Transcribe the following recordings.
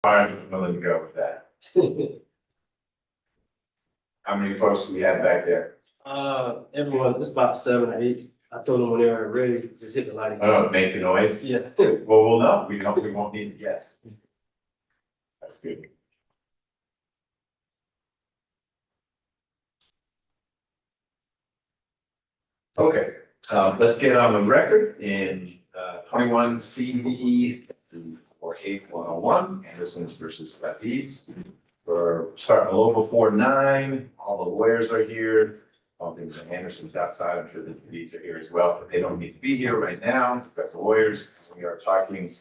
I'm willing to go with that. How many folks do we have back there? Everyone, it's about 7 or 8. I told them when they were ready, just hit the light again. Oh, make the noise? Yeah. Well, we'll know. We won't need to guess. That's good. Okay, let's get on the record in 21CV348101, Anderson's versus Davids. We're starting a little before 9. All the lawyers are here. I don't think Anderson's outside. I'm sure the Davids are here as well, but they don't need to be here right now. We've got the lawyers. We are talking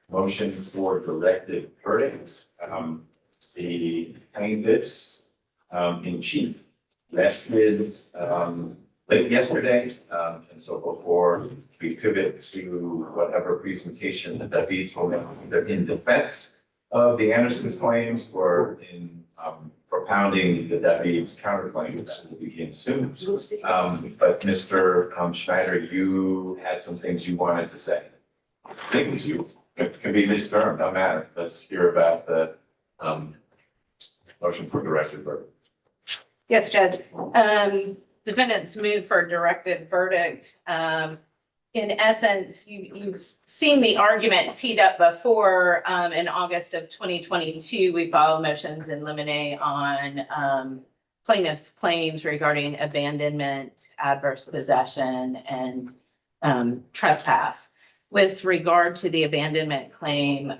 motion for directed verdicts. The plaintiffs in chief rested late yesterday, and so before we pivot to whatever presentation the Davids will make, either in defense of the Anderson's claims or in propounding the Davids counterclaim that will begin soon. But Mr. Schneider, you had some things you wanted to say. I think it was you. It can be this term, no matter. Let's hear about the motion for directed verdict. Yes, Judge. Defendants move for a directed verdict. In essence, you've seen the argument teed up before. In August of 2022, we filed motions in limine on plaintiff's claims regarding abandonment, adverse possession, and trespass. With regard to the abandonment claim,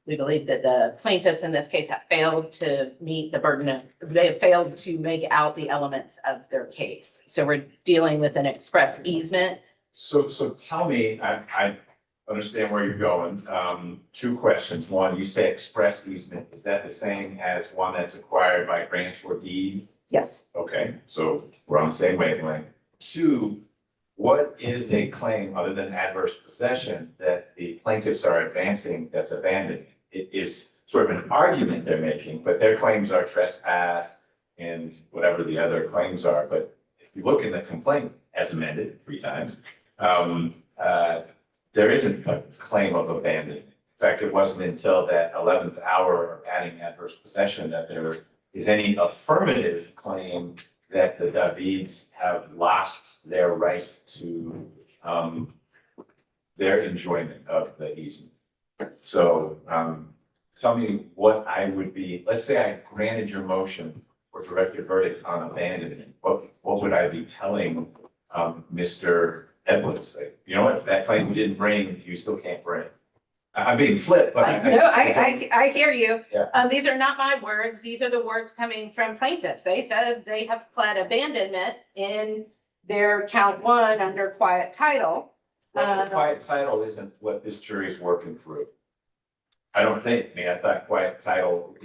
we believe that the plaintiffs in this case have failed to meet the burden of, they have failed to make out the elements of their case. So we're dealing with an express easement. So tell me, I understand where you're going. 2 questions. One, you say express easement. Is that the same as one that's acquired by grant or deed? Yes. Okay, so we're on the same wavelength. 2, what is a claim other than adverse possession that the plaintiffs are advancing that's abandoned? It is sort of an argument they're making, but their claims are trespass and whatever the other claims are. But if you look in the complaint as amended 3 times, there isn't a claim of abandonment. In fact, it wasn't until that 11th hour of adding adverse possession that there is any affirmative claim that the Davids have lost their right to their enjoyment of the easement. So tell me what I would be, let's say I granted your motion for directed verdict on abandonment. What would I be telling Mr. Edwards? Like, you know what, that claim you didn't bring, you still can't bring. I'm being flipped, but I hear you. Yeah. These are not my words. These are the words coming from plaintiffs. They said they have pled abandonment in their count 1 under quiet title. Well, the quiet title isn't what this jury is working through. I don't think. I mean, I thought quiet title,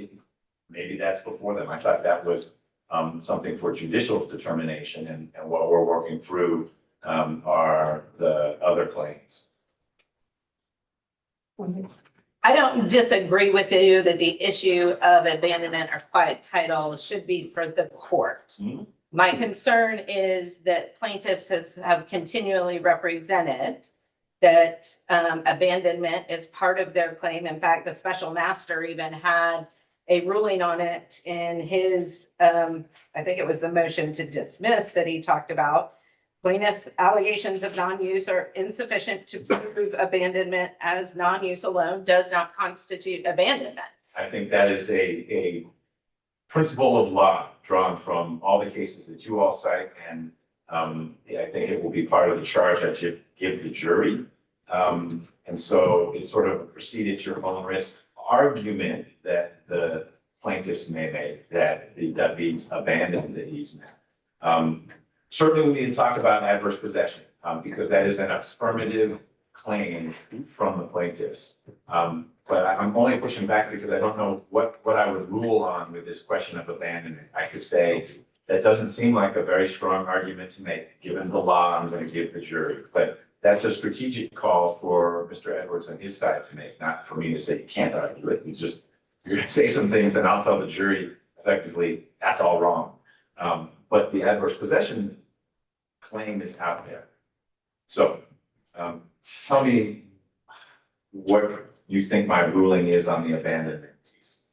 maybe that's before them. I thought that was something for judicial determination, and what we're working through are the other claims. I don't disagree with you that the issue of abandonment or quiet title should be for the court. Mm-hmm. My concern is that plaintiffs have continually represented that abandonment is part of their claim. In fact, the special master even had a ruling on it in his, I think it was the motion to dismiss that he talked about. Plaintiff's allegations of non-use are insufficient to prove abandonment, as non-use alone does not constitute abandonment. I think that is a principle of law drawn from all the cases that you all cite, and I think it will be part of the charge that you give the jury. And so it's sort of a proceed at your own risk argument that the plaintiffs may make that the Davids abandoned the easement. Certainly we need to talk about adverse possession because that is an affirmative claim from the plaintiffs. But I'm only pushing back because I don't know what I would rule on with this question of abandonment. I could say that doesn't seem like a very strong argument to make, given the law I'm going to give the jury. But that's a strategic call for Mr. Edwards and his side to make, not for me to say you can't argue it. You're going to say some things and I'll tell the jury effectively that's all wrong. But the adverse possession claim is out there. So tell me what you think my ruling is on the abandonment piece.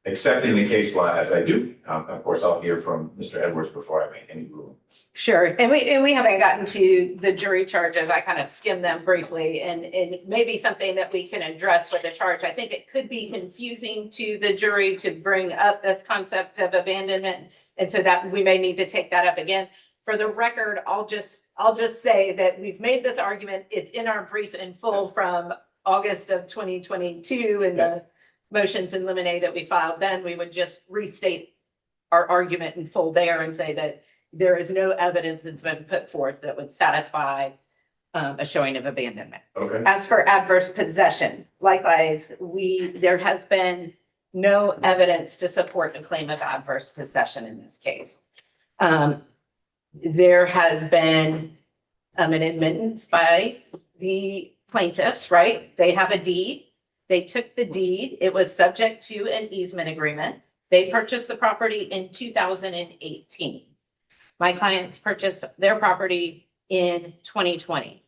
Accepting the case law as I do, of course, I'll hear from Mr. Edwards before I make any ruling. Sure, and we haven't gotten to the jury charges. I kind of skimmed them briefly, and maybe something that we can address with the charge. I think it could be confusing to the jury to bring up this concept of abandonment, and so that we may need to take that up again. For the record, I'll just say that we've made this argument. It's in our brief in full from August of 2022 and the motions in limine that we filed then. We would just restate our argument in full there and say that there is no evidence that's been put forth that would satisfy a showing of abandonment. Okay. As for adverse possession, likewise, there has been no evidence to support a claim of adverse possession in this case. There has been an admittance by the plaintiffs, right? They have a deed. They took the deed. It was subject to an easement agreement. They purchased the property in 2018. My clients purchased their property in 2020.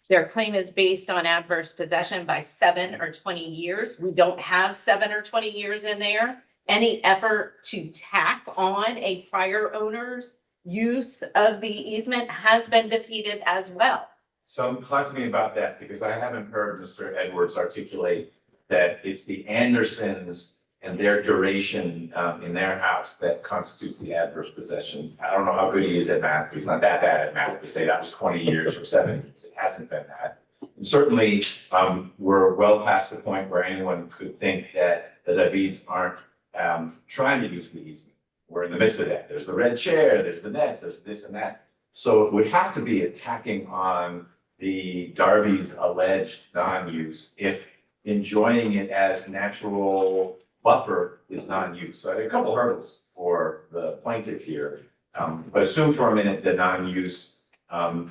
Their claim is based on adverse possession by 7 or 20 years. We don't have 7 or 20 years in there. Any effort to tack on a prior owner's use of the easement has been defeated as well. So talk to me about that, because I haven't heard Mr. Edwards articulate that it's the Andersons and their duration in their house that constitutes the adverse possession. I don't know how good he is at math. He's not that bad at math to say that was 20 years or 7 years. It hasn't been that. And certainly, we're well past the point where anyone could think that the Davids aren't trying to use the easement. We're in the midst of that. There's the red chair, there's the nets, there's this and that. So it would have to be attacking on the Darby's alleged non-use if enjoying it as natural buffer is non-use. So I had a couple hurdles for the plaintiff here. But assume for a minute the non-use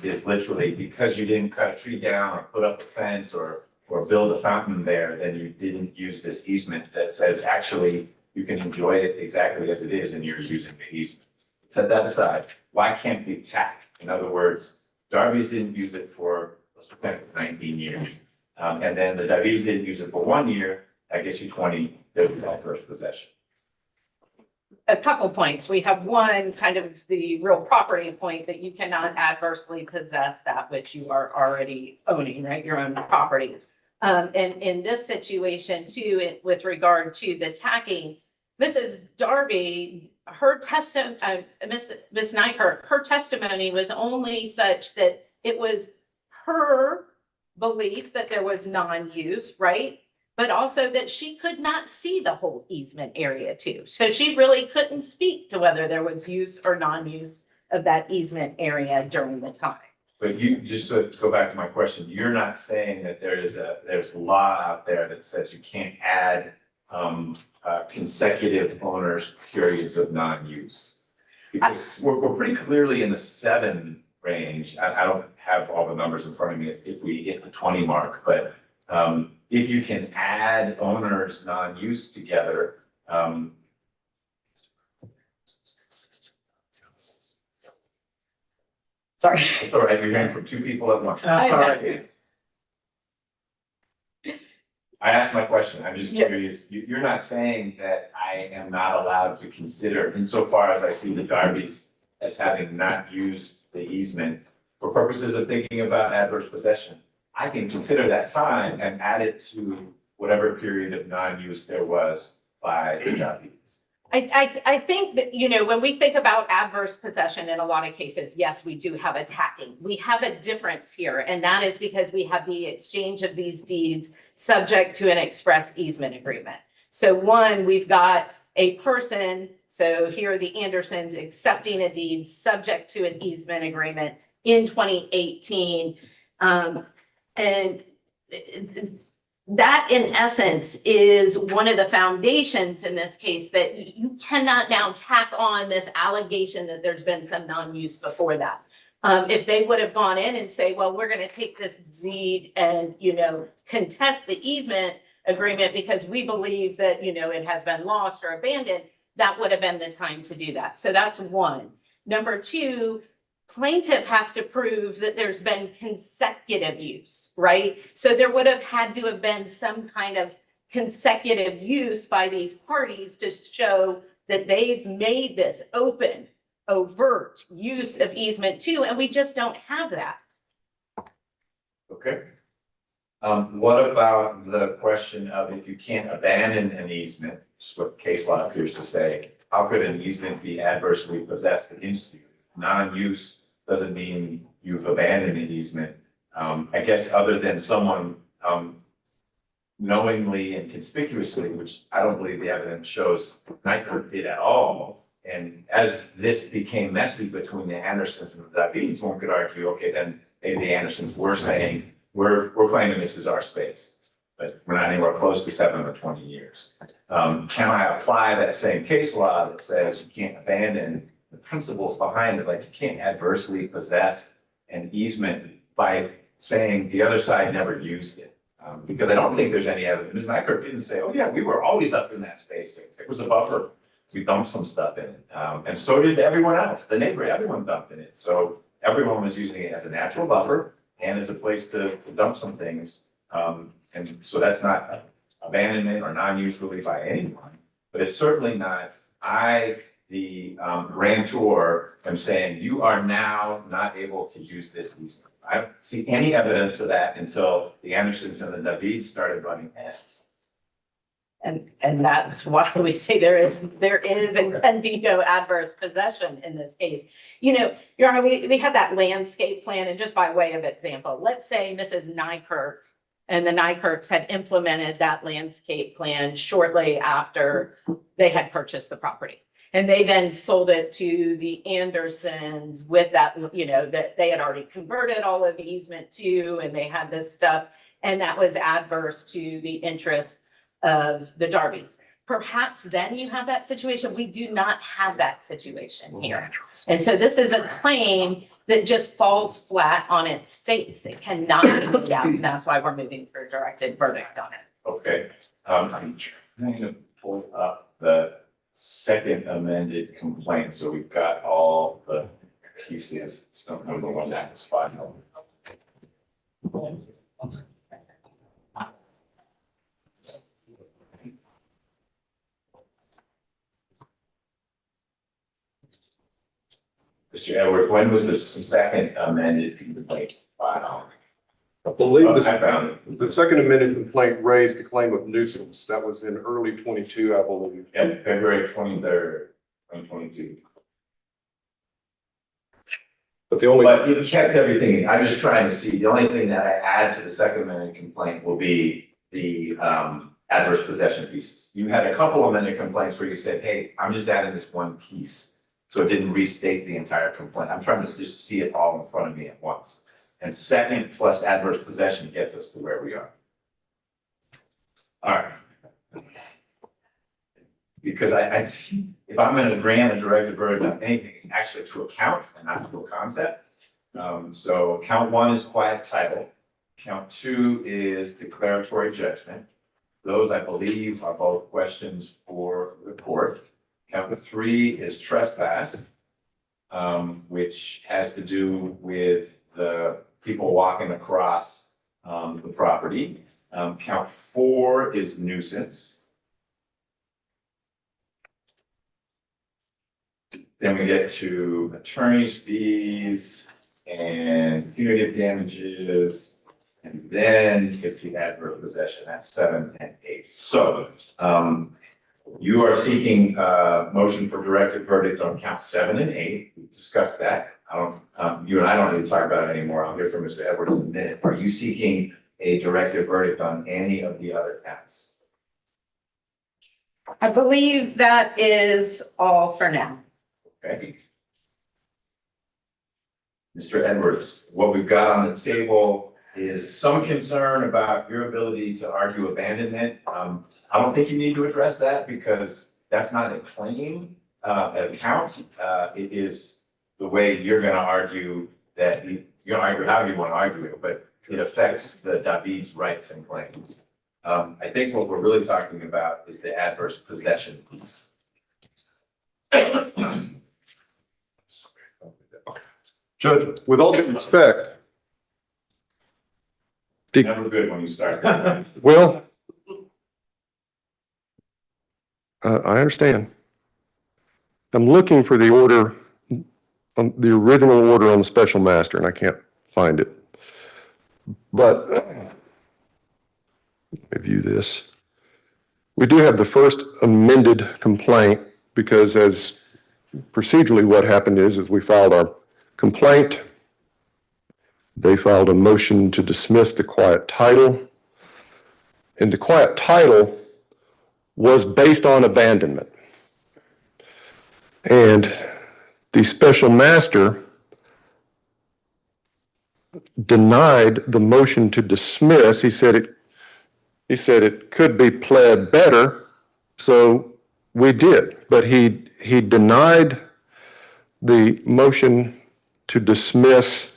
is literally because you didn't cut a tree down or put up a fence or build a fountain there, then you didn't use this easement that says actually you can enjoy it exactly as it is and you're using the easement. Set that aside. Why can't we tack? In other words, Darby's didn't use it for 19 years. And then the Davids didn't use it for 1 year. That gets you 20, there's adverse possession. A couple points. We have one kind of the real property point that you cannot adversely possess that which you are already owning, right? Your own property. And in this situation too, with regard to the tacking, Mrs. Darby, her testimony, Ms. Nykerk, her testimony was only such that it was her belief that there was non-use, right? But also that she could not see the whole easement area too. So she really couldn't speak to whether there was use or non-use of that easement area during the time. But you, just to go back to my question, you're not saying that there's law out there that says you can't add consecutive owners periods of non-use? Because we're pretty clearly in the 7 range. I don't have all the numbers in front of me if we hit the 20 mark, but if you can add owners non-use together, Sorry. it's all right, you're hearing from 2 people at once. I know. All right. I asked my question, I'm just curious, you're not saying that I am not allowed to consider, insofar as I see the Darbys as having not used the easement for purposes of thinking about adverse possession, I can consider that time and add it to whatever period of non-use there was by the Darbys. I think that, you know, when we think about adverse possession in a lot of cases, yes, we do have a tacking. We have a difference here, and that is because we have the exchange of these deeds subject to an express easement agreement. So one, we've got a person, so here are the Andersons accepting a deed subject to an easement agreement in 2018. And that in essence is one of the foundations in this case that you cannot now tack on this allegation that there's been some non-use before that. If they would have gone in and say, well, we're going to take this deed and, you know, contest the easement agreement because we believe that, you know, it has been lost or abandoned, that would have been the time to do that. So that's one. Number two, plaintiff has to prove that there's been consecutive use, right? So there would have had to have been some kind of consecutive use by these parties to show that they've made this open, overt use of easement two, and we just don't have that. Okay. What about the question of if you can't abandon an easement, which is what case law appears to say, how could an easement be adversely possessed against you? Non-use doesn't mean you've abandoned an easement. I guess other than someone knowingly and conspicuously, which I don't believe the evidence shows Nykerk did at all. And as this became messy between the Andersons and the Davids, one could argue, okay, then maybe the Andersons were saying, we're claiming this is our space, but we're not anywhere close to 7 or 20 years. Can I apply that same case law that says you can't abandon the principles behind it, like you can't adversely possess an easement by saying the other side never used it? Because I don't think there's any evidence. Ms. Nykerk didn't say, oh yeah, we were always up in that space. It was a buffer. We dumped some stuff in it. And so did everyone else. The neighbor, everyone dumped in it. So everyone was using it as a natural buffer and as a place to dump some things. And so that's not abandonment or non-use really by anyone, but it's certainly not, the grantor, am saying you are now not able to use this easement. I don't see any evidence of that until the Andersons and the Davids started running ads. And that's why we say there is and can be no adverse possession in this case. You know, Your Honor, we have that landscape plan, and just by way of example, let's say Mrs. Nykerk and the Nykerks had implemented that landscape plan shortly after they had purchased the property. And they then sold it to the Andersons with that, you know, that they had already converted all of easement to, and they had this stuff, and that was adverse to the interest of the Darby's. Perhaps then you have that situation. We do not have that situation here. And so this is a claim that just falls flat on its face. It cannot be moved out, and that's why we're moving for a directed verdict on it. Okay, I'm trying to pull up the second amended complaint, so we've got all the pieces. It's not number one, that was final. Mr. Edwards, when was the second amended complaint filed? I believe I found it. the second amended complaint raised the claim of nuisance. That was in early 22, I believe. Yeah, February 23rd, 2022. But the only, But you kept everything. I'm just trying to see, the only thing that I add to the second amended complaint will be the adverse possession pieces. You had a couple amended complaints where you said, hey, I'm just adding this one piece. So it didn't restate the entire complaint. I'm trying to just see it all in front of me at once. And second plus adverse possession gets us to where we are. All right. Because if I'm going to grant a directed verdict on anything, it's actually to a count and not to a concept. So count one is quiet title. Count two is declaratory judgment. Those, I believe, are both questions for the court. Count three is trespass, which has to do with the people walking across the property. Count four is nuisance. Then we get to attorney's fees and punitive damages, and then it's the adverse possession. That's 7 and 8. So you are seeking a motion for directed verdict on count 7 and 8. We discussed that. You and I don't need to talk about it anymore. I'll hear from Mr. Edwards in a minute. Are you seeking a directed verdict on any of the other counts? I believe that is all for now. Okay. Mr. Edwards, what we've got on the table is some concern about your ability to argue abandonment. I don't think you need to address that because that's not a claim, a count. It is the way you're going to argue that you're going to argue how you want to argue it, but it affects the David's rights and claims. I think what we're really talking about is the adverse possession piece. Judge, with all due respect, Never good when you start. well, I understand. I'm looking for the order, the original order on the special master, and I can't find it. But let me view this. We do have the first amended complaint because as procedurally what happened is we filed our complaint. They filed a motion to dismiss the quiet title. And the quiet title was based on abandonment. And the special master denied the motion to dismiss. He said it could be pled better, so we did. But he denied the motion to dismiss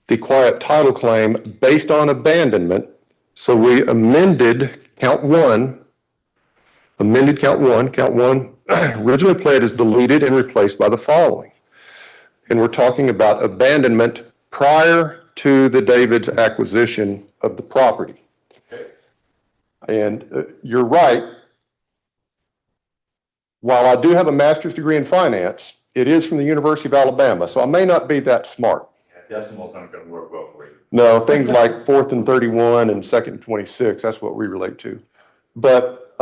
the quiet title claim based on abandonment. So we amended count one. Count one originally pled is deleted and replaced by the following. And we're talking about abandonment prior to the David's acquisition of the property. And you're right. While I do have a master's degree in finance, it is from the University of Alabama, so I may not be that smart. Decimals aren't going to work well for you. No, things like 4th and 31 and 2nd and 26, that's what we relate to. But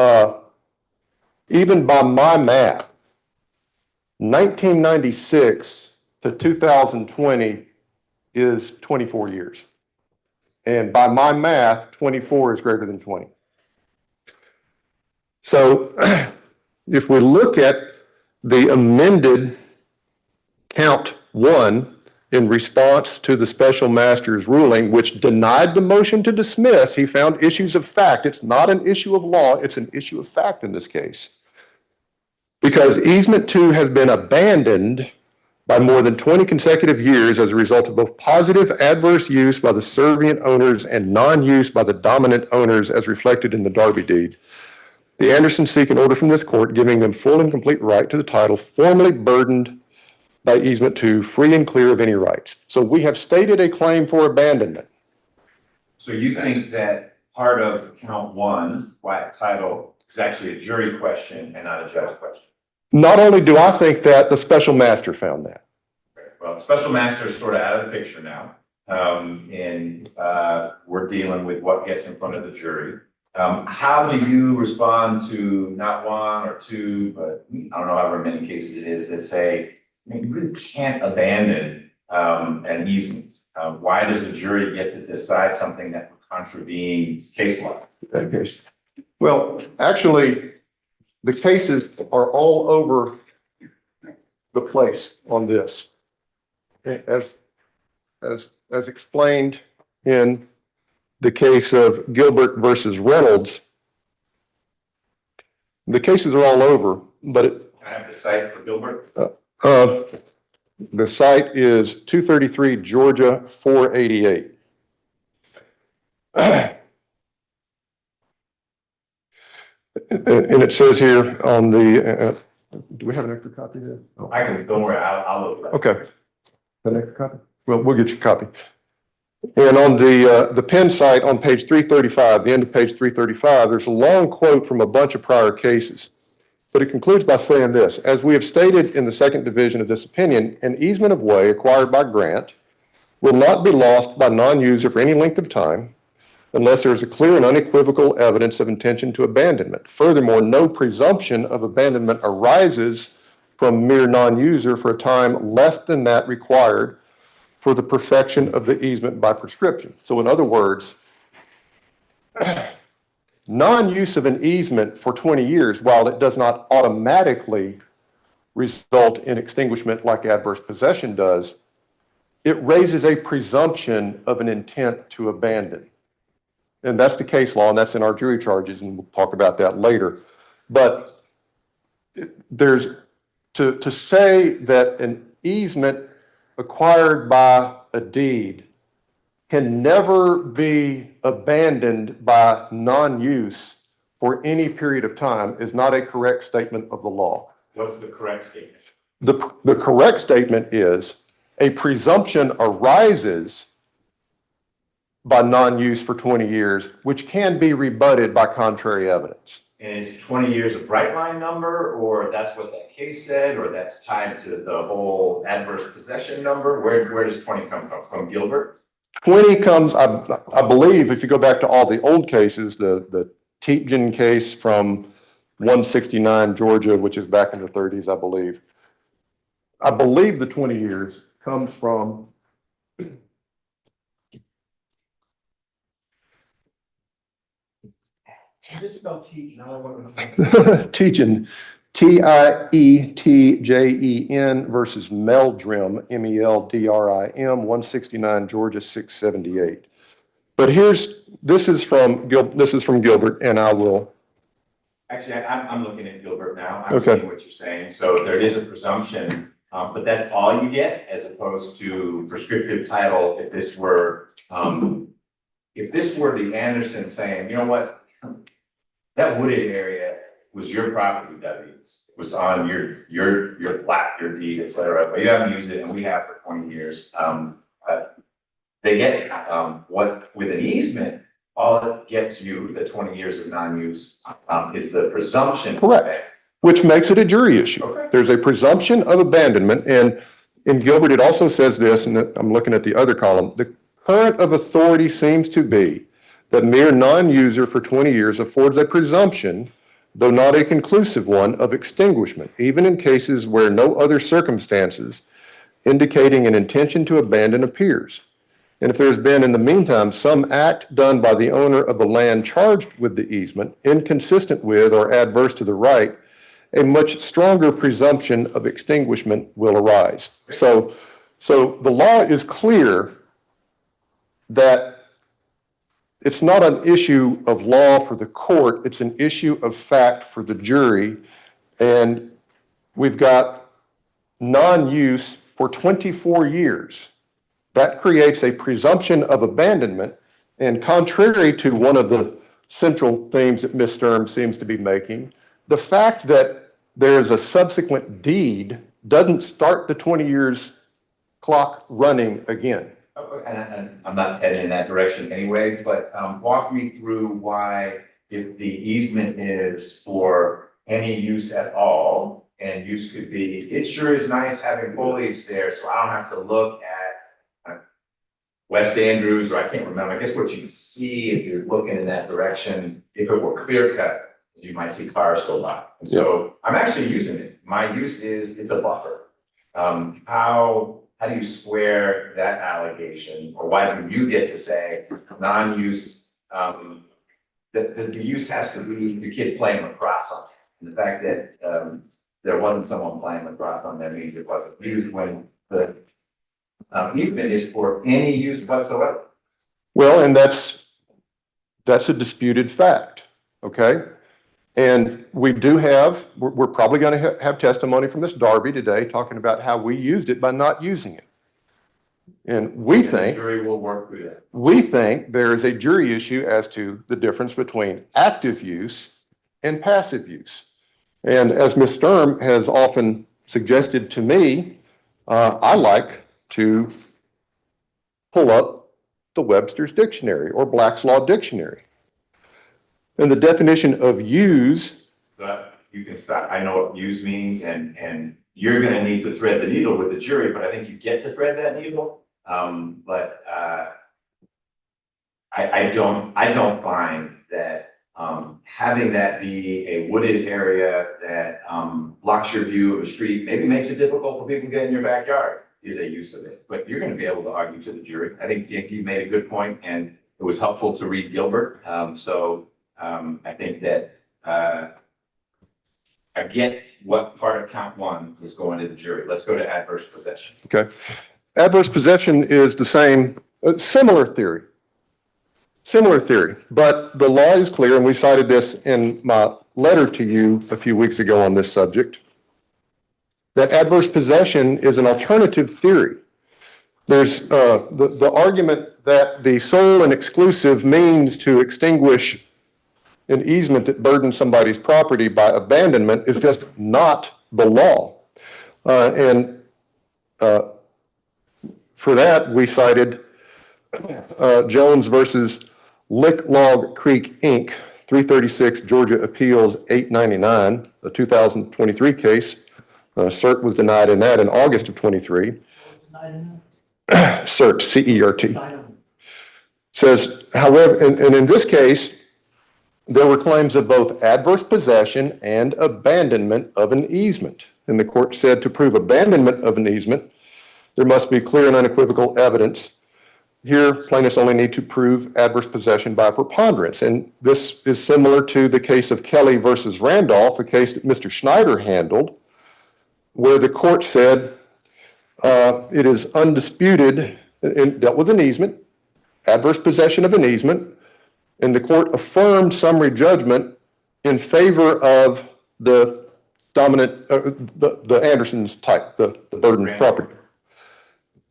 even by my math, 1996 to 2020 is 24 years. And by my math, 24 is greater than 20. So if we look at the amended count one in response to the special master's ruling, which denied the motion to dismiss, he found issues of fact. It's not an issue of law, it's an issue of fact in this case. Because easement 2 has been abandoned by more than 20 consecutive years as a result of both positive adverse use by the servient owners and non-use by the dominant owners as reflected in the Darby deed. The Andersons seek an order from this court giving them full and complete right to the title formally burdened by easement 2, free and clear of any rights. So we have stated a claim for abandonment. So you think that part of count one, quiet title, is actually a jury question and not a judge question? Not only do I think that, the special master found that. Okay. Well, the special master is sort of out of the picture now. And we're dealing with what gets in front of the jury. How do you respond to not one or two, but I don't know however many cases it is that say, you really can't abandon an easement. Why does a jury get to decide something that would contravene case law? Okay. Well, actually, the cases are all over the place on this. As explained in the case of Gilbert versus Reynolds, the cases are all over, but Can I have the site for Gilbert? the site is 233 Georgia 488. And it says here on the, do we have an extra copy there? Oh. I can, don't worry, I'll look. Okay. An extra copy? Well, we'll get you a copy. And on the Penn site on page 335, the end of page 335, there's a long quote from a bunch of prior cases. But it concludes by saying this: as we have stated in the second division of this opinion, an easement of way acquired by grant will not be lost by non-user for any length of time unless there is a clear and unequivocal evidence of intention to abandonment. Furthermore, no presumption of abandonment arises from mere non-user for a time less than that required for the perfection of the easement by prescription. So in other words, non-use of an easement for 20 years, while it does not automatically result in extinguishment like adverse possession does, it raises a presumption of an intent to abandon. And that's the case law, and that's in our jury charges, and we'll talk about that later. But there's, to say that an easement acquired by a deed can never be abandoned by non-use for any period of time is not a correct statement of the law. What's the correct statement? The correct statement is a presumption arises by non-use for 20 years, which can be rebutted by contrary evidence. And is 20 years a bright line number, or that's what that case said, or that's tied to the whole adverse possession number? Where does 20 come from? From Gilbert? 20 comes, I believe, if you go back to all the old cases, the Tietjen case from 169 Georgia, which is back in the 30s, I believe. I believe the 20 years comes from Just spell T. Tietjen, Tietjen versus Meldrim, Meldrim, 169 Georgia 678. But this is from Gilbert, and I will. Actually, I'm looking at Gilbert now. I'm Okay. seeing what you're saying. So there is a presumption, but that's all you get, as opposed to prescriptive title. If this were the Anderson saying, you know what, that wooded area was your property, W. It was on your plat, your deed, et cetera, but you haven't used it, and we have for 20 years. They get what with an easement, all it gets you, the 20 years of non-use, is the presumption. Correct. Which makes it a jury issue. Okay. There's a presumption of abandonment, and in Gilbert, it also says this, and I'm looking at the other column, the current of authority seems to be that mere non-user for 20 years affords a presumption, though not a conclusive one, of extinguishment, even in cases where no other circumstances indicating an intention to abandon appears. And if there's been in the meantime some act done by the owner of the land charged with the easement, inconsistent with or adverse to the right, a much stronger presumption of extinguishment will arise. So the law is clear that it's not an issue of law for the court, it's an issue of fact for the jury. And we've got non-use for 24 years. That creates a presumption of abandonment, and contrary to one of the central themes that Ms. Sturm seems to be making, the fact that there's a subsequent deed doesn't start the 20 years clock running again. And I'm not heading in that direction anyway, but walk me through why, if the easement is for any use at all, and use could be, it sure is nice having foliage there, so I don't have to look at West Andrews, or I can't remember, I guess what you can see if you're looking in that direction, if it were clear cut, you might see cars go by. And so I'm actually using it. My use is, it's a buffer. How do you square that allegation, or why do you get to say non-use, the use has to be the kid playing lacrosse on it? And the fact that there wasn't someone playing lacrosse on that means it wasn't used when the easement is for any use whatsoever. Well, and that's a disputed fact, okay? And we do we're probably going to have testimony from Ms. Darby today talking about how we used it by not using it. And we think the jury will work through that. We think there is a jury issue as to the difference between active use and passive use. And as Ms. Sturm has often suggested to me, I like to pull up the Webster's Dictionary or Black's Law Dictionary. And the definition of use. But you can stop. I know what use means, and you're going to need to thread the needle with the jury, but I think you get to thread that needle. But I don't find that having that be a wooded area that blocks your view of a street, maybe makes it difficult for people to get in your backyard, is a use of it. But you're going to be able to argue to the jury. I think you made a good point, and it was helpful to read Gilbert. I think that I get what part of count one is going to the jury. Let's go to adverse possession. Okay. Adverse possession is the same, similar theory, but the law is clear, and we cited this in my letter to you a few weeks ago on this subject, that adverse possession is an alternative theory. There's the argument that the sole and exclusive means to extinguish an easement that burdens somebody's property by abandonment is just not the law. for that, we cited Jones versus Lick Log Creek, Inc., 336 Georgia Appeals 899, a 2023 case. Cert was denied in that in August of 23. Cert, C-E-R-T. Says, however, and in this case, there were claims of both adverse possession and abandonment of an easement. And the court said to prove abandonment of an easement, there must be clear and unequivocal evidence. Here, plaintiffs only need to prove adverse possession by preponderance. And this is similar to the case of Kelly versus Randolph, a case that Mr. Schneider handled, where the court said it is undisputed, and dealt with an easement, adverse possession of an easement, and the court affirmed summary judgment in favor of the dominant, the Anderson's type, the burdened property.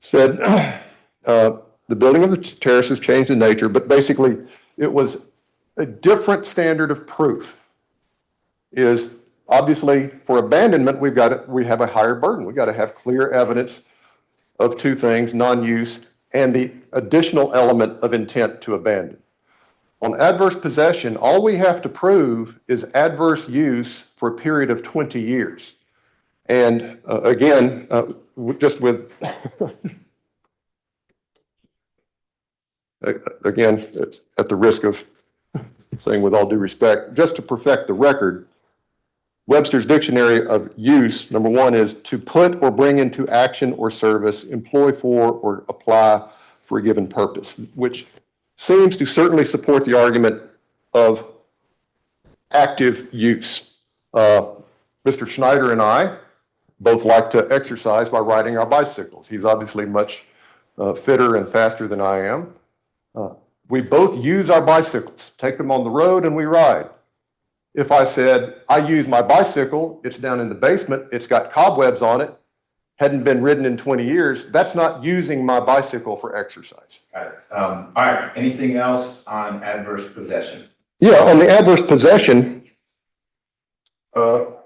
Said the building of the terraces changed in nature, but basically it was a different standard of proof. Is obviously for abandonment, we have a higher burden. We got to have clear evidence of two things, non-use and the additional element of intent to abandon. On adverse possession, all we have to prove is adverse use for a period of 20 years. And again, just with, again, at the risk of saying with all due respect, just to perfect the record, Webster's Dictionary of Use, number one, is to put or bring into action or service, employ for or apply for a given purpose, which seems to certainly support the argument of active use. Mr. Schneider and I both like to exercise by riding our bicycles. He's obviously much fitter and faster than I am. We both use our bicycles, take them on the road and we ride. If I said, I use my bicycle, it's down in the basement, it's got cobwebs on it, hadn't been ridden in 20 years, that's not using my bicycle for exercise. Got it. All right, anything else on adverse possession? Yeah, on the adverse possession, the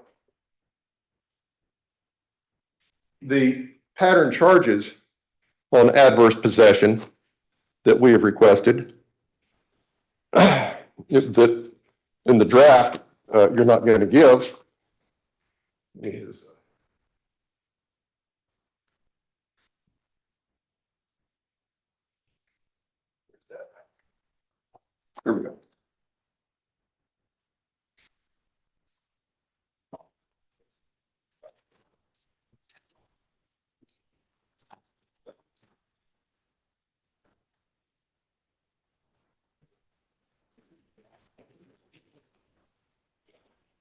pattern charges on adverse possession that we have requested, that in the draft, you're not going to give, is here we go.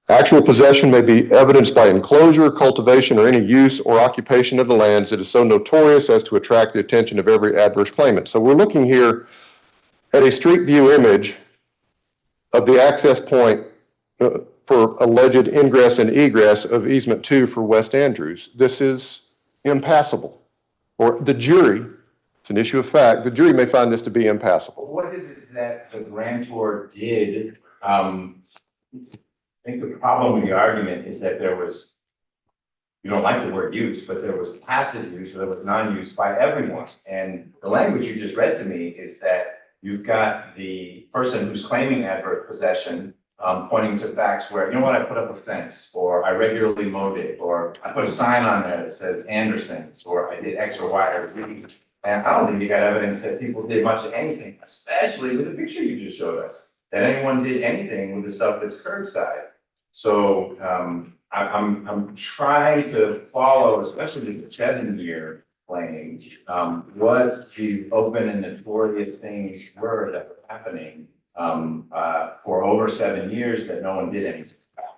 Actual possession may be evidenced by enclosure, cultivation, or any use or occupation of the lands that is so notorious as to attract the attention of every adverse claimant. So we're looking here at a street view image of the access point for alleged ingress and egress of easement 2 for West Andrews. This is impassable, or the jury, it's an issue of fact, the jury may find this to be impassable. What is it that the grantor did? I think the problem with the argument is that there was, you don't like the word use, but there was passive use, or there was non-use by everyone. And the language you just read to me is that you've got the person who's claiming adverse possession pointing to facts where, you know what, I put up a fence, or I regularly mowed it, or I put a sign on there that says Anderson's, or I did X or Y or Z. And I don't think you got evidence that people did much of anything, especially with the picture you just showed us, that anyone did anything with the stuff that's curbside. So I'm trying to follow, especially the 7-year claim, what the open and notorious things were that were happening for over 7 years that no one did anything about.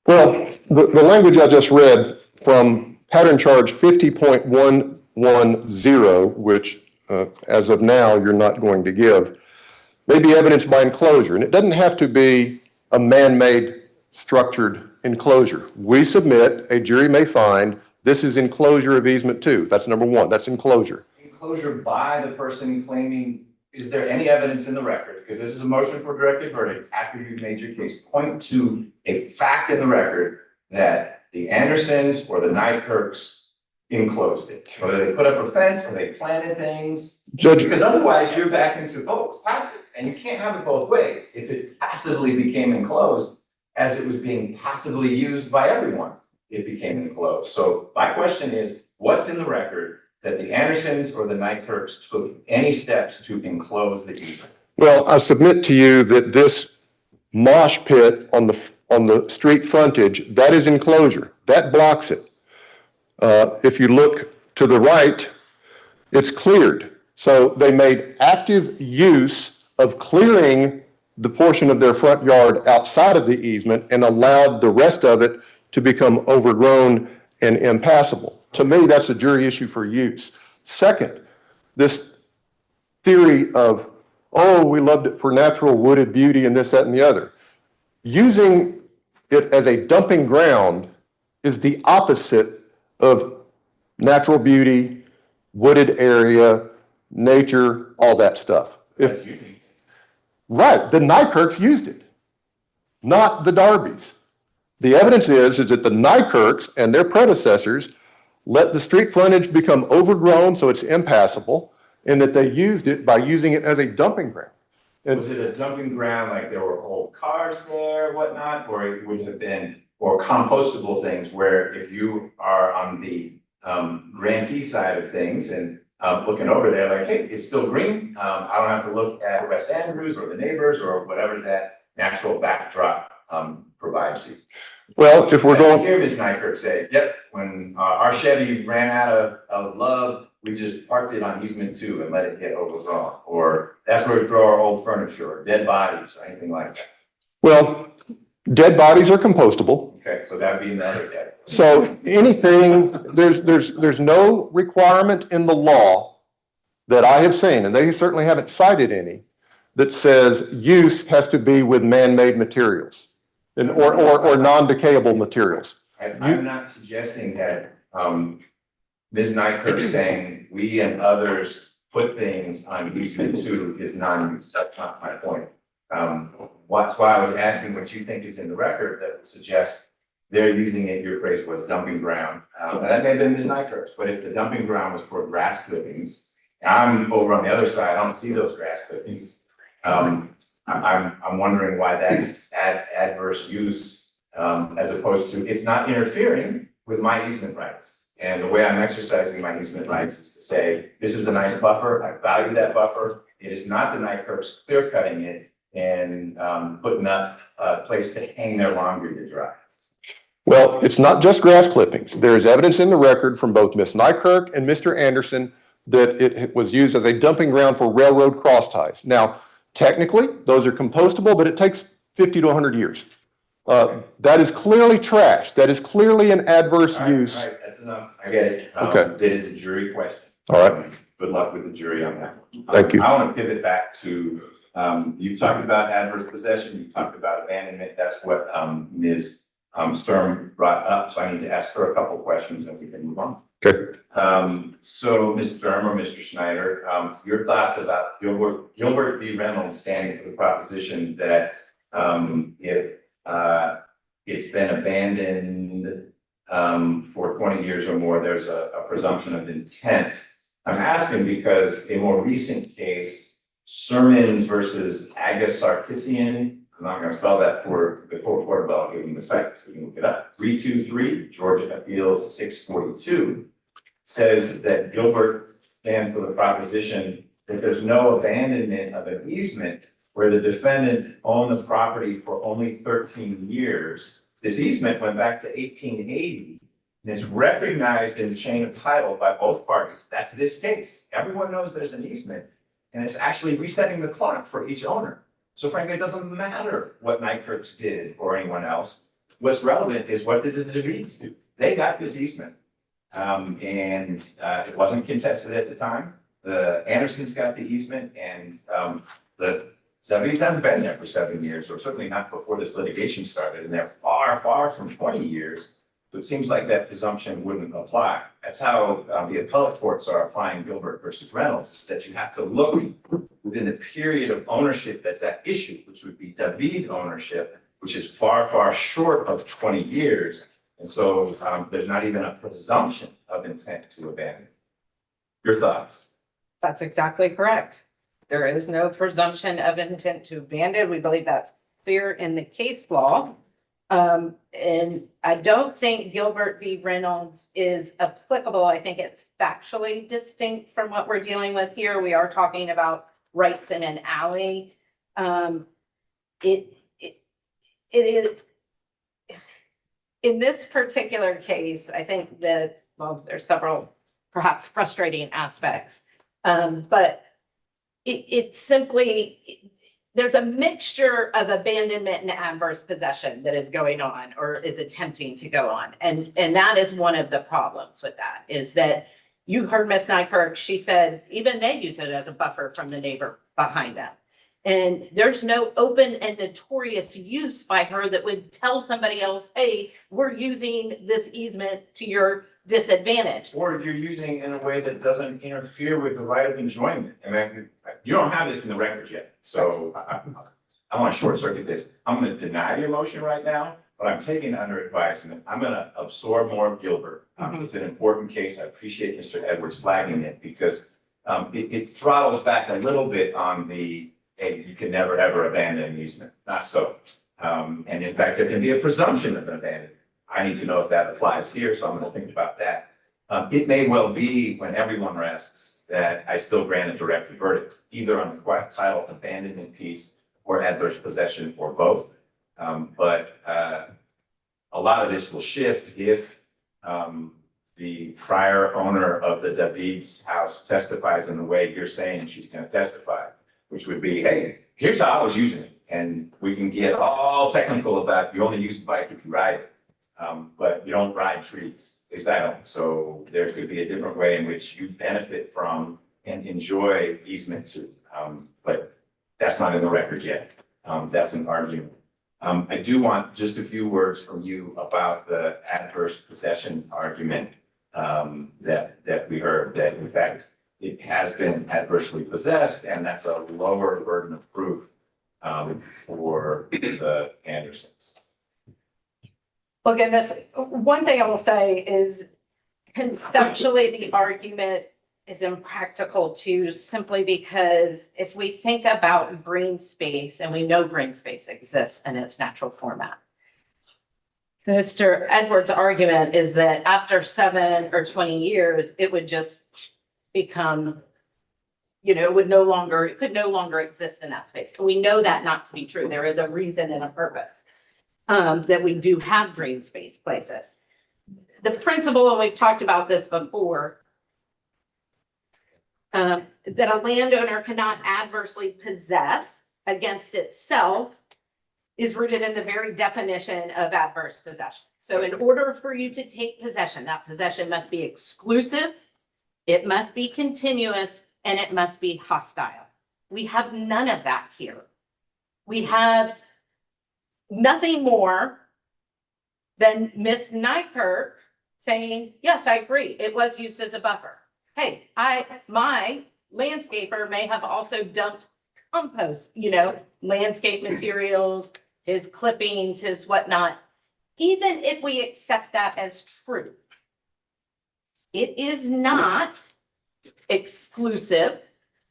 Well, the language I just read from pattern charge 50.110, which as of now you're not going to give, may be evidenced by enclosure. And it doesn't have to be a man-made structured enclosure. We submit, a jury may find, this is enclosure of easement 2. That's number one, that's enclosure. Enclosure by the person claiming, is there any evidence in the record? Because this is a motion for directed verdict after you've made your case. Point to a fact in the record that the Andersons or the Nykirks enclosed it. Whether they put up a fence or they planted things. Judge, Because otherwise you're back into, oh, it's passive, and you can't have it both ways. If it passively became enclosed, as it was being passively used by everyone, it became enclosed. So my question is, what's in the record that the Andersons or the Nykerks took any steps to enclose the easement? well, I submit to you that this mosh pit on the street frontage, that is enclosure. That blocks it. If you look to the right, it's cleared. So they made active use of clearing the portion of their front yard outside of the easement and allowed the rest of it to become overgrown and impassable. To me, that's a jury issue for use. Second, this theory of, oh, we loved it for natural wooded beauty and this, that, and the other. Using it as a dumping ground is the opposite of natural beauty, wooded area, nature, all that stuff. Right, the Nykerks used it, not the Darbys. The evidence is that the Nykerks and their predecessors let the street frontage become overgrown so it's impassable, and that they used it by using it as a dumping ground. And was it a dumping ground, like there were old cars there, whatnot, or it would have been, or compostable things where if you are on the grantee side of things and looking over there, like, hey, it's still green. I don't have to look at West Andrews or the neighbors or whatever that natural backdrop provides you. well, if we're I going, hear Ms. Nykerk say, yep, when our Chevy ran out of love, we just parked it on Easement 2 and let it get overgrown. Or that's where we throw our old furniture or dead bodies or anything like that. well, dead bodies are compostable. Okay, so that'd be another dead. So anything, there's no requirement in the law that I have seen, and they certainly haven't cited any, that says use has to be with man-made materials and or non-decayable materials. I'm not suggesting that Ms. Nykerk saying we and others put things on Easement 2 is non-use. That's not my point. That's why I was asking what you think is in the record that would suggest they're using it, your phrase was dumping ground. And that may have been Ms. Nykerk's, but if the dumping ground was for grass clippings, and I'm over on the other side, I don't see those grass clippings. I'm wondering why that's adverse use, as opposed to, it's not interfering with my easement rights. And the way I'm exercising my easement rights is to say, this is a nice buffer, I value that buffer. It is not the Nykerks clear cutting it and putting up a place to hang their laundry to dry. Well, it's not just grass clippings. There is evidence in the record from both Ms. Nykerk and Mr. Anderson that it was used as a dumping ground for railroad cross ties. Now, technically, those are compostable, but it takes 50 to 100 years. That is clearly trash. That is clearly an adverse use. All right, that's enough. I get it. Okay. It is a jury question. All right. Good luck with the jury on that one. Thank you. I want to pivot back to, you talked about adverse possession, you talked about abandonment. That's what Ms. Sturm brought up. So I need to ask her a couple questions and we can move on. Okay. So Ms. Sturm or Mr. Schneider, your thoughts about Gilbert v. Reynolds standing for the proposition that if it's been abandoned for 20 years or more, there's a presumption of intent. I'm asking because a more recent case, Sermons versus Agus Sarkisian, I'm not going to spell that for the court, but I'll give you the site so we can look it up. 323 Georgia Appeals 642 says that Gilbert stands for the proposition that there's no abandonment of an easement where the defendant owned the property for only 13 years. This easement went back to 1880 and it's recognized in the chain of title by both parties. That's this case. Everyone knows there's an easement and it's actually resetting the clock for each owner. So frankly, it doesn't matter what Nykerks did or anyone else. What's relevant is what did the DeVries do? They got this easement. It wasn't contested at the time. The Andersons got the easement and the DeVries haven't been there for 7 years, or certainly not before this litigation started, and they're far, far from 20 years. So it seems like that presumption wouldn't apply. That's how the appellate courts are applying Gilbert versus Reynolds, is that you have to look within the period of ownership that's at issue, which would be David ownership, which is far, far short of 20 years. And so, there's not even a presumption of intent to abandon. Your thoughts? That's exactly correct. There is no presumption of intent to abandon. We believe that's clear in the case law. And I don't think Gilbert v. Reynolds is applicable. I think it's factually distinct from what we're dealing with here. We are talking about rights in an alley. It is, in this particular case, I think that, well, there's several perhaps frustrating aspects. But it simply, there's a mixture of abandonment and adverse possession that is going on or is attempting to go on. And that is one of the problems with that, is that you heard Ms. Nykirk, she said, even they use it as a buffer from the neighbor behind them. And there's no open and notorious use by her that would tell somebody else, hey, we're using this easement to your disadvantage. Or you're using it in a way that doesn't interfere with the right of enjoyment. I mean, you don't have this in the record yet, so I want to short circuit this. I'm going to deny your motion right now, but I'm taking under advisement. I'm going to absorb more of Gilbert. It's an important case. I appreciate Mr. Edwards flagging it because it throttles back a little bit on the, hey, you can never ever abandon an easement. Not so. And in fact, there can be a presumption of an abandonment. I need to know if that applies here, so I'm going to think about that. It may well be when everyone rests that I still grant a directed verdict, either on the quiet title abandonment piece or adverse possession or both. But a lot of this will shift if the prior owner of the David's house testifies in the way you're saying she's going to testify, which would be, hey, here's how I was using it. And we can get all technical about you only use the bike if you ride it. But you don't ride trees, at least I don't. So there could be a different way in which you benefit from and enjoy easement too. But that's not in the record yet. That's an argument. I do want just a few words from you about the adverse possession argument that we heard, that in fact, it has been adversely possessed, and that's a lower burden of proof for the Andersons. Look at this. One thing I will say is conceptually, the argument is impractical too, simply because if we think about green space, and we know green space exists in its natural format. Mr. Edwards' argument is that after 7 or 20 years, it would just become, it could no longer exist in that space. And we know that not to be true. There is a reason and a purpose. That we do have green space places. The principle, and we've talked about this before, that a landowner cannot adversely possess against itself is rooted in the very definition of adverse possession. So in order for you to take possession, that possession must be exclusive, it must be continuous, and it must be hostile. We have none of that here. We have nothing more than Ms. Nykirk saying, yes, I agree, it was used as a buffer. Hey, my landscaper may have also dumped compost, landscape materials, his clippings, his whatnot. Even if we accept that as true, it is not exclusive,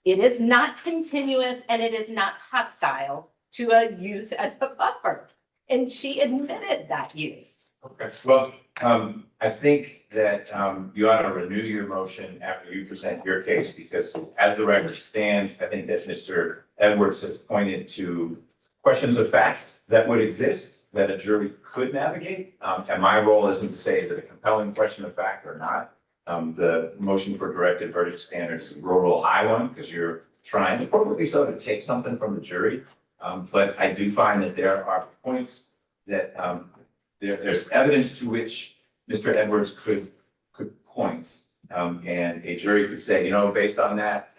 it is not continuous, and it is not hostile to a use as a buffer. And she admitted that use. Okay, well, I think that you ought to renew your motion after you present your case, because as the record stands, I think that Mr. Edwards has pointed to questions of fact that would exist that a jury could navigate. And my role isn't to say that a compelling question of fact or not. The motion for directed verdict standards is a real high one, because you're trying, appropriately so, to take something from the jury. But I do find that there are points that there's evidence to which Mr. Edwards could point, and a jury could say, based on that,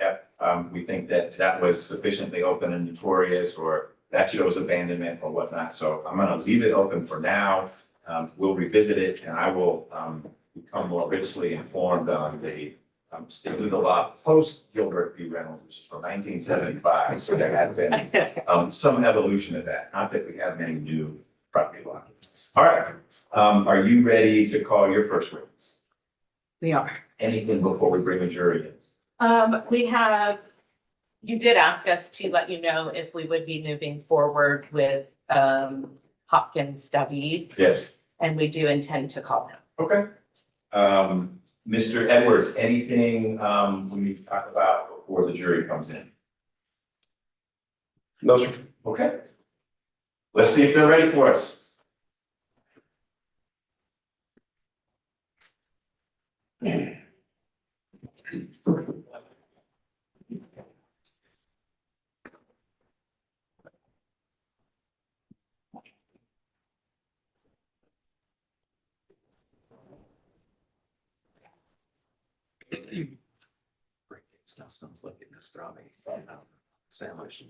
we think that that was sufficiently open and notorious, or that shows abandonment or whatnot. So I'm going to leave it open for now. We'll revisit it, and I will become more richly informed on the state of the law post Gilbert v. Reynolds, which is from 1975. So there has been some evolution of that. Not that we have many new property law cases. All right. Are you ready to call your first witness? We are. Anything before we bring a jury in? We have, you did ask us to let you know if we would be moving forward with, Hopkins W. Yes. And we do intend to call him. Okay. Mr. Edwards, anything, we need to talk about before the jury comes in? No, sir. Okay. Let's see if they're ready for us. Now smells like it is strawberry sandwich.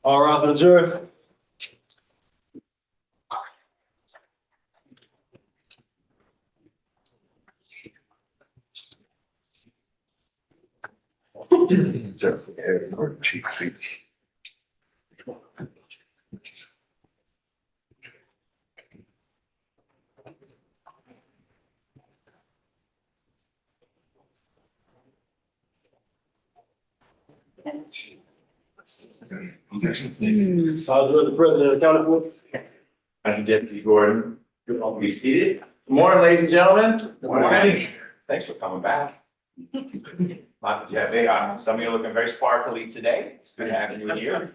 All right, for the jury. Just or cheap feet. I'll do the president of the county board. Thank you, Deputy Gordon. You'll be seated. Good morning, ladies and gentlemen. Good morning. Thanks for coming back. Some of you are looking very sparkly today. It's good having you here.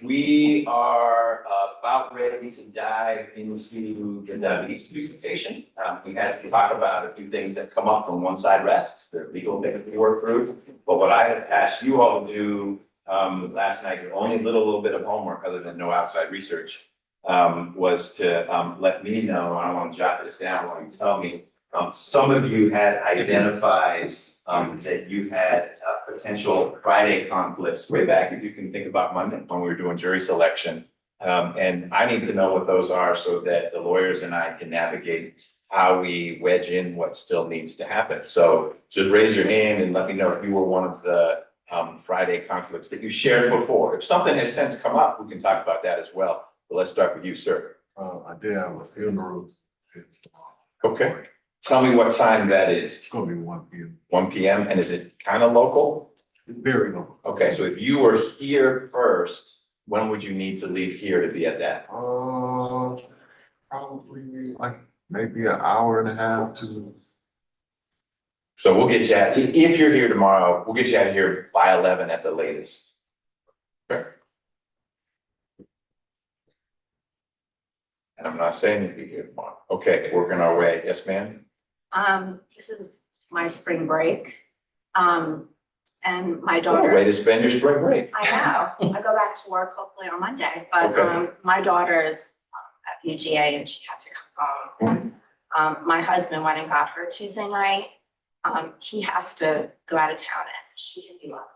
We are about ready to dive into the diabetes presentation. We had to talk about a few things that come up when one side rests. They're legal things we work through. But what I had asked you all to do last night, your only little bit of homework other than no outside research, was to let me know, and I want to jot this down while you tell me. Some of you had identified that you had potential Friday conflicts way back, if you can think about Monday when we were doing jury selection. And I need to know what those are so that the lawyers and I can navigate how we wedge in what still needs to happen. So just raise your hand and let me know if you were one of the Friday conflicts that you shared before. If something has since come up, we can talk about that as well. But let's start with you, sir. I did have a funeral. Okay. Tell me what time that It's is. gonna be 1 p.m. 1 p.m. And is it kind of local? Very low. Okay, so if you were here first, when would you need to leave here to be at that? Probably like maybe an hour and a half to. So we'll get you out, if you're here tomorrow, we'll get you out of here by 11 at the latest. Okay. And I'm not saying you'll be here tomorrow. Okay, working our way. Yes, ma'am? This is my spring break. And my Oh, daughter. way to spend your spring break. I know, I go back to work hopefully on Monday, but, Okay. my daughter is at UGA and she had to come home. My husband went and got her Tuesday night. He has to go out of town and she can be left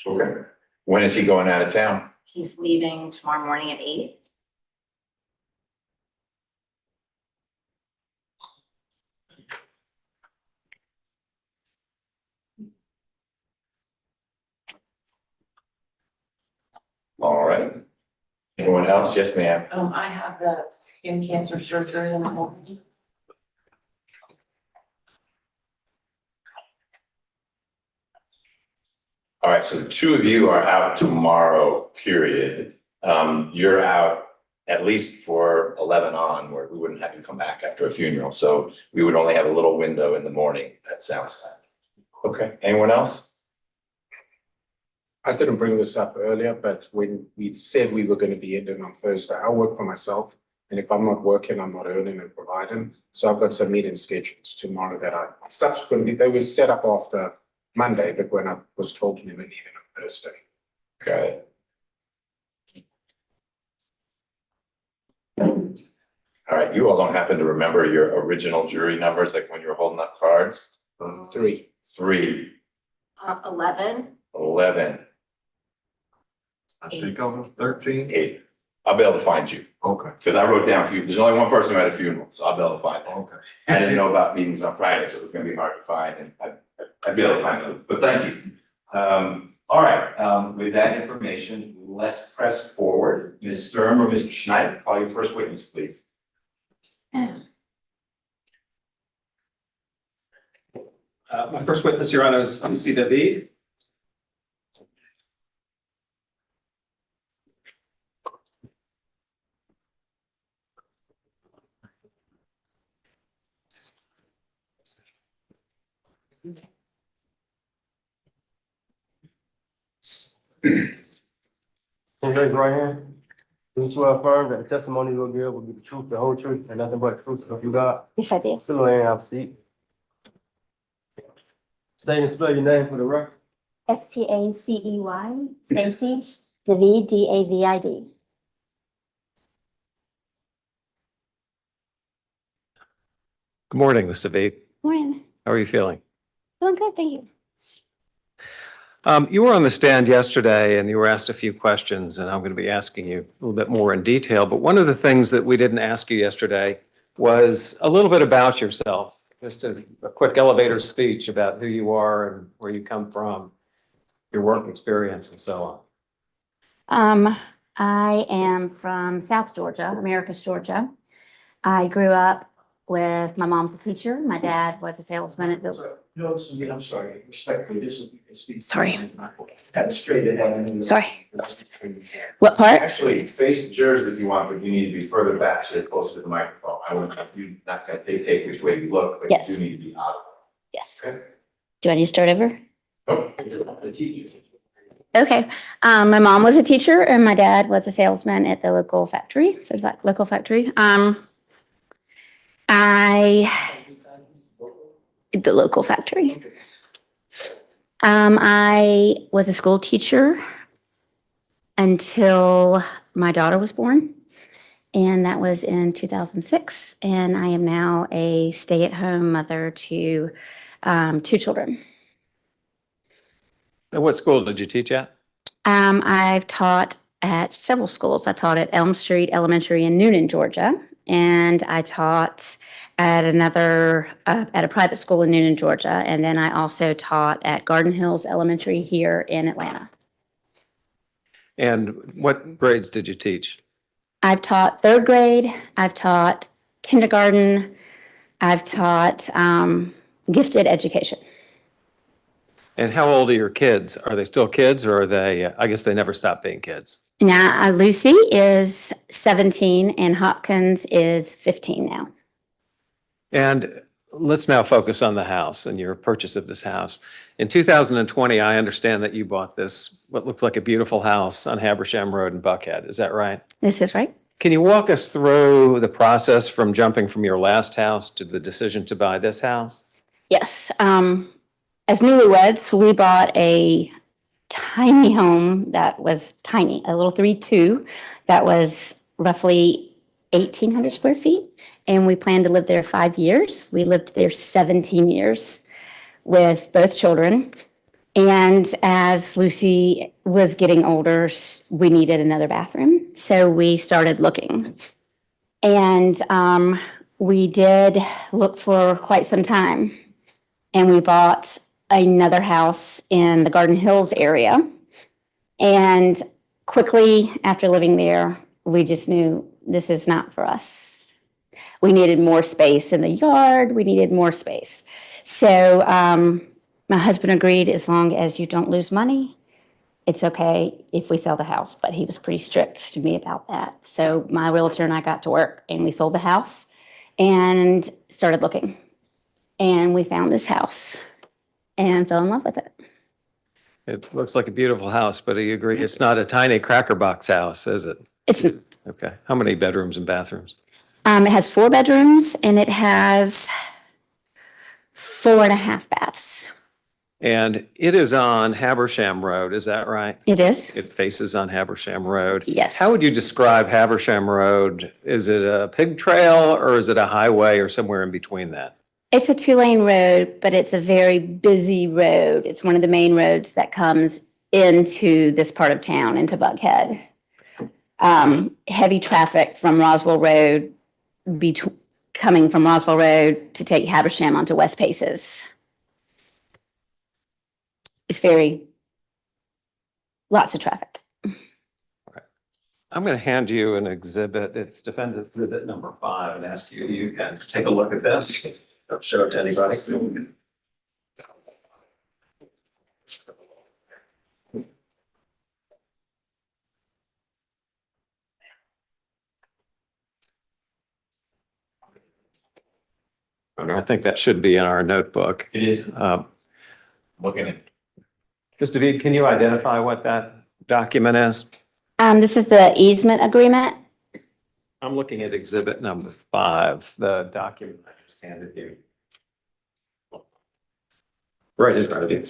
alone. Okay. When is he going out of town? He's leaving tomorrow morning at 8. All right. Anyone else? Yes, ma'am. I have the skin cancer surgery in the morning. All right, so the two of you are out tomorrow, period. You're out at least for 11 on, where we wouldn't have you come back after a funeral. So we would only have a little window in the morning, that sounds like. Okay, anyone else? I didn't bring this up earlier, but when we said we were going to be ending on Thursday, I work for myself. And if I'm not working, I'm not earning and providing. So I've got some meeting schedules tomorrow that I subsequently, they were set up after Monday, but when I was told we were leaving on Thursday. Got it. All right, you all don't happen to remember your original jury numbers, like when you were holding up cards? 3. 3. 11. 11, I think I was 13. 8. I'll be able to find you, Okay, because I wrote down there's only one person who had a funeral, so I'll be able to find you. okay. I didn't know about meetings on Friday, so it was gonna be hard to find, and I'd be able to find them, but thank you. All right, with that information, let's press forward. Ms. Sturm or Mr. Schneider, call your first witness, please. My first witness, Your Honor, is Lucy David. Can you raise your right hand? Do you swear or affirm that the testimony you will give will be the truth, the whole truth, and nothing but the truth, so help you God? Yes, I do. Still in, have a seat. State and spell your name for the record. Stacey, Stacy, David, David. Good morning, Mr. David. Morning. How are you feeling? Doing good, thank you. You were on the stand yesterday and you were asked a few questions, and I'm going to be asking you a little bit more in detail. But one of the things that we didn't ask you yesterday was a little bit about yourself, just a quick elevator speech about who you are and where you come from, your work experience and so on. I am from South Georgia, Americus, Georgia. I grew up with, my mom's a teacher, my dad was a salesman at the. No, I'm sorry, respectfully, this is. Sorry. Have it straight ahead. Sorry. What part? Actually, face the jurors if you want, but you need to be further back, so you're closer to the microphone. I wouldn't, you're not gonna dictate which way you look, but Yes. you do need to be audible. Yes. Okay. Do I need to start over? Oh, The teacher. Okay. My mom was a teacher and my dad was a salesman at the local factory, the local factory. I was a school teacher until my daughter was born, and that was in 2006. And I am now a stay-at-home mother to 2 children. And what school did you teach at? I've taught at several schools. I taught at Elm Street Elementary in Noonan, Georgia, and I taught at at a private school in Noonan, Georgia, and then I also taught at Garden Hills Elementary here in Atlanta. And what grades did you teach? I've taught 3rd grade, I've taught kindergarten, I've taught gifted education. And how old are your kids? Are they still kids, or are they, I guess they never stopped being kids? Now, Lucy is 17 and Hopkins is 15 now. And let's now focus on the house and your purchase of this house. In 2020, I understand that you bought this, what looks like a beautiful house on Habersham Road in Buckhead. Is that right? This is right. Can you walk us through the process from jumping from your last house to the decision to buy this house? Yes. As newlyweds, we bought a tiny home that was tiny, a little 3-2 that was roughly 1,800 square feet. And we planned to live there 5 years. We lived there 17 years with both children. And as Lucy was getting older, we needed another bathroom. So we started looking. And we did look for quite some time. And we bought another house in the Garden Hills area. And quickly after living there, we just knew this is not for us. We needed more space in the yard. We needed more space. So my husband agreed, as long as you don't lose money, it's okay if we sell the house. But he was pretty strict to me about that. So my realtor and I got to work and we sold the house and started looking. And we found this house and fell in love with it. It looks like a beautiful house, but do you agree it's not a tiny cracker box house, is it? It's Okay. How many bedrooms and bathrooms? It has 4 bedrooms and it has 4.5 baths. And it is on Habersham Road, is that right? It is. It faces on Habersham Road. Yes. How would you describe Habersham Road? Is it a pig trail or is it a highway or somewhere in between that? It's a 2-lane road, but it's a very busy road. It's one of the main roads that comes into this part of town, into Buckhead. Heavy traffic from Roswell Road, coming from Roswell Road to take Habersham onto West Paces. It's lots of traffic. I'm going to hand you an exhibit. It's defendant exhibit number 5 and ask you, you can take a look at this. Don't show it to anybody. I think that should be in our notebook. It is, looking at, Mr. David, can you identify what that document is? This is the easement agreement. I'm looking at exhibit number 5, the document I just handed you. Right in front of you.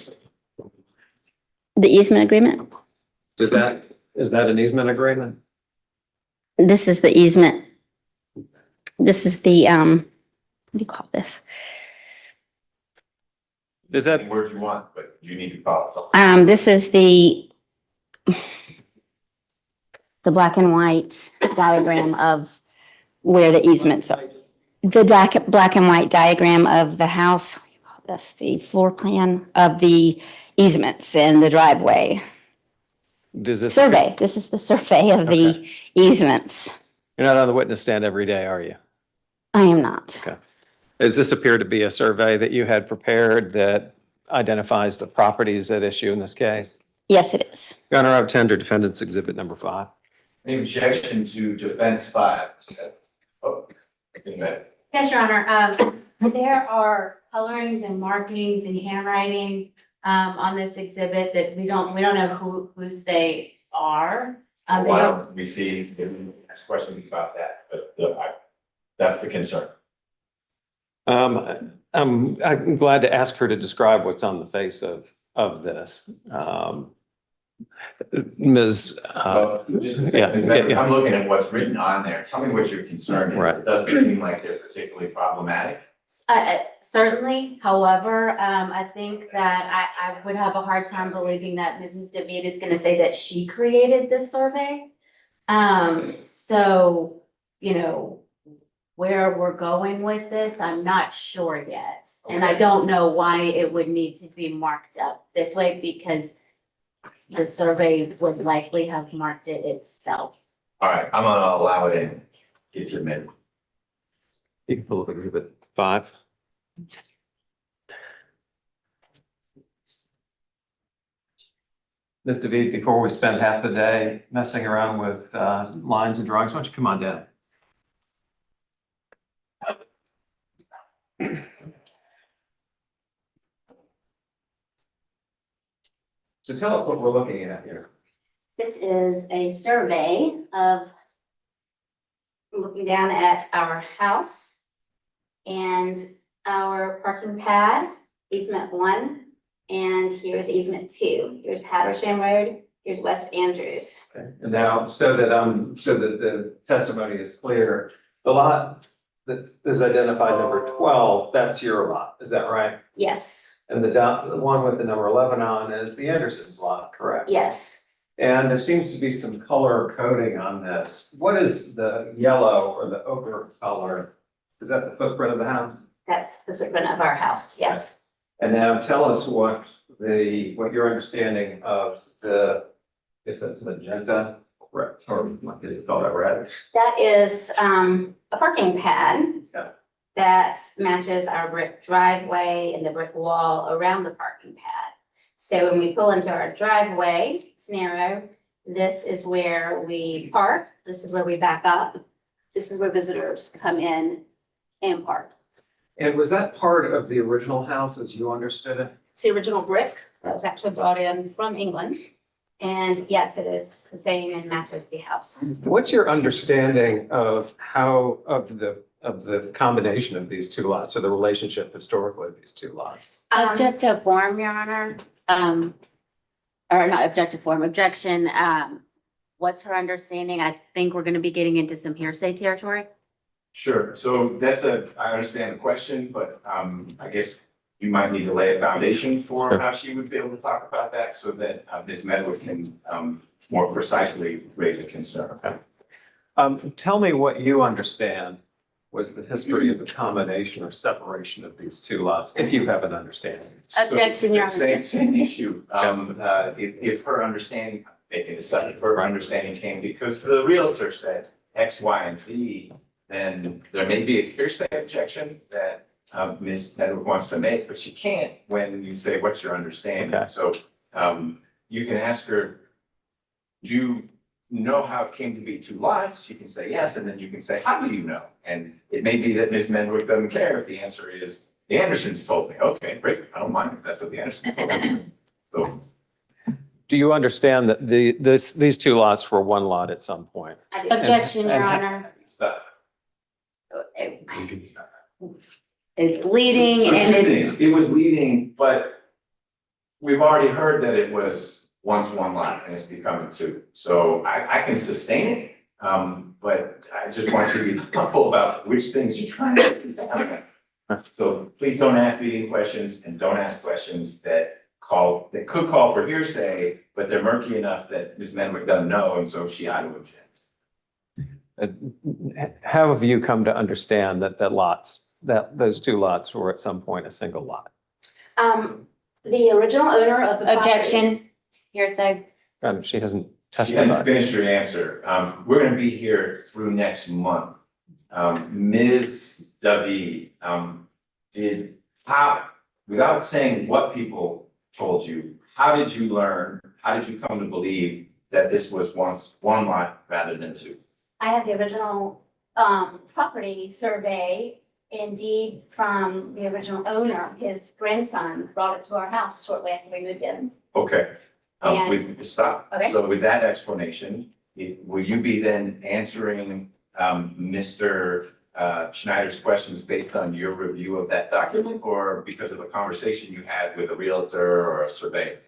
The easement agreement. Is that an easement agreement? This is the easement. This is the, what do you call this? Is that, any words you want, but you need to call it something. This is the black and white diagram of where the easements are. The black and white diagram of the house, what do you call this? The floor plan of the easements and the driveway. does this? Survey. This is the survey of the easements. You're not on the witness stand every day, are you? I am not. Okay. Does this appear to be a survey that you had prepared that identifies the properties at issue in this case? Yes, it is. Your Honor, I would tender defendant's exhibit number 5. Any objection to defense 5? Oh, amen. Yes, Your Honor. There are colorings and markings and handwriting on this exhibit that we don't know whose they are. They Why don't- don't we see, ask questions about that, but that's the concern. I'm glad to ask her to describe what's on the face of this. Ms. Just a second, I'm looking at what's written on there. Tell me what your concern is. Right. It doesn't seem like they're particularly problematic. Certainly, however, I think that I would have a hard time believing that Mrs. David is gonna say that she created this survey. So, you know, where we're going with this, I'm not sure yet. And I don't know why it would need to be marked up this way because the survey would likely have marked it itself. All right, I'm gonna allow it in. It's admitted. You can pull up exhibit 5. Ms. David, before we spend half the day messing around with lines and drawings, why don't you come on down? So tell us what we're looking at here. This is a survey of looking down at our house and our parking pad, easement 1, and here's easement 2. Here's Habersham Road, here's West Andrews. Okay. And now, so that the testimony is clear, the lot that is identified number 12, that's your lot, is that right? Yes, And the one with the number 11 on is the Anderson's lot, correct? yes. And there seems to be some color coding on this. What is the yellow or the ochre color? Is that the footprint of the house? That's the footprint of our house, yes. And now tell us what your understanding of if that's magenta, or what did you call that, red? That is a parking pad Yeah. that matches our brick driveway and the brick wall around the parking pad. So when we pull into our driveway, it's narrow. This is where we park. This is where we back up. This is where visitors come in and park. And was that part of the original house as you understood it? It's the original brick that was actually brought in from England. And yes, it is the same and matches the house. What's your understanding of the combination of these two lots, or the relationship historically of these two lots? Objective form, Your Honor, or not objective form, objection. What's her understanding? I think we're gonna be getting into some hearsay territory. Sure, so I understand the question, but I guess you might need to lay a foundation for Sure. how she would be able to talk about that so that Ms. Medwick can more precisely raise a concern. Tell me what you understand was the history of the combination or separation of these two lots, if you have an understanding. Objection, Your Honor. Same issue. If her understanding, making this up, if her understanding came because the realtor said X, Y, and Z, then there may be a hearsay objection that Ms. Medwick wants to make, but she can't when you say, what's your understanding? Okay. So you can ask her, do you know how it came to be two lots? She can say yes, and then you can say, how do you know? And it may be that Ms. Medwick doesn't care if the answer is, the Andersons told me. Okay, great, I don't mind if that's what the Andersons told me. So Do you understand that these two lots were one lot at some point? Objection, Your And- Honor. stop. It's leading So and two it's, things. It was leading, but we've already heard that it was once one lot and it's becoming two. So I can sustain it, but I just want you to be thoughtful about which things you're trying to do. So please don't ask leading questions and don't ask questions that could call for hearsay, but they're murky enough that Ms. Medwick doesn't know, and so she ought to object. How have you come to understand that those two lots were at some point a single lot? the original owner of the property. Objection, hearsay. She hasn't She hasn't testified. finished her answer. We're gonna be here through next month. Ms. David, without saying what people told you, how did you learn, how did you come to believe that this was once one lot rather than two? I have the original property survey, indeed from the original owner. His grandson brought it to our house shortly after we moved in. Okay, stop. Okay. So with that explanation, will you be then answering Mr. Schneider's questions based on your review of that document or because of a conversation you had with a realtor or a surveyor?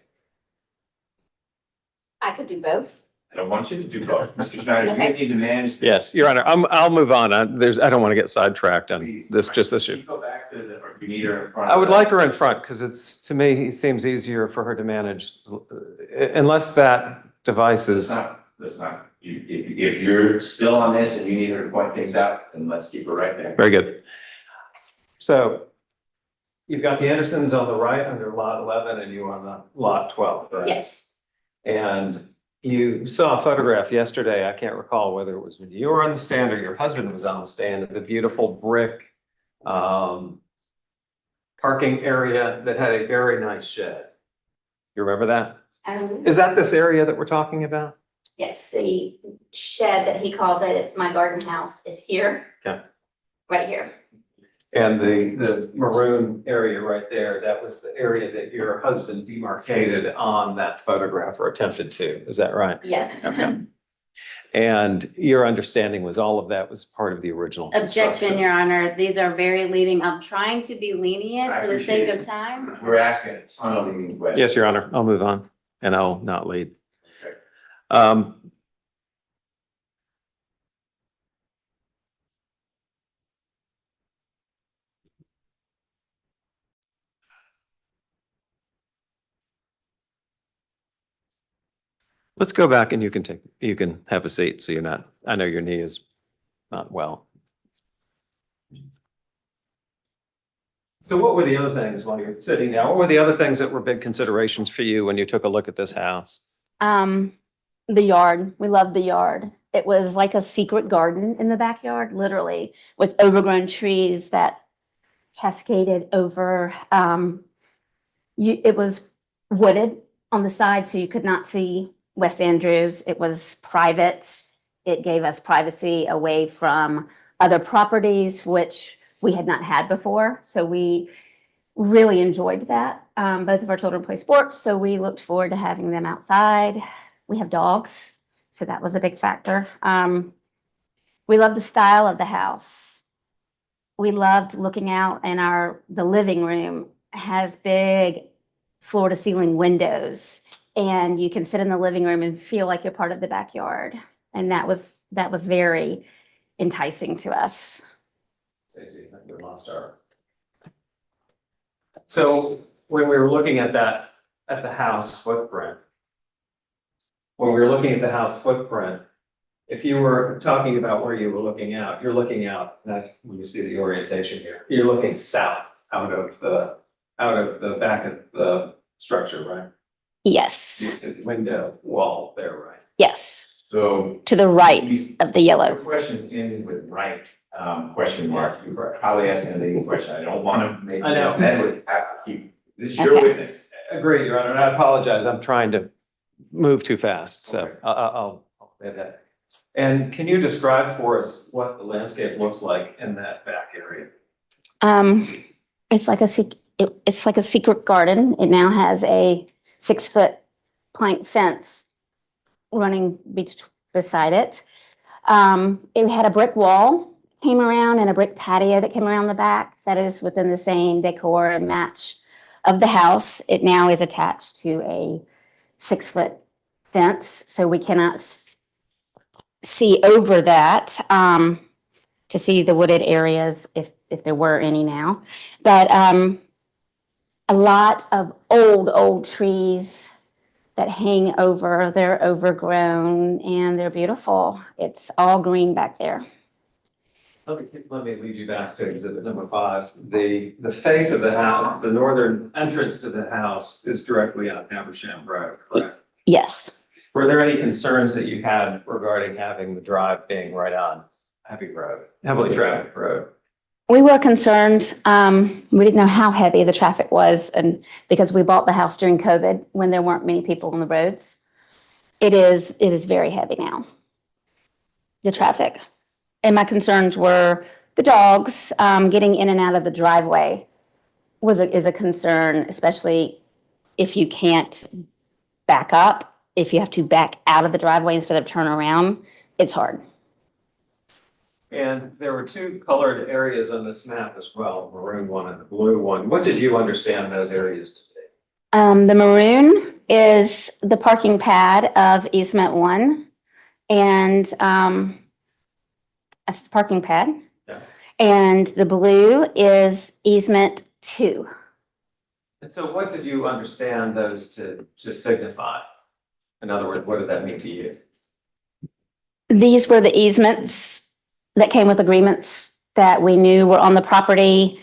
I could do both. I don't want you to do both. Mr. Schneider, you Okay. need to manage this. Yes, Your Honor, I'll move on. I don't want to get sidetracked on Please. this Can issue. you go back to or you need her in front? I would of- like her in front because to me, it seems easier for her to manage unless that device is. That's not, if you're still on this and you need her to point things out, then let's keep her right there. Very good. So you've got the Andersons on the right under lot 11 and you on the lot 12, right? Yes. And you saw a photograph yesterday, I can't recall whether it was when you were on the stand or your husband was on the stand, of the beautiful brick parking area that had a very nice shed. You remember that? Is that this area that we're talking about? Yes, the shed that he calls it, it's my garden house, is here. Okay. Right here. And the maroon area right there, that was the area that your husband demarcated on that photograph or attempted to, is that right? Yes. Okay. And your understanding was all of that was part of the original Objection, construction? Your Honor. These are very leading. I'm trying to be lenient I for the sake appreciate of time. We're asking a ton of leading questions. Yes, Your Honor, I'll move on and I'll not lead. Okay. Let's go back and you can have a seat so you're not, I know your knee is not well. So what were the other things while you're sitting down? What were the other things that were big considerations for you when you took a look at this house? The yard, we loved the yard. It was like a secret garden in the backyard, literally, with overgrown trees that cascaded over. It was wooded on the side, so you could not see West Andrews. It was private. It gave us privacy away from other properties, which we had not had before. So we really enjoyed that. Both of our children play sports, so we looked forward to having them outside. We have dogs, so that was a big factor. We loved the style of the house. We loved looking out, and the living room has big floor to ceiling windows, and you can sit in the living room and feel like you're part of the backyard. And that was very enticing to us. Stacey, I think we lost our. So when we were looking at that, at the house footprint, when we were looking at the house footprint, if you were talking about where you were looking out, you're looking out, when you see the orientation here, you're looking south out of the back of the structure, right? Yes, The window wall there, right? yes, So. to the right of the Your yellow. question's in with right, question mark. You're probably asking a legal question. I don't want to make. I know. That would have to keep, this is your Okay. witness. Agree, Your Honor, and I apologize, I'm trying to move too fast, so Okay. I'll say that. And can you describe for us what the landscape looks like in that back area? It's like it's like a secret garden. It now has a 6-foot plank fence running beside it. It had a brick wall came around and a brick patio that came around the back that is within the same decor and match of the house. It now is attached to a 6-foot fence, so we cannot see over that to see the wooded areas if there were any now. But a lot of old trees that hang over, they're overgrown and they're beautiful. It's all green back there. Let me lead you back to exhibit number 5. The face of the house, the northern entrance to the house is directly on Habersham Road, correct? Yes. Were there any concerns that you had regarding having the drive being right on heavily trafficked road? We were concerned. We didn't know how heavy the traffic was, and because we bought the house during COVID when there weren't many people on the roads. It is very heavy now, the traffic. And my concerns were the dogs getting in and out of the driveway is a concern, especially if you can't back up. If you have to back out of the driveway instead of turn around, it's hard. And there were 2 colored areas on this map as well, maroon one and the blue one. What did you understand those areas to be? The maroon is the parking pad of Easement 1, and that's the parking pad. Yeah. And the blue is Easement 2. And so what did you understand those to signify? In other words, what did that mean to you? These were the easements that came with agreements that we knew were on the property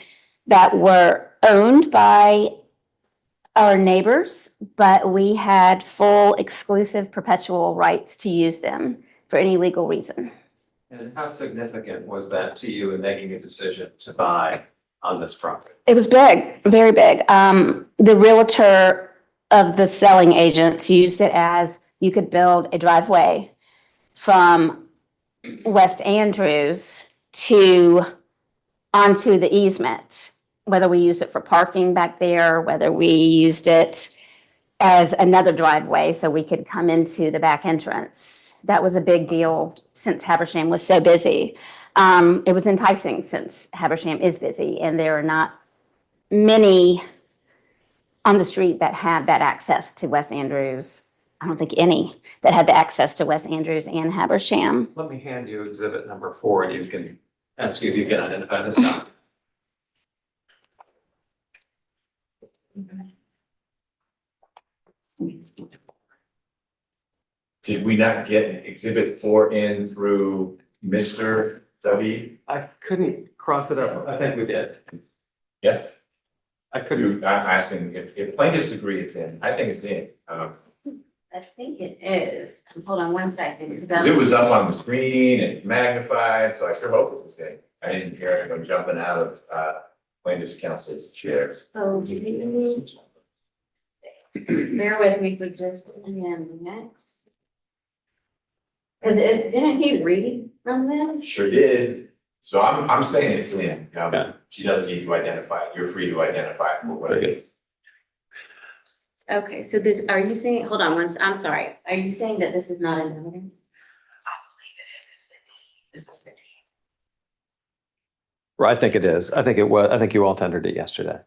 that were owned by our neighbors, but we had full exclusive perpetual rights to use them for any legal reason. And how significant was that to you in making a decision to buy on this property? It was big, very big. The realtor of the selling agents used it as you could build a driveway from West Andrews onto the easement, whether we used it for parking back there, whether we used it as another driveway so we could come into the back entrance. That was a big deal since Habersham was so busy. It was enticing since Habersham is busy and there are not many on the street that have that access to West Andrews. I don't think any that had the access to West Andrews and Habersham. Let me hand you exhibit number 4 and you can ask you if you can identify this document. Did we not get exhibit 4 in through Mr. W? I couldn't cross it up. I think we did. Yes? I couldn't. I'm asking if plaintiffs agree it's in. I think it's in. I think it is. Hold on one second. 'Cause it was up on the screen and magnified, so I sure hope it was in. I didn't hear anyone jumping out of plaintiffs' counsel's chairs. Oh, bear with me for just a minute. Cause didn't he read from this? Sure did. So I'm saying it's in. Yeah. She doesn't need to identify it. You're free to identify it for what it is. Okay, so this, are you saying, hold on once, I'm sorry. Are you saying that this is not in evidence? I believe it is. This is the name. I think it is. I think it was. I think you all tendered it yesterday.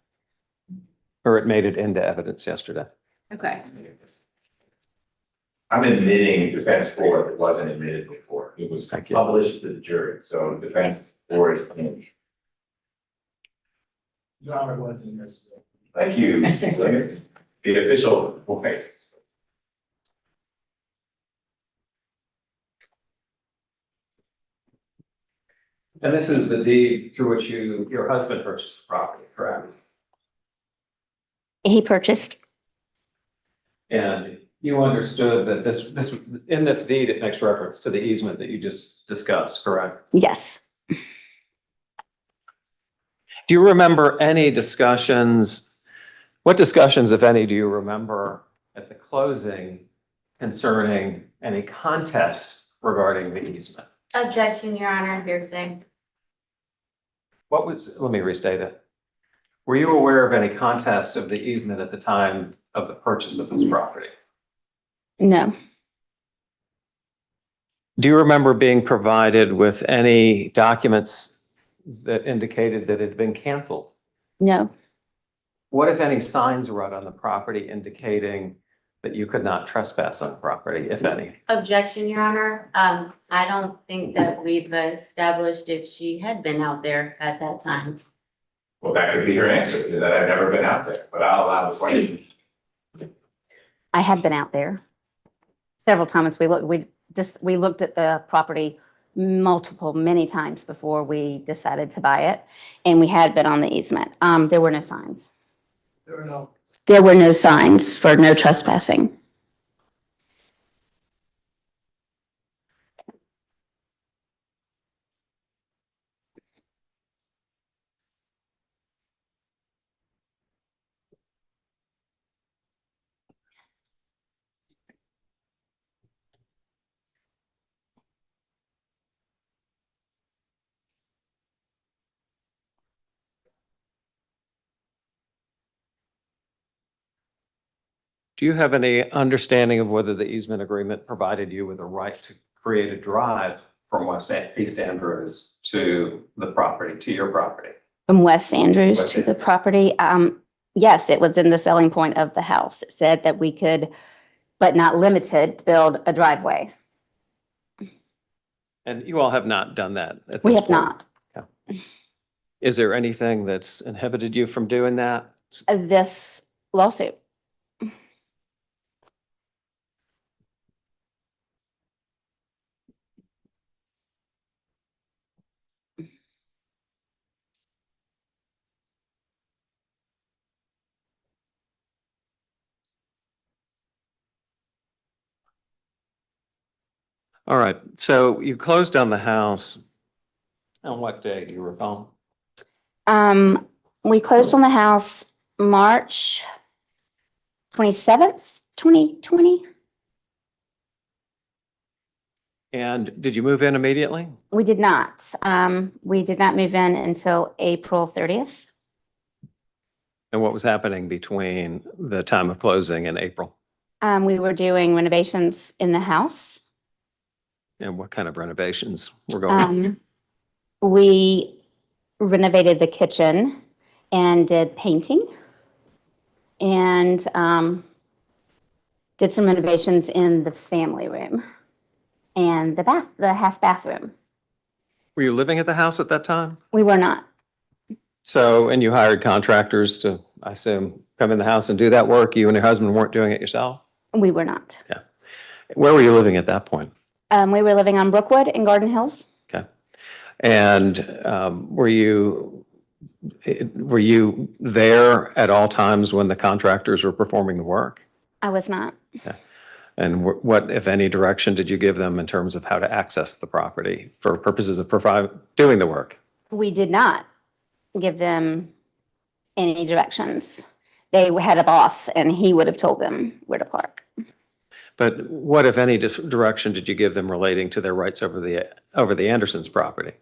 Or it made it into evidence yesterday. Okay. I'm admitting defense 4 that wasn't admitted before. It was Thank you. published to the jury, so defense 4 is in. Your Honor wasn't necessary. Thank you. The official voice. And this is the deed through which your husband purchased the property, correct? He purchased, And you understood that this, in this deed, it makes reference to the easement that you just discussed, correct? yes. Do you remember any discussions? What discussions, if any, do you remember at the closing concerning any contest regarding the easement? Objection, Your Honor, hearsay. What was, let me restate it. Were you aware of any contest of the easement at the time of the purchase of this property? No, Do you remember being provided with any documents that indicated that it had been canceled? no, What, if any, signs were out on the property indicating that you could not trespass on the property, if any? Objection, Your Honor. I don't think that we've established if she had been out there at that time. Well, that could be her answer, that I've never been out there, but I'll allow the question. I had been out there several times. We looked at the property many times before we decided to buy it. And we had been on the easement. There were no signs. There were no signs for no trespassing. Do you have any understanding of whether the easement agreement provided you with a right to create a drive from East Andrews to the property, to your property? From West Andrews West to the property, yes, it was in the selling point of the house. It said that we could, but not limited, build a driveway. And you all have not done that at this point? We have not. Is there anything that's inhibited you from doing that? This lawsuit. All right, so you closed on the house on what day, do you recall? We closed on the house March 27th, 2020. And did you move in immediately? We did not. We did not move in until April 30th. And what was happening between the time of closing and April? We were doing renovations in the house. And what kind of renovations were going on? We renovated the kitchen and did painting and did some renovations in the family room and the half bathroom. Were you living at the house at that time? We were not. So, and you hired contractors to, I assume, come in the house and do that work? You and your husband weren't doing it yourself? We were not. Yeah. Where were you living at that point? We were living on Brookwood in Garden Hills. Okay. And were you there at all times when the contractors were performing the work? I was not. Okay. And what, if any, direction did you give them in terms of how to access the property for purposes of doing the work? We did not give them any directions. They had a boss and he would have told them where to park. But what, if any, direction did you give them relating to their rights over the Andersons' property?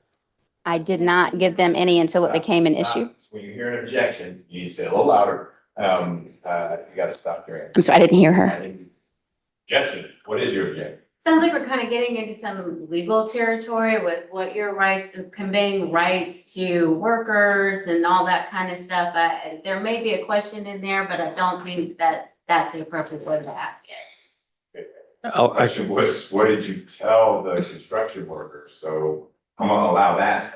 I did not give them any until it became an Stop. issue. When you hear an objection, you need to say a little louder. You gotta stop your answer. I'm sorry, I didn't hear her. Objection, what is your objection? Sounds like we're kind of getting into some legal territory with what your rights and conveying rights to workers and all that kind of stuff. There may be a question in there, but I don't think that that's the appropriate way to ask it. The question was, what did you tell the construction workers? So I'm gonna allow that.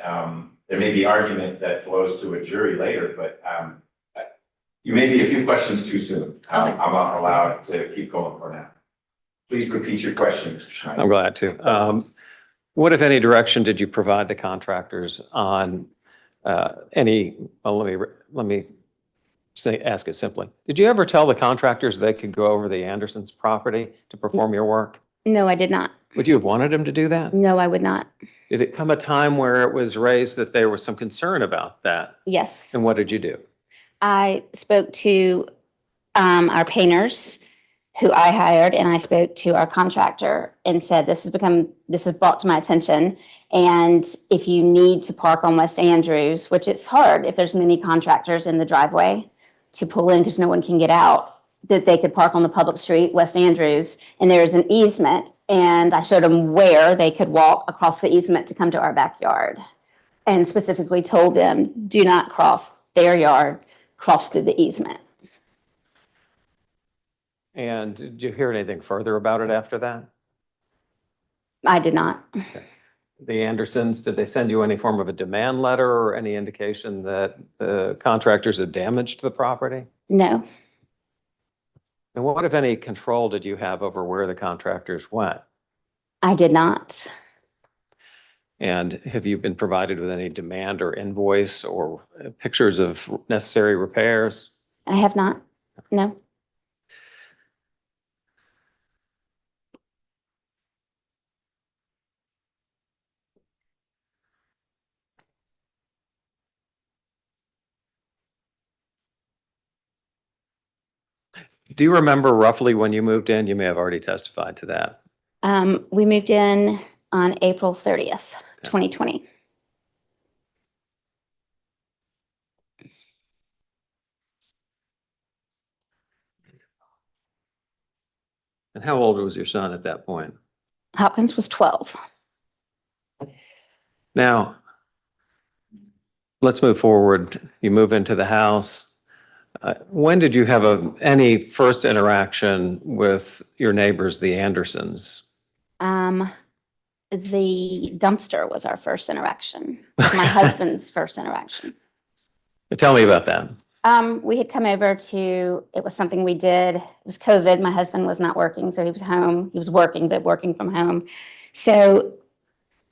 there may be argument that flows to a jury later, but, you may be a few questions too soon. I'm not allowed to keep going for now. Please repeat your question, Mr. Schneider. I'm glad to. What, if any, direction did you provide the contractors on any, well, let me ask it simply. Did you ever tell the contractors they could go over the Andersons' property to perform your work? No, I did not. Would you have wanted them to do that? No, I would not. Did it come a time where it was raised that there was some concern about that? Yes. And what did you do? I spoke to our painters who I hired, and I spoke to our contractor and said, this is brought to my attention. And if you need to park on West Andrews, which it's hard if there's many contractors in the driveway to pull in because no one can get out, that they could park on the public street, West Andrews, and there's an easement. And I showed them where they could walk across the easement to come to our backyard, and specifically told them, do not cross their yard, cross through the easement. And did you hear anything further about it after that? I did not. The Andersons, did they send you any form of a demand letter or any indication that the contractors had damaged the property? No. And what, if any, control did you have over where the contractors went? I did not. And have you been provided with any demand or invoice or pictures of necessary repairs? I have not. No. Do you remember roughly when you moved in? You may have already testified to that. We moved in on April 30th, 2020. And how old was your son at that point? Hopkins was 12. Now, let's move forward. You move into the house. When did you have any first interaction with your neighbors, the Andersons? The dumpster was our first interaction. My husband's first interaction. Tell me about that. We had come over it was something we did. It was COVID. My husband was not working, so he was home. He was working, but working from home. So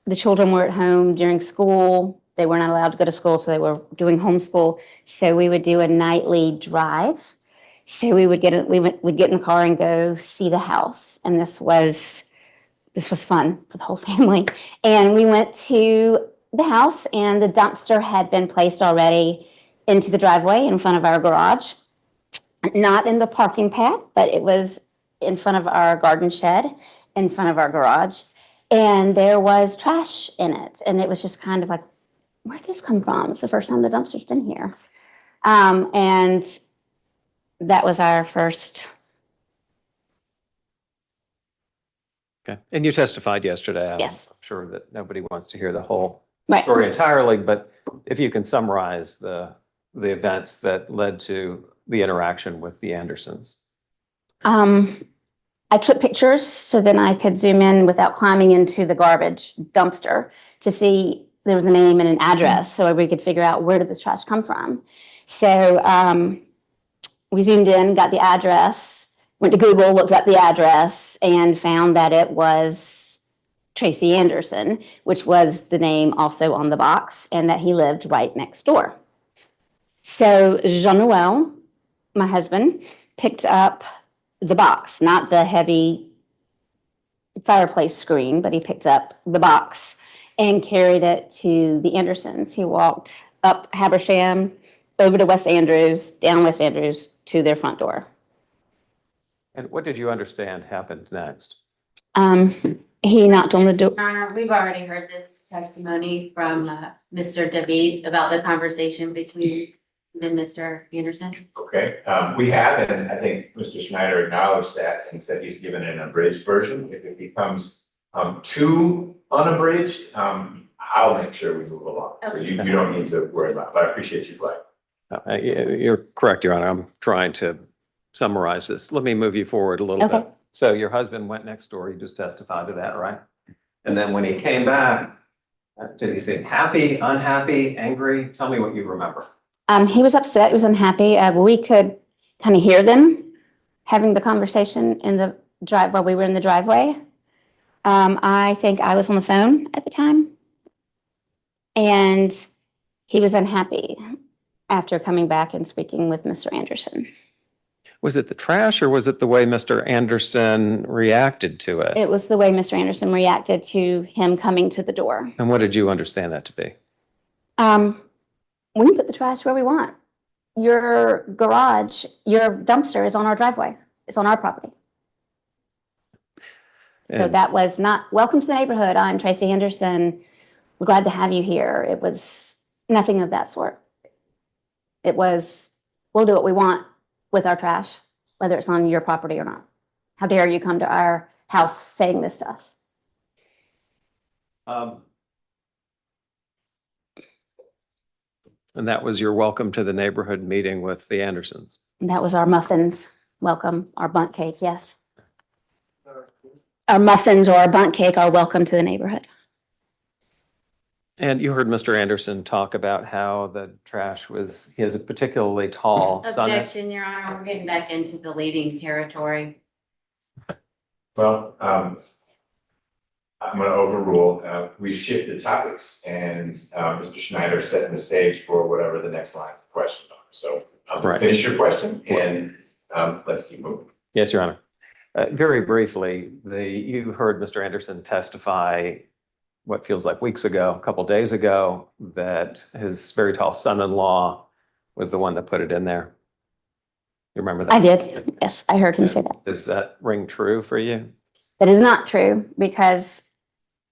the children were at home during school. They were not allowed to go to school, so they were doing homeschool. So we would do a nightly drive. So we'd get in the car and go see the house. And this was fun for the whole family. And we went to the house, and the dumpster had been placed already into the driveway in front of our garage. Not in the parking pad, but it was in front of our garden shed, in front of our garage. And there was trash in it. And it was just kind of like, where did this come from? It's the first time the dumpster's been here. And that was our first. Okay. And you testified yesterday. Yes. I'm sure that nobody wants to hear the whole Right. story entirely, but if you can summarize the events that led to the interaction with the Andersons. I took pictures so then I could zoom in without climbing into the garbage dumpster to see there was a name and an address so we could figure out where did this trash come from. So we zoomed in, got the address, went to Google, looked up the address, and found that it was Tracy Anderson, which was the name also on the box, and that he lived right next door. So Jean-Noel, my husband, picked up the box, not the heavy fireplace screen, but he picked up the box and carried it to the Andersons. He walked up Habersham, over to West Andrews, down West Andrews to their front door. And what did you understand happened next? He knocked on the door. Your Honor, we've already heard this testimony from Mr. David about the conversation between him and Mr. Anderson. Okay, we have, and I think Mr. Schneider acknowledged that and said he's given an abridged version. If it becomes too unabridged, I'll make sure we move along. So you don't need to worry about it, but I appreciate you flagging. You're correct, Your Honor. I'm trying to summarize this. Let me move you forward a little bit. So your husband went next door. You just testified to that, right? And then when he came back, Did he seem happy, unhappy, angry? Tell me what you remember. He was upset, he was unhappy. We could kind of hear them having the conversation in the drive while we were in the driveway. I think I was on the phone at the time. And he was unhappy after coming back and speaking with Mr. Anderson. Was it the trash or was it the way Mr. Anderson reacted to it? It was the way Mr. Anderson reacted to him coming to the door. And what did you understand that to be? We can put the trash where we want. Your garage, your dumpster is on our driveway. It's on our property. So And- that was not, welcome to the neighborhood. I'm Tracy Anderson. We're glad to have you here. It was nothing of that sort. It was, we'll do what we want with our trash, whether it's on your property or not. How dare you come to our house saying this to us? And that was your welcome to the neighborhood meeting with the Andersons. And that was our muffins. Welcome, our bundt cake, yes. Our muffins or our bundt cake are welcome to the neighborhood. And you heard Mr. Anderson talk about how the trash was, he has a particularly tall son. Objection, Your Honor, we're getting back into the leading territory. Well, I'm gonna overrule, we shifted topics and, Mr. Schneider setting the stage for whatever the next line of questions are. So, Right. finish your question and, let's keep moving. Yes, Your Honor. Very briefly, you heard Mr. Anderson testify what feels like weeks ago, a couple days ago, that his very tall son-in-law was the one that put it in there. You remember that? I did, yes, I heard him say that. Does that ring true for you? That is not true, because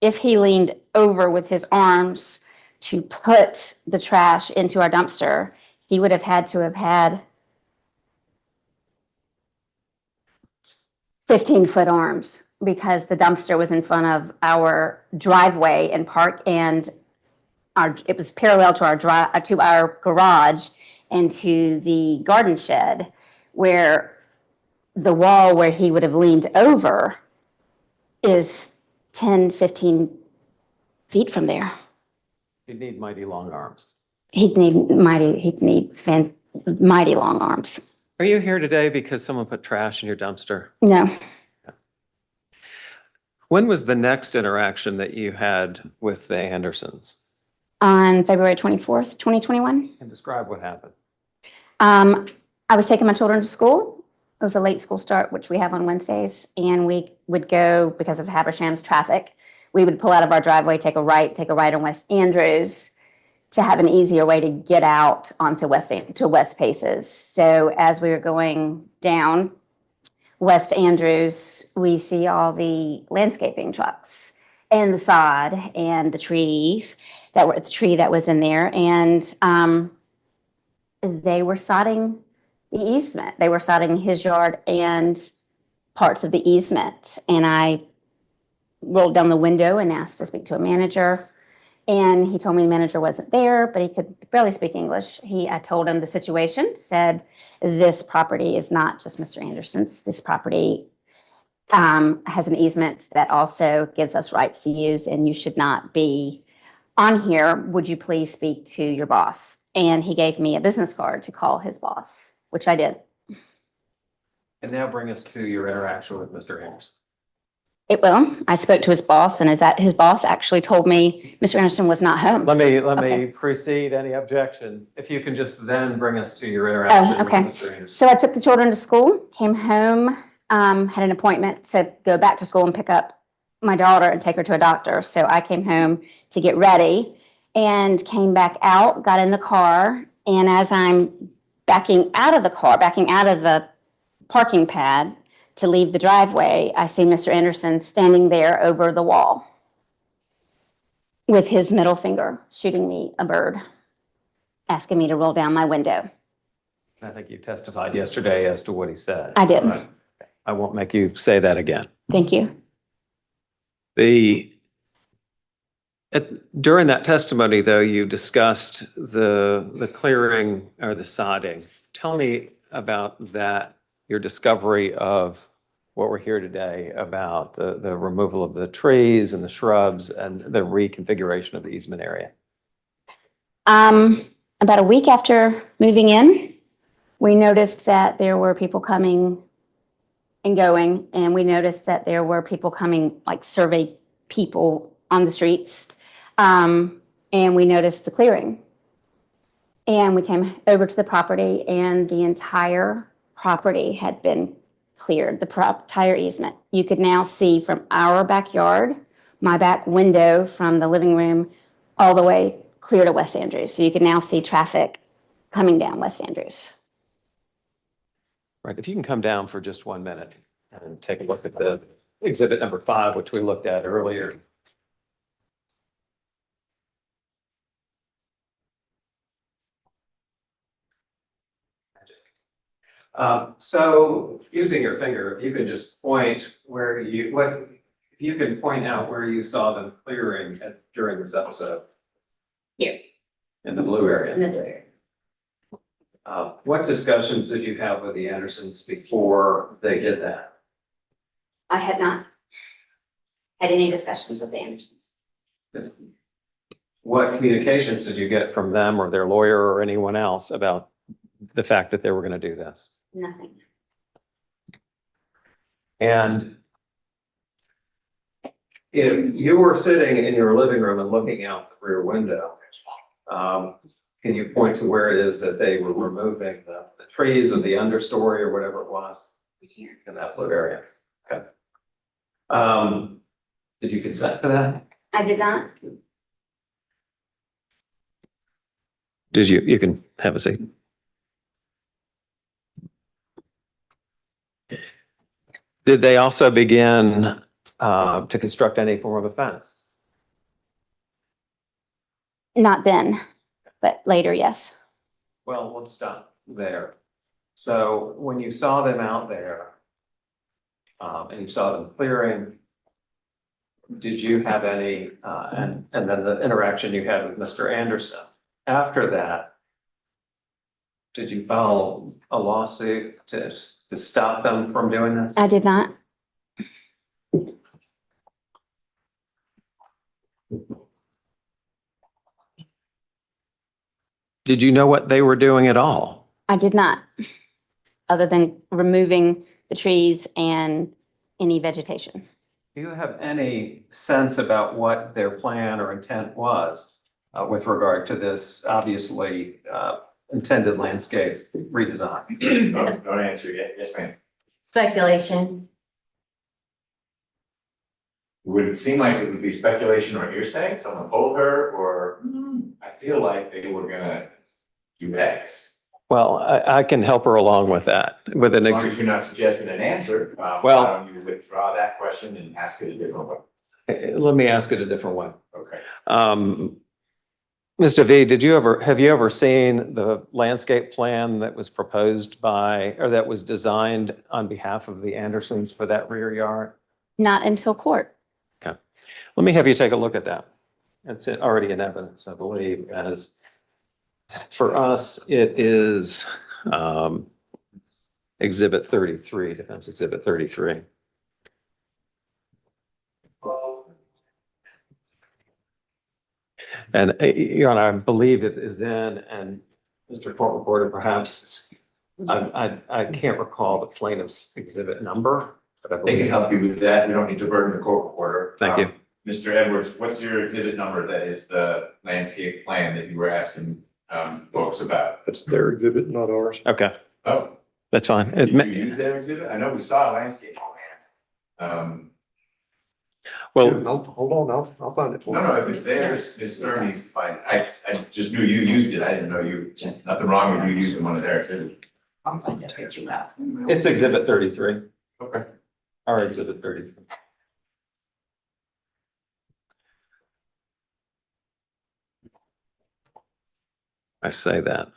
if he leaned over with his arms to put the trash into our dumpster, he would have had to have had 15-foot arms, because the dumpster was in front of our driveway and park, and it was parallel to our garage and to the garden shed, where the wall where he would have leaned over is 10, 15 feet from there. You'd need mighty long arms. He'd need mighty long arms. Are you here today because someone put trash in your dumpster? No, When was the next interaction that you had with the Andersons? on February 24th, 2021. And describe what happened. I was taking my children to school. It was a late school start, which we have on Wednesdays, and we would go, because of Habershams traffic, we would pull out of our driveway, take a right on West Andrews to have an easier way to get out onto West Paces. So as we were going down West Andrews, we see all the landscaping trucks and the sod and the trees the tree that was in there, and they were sodding the easement. They were sodding his yard and parts of the easement. And I rolled down the window and asked to speak to a manager. And he told me the manager wasn't there, but he could barely speak English. I told him the situation, said, this property is not just Mr. Anderson's. This property has an easement that also gives us rights to use, and you should not be on here. Would you please speak to your boss? And he gave me a business card to call his boss, which I did. And now bring us to your interaction with Mr. Anderson. It will. I spoke to his boss, and his boss actually told me Mr. Anderson was not home. Let me Okay. precede any objections. If you can just then bring us to your interaction with okay. Mr. Anderson. So I took the children to school, came home, had an appointment to go back to school and pick up my daughter and take her to a doctor. So I came home to get ready and came back out, got in the car. And as I'm backing out of the parking pad to leave the driveway, I see Mr. Anderson standing there over the wall with his middle finger, shooting me a bird, asking me to roll down my window. I think you testified yesterday as to what he said. I did. I won't make you say that again. Thank you. During that testimony, though, you discussed the clearing or the sodding. Tell me about that, your discovery of what we're here today about the removal of the trees and the shrubs and the reconfiguration of the easement area? About a week after moving in, we noticed that there were people coming and going, and we noticed that there were people coming, like survey people on the streets. And we noticed the clearing. And we came over to the property, and the entire property had been cleared, the entire easement. You could now see from our backyard, my back window from the living room, all the way clear to West Andrews. So you can now see traffic coming down West Andrews. Right, if you can come down for just 1 minute and take a look at the exhibit number 5, which we looked at earlier. So using your finger, if you could just point where if you can point out where you saw them clearing during this episode. Here. In the blue area. In the blue area. What discussions did you have with the Andersons before they did that? I had not had any discussions with the Andersons. What communications did you get from them or their lawyer or anyone else about the fact that they were going to do this? Nothing. And if you were sitting in your living room and looking out the rear window, can you point to where it is that they were removing the trees or the understory or whatever it was in that blue area? Okay. Did you consent to that? I did not. Did you? You can have a seat. Did they also begin to construct any form of a fence? Not then, but later, yes. Well, let's stop there. So when you saw them out there and you saw them clearing, did you have any, and then the interaction you had with Mr. Anderson, after that, did you file a lawsuit to stop them from doing this? I did not. Did you know what they were doing at all? I did not, other than removing the trees and any vegetation. Do you have any sense about what their plan or intent was with regard to this obviously intended landscape redesign? Don't answer yet. Yes, ma'am. Speculation. Would it seem like it would be speculation or hearsay? Someone told her, or I feel like they were gonna do X. Well, I can help her along with that, with an As long as you're not suggesting an answer, Well- why don't you withdraw that question and ask it a different way? let me ask it a different way. Okay. Mr. V, have you ever seen the landscape plan that was proposed by, or that was designed on behalf of the Andersons for that rear yard? Not until court. Okay. Let me have you take a look at that. It's already in evidence, I believe, as for us, it is Exhibit 33, Defense Exhibit 33. And Your Honor, I believe it is in, and Mr. Court Reporter, perhaps, I can't recall the plaintiff's exhibit number, but I They believe. can help you with that. We don't need to burden the court reporter. Thank you. Mr. Edwards, what's your exhibit number that is the landscape plan that you were asking folks about? That's their exhibit, not ours. Okay, Oh, that's fine. did you use their exhibit? I know we saw a landscape plan. Well, Hold on, I'll find it for No, you. no, if it's theirs, Ms. Stern needs to find it. I just knew you used it. I didn't know you, nothing wrong with you using one of their exhibits. it's Exhibit 33, Okay. our Exhibit 33. I say that.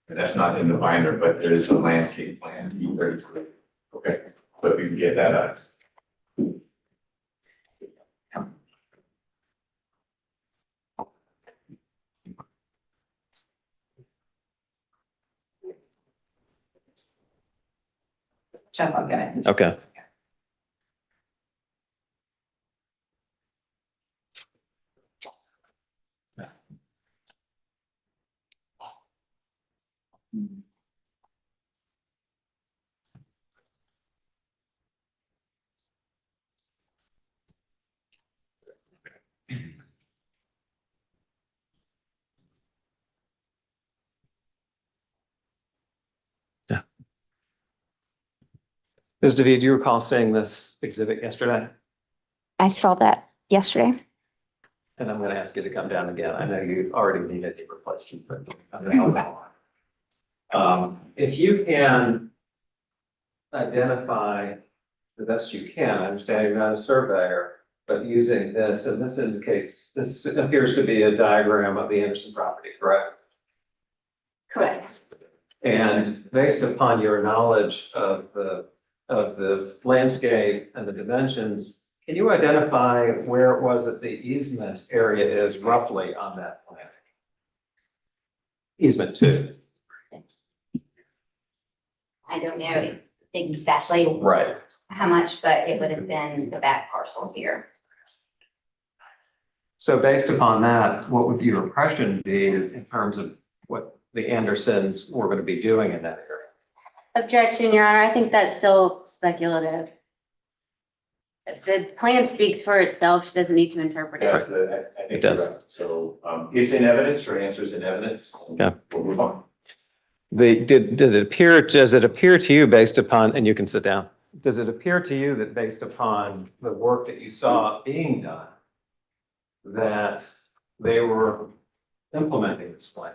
That's not in the binder, but there is a landscape plan, E33. Okay, so if you can get that out. Jeff, I'll get it. Okay. Yeah. Ms. David, do you recall seeing this exhibit yesterday? I saw that yesterday. And I'm going to ask you to come down again. I know you already needed your replacement, but I'm going to help out. If you can identify the best you can, I understand you're not a surveyor, but using this, and this indicates, this appears to be a diagram of the Anderson property, correct? Correct. And based upon your knowledge of the landscape and the dimensions, can you identify where it was that the easement area is roughly on that plan? Easement 2. I don't know exactly Right. how much, but it would have been the back parcel here. So based upon that, what would your impression be in terms of what the Andersons were going to be doing in that area? Objection, Your Honor. I think that's still speculative. The plan speaks for itself. She doesn't need to interpret it. I think It does. you're right. So, it's in evidence, her answer's in evidence. Yeah. We'll move on. Does it appear to you based upon, and you can sit down, does it appear to you that based upon the work that you saw being done, that they were implementing this plan?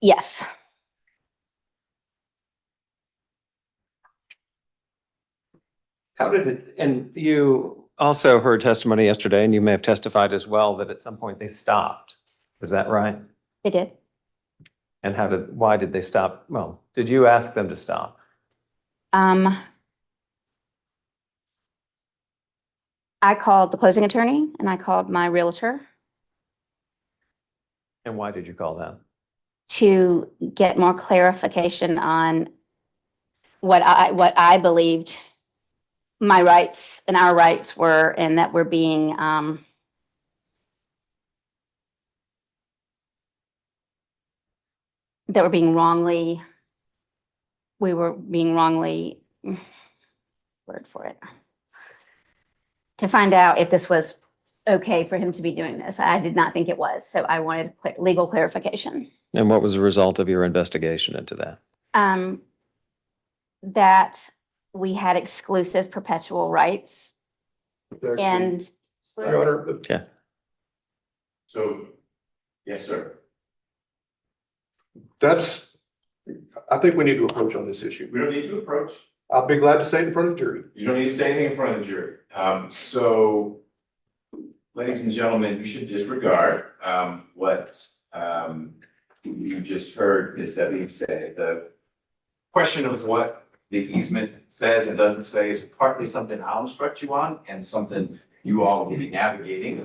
Yes. How did it, and you also heard testimony yesterday, and you may have testified as well, that at some point they stopped. Is that right? They did. And why did they stop? Well, did you ask them to stop? I called the closing attorney and I called my realtor And why did you call them? to get more clarification on what I believed my rights and our rights were, and that we're being, we were being wrongly, word for it, to find out if this was okay for him to be doing this. I did not think it was, so I wanted legal clarification. And what was the result of your investigation into that? That we had exclusive perpetual rights and Okay. So, yes, sir. I think we need to approach on this issue. We don't need to approach. I'll be glad to say it in front of the jury. You don't need to say anything in front of the jury. So, ladies and gentlemen, you should disregard, what, you just heard Ms. Debbie say. The question of what the easement says and doesn't say is partly something I'll instruct you on and something you all will be navigating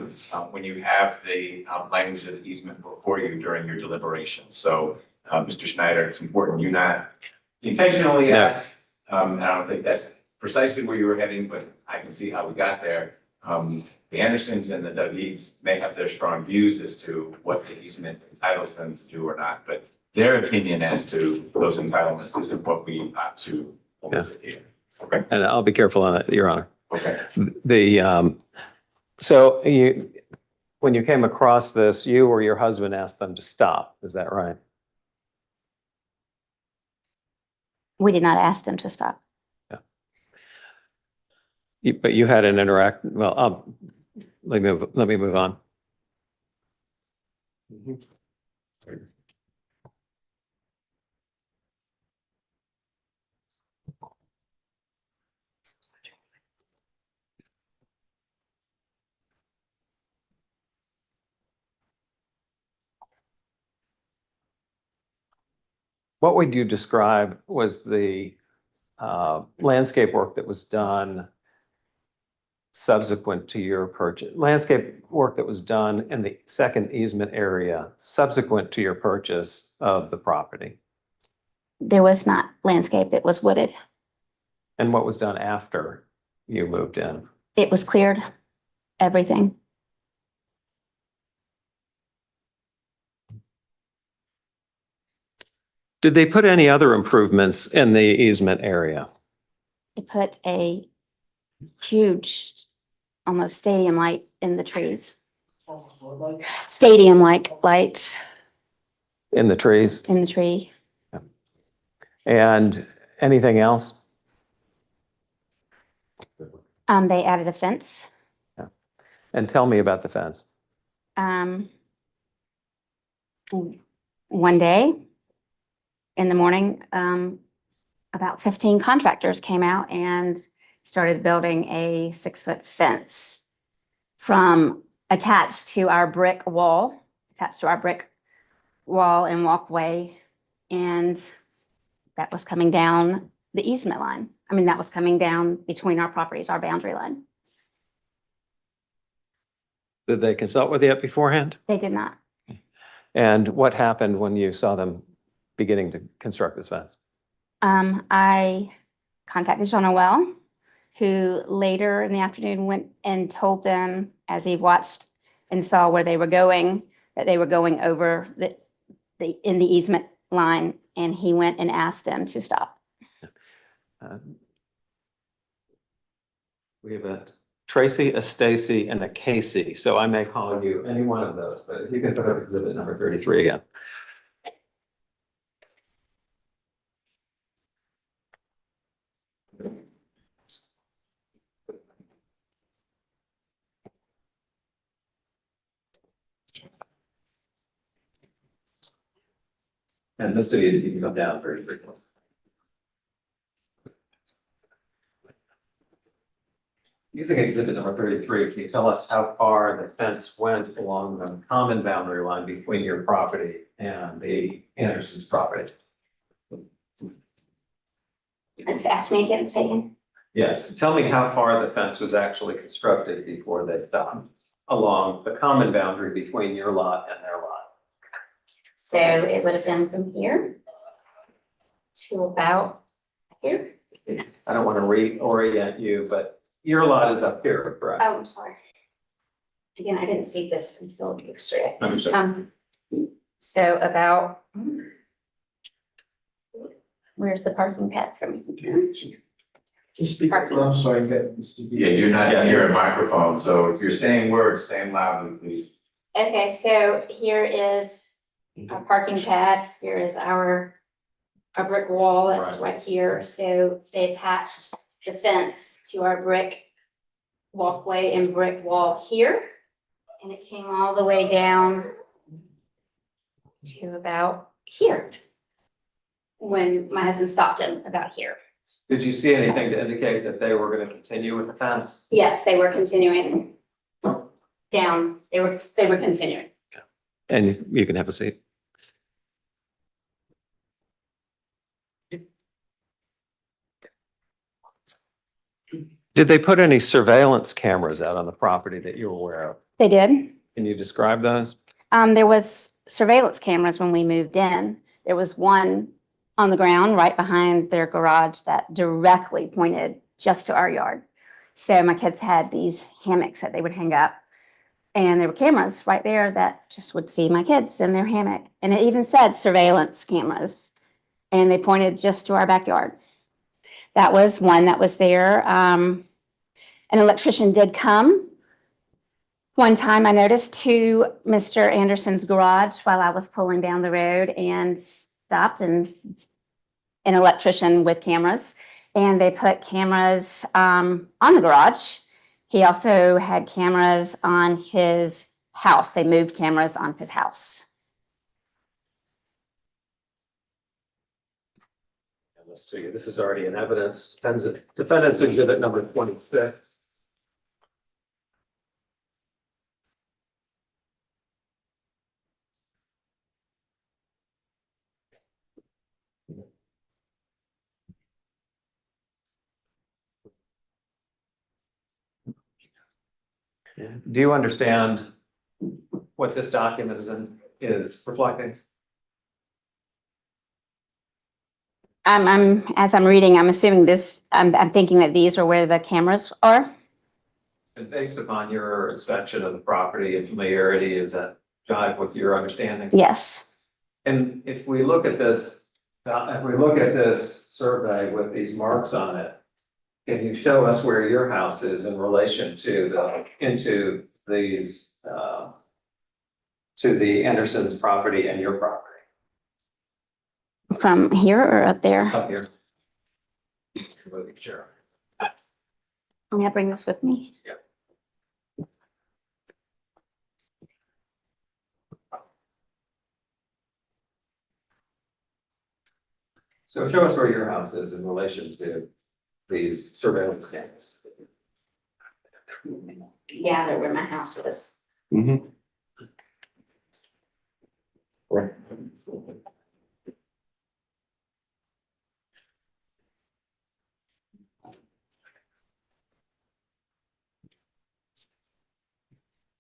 when you have the language of the easement before you during your deliberations. So, Mr. Schneider, it's important you not intentionally ask. And I don't think that's precisely where you were heading, but I can see how we got there. The Andersons and the Davids may have their strong views as to what the easement entitles them to do or not, but their opinion as to those entitlements isn't what we ought to elicit here. Okay. And I'll be careful on it, Your Honor. Okay. So when you came across this, you or your husband asked them to stop. Is that right? we did not ask them to stop. But you had an let me move on. What would you describe was the landscape work that was done subsequent to your purchase? Landscape work that was done in the second easement area subsequent to your purchase of the property? There was not landscape, it was wooded. And what was done after you moved in? It was cleared, everything. Did they put any other improvements in the easement area? It put a huge, almost stadium light in the trees. Stadium-like lights In the trees? in the tree. And anything else? They added a fence. And tell me about the fence. Um, one day in the morning, about 15 contractors came out and started building a 6-foot fence from attached to our brick wall and walkway. And that was coming down the easement line. I mean, that was coming down between our properties, our boundary line. Did they consult with you beforehand? They did not. And what happened when you saw them beginning to construct this fence? I contacted John Well, who later in the afternoon went and told them, as he watched and saw where they were going, that they were going over in the easement line, and he went and asked them to stop. We have a Tracy, a Stacy, and a Casey, so I may call you any one of those, but if you can put up exhibit number 33 again. And Mr. You can come down very quickly. Using exhibit number 33, can you tell us how far the fence went along the common boundary line between your property and the Anderson's property? Let's ask me again, say again. Yes, tell me how far the fence was actually constructed before they done along the common boundary between your lot and their lot. So it would have been from here to about here. I don't want to reorient you, but your lot is up here, correct? Oh, I'm sorry. Again, I didn't see this until yesterday. Understood. So about, where's the parking pad from here? Just speak up, I'm sorry, Mr. Yeah, you're not near a microphone, so if you're saying words, say them loudly, please. Okay, so here is our parking pad. Here is our brick wall that's right here. So they attached the fence to our brick walkway and brick wall here. And it came all the way down to about here. When my husband stopped him about here. Did you see anything to indicate that they were going to continue with the fence? Yes, they were continuing down. They were continuing. And you can have a seat. Did they put any surveillance cameras out on the property that you're aware of? They did. Can you describe those? There was surveillance cameras when we moved in. There was one on the ground right behind their garage that directly pointed just to our yard. So my kids had these hammocks that they would hang up. And there were cameras right there that just would see my kids in their hammock. And it even said surveillance cameras. And they pointed just to our backyard. That was one that was there. An electrician did come. One time I noticed to Mr. Anderson's garage while I was pulling down the road and stopped, and an electrician with cameras. And they put cameras on the garage. He also had cameras on his house. They moved cameras on his house. Let's see, this is already in evidence. Defendant's exhibit number 26. Do you understand what this document is reflecting? as I'm reading, I'm assuming this, I'm thinking that these are where the cameras are. And based upon your inspection of the property and familiarity, is that jive with your understanding? Yes. And if we look at this, survey with these marks on it, can you show us where your house is in relation to into these, to the Anderson's property and your property? From here or up there? Up here. Sure. I'm gonna bring this with me. Yeah. So show us where your house is in relation to these surveillance cameras. Gather where my house is. Mhm. Right.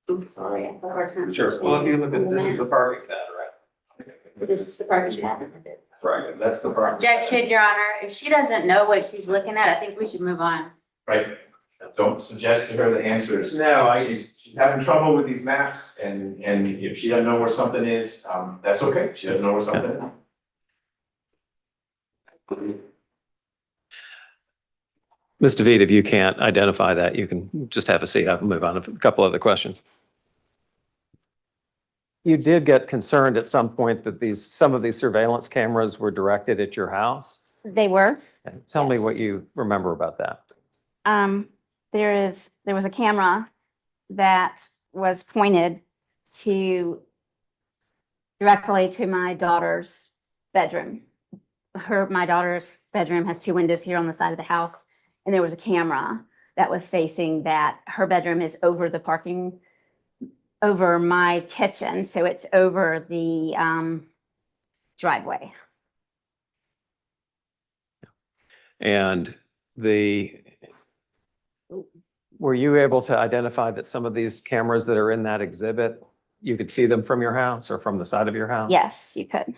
I'm sorry, I thought our. Sure. Well, if you look at, this is the parking pad, right? This is the parking pad. Right, that's the parking. Objection, Your Honor. If she doesn't know what she's looking at, I think we should move on. Right, don't suggest to her the answers. No, She's having trouble with these maps, and if she doesn't know where something is, that's okay, she doesn't know where something is. Ms. DeVito, if you can't identify that, you can just have a seat. I'll move on to a couple other questions. You did get concerned at some point that some of these surveillance cameras were directed at your house? They were. Tell me Yes. what you remember about that. There was a camera that was pointed directly to my daughter's bedroom. My daughter's bedroom has 2 windows here on the side of the house, and there was a camera that was facing that. Her bedroom is over the parking, over my kitchen, so it's over the driveway. And were you able to identify that some of these cameras that are in that exhibit, you could see them from your house or from the side of your house? Yes, you could.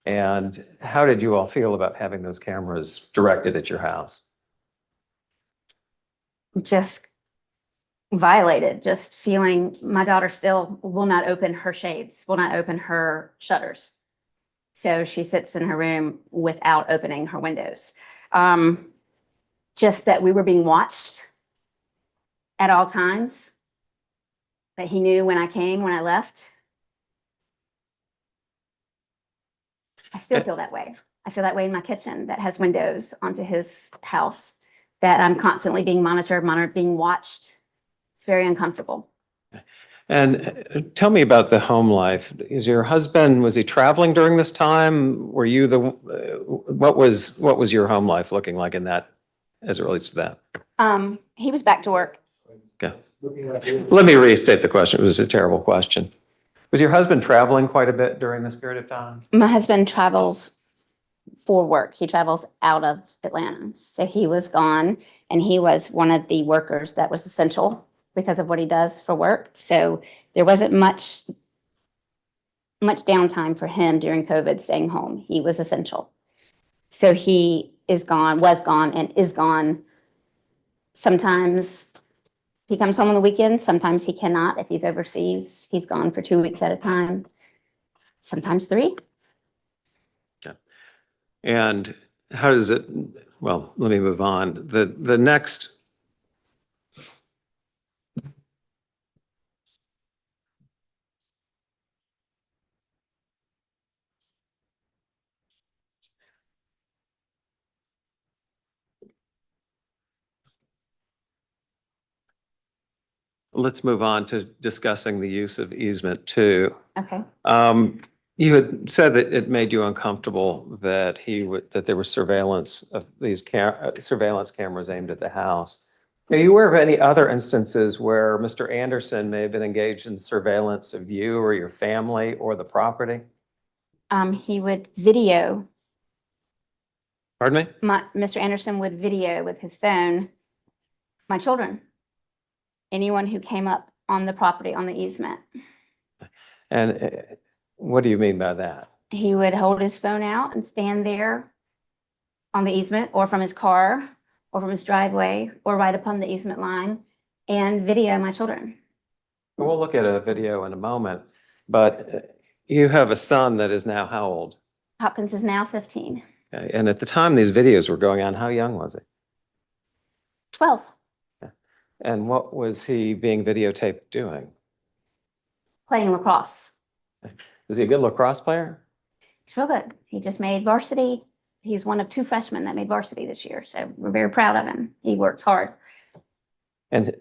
And how did you all feel about having those cameras directed at your house? Just violated, just feeling my daughter still will not open her shades, will not open her shutters. So she sits in her room without opening her windows. Just that we were being watched at all times, that he knew when I came, when I left. I still feel that way. I feel that way in my kitchen that has windows onto his house, that I'm constantly being monitored, being watched. It's very uncomfortable. And tell me about the home life. Was he traveling during this time? Were you what was your home life looking like in that, as it relates to that? He was back to work. Okay. Let me restate the question. It was a terrible question. Was your husband traveling quite a bit during this period of time? My husband travels for work. He travels out of Atlanta. So he was gone, and he was one of the workers that was essential because of what he does for work. So there wasn't much downtime for him during COVID staying home. He was essential. So he was gone, and is gone. Sometimes he comes home on the weekends. Sometimes he cannot. If he's overseas, he's gone for 2 weeks at a time, sometimes 3. Okay. And how does it, well, let me move on. The next, let's move on to discussing the use of easement 2. Okay. You had said that it made you uncomfortable that there was surveillance of these surveillance cameras aimed at the house. Are you aware of any other instances where Mr. Anderson may have been engaged in surveillance of you or your family or the property? He would video. Pardon me? Mr. Anderson would video with his phone my children, anyone who came up on the property on the easement. And what do you mean by that? He would hold his phone out and stand there on the easement or from his car or from his driveway or right upon the easement line and video my children. We'll look at a video in a moment, but you have a son that is now how old? Hopkins is now 15, Okay, and at the time these videos were going on, how young was he? 12, And what was he being videotaped doing? playing lacrosse. Is he a good lacrosse player? He's real good. He just made varsity. He's one of 2 freshmen that made varsity this year. So we're very proud of him. He worked hard. And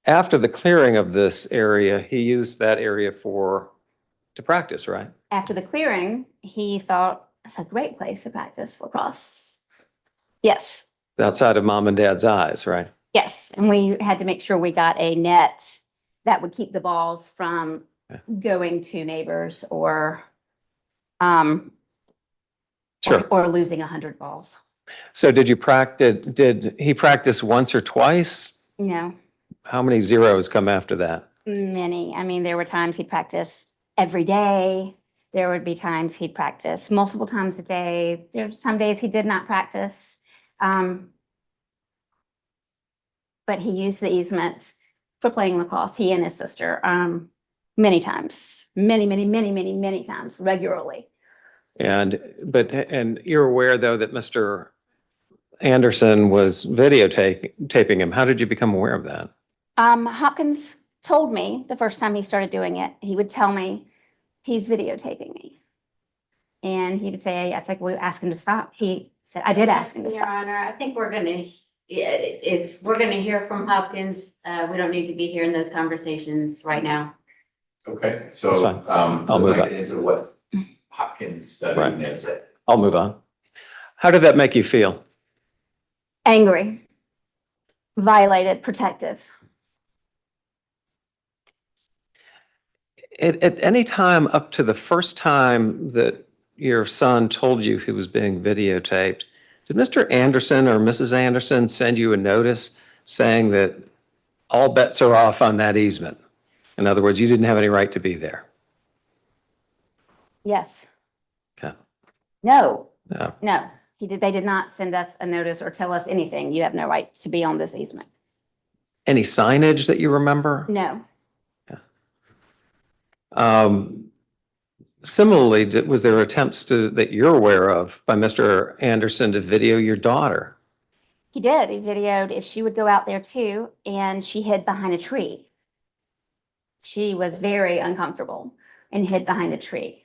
after the clearing of this area, he used that area to practice, right? After the clearing, he thought it's a great place to practice lacrosse. Yes, Outside of mom and dad's eyes, right? yes. And we had to make sure we got a net that would keep the balls from going to neighbors or Sure. or losing 100 balls. So did he practice once or twice? No, How many zeros come after that? many. I mean, there were times he'd practice every day. There would be times he'd practice multiple times a day. There were some days he did not practice. But he used the easement for playing lacrosse, he and his sister, many times, many times, regularly. And you're aware though that Mr. Anderson was videotaping him. How did you become aware of that? Hopkins told me the first time he started doing it, he would tell me, he's videotaping me. And he would say, it's like, we asked him to stop. He said, I did ask him to Your stop. Honor, I think if we're gonna hear from Hopkins, we don't need to be hearing those conversations right now. Okay, That's so, fine. let's move not on. get into what Hopkins study Right. may have said. I'll move on. How did that make you feel? Angry, violated, protective. At any time up to the first time that your son told you he was being videotaped, did Mr. Anderson or Mrs. Anderson send you a notice saying that all bets are off on that easement? In other words, you didn't have any right to be there. Yes. Okay. No, No. no. They did not send us a notice or tell us anything. You have no right to be on this easement. Any signage that you remember? No. Similarly, was there attempts that you're aware of by Mr. Anderson to video your daughter? He did. He videoed if she would go out there too, and she hid behind a tree. She was very uncomfortable and hid behind a tree.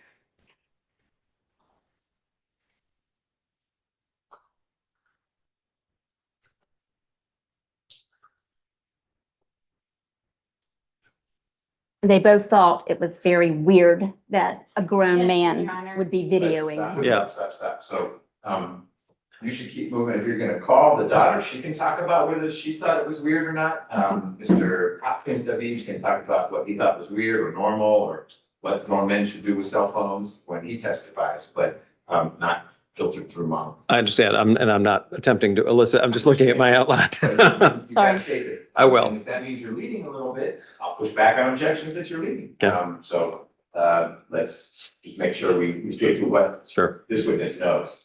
They both thought it was very weird that a grown Yes, man Your Honor. would be Stop, videoing. Yeah. Stop. So, you should keep moving. If you're gonna call the daughter, she can talk about whether she thought it was weird or not. Mr. Hopkins, David, can talk about what he thought was weird or normal, or what normal men should do with cell phones when he testifies, but, not filtered through mom. I understand. I'm not attempting to elicit, I'm just looking at my outline. But you gotta Sorry. shape it. I will. And if that means you're leading a little bit, I'll push back on objections that you're leading. Okay. So, let's just make sure we stay to what Sure. this witness knows.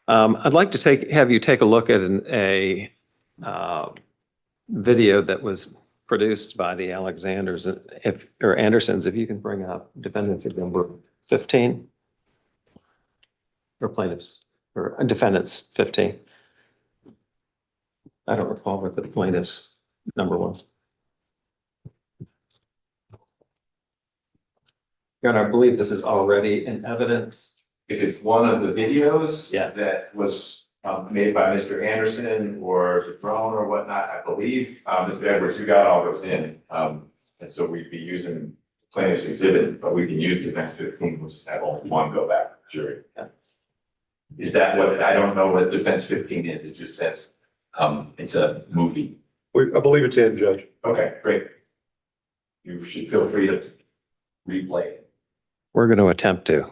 I'd like to have you take a look at a video that was produced by the Alexanders, or Andersons, if you can bring up defendants at number 15. Or plaintiffs, or defendants 15. I don't recall what the plaintiff's number was. Your Honor, I believe this is already in evidence. If it's one of the videos Yes. that was made by Mr. Anderson or the drone or whatnot, I believe, Mr. Edwards, you got all those in. And so we'd be using plaintiff's exhibit, but we can use defense 15, we'll just have only one go back to the jury. Is that what, I don't know what defense 15 is, it just says, it's a movie. I believe it's in, Judge. Okay, great. You should feel free to replay it. We're going to attempt to.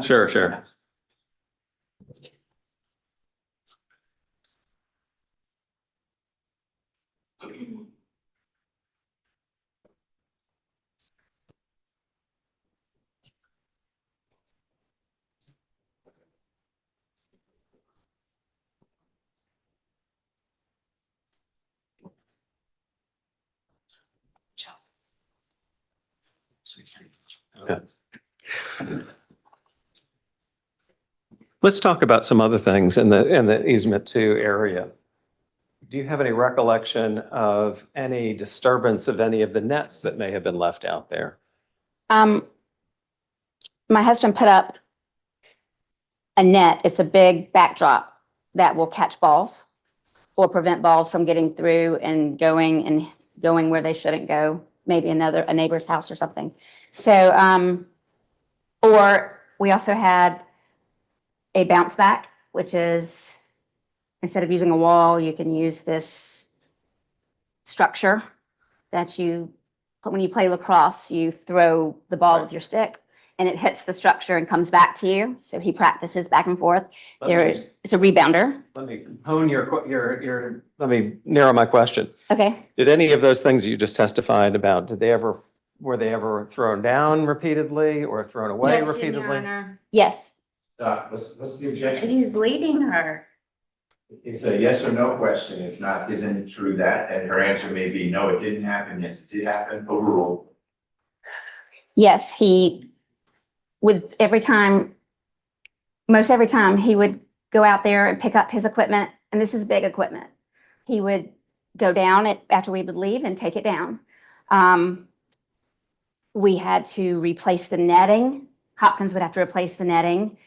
Sure, sure. Okay. Let's talk about some other things in the easement two area. Do you have any recollection of any disturbance of any of the nets that may have been left out there? My husband put up a net. It's a big backdrop that will catch balls or prevent balls from getting through and going where they shouldn't go, maybe a neighbor's house or something. So, or we also had a bounce back, which is instead of using a wall, you can use this structure that you put when you play lacrosse, you throw the ball with your stick and it hits the structure and comes back to you. So he practices back and forth. It's a rebounder. Let me hone let me narrow my question. Okay. Did any of those things you just testified about, were they ever thrown down repeatedly or thrown away repeatedly? Yes. What's the objection? He's leading her. It's a yes or no question. It's not, isn't it true that? And her answer may be, no, it didn't happen. Yes, it did happen. Overruled. Yes, he would most every time he would go out there and pick up his equipment, and this is big equipment. He would go down after we would leave and take it down. We had to replace the netting. Hopkins would have to replace the netting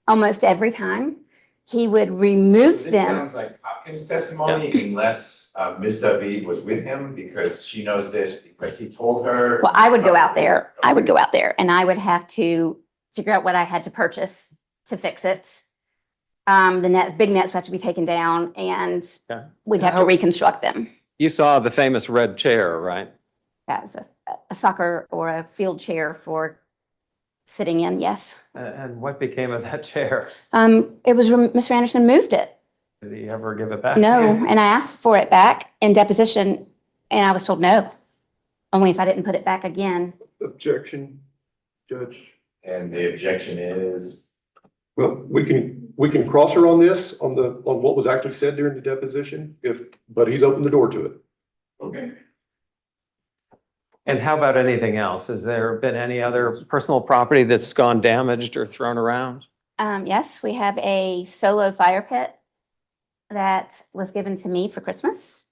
almost every time. He would remove This them. sounds like Hopkins' testimony unless Ms. David was with him because she knows this because he told her. Well, I would go out there. I would go out there and I would have to figure out what I had to purchase to fix it. Big nets would have to be taken down and we'd have to reconstruct them. You saw the famous red chair, right? That was a soccer or a field chair for sitting in, yes. And what became of that chair? It was, Mr. Anderson moved it. Did he ever give it back? No, and I asked for it back in deposition and I was told no, only if I didn't put it back again. Objection, Judge. And the objection is. Well, we can cross her on this, on what was actually said during the deposition, but he's opened the door to it. Okay. And how about anything else? Has there been any other personal property that's gone damaged or thrown around? Yes, we have a solo fire pit that was given to me for Christmas.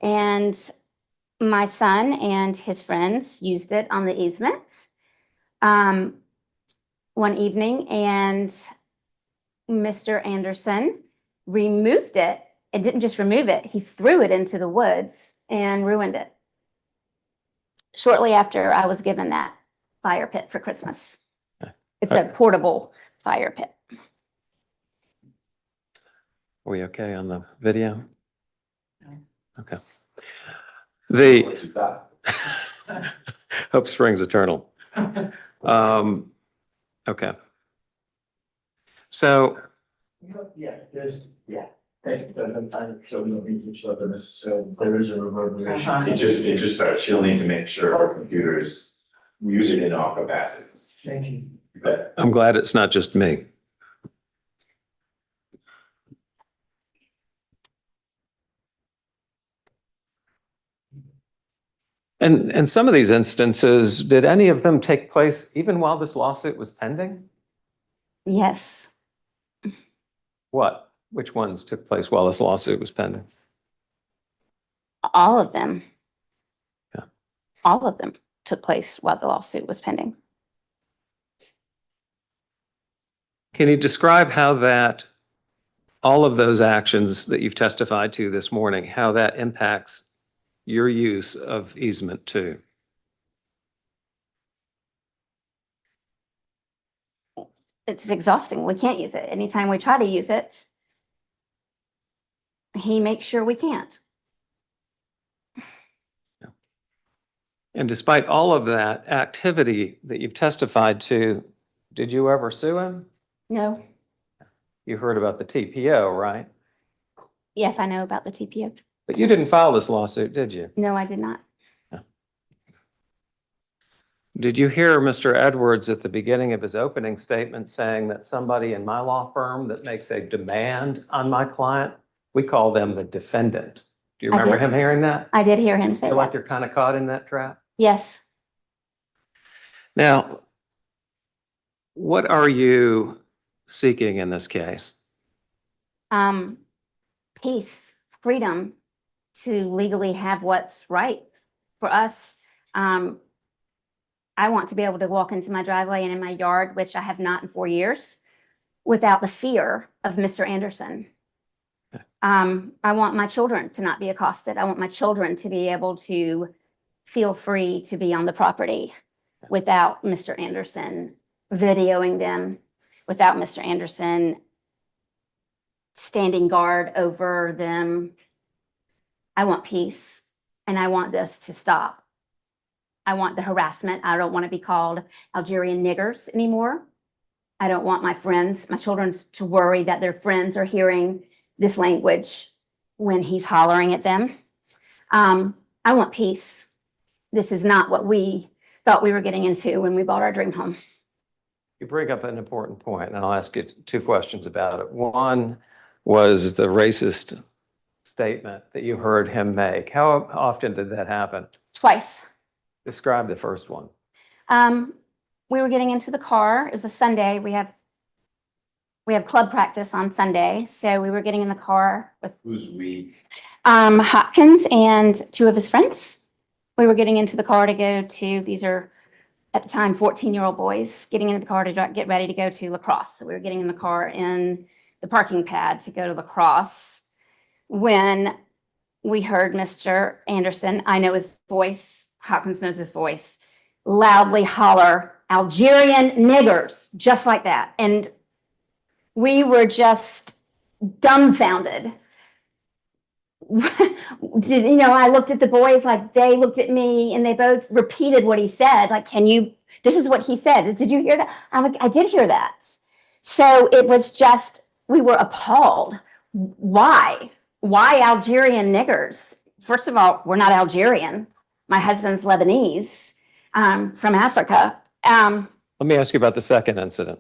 And my son and his friends used it on the easement one evening, and Mr. Anderson removed it. It didn't just remove it, he threw it into the woods and ruined it. Shortly after I was given that fire pit for Christmas. It's a portable fire pit. Are we okay on the video? Okay. What's it got? Hope springs eternal. Okay. So. So there is a reverberation. It just starts. She'll need to make sure her computers use it in all capacities. Thank you. You bet. I'm glad it's not just me. And some of these instances, did any of them take place even while this lawsuit was pending? Yes, What? Which ones took place while this lawsuit was pending? all of them. Yeah. All of them took place while the lawsuit was pending. Can you describe how all of those actions that you've testified to this morning, how that impacts your use of easement 2? It's exhausting. We can't use it. Anytime we try to use it, he makes sure we can't. And despite all of that activity that you've testified to, did you ever sue him? No. You heard about the TPO, right? Yes, I know about the TPO. But you didn't file this lawsuit, did you? No, I did not. Did you hear Mr. Edwards at the beginning of his opening statement saying that somebody in my law firm that makes a demand on my client, we call them the defendant? Do you I remember did. him hearing that? I did hear him say Feel like that. you're kind of caught in that trap? Yes. Now, what are you seeking in this case? Peace, freedom to legally have what's right for us. I want to be able to walk into my driveway and in my yard, which I have not in 4 years, without the fear of Mr. Anderson. I want my children to not be accosted. I want my children to be able to feel free to be on the property without Mr. Anderson videoing them, without Mr. Anderson standing guard over them. I want peace, and I want this to stop. I want the harassment. I don't want to be called Algerian niggers anymore. I don't want my friends, my children to worry that their friends are hearing this language when he's hollering at them. I want peace. This is not what we thought we were getting into when we bought our dream home. You bring up an important point, and I'll ask you two questions about it. One was the racist statement that you heard him make. How often did that happen? Twice. Describe the first one. We were getting into the car. It was a Sunday. We have club practice on Sunday. So we were getting in the car with Who's we? Hopkins and two of his friends. We were getting into the car to go to, these are at the time 14-year-old boys, getting into the car to get ready to go to lacrosse. So we were getting in the car in the parking pad to go to lacrosse when we heard Mr. Anderson, I know his voice, Hopkins knows his voice, loudly holler, Algerian niggers, just like that. And we were just dumbfounded. I looked at the boys like they looked at me and they both repeated what he said. Like, this is what he said. Did you hear that? I'm like, I did hear that. So it was just, we were appalled. Why? Why Algerian niggers? First of all, we're not Algerian. My husband's Lebanese, from Africa. Let me ask you about the second incident.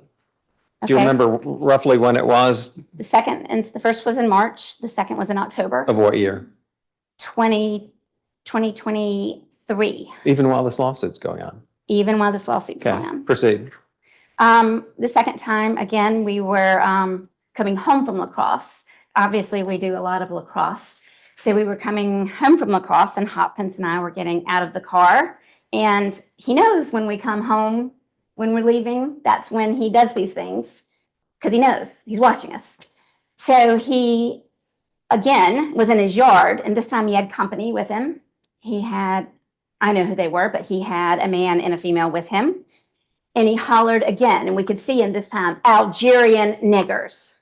Do you Okay. remember roughly when it was? The first was in March. The second was in October, Of what year? 2023, Even while this lawsuit's going on? even while this lawsuit's going Okay, on. proceed. The second time, again, we were coming home from lacrosse. Obviously, we do a lot of lacrosse. So we were coming home from lacrosse and Hopkins and I were getting out of the car. And he knows when we come home, when we're leaving, that's when he does these things because he knows he's watching us. So he, again, was in his yard and this time he had company with him. He had, I know who they were, but he had a man and a female with him. And he hollered again, and we could see him this time, Algerian niggers.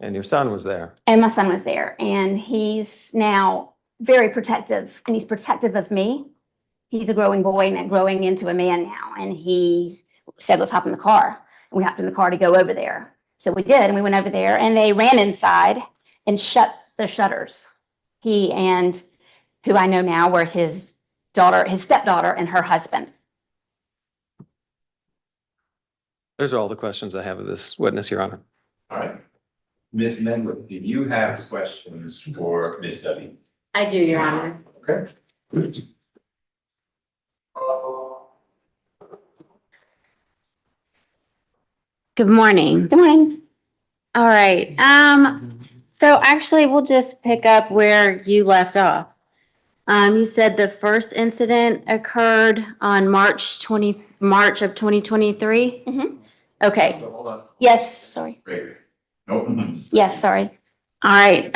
And your son was there. And my son was there, and he's now very protective, and he's protective of me. He's a growing boy and growing into a man now, and he said, let's hop in the car. And we hopped in the car to go over there. So we did, and we went over there, and they ran inside and shut the shutters. He and who I know now were his daughter, his stepdaughter, and her husband. Those are all the questions I have of this witness, Your Honor. All right. Ms. Menwood, do you have questions for Ms. Dudley? I do, Your Honor. Okay. Good morning. Good morning. All right. So actually, we'll just pick up where you left off. You said the first incident occurred on March of 2023? Mhm. Okay. So hold on. Yes, sorry. Great. Nope. Yes, sorry. All right.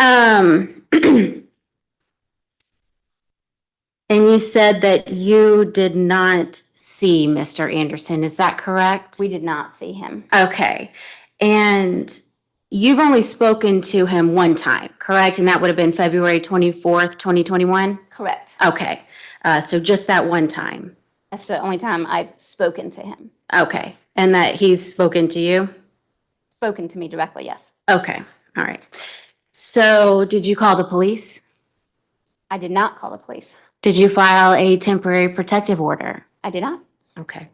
And you said that you did not see Mr. Anderson. Is that correct? We did not see him. Okay. And you've only spoken to him one time, correct? And that would have been February 24th, 2021? Correct. Okay. So just that one time. That's the only time I've spoken to him. Okay. And that he's spoken to you? Spoken to me directly, yes. Okay. All right. So did you call the police? I did not call the police. Did you file a temporary protective order? I did not. Okay.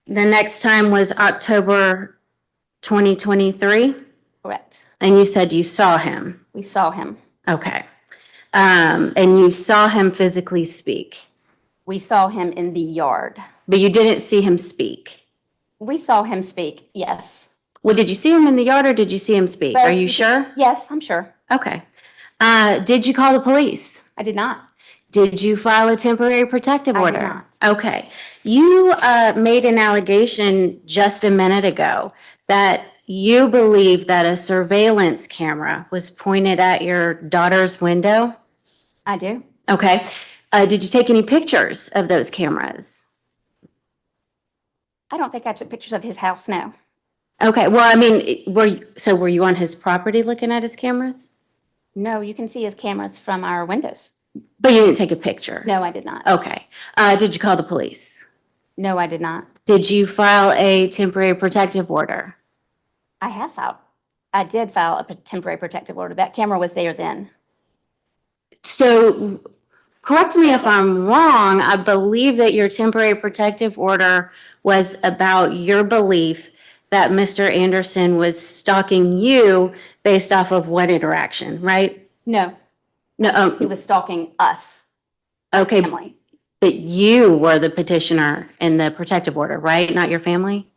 The next time was October 2023, Correct. and you said you saw him. We saw him. Okay. And you saw him physically speak. We saw him in the yard. But you didn't see him speak? We saw him speak, yes. Well, did you see him in the yard or did you see him speak? Are you sure? Yes, I'm sure. Okay. Did you call the police? I did not. Did you file a temporary protective I did order? not. Okay. You made an allegation just a minute ago that you believe that a surveillance camera was pointed at your daughter's window. I do. Okay. Did you take any pictures of those cameras? I don't think I took pictures of his house, no. Okay. Well, I mean, were you on his property looking at his cameras? No, you can see his cameras from our windows. But you didn't take a picture? No, I did not. Okay. Did you call the police? No, I did not. Did you file a temporary protective order? I did file a temporary protective order. That camera was there then. So, correct me if I'm wrong, I believe that your temporary protective order was about your belief that Mr. Anderson was stalking you based off of one interaction, right? No, No, he was stalking us. okay, Family. but you were the petitioner in the protective order, right? Not your family?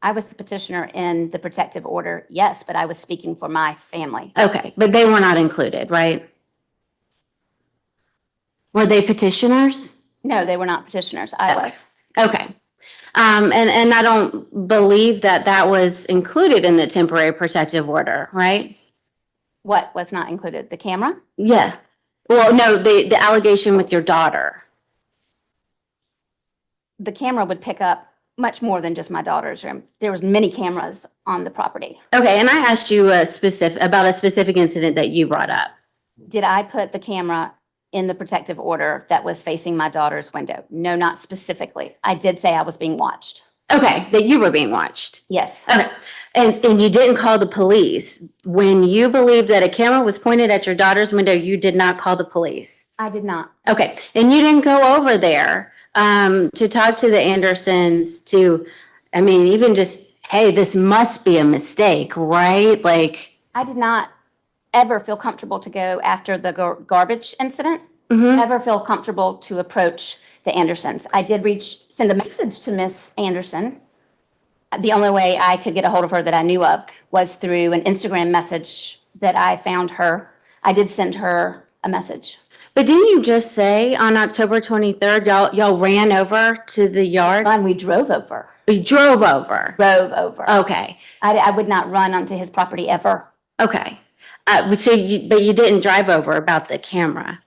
I was the petitioner in the protective order, yes, but I was speaking for my family. Okay, but they were not included, right? Were they petitioners? No, they were not petitioners. I Okay. was. Okay. And I don't believe that that was included in the temporary protective order, right? What was not included? The camera? Yeah. Well, no, the allegation with your daughter. The camera would pick up much more than just my daughter's room. There was many cameras on the property. Okay, and I asked you about a specific incident that you brought up. Did I put the camera in the protective order that was facing my daughter's window? No, not specifically. I did say I was being watched. Okay, that you were being watched. Yes. Okay. And you didn't call the police. When you believed that a camera was pointed at your daughter's window, you did not call the police. I did not. Okay, and you didn't go over there to talk to the Andersons I mean, even just, hey, this must be a mistake, right? Like, I did not ever feel comfortable to go after the garbage incident, mhm. ever feel comfortable to approach the Andersons. I did send a message to Miss Anderson. The only way I could get a hold of her that I knew of was through an Instagram message that I found her. I did send her a message. But didn't you just say on October 23rd, y'all ran over to the yard? And we drove over. You drove over? Drove over. Okay, I would not run onto his property ever. okay. But you didn't drive over about the camera?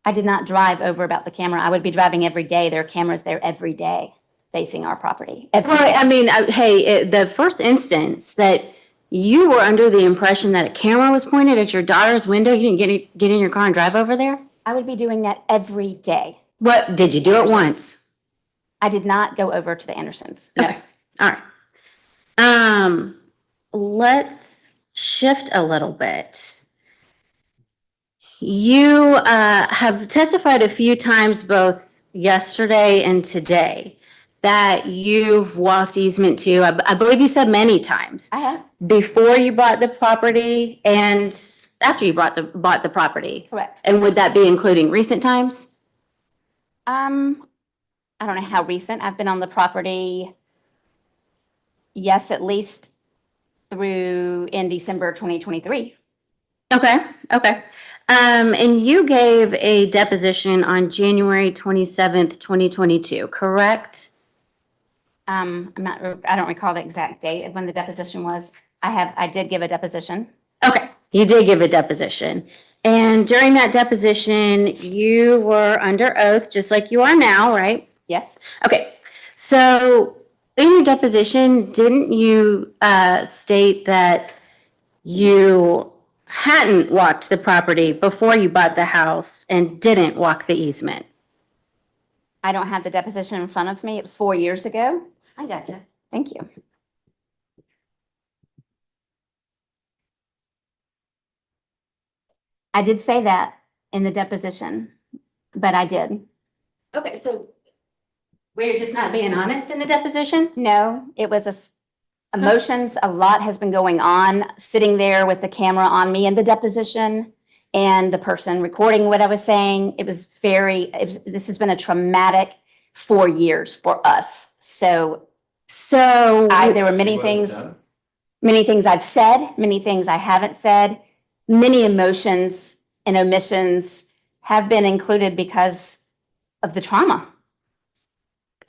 I did not drive over about the camera. I would be driving every day. There are cameras there every day facing our property. Every Well, day. I mean, hey, the first instance that you were under the impression that a camera was pointed at your daughter's window, you didn't get in your car and drive over there? I would be doing that every day. What, did you do it once? I did not go over to the Andersons. No. Okay, all right. Let's shift a little bit. You have testified a few times, both yesterday and today, that you've walked Easement 2, I believe you said many times, I have. before you bought the property and after you bought the property. Correct. And would that be including recent times? I don't know how recent. I've been on the property, yes, at least through in December 2023. Okay. And you gave a deposition on January 27th, 2022, correct? I don't recall the exact date of when the deposition was. I did give a deposition. Okay, you did give a deposition. And during that deposition, you were under oath, just like you are now, right? Yes. Okay, so in your deposition, didn't you state that you hadn't walked the property before you bought the house and didn't walk the easement? I don't have the deposition in front of me. It was 4 years ago. I gotcha. Thank you. I did say that in the deposition, but I did. Okay, so were you just not being honest in the deposition? No, it was emotions. A lot has been going on, sitting there with the camera on me in the deposition. and the person recording what I was saying. This has been a traumatic 4 years for us. So there were She wasn't done. many things I've said, many things I haven't said, many emotions and omissions have been included because of the trauma.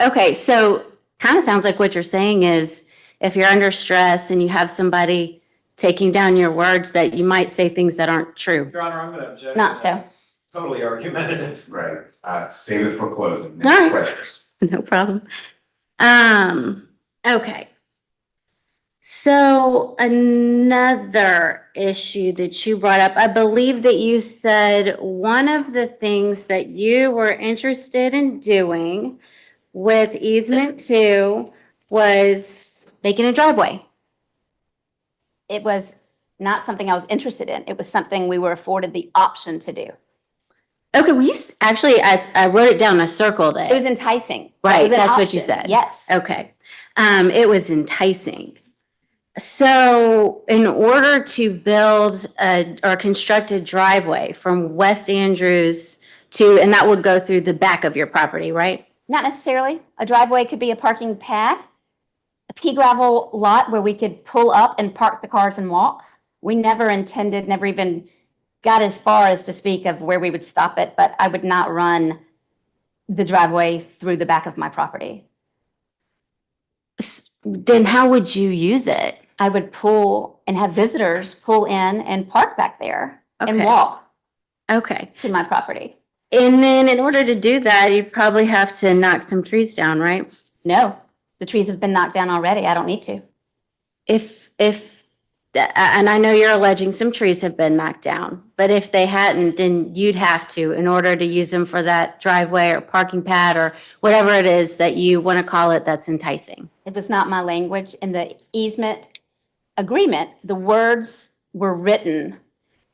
Okay, so kind of sounds like what you're saying is if you're under stress and you have somebody taking down your words, that you might say things that aren't true. Your Honor, I'm going to object. Not so. That's totally argumentative. Right, save it for closing. All right. Questions? No problem. Okay. So another issue that you brought up, I believe that you said one of the things that you were interested in doing with easement 2 was making a driveway. It was not something I was interested in. It was something we were afforded the option to do. Okay, well, actually, I wrote it down, I circled it. It was enticing. It Right, was an that's what you option. said. Yes. Okay. It was enticing. So in order to build or construct a driveway from West Andrews and that would go through the back of your property, right? Not necessarily. A driveway could be a parking pad, a pea gravel lot where we could pull up and park the cars and walk. We never even got as far as to speak of where we would stop it, but I would not run the driveway through the back of my property. Then how would you use it? I would pull and have visitors pull in and park back there and Okay. walk Okay. to my property. And then in order to do that, you'd probably have to knock some trees down, right? No, the trees have been knocked down already. I don't need to. And I know you're alleging some trees have been knocked down, but if they hadn't, then you'd have to in order to use them for that driveway or parking pad or whatever it is that you want to call it that's enticing. It was not my language. In the easement agreement, the words were written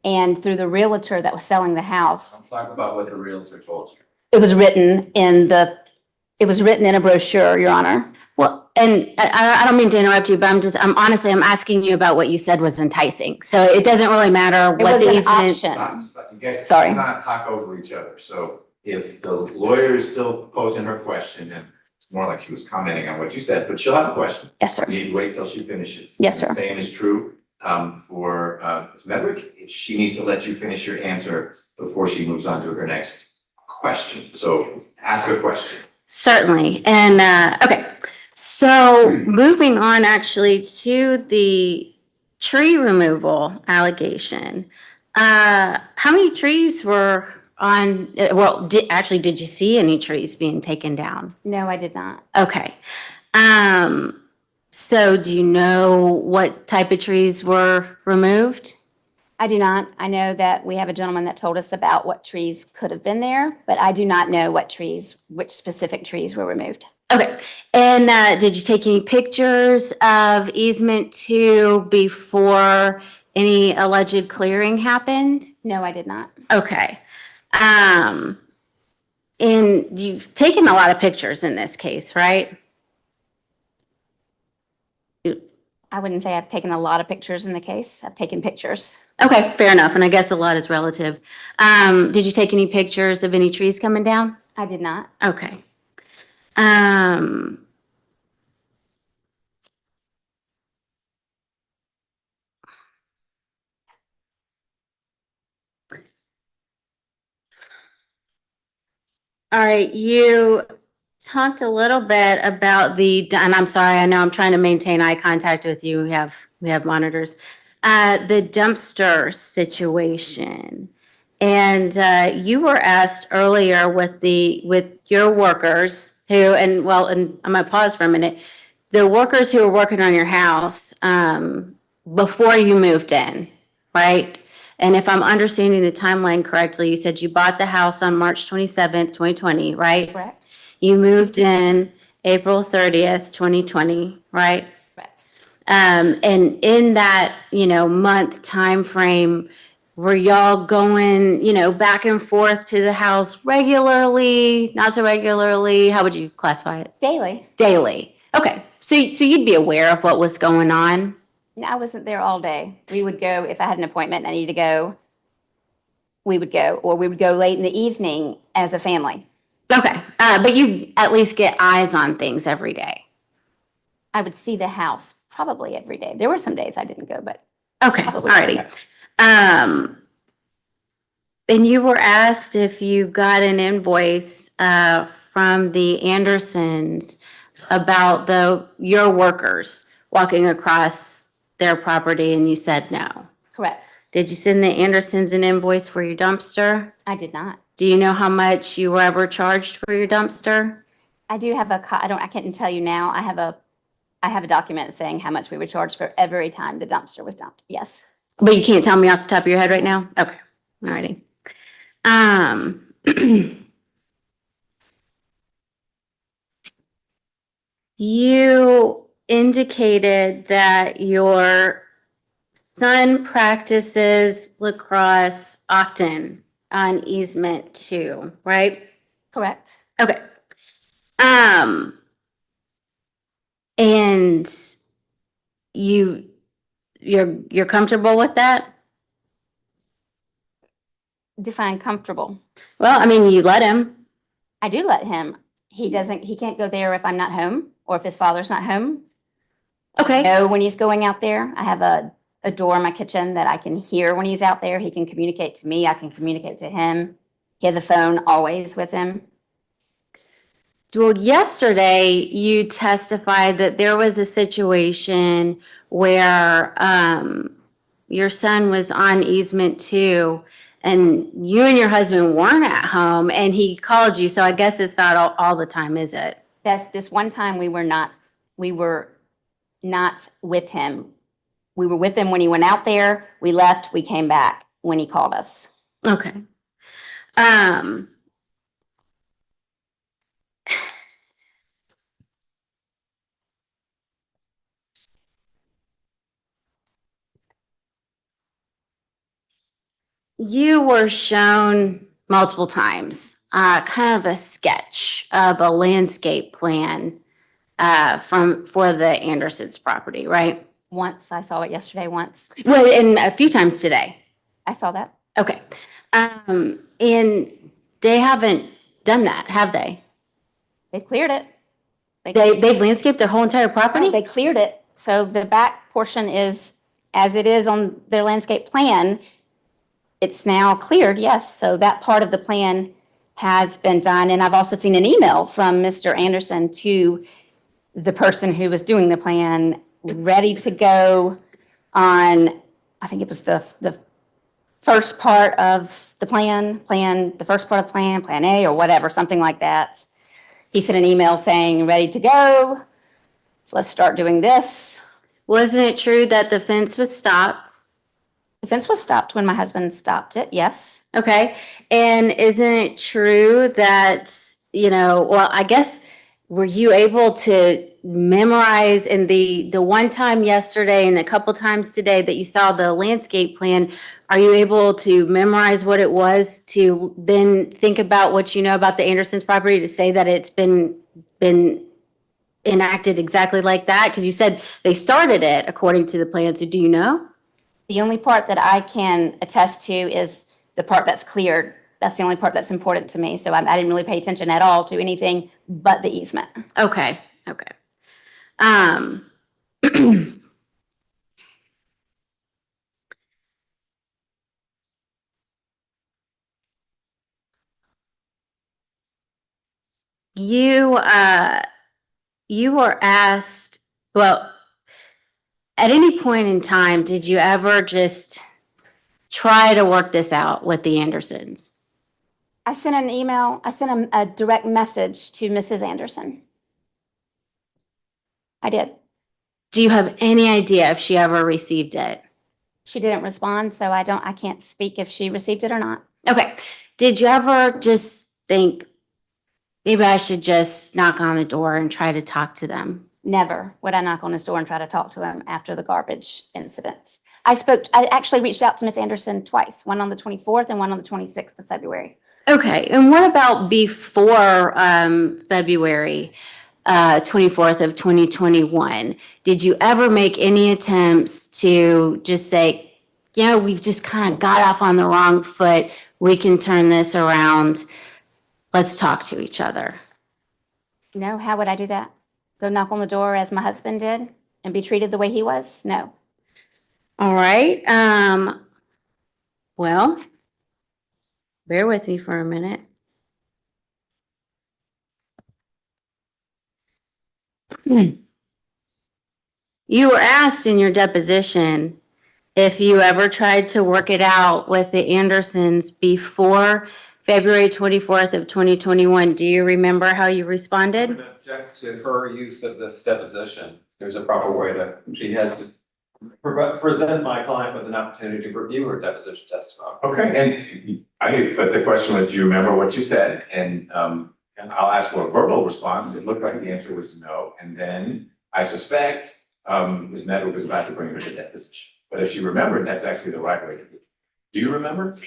and through the realtor that was selling the house, I'm talking about what the realtor told you. it was written in a brochure, Your Honor. Well, and I don't mean to interrupt you, but I'm asking you about what you said was enticing. So it doesn't really matter It what was the an easement. option. Stop. You guys Sorry. cannot talk over each other. So if the lawyer is still posing her question, and it's more like she was commenting on what you said, but she'll have a question. Yes, sir. You need to wait till she finishes. Yes, sir. The same is true for Ms. Medwick. She needs to let you finish your answer before she moves on to her next question. So ask her question. Certainly. And, okay. So moving on actually to the tree removal allegation. How many trees were on, did you see any trees being taken down? No, I did not. Okay. So do you know what type of trees were removed? I do not. I know that we have a gentleman that told us about what trees could have been there, but I do not know which specific trees were removed. Okay. And did you take any pictures of easement 2 before any alleged clearing happened? No, I did not. Okay. And you've taken a lot of pictures in this case, right? I wouldn't say I've taken a lot of pictures in the case. I've taken pictures. Okay, fair enough. And I guess a lot is relative. Did you take any pictures of any trees coming down? I did not. Okay. All right, you talked a little bit about and I'm sorry, I know I'm trying to maintain eye contact with you. We have monitors. The dumpster situation. And you were asked earlier with your workers and I'm gonna pause for a minute. The workers who were working on your house before you moved in, right? And if I'm understanding the timeline correctly, you said you bought the house on March 27th, 2020, right? Correct? You moved in April 30th, 2020, right? Correct. And in that, month time frame, were y'all going, back and forth to the house regularly, not so regularly? How would you classify it? Daily. Daily. Okay. So you'd be aware of what was going on? No, I wasn't there all day. We would go, if I had an appointment, I needed to go we would go, or we would go late in the evening as a family. Okay, but you at least get eyes on things every day. I would see the house probably every day. There were some days I didn't go, but Okay, Probably. alrighty. And you were asked if you got an invoice, from the Andersons about your workers walking across their property, and you said no. correct. Did you send the Andersons an invoice for your dumpster? I did not. Do you know how much you were ever charged for your dumpster? I do have I can't tell you now. I have a document saying how much we would charge for every time the dumpster was dumped. Yes. But you can't tell me off the top of your head right now? Okay, alrighty. You indicated that your son practices lacrosse often on Easement 2, right? Correct. Okay. And you're comfortable with that? Define comfortable. Well, I mean, you let him. I do let him. He can't go there if I'm not home or if his father's not home. Okay. No, when he's going out there, I have a door in my kitchen that I can hear when he's out there. He can communicate to me. I can communicate to him. He has a phone always with him. Well, yesterday you testified that there was a situation where your son was on Easement 2 and you and your husband weren't at home and he called you. So I guess it's not all the time, is it? That's this one time we were not with him. We were with him when he went out there. We left, we came back when he called us. Okay. You were shown multiple times, kind of a sketch of a landscape plan for the Andersons property, right? Once, I saw it yesterday once. Well, and a few times today. I saw that. Okay. And they haven't done that, have they? They cleared it. They've landscaped their whole entire property? They cleared it. So the back portion is as it is on their landscape plan. It's now cleared, yes. So that part of the plan has been done. And I've also seen an email from Mr. Anderson to the person who was doing the plan, ready to go on, I think it was the first part of the plan, the first part of plan A or whatever, something like that. He sent an email saying, ready to go. Let's start doing this. Wasn't it true that the fence was stopped? The fence was stopped when my husband stopped it, yes. Okay. And isn't it true that, well, I guess, were you able to memorize in the one time yesterday and a couple times today that you saw the landscape plan, are you able to memorize what it was to then think about what you know about the Andersons property to say that it's been enacted exactly like that? Because you said they started it according to the plan. So do you know? The only part that I can attest to is the part that's cleared. That's the only part that's important to me. So I didn't really pay attention at all to anything but the easement. Okay. You were asked, well, at any point in time, did you ever just try to work this out with the Andersons? I sent an email, I sent a direct message to Mrs. Anderson. I did. Do you have any idea if she ever received it? She didn't respond, so I can't speak if she received it or not. Okay. Did you ever just think, maybe I should just knock on the door and try to talk to them? Never would I knock on his door and try to talk to him after the garbage incident. I actually reached out to Miss Anderson twice, one on the 24th and one on the 26th of February. Okay. And what about before February 24th of 2021? Did you ever make any attempts to just say, we've just kind of got off on the wrong foot. we can turn this around. Let's talk to each other. No, how would I do that? Go knock on the door as my husband did and be treated the way he was? No. All right, well, bear with me for a minute. You were asked in your deposition if you ever tried to work it out with the Andersons before February 24th of 2021. Do you remember how you I responded? would object to her use of this deposition. There's a proper way that she has to present my client with an opportunity to review her deposition testimony. Okay, but the question was, do you remember what you said? And I'll ask for a verbal response. It looked like the answer was no. And then I suspect Ms. Medwick was about to bring her to deposition. But if she remembered, that's actually the right way to do it. Do you remember?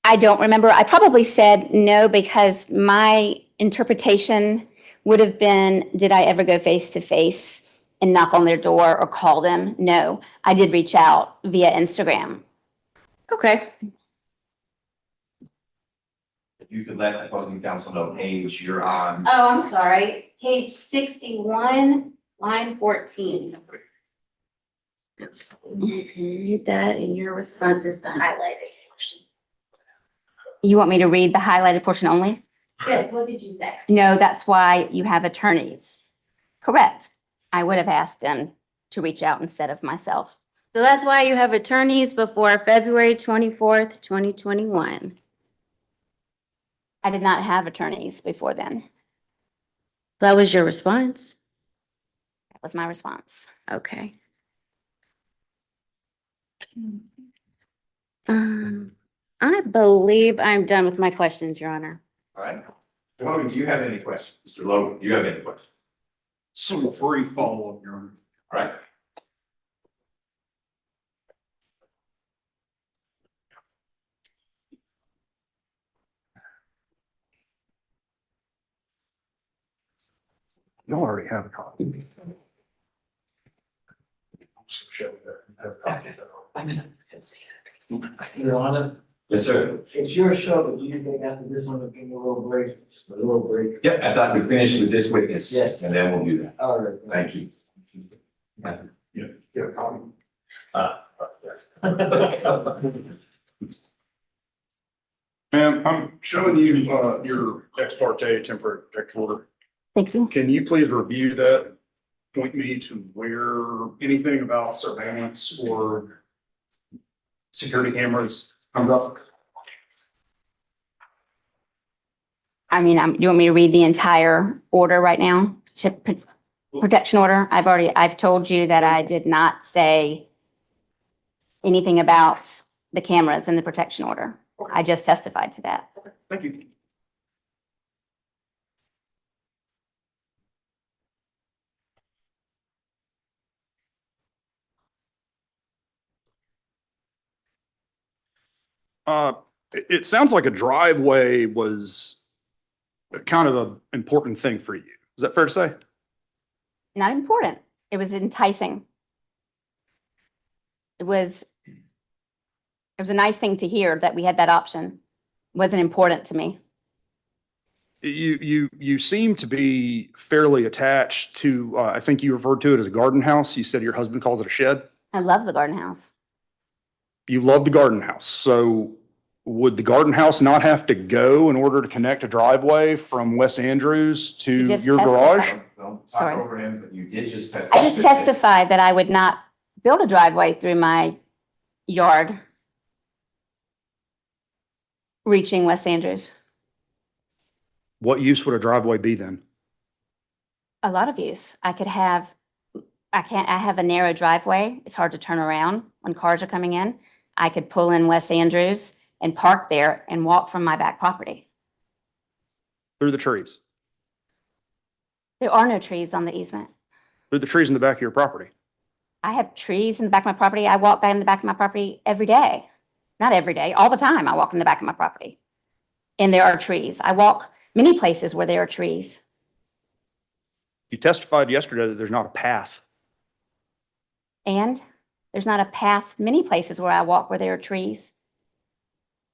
I don't remember. I probably said no because my interpretation would have been, did I ever go face to face and knock on their door or call them? No, I did reach out via Instagram. Okay. If you could let opposing counsel know page you're on. Oh, I'm sorry. Page 61, line 14. You can read that and your response is the highlighted portion. You want me to read the highlighted portion only? Yes, what did you say? No, that's why you have attorneys. Correct. I would have asked them to reach out instead of myself. So that's why you have attorneys before February 24th, 2021. I did not have attorneys before then. That was your response? That was my response. Okay. I believe I'm done with my questions, Your Honor. All right. Mr. Hogan, do you have any questions? Mr. Logan, do you have any questions? Some brief follow-up, Your Honor. All right. You already have a copy. Your Honor, Yes, sir. it's your show, but do you think after this one, we'll give you a little break? Just a little break. Yeah, I thought we finished with this witness. Yes. And then we'll do that. All right. Thank you. Get a copy. Ma'am, I'm showing you, your ex parte temporary protective order. Thank you. Can you please review that? Point me to where anything about surveillance or security cameras comes up? I mean, you want me to read the entire order right now? Protection order? I've told you that I did not say anything about the cameras in the protection order. I just testified to that. Thank you. It sounds like a driveway was kind of an important thing for you. Is that fair to say? Not important. It was enticing. It was a nice thing to hear that we had that option. It wasn't important to me. You seem to be fairly attached to, I think you referred to it as a garden house. You said your husband calls it a shed. I love the garden house. You love the garden house. So would the garden house not have to go in order to connect a driveway from West Andrews to You just your garage? testified. Don't Sorry. talk over him, but you did just testify. I just testified that I would not build a driveway through my yard reaching West Andrews. What use would a driveway be then? A lot of use. I have a narrow driveway. It's hard to turn around when cars are coming in. I could pull in West Andrews and park there and walk from my back property. Through the trees? There are no trees on the easement. Through the trees in the back of your property? I have trees in the back of my property. I walk back in the back of my property every day. Not every day, all the time I walk in the back of my property. And there are trees. I walk many places where there are trees. You testified yesterday that there's not a path. And there's not a path many places where I walk where there are trees.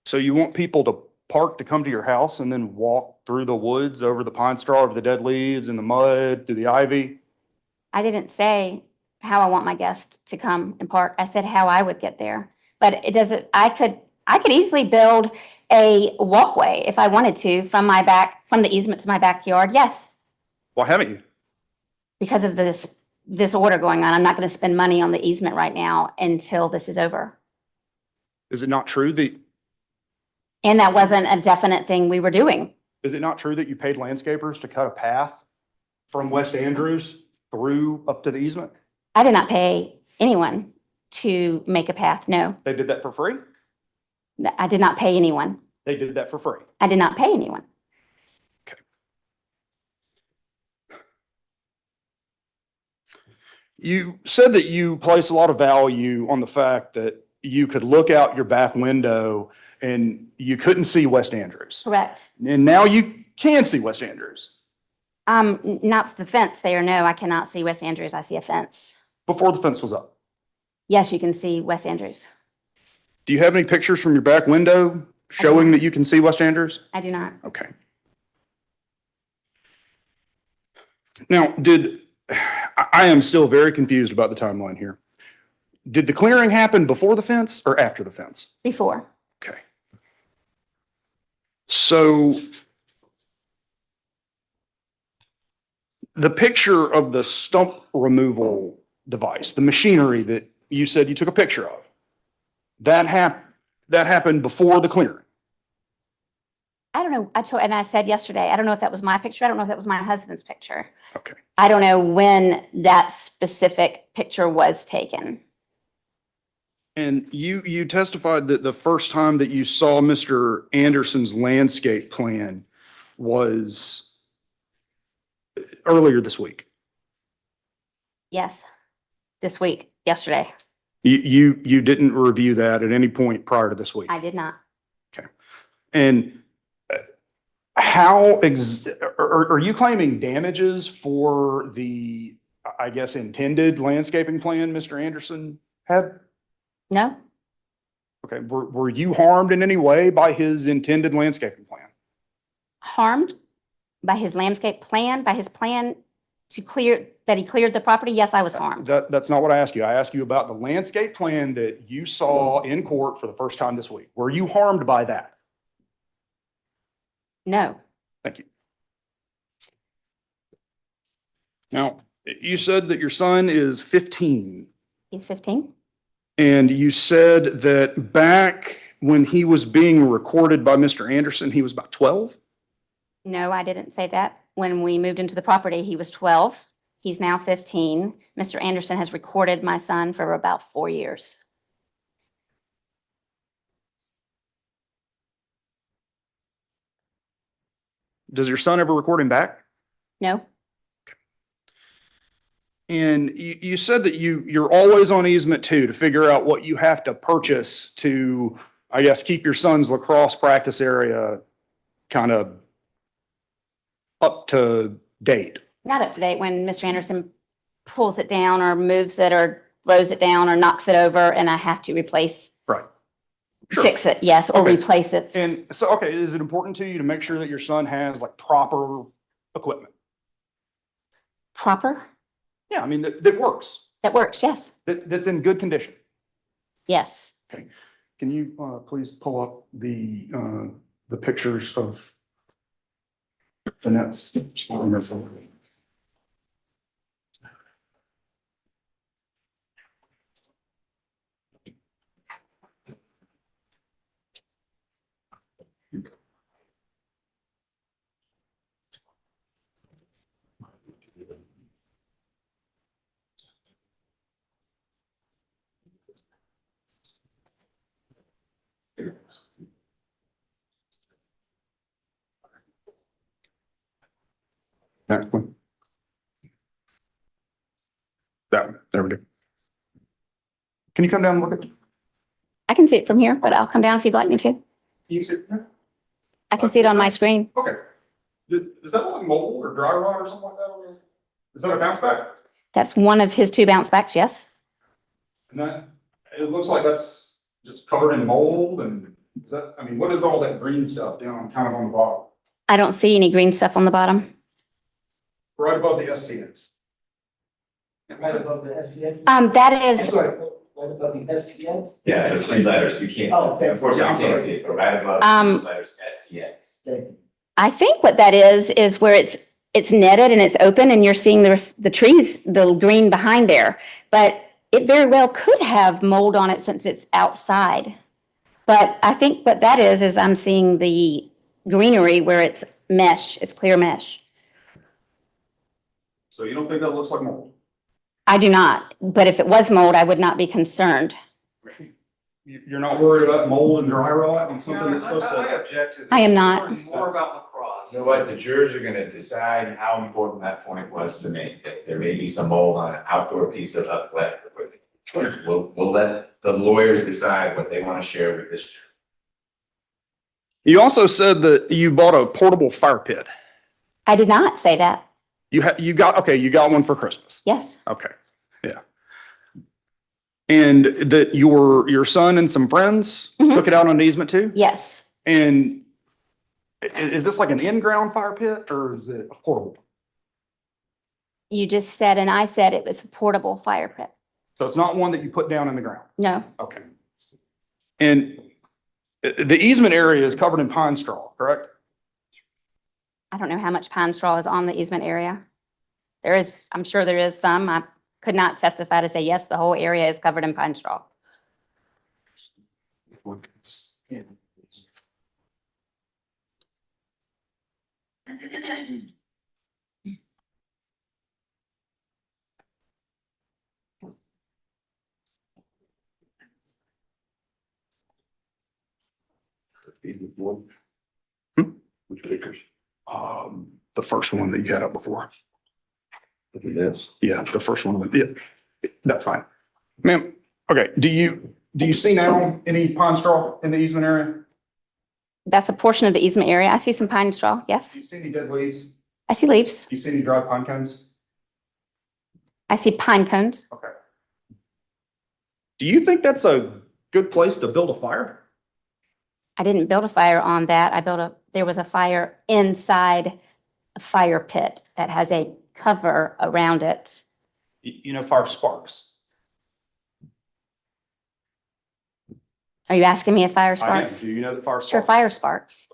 So you want people to park to come to your house and then walk through the woods, over the pine straw, over the dead leaves, in the mud, through the ivy? I didn't say how I want my guests to come and park. I said how I would get there. But it doesn't, I could easily build a walkway if I wanted to from from the easement to my backyard. Yes, Why haven't you? because of this order going on. I'm not going to spend money on the easement right now until this is over. Is it not true that, And that wasn't a definite thing we were doing. is it not true that you paid landscapers to cut a path from West Andrews through up to the easement? I did not pay anyone to make a path. No, They did that for free? I did not pay anyone. They did that for free. I did not pay anyone. You said that you place a lot of value on the fact that you could look out your back window and you couldn't see West Andrews. Correct. And now you can see West Andrews. Not the fence there. No, I cannot see West Andrews. I see a fence. Before the fence was up. Yes, you can see West Andrews. Do you have any pictures from your back window showing that you can see West Andrews? I do not. Okay. Now, I am still very confused about the timeline here. Did the clearing happen before the fence or after the fence? Before. Okay. So the picture of the stump removal device, the machinery that you said you took a picture of, that happened before the clearing. I don't know. And I said yesterday, I don't know if that was my picture. I don't know if that was my husband's picture. Okay. I don't know when that specific picture was taken. And you testified that the first time that you saw Mr. Anderson's landscape plan was earlier this week. Yes. This week, yesterday. You didn't review that at any point prior to this week? I did not. Okay. And are you claiming damages for the, I guess, intended landscaping plan Mr. Anderson had? No, Okay, were you harmed in any way by his intended landscaping plan? harmed by his landscape plan, by his plan that he cleared the property. Yes, I was harmed. That's not what I asked you. I asked you about the landscape plan that you saw in court for the first time this week. Were you harmed by that? No, Thank you. Now, you said that your son is 15, he's 15. and you said that back when he was being recorded by Mr. Anderson, he was about 12? No, I didn't say that. When we moved into the property, he was 12. He's now 15. Mr. Anderson has recorded my son for about 4 years. Does your son ever record him back? No, And you said that you're always on easement too to figure out what you have to purchase to, I guess, keep your son's lacrosse practice area kind of up to date. not up to date. When Mr. Anderson pulls it down or moves it or throws it down or knocks it over and I have to Right. Sure. fix it, yes, or Okay. replace it. And so, okay, is it important to you to make sure that your son has like proper equipment? Proper? Yeah, I mean, that works, That works, yes, that's in good condition. yes. Okay. Can you please pull up the pictures of the nets? That one. That one, there we go. Can you come down and look at? I can see it from here, but I'll come down if you'd like me to. You see it? I can see it on my screen. Okay. Is that like mold or dry rot or something like that over there? Is that a bounce back? That's one of his 2 bounce backs, yes. And that, it looks like that's just covered in mold and Is that, I mean, what is all that green stuff down kind of on the bottom? I don't see any green stuff on the bottom. Right above the STNs. Right above the SCN? That is, Right above the SCNs? Yeah, there's three letters, you can't, Oh, okay. unfortunately, you can't see it, but right above the letters STX. I think what that is where it's netted and it's open and you're seeing the trees, the green behind there. But it very well could have mold on it since it's outside. But I think what that is I'm seeing the greenery where it's mesh, it's clear mesh. So you don't think that looks like mold? I do not, but if it was mold, I would not be concerned. You're not worried about mold and dry rot and something that's supposed I to? object to this. I am not. Learn more about lacrosse. You know what, the jurors are gonna decide how important that point was to me, that there may be some mold on an outdoor piece of athletic equipment. We'll let the lawyers decide what they wanna share with this jury. You also said that you bought a portable fire pit. I did not say that. You got one for Christmas. Yes, Okay, yeah. And that your son and some friends Mhm. took it out on easement too? yes. And is this like an in-ground fire pit or is it a portable? You just said, and I said it was a portable fire pit. So it's not one that you put down in the ground? No, Okay. And the easement area is covered in pine straw, correct? I don't know how much pine straw is on the easement area. There is, I'm sure there is some. I could not testify to say, yes, the whole area is covered in pine straw. Which pictures? The first one that you had up before. Look at this. Yeah, the first one. Yeah, that's fine. Ma'am, okay, do you see now any pine straw in the easement area? That's a portion of the easement area. I see some pine straw, Do yes. you see any dead leaves? I see leaves. Do you see any dry pine cones? I see pine cones. Okay. Do you think that's a good place to build a fire? I didn't build a fire on that. There was a fire inside a fire pit that has a cover around it. You know, fire sparks. Are you asking me if fire I am. sparks? Do you know the fire sparks? Sure, fire sparks.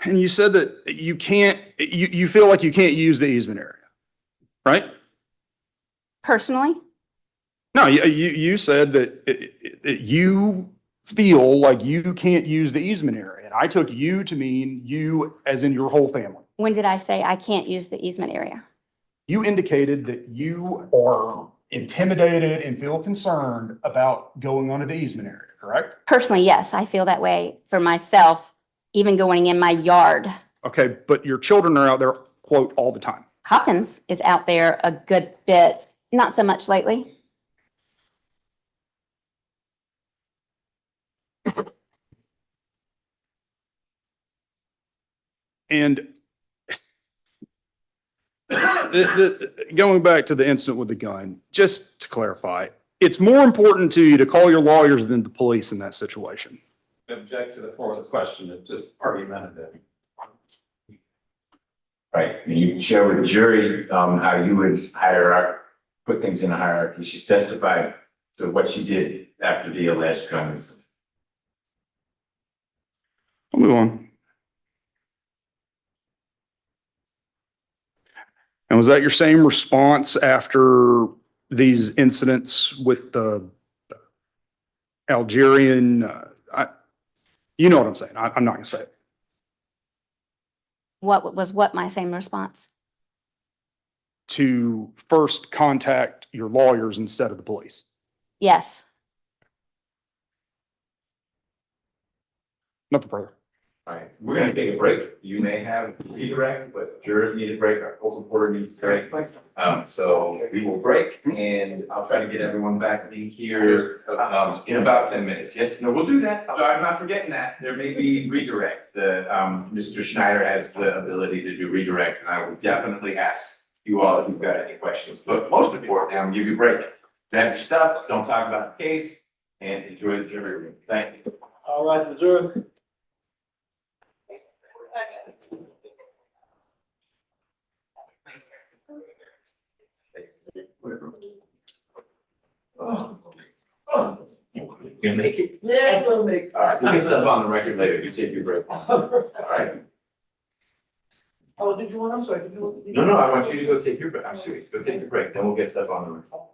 And you said that you feel like you can't use the easement area, right? Personally, No, you said that you feel like you can't use the easement area. And I took you to mean you as in your whole family. when did I say I can't use the easement area? You indicated that you are intimidated and feel concerned about going onto the easement area, correct? Personally, yes, I feel that way for myself, even going in my yard. Okay, but your children are out there, quote, all the time. Hopkins is out there a good bit, not so much lately. And going back to the incident with the gun, just to clarify, it's more important to you to call your lawyers than the police in that situation. Object to the floor of the question, it's just argumentative. Right, and you share with the jury, how you would put things in a hierarchy. She's testified to what she did after the alleged gun incident. I'll move on. And was that your same response after these incidents with the Algerian, you know what I'm saying? I'm not gonna say it. What my same response? To first contact your lawyers instead of the police. Yes. Nothing further. All right, we're gonna take a break. You may have redirect, but jurors need a break, our full reporter needs a break. So we will break and I'll try to get everyone back in here, in about 10 minutes. Yes, no, we'll do that. I'm not forgetting that. There may be redirect. Mr. Schneider has the ability to do redirect, and I will definitely ask you all if you've got any questions. But most importantly, I'm gonna give you a break. Grab your stuff, don't talk about the case, and enjoy the jury room. Thank you. All right, the jury. You make it? Yeah, I'm gonna make it. All right, we'll get stuff on the record later. You take your break. All right. Oh, did you want, I'm sorry, did you? No, I want you to go take your break. I'm serious. Go take your break, then we'll get stuff on the record.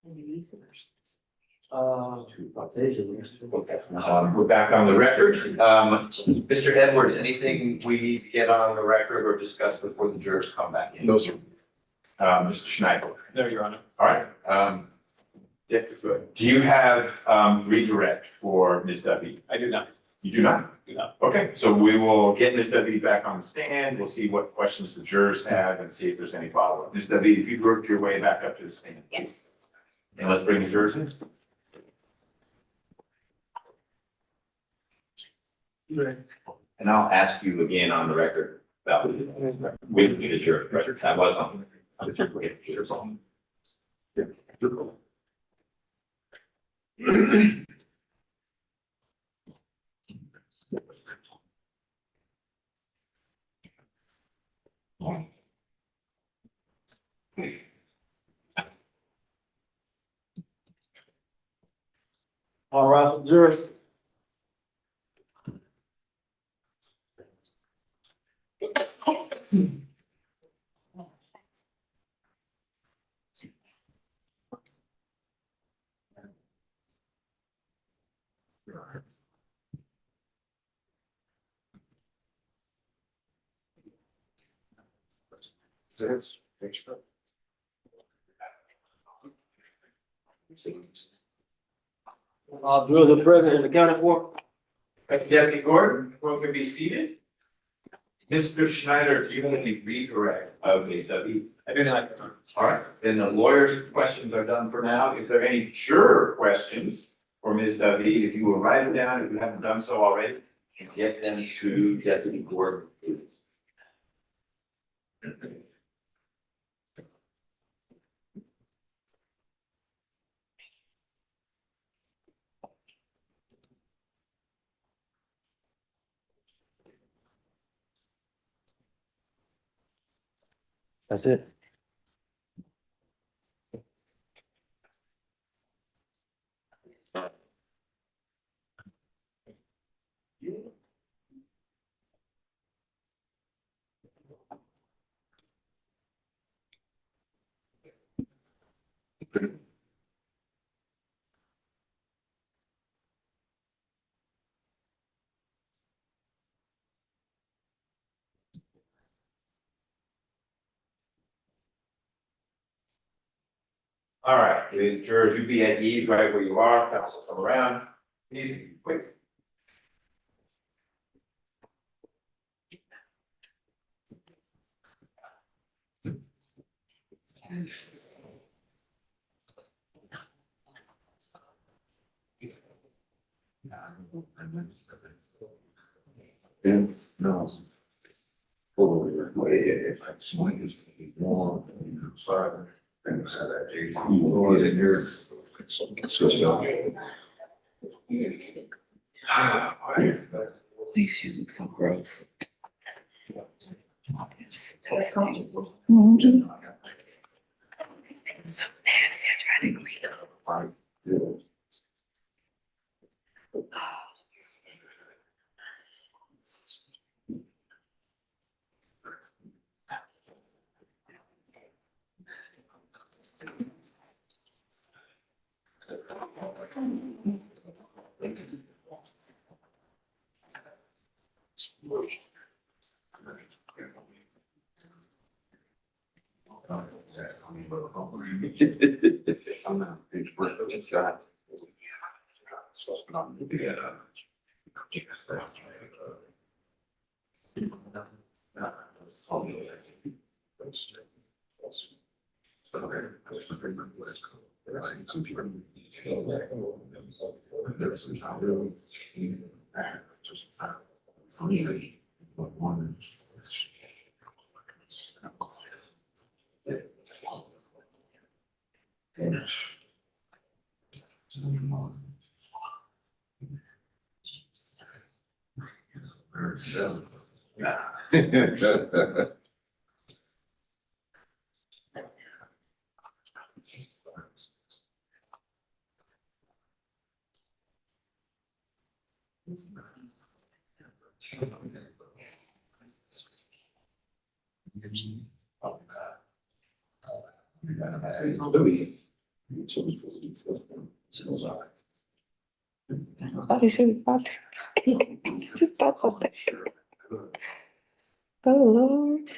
We're back on the record. Mr. Edwards, anything we need to get on the record or discuss before the jurors come back in? No, sir. Mr. Schneider? No, Your Honor. All right. Yeah, good. Do you have redirect for Ms. Dubby? I do not. You do not? Do not. Okay, so we will get Ms. Dubby back on the stand. We'll see what questions the jurors have and see if there's any follow-up. Ms. Dubby, if you work your way back up to the stand. Yes. And let's bring the jurors in. And I'll ask you again on the record about with the jury, right? That was something. All right, jurors. All jurors are present and accounted for. Deputy Gordon, everyone can be seated. Mr. Schneider, do you have any redirect of Ms. Dubby? I do not. All right, then the lawyer's questions are done for now. If there are any juror questions for Ms. Dubby, if you will write them down, if you haven't done so already, get them to Deputy Gordon, please. That's it. All right, the jurors, you be at ease right where you are, counsel come around. Easy, quick. No. Oh, yeah, like swing is warm outside and had that JC more than yours. These shoes look so gross. So nasty, I tried to clean up. I'm not a big breath of this guy. So it's not, yeah. I should thought. Just thought about that. Oh, Lord.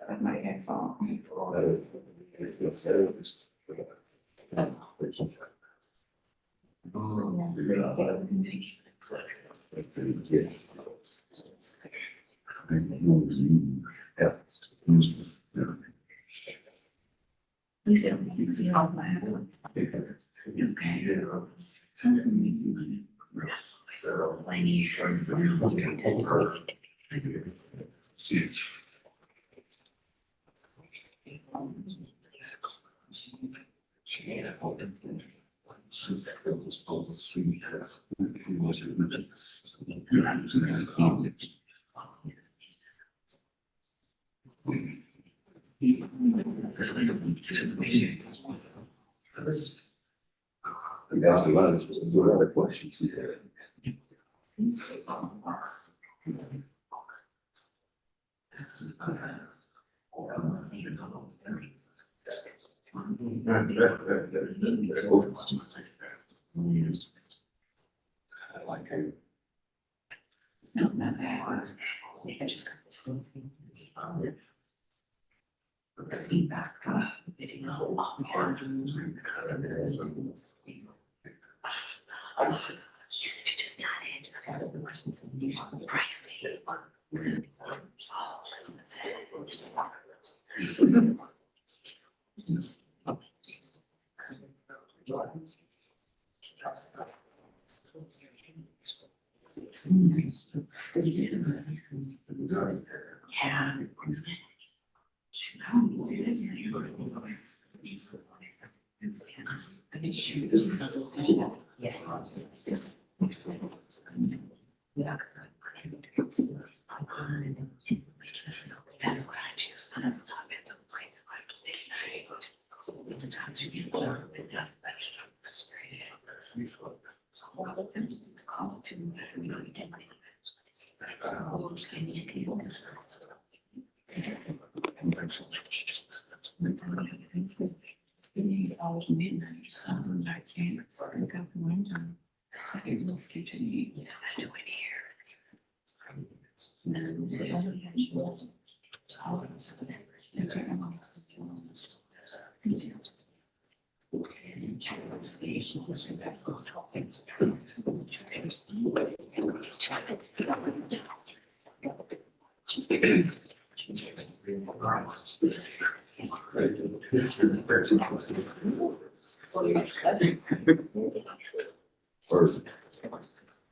I might have phone.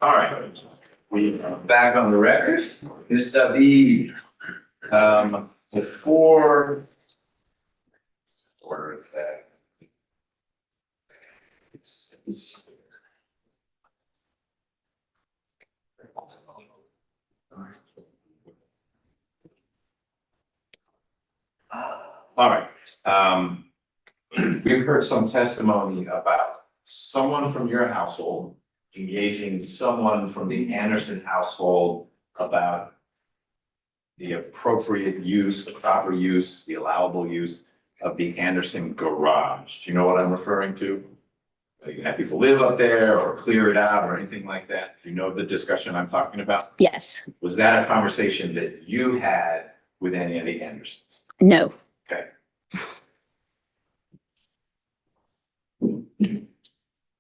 All right, we are back on the record. This be before. Order is that. All right, we've heard some testimony about someone from your household engaging someone from the Anderson household about the appropriate use, the proper use, the allowable use of the Anderson garage. Do you know what I'm referring to? You can have people live up there or clear it out or anything like that. Do you know the discussion I'm talking about? Yes. Was that a conversation that you had with any of the Andersons? No. Okay.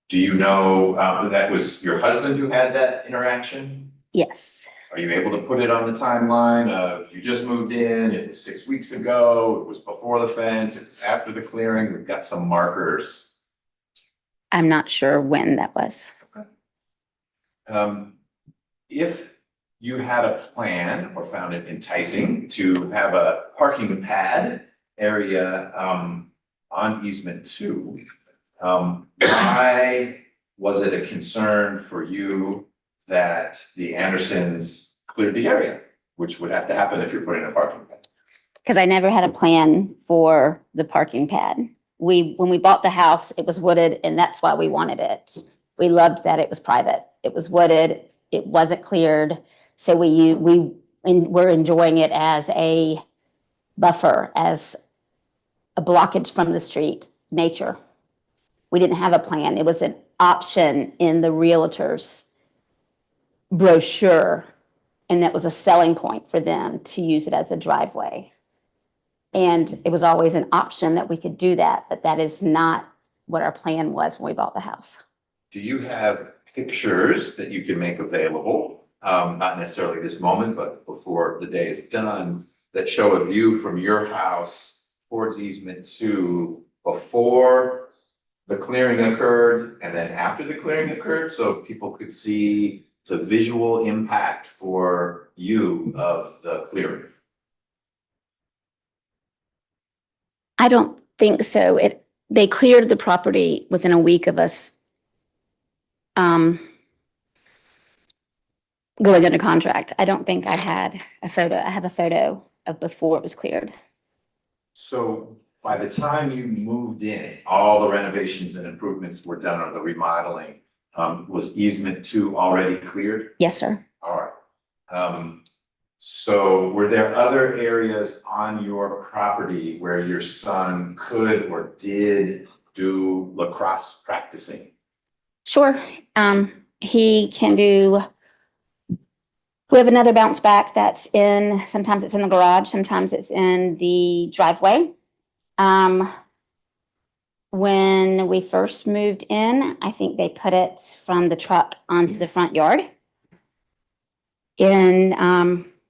Do you know that was your husband who had that interaction? Yes. Are you able to put it on the timeline of you just moved in, it was 6 weeks ago, it was before the fence, it was after the clearing, we've got some markers. I'm not sure when that was. If you had a plan or found it enticing to have a parking pad area on easement 2, why was it a concern for you that the Andersons cleared the area, which would have to happen if you're putting a parking pad? Because I never had a plan for the parking pad. When we bought the house, it was wooded, and that's why we wanted it. We loved that it was private. It was wooded, it wasn't cleared. So we and we're enjoying it as a buffer, as a blockage from the street nature. We didn't have a plan. It was an option in the realtor's brochure, and that was a selling point for them to use it as a driveway. And it was always an option that we could do that, but that is not what our plan was when we bought the house. Do you have pictures that you can make available? Not necessarily this moment, but before the day is done, that show a view from your house towards Easement 2 before the clearing occurred and then after the clearing occurred, so people could see the visual impact for you of the clearing? I don't think so. They cleared the property within a week of us going under contract. I don't think I had a photo. I have a photo of before it was cleared. So by the time you moved in, all the renovations and improvements were done, or the remodeling, was Easement 2 already cleared? Yes, sir. All right. So were there other areas on your property where your son could or did do lacrosse practicing? Sure. He can do, we have another bounce back that's sometimes it's in the garage, sometimes it's in the driveway. When we first moved in, I think they put it from the truck onto the front yard. In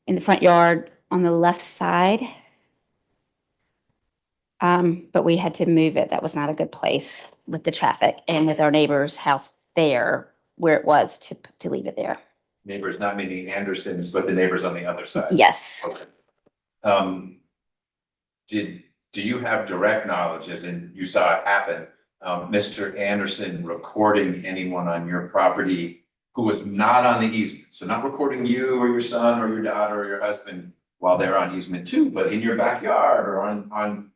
the front yard on the left side. But we had to move it. That was not a good place with the traffic and with our neighbor's house there where it was to leave it there. Neighbors, not meaning Andersons, but the neighbors on the other side? Yes. Okay. Do you have direct knowledge, as in you saw it happen, Mr. Anderson recording anyone on your property who was not on the easement? So not recording you or your son or your daughter or your husband while they're on Easement 2, but in your backyard or on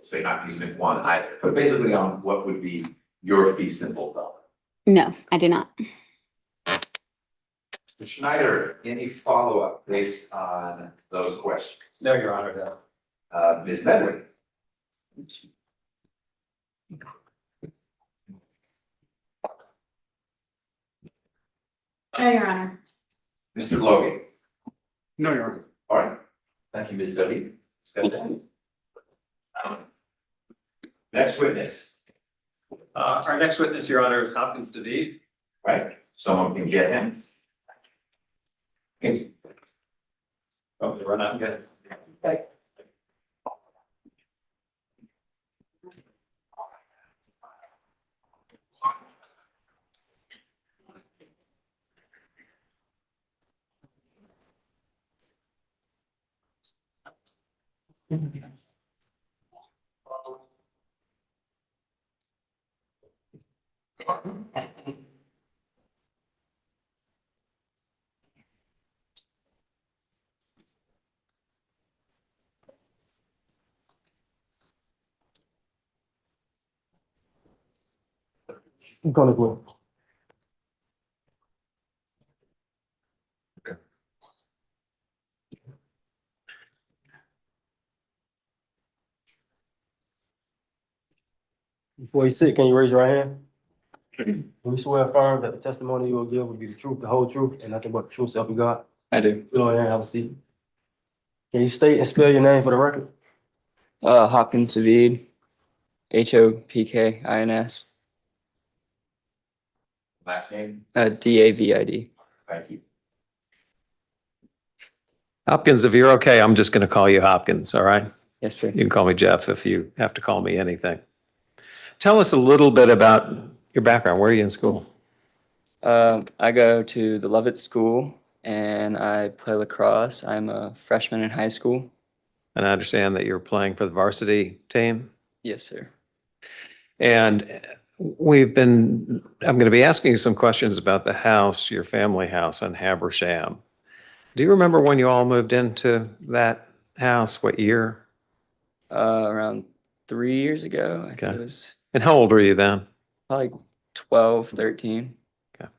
say not Easement 1 either, but basically on what would be your fee simple property? No, I do not. Mr. Schneider, any follow-up based on those questions? No, Your Honor, no. Ms. Medwin? No, Your Honor. Mr. Logan? No, Your Honor. All right, thank you, Ms. W. Step down. Next witness, Our next witness, Your Honor, is Hopkins David. right? Someone can get him. Okay. Oh, they run out and get it. Okay. I'm gonna go. Before you sit, can you raise your right hand? Do you swear affirm that the testimony you will give will be the truth, the whole truth, and nothing but the truth, so help you God? I do. Go ahead and have a seat. Can you state and spell your name for the record? Hopkins David, Hopkins. Last name, David. thank you. Hopkins, if you're okay, I'm just going to call you Hopkins, all right? Yes, sir. You can call me Jeff if you have to call me anything. Tell us a little bit about your background. Where are you in school? I go to the Lovett School and I play lacrosse. I'm a freshman in high school. And I understand that you're playing for the varsity team. Yes, sir. And I'm going to be asking you some questions about the house, your family house on Habersham. Do you remember when you all moved into that house? What year? Around 3 years ago. I think it was And how old were you then? probably 12, 13. Okay.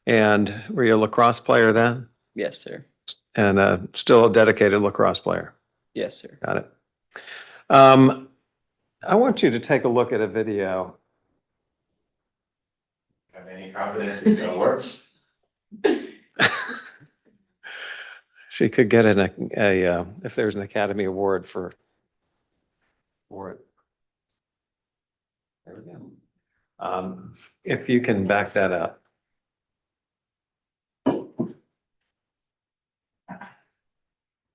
And were you a lacrosse player then? Yes, sir. and still a dedicated lacrosse player. Yes, sir. Got it. I want you to take a look at a video. Have any confidence it's gonna work? She could get if there's an Academy Award for it. There we go. If you can back that up.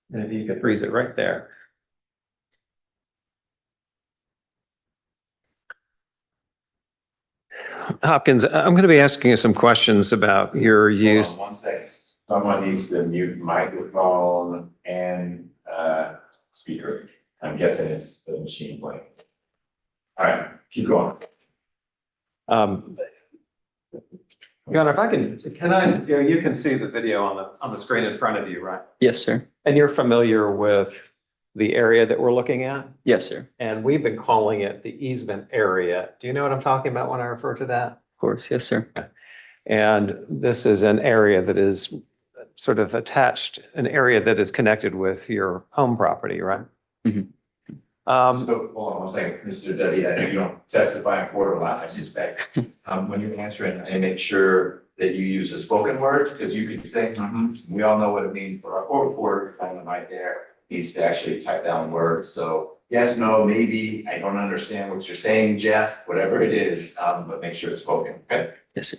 Maybe you could freeze it right there. Hopkins, I'm going to be asking you some questions about your use. Hold on 1 second. Someone needs to mute microphone and speaker. I'm guessing it's the machine playing. All right, keep going. Your Honor, if I can I, you can see the video on the screen in front of you, right? Yes, sir. And you're familiar with the area that we're looking at? Yes, sir. And we've been calling it the easement area. Do you know what I'm talking about when I refer to that? Of course. Yes, sir. And this is an area that is sort of attached, an area that is connected with your home property, right? Mhm. So, hold on 1 second, Mr. W, I know you don't testify in court a lot, I suspect. When you're answering, I make sure that you use a spoken word, because you can say, we all know what it means, but our court reporter, someone right there, needs to actually type down words, so yes, no, maybe, I don't understand what you're saying, Jeff, whatever it is, but make sure it's spoken, okay? Yes, sir.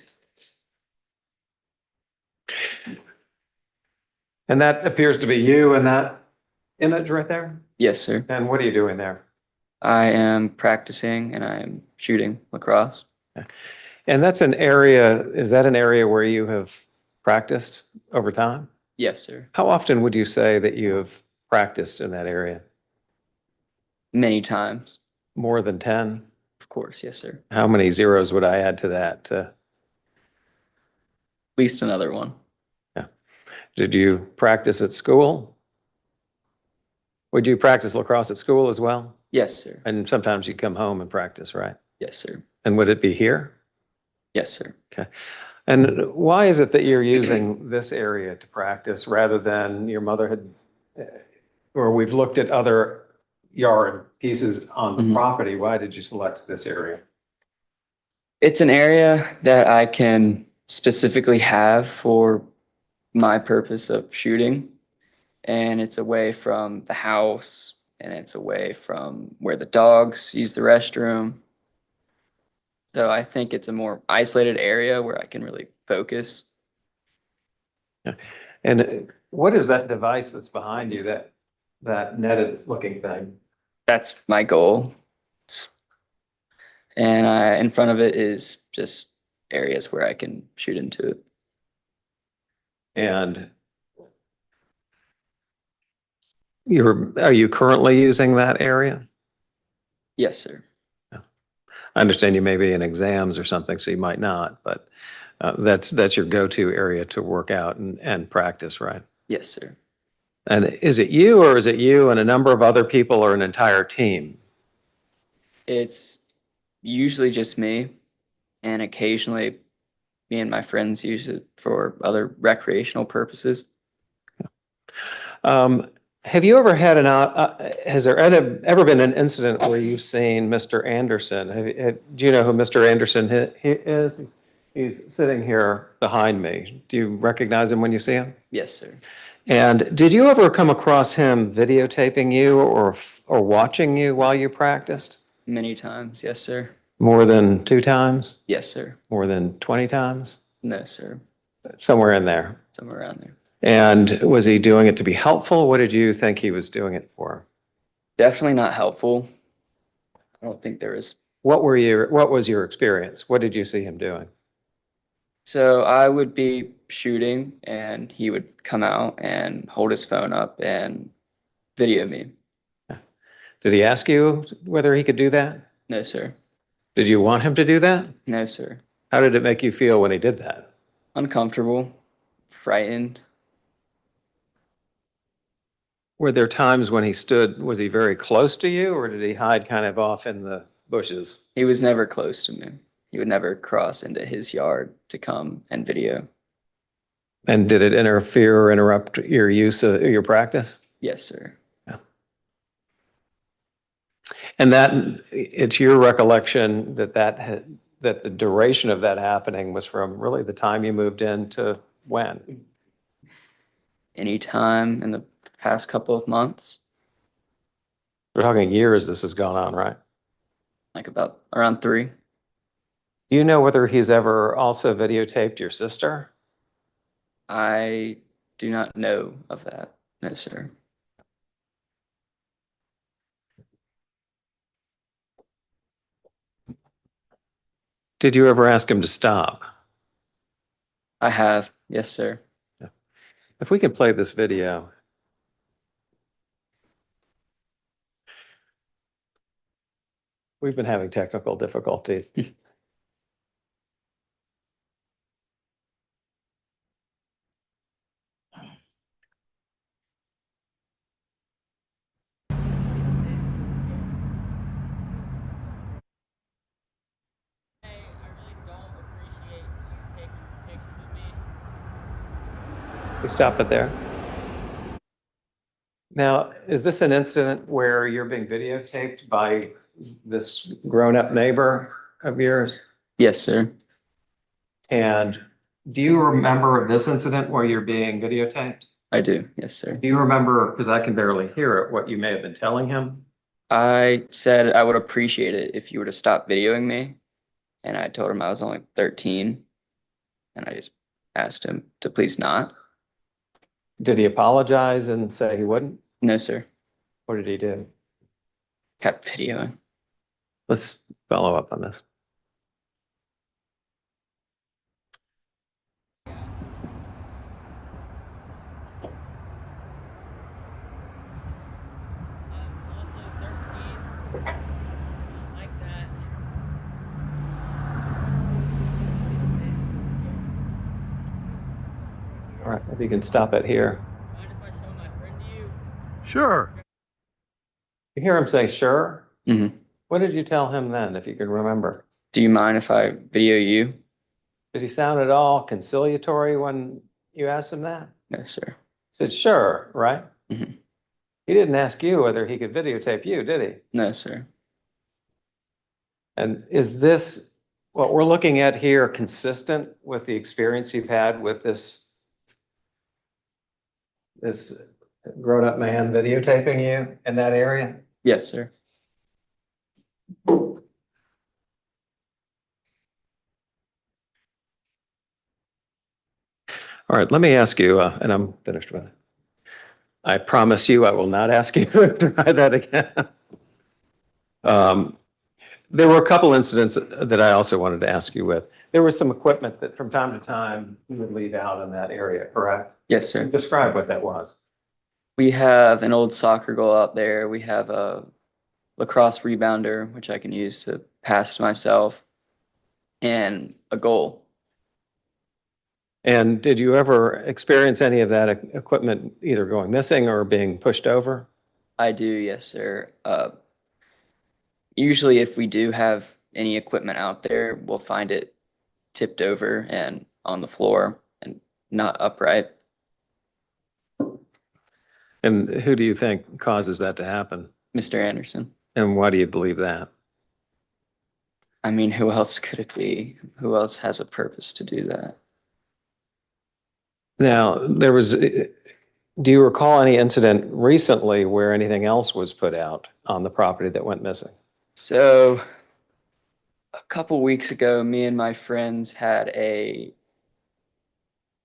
And that appears to be you in that image right there? Yes, sir. And what are you doing there? I am practicing and I am shooting lacrosse. And that's an area, is that an area where you have practiced over time? Yes, sir. How often would you say that you have practiced in that area? Many times. More than 10? Of course. Yes, sir. How many zeros would I add to that? At least another one. Yeah. Did you practice at school? Would you practice lacrosse at school as well? Yes, sir. And sometimes you come home and practice, right? Yes, sir. And would it be here? Yes, sir. Okay. And why is it that you're using this area to practice rather than your mother had, or we've looked at other yard pieces on the property? Why did you select this area? It's an area that I can specifically have for my purpose of shooting. And it's away from the house and it's away from where the dogs use the restroom. So I think it's a more isolated area where I can really focus. Yeah. And what is that device that's behind you, that netted looking thing? That's my goal. And in front of it is just areas where I can shoot into it. And are you currently using that area? Yes, sir. I understand you may be in exams or something, so you might not, but that's your go-to area to work out and practice, right? Yes, sir. And is it you or is it you and a number of other people or an entire team? It's usually just me, and occasionally me and my friends use it for other recreational purposes. Have you ever had has there ever been an incident where you've seen Mr. Anderson? Do you know who Mr. Anderson is? He's sitting here behind me. Do you recognize him when you see him? Yes, sir. And did you ever come across him videotaping you or watching you while you practiced? Many times, yes, sir. More than 2 times? Yes, sir. More than 20 times? No, sir. Somewhere in there. Somewhere around there. And was he doing it to be helpful? What did you think he was doing it for? Definitely not helpful. I don't think there is. What was your experience? What did you see him doing? So I would be shooting and he would come out and hold his phone up and video me. Did he ask you whether he could do that? No, sir. Did you want him to do that? No, sir. How did it make you feel when he did that? Uncomfortable, frightened. Were there times when was he very close to you or did he hide kind of off in the bushes? He was never close to me. He would never cross into his yard to come and video. And did it interfere or interrupt your use of your practice? Yes, sir. And that, it's your recollection that that the duration of that happening was from really the time you moved in to when? Anytime in the past couple of months, We're talking years this has gone on, right? like about around 3. Do you know whether he's ever also videotaped your sister? I do not know of that. No, sir. Did you ever ask him to stop? I have. Yes, sir. If we could play this video. We've been having technical difficulties. We stop it there. Now, is this an incident where you're being videotaped by this grown-up neighbor of yours? Yes, sir. And do you remember this incident where you're being videotaped? I do. Yes, sir. Do you remember, because I can barely hear it, what you may have been telling him? I said I would appreciate it if you were to stop videoing me. And I told him I was only 13. And I just asked him to please not. Did he apologize and say he wouldn't? No, sir. What did he do? Kept videoing. Let's follow up on this. All right, if you can stop it here. Sure. You hear him say, sure? Mm-hmm. What did you tell him then, if you can remember? Do you mind if I video you? Did he sound at all conciliatory when you asked him that? No, sir. He said, sure, right? Mm-hmm. He didn't ask you whether he could videotape you, did he? No, sir. And is this, what we're looking at here, consistent with the experience you've had with this grown-up man videotaping you in that area? Yes, sir. All right, let me ask you, and I'm finished with it. I promise you I will not ask you to try that again. There were a couple incidents that I also wanted to ask you with. There was some equipment that from time to time you would leave out in that area, correct? Yes, sir. Describe what that was. We have an old soccer goal out there. We have a lacrosse rebounder, which I can use to pass to myself, and a goal. And did you ever experience any of that equipment either going missing or being pushed over? I do, yes, sir. Usually if we do have any equipment out there, we'll find it tipped over and on the floor and not upright. And who do you think causes that to happen? Mr. Anderson. And why do you believe that? I mean, who else could it be? Who else has a purpose to do that? Now, do you recall any incident recently where anything else was put out on the property that went missing? So a couple weeks ago, me and my friends had a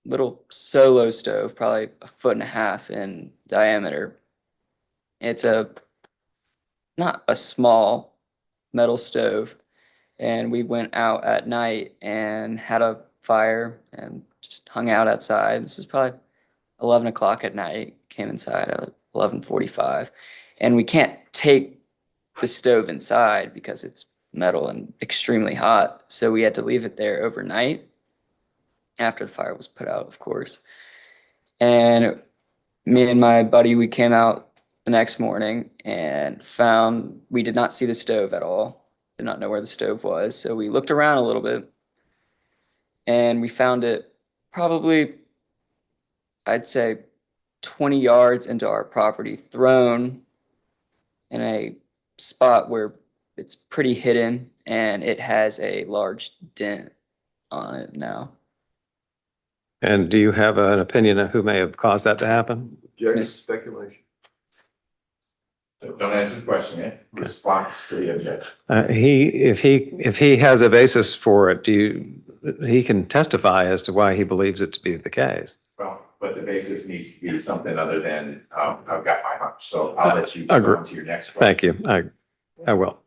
little solo stove, probably 1.5 feet in diameter. It's not a small metal stove. And we went out at night and had a fire and just hung out outside. This is probably 11 o'clock at night. Came inside at 11:45. And we can't take the stove inside because it's metal and extremely hot. So we had to leave it there overnight after the fire was put out, of course. And me and my buddy, we came out the next morning and found we did not see the stove at all. Did not know where the stove was. So we looked around a little bit and we found it probably I'd say 20 yards into our property, thrown in a spot where it's pretty hidden and it has a large dent on it now. And do you have an opinion of who may have caused that to happen? Objection, speculation. Don't answer the question yet. Response to the objection. If he has a basis for it, he can testify as to why he believes it to be the case. Well, but the basis needs to be something other than, I've got my hunch, so I'll let you Agree. go on to your next question. Thank you. I will.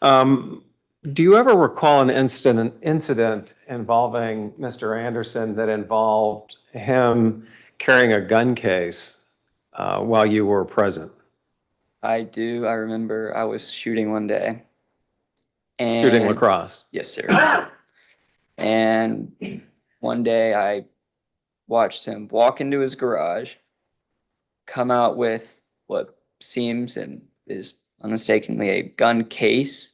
Do you ever recall an incident involving Mr. Anderson that involved him carrying a gun case while you were present? I do. I remember I was shooting one day. Shooting lacrosse? Yes, sir. And one day I watched him walk into his garage, come out with what seems and is unmistakably a gun case,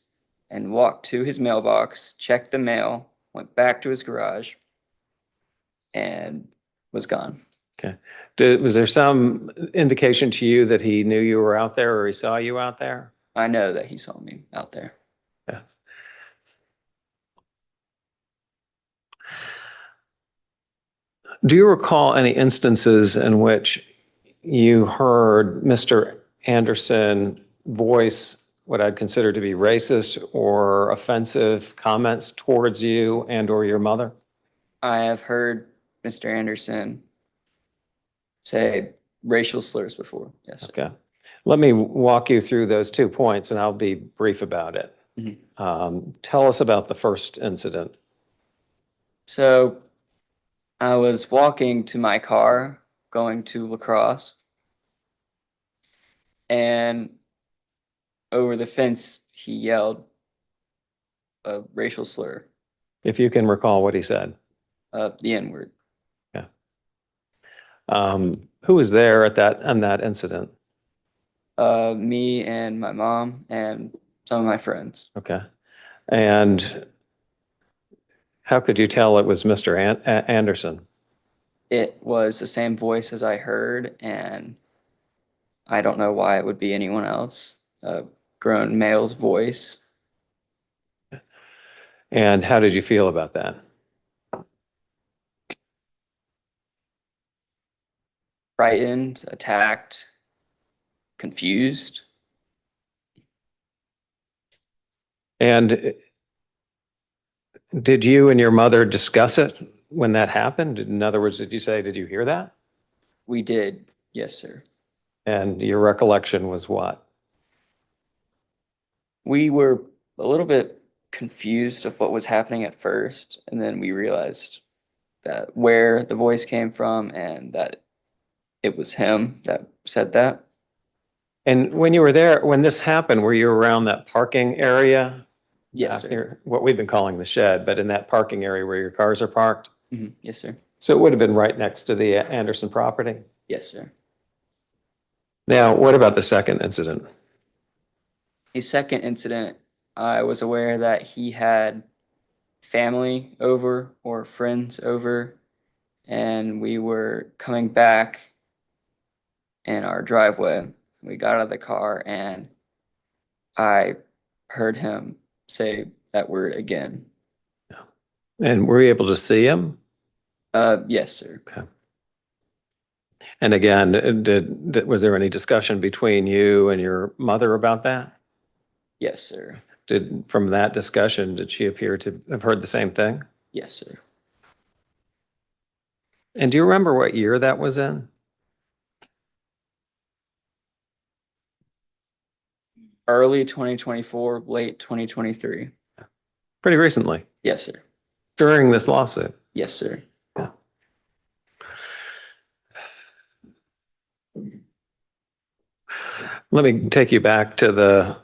and walk to his mailbox, check the mail, went back to his garage, and was gone. Okay. Was there some indication to you that he knew you were out there or he saw you out there? I know that he saw me out there. Yeah. Do you recall any instances in which you heard Mr. Anderson voice what I'd consider to be racist or offensive comments towards you and or your mother? I have heard Mr. Anderson say racial slurs before. Yes. Okay. Let me walk you through those 2 points and I'll be brief about it. Tell us about the first incident. So I was walking to my car going to lacrosse, and over the fence he yelled a racial slur. If you can recall what he said. The N-word. Yeah. Who was there at that incident? Me and my mom and some of my friends. Okay. And how could you tell it was Mr. Anderson? It was the same voice as I heard, and I don't know why it would be anyone else. A grown male's voice. And how did you feel about that? Frightened, attacked, confused. And did you and your mother discuss it when that happened? In other words, did you hear that? We did, yes, sir. And your recollection was what? We were a little bit confused of what was happening at first, and then we realized that where the voice came from and that it was him that said that. And when you were there, when this happened, were you around that parking area? Yes, sir. What we've been calling the shed, but in that parking area where your cars are parked? Yes, sir. So it would have been right next to the Anderson property? Yes, sir. Now, what about the second incident? The second incident, I was aware that he had family over or friends over, and we were coming back in our driveway. We got out of the car and I heard him say that word again. And were you able to see him? Yes, sir. Okay. And again, was there any discussion between you and your mother about that? Yes, sir. From that discussion, did she appear to have heard the same thing? Yes, sir. And do you remember what year that was in? Early 2024, late 2023. Pretty recently? Yes, sir. During this lawsuit? Yes, sir. Yeah. Let me take you back to the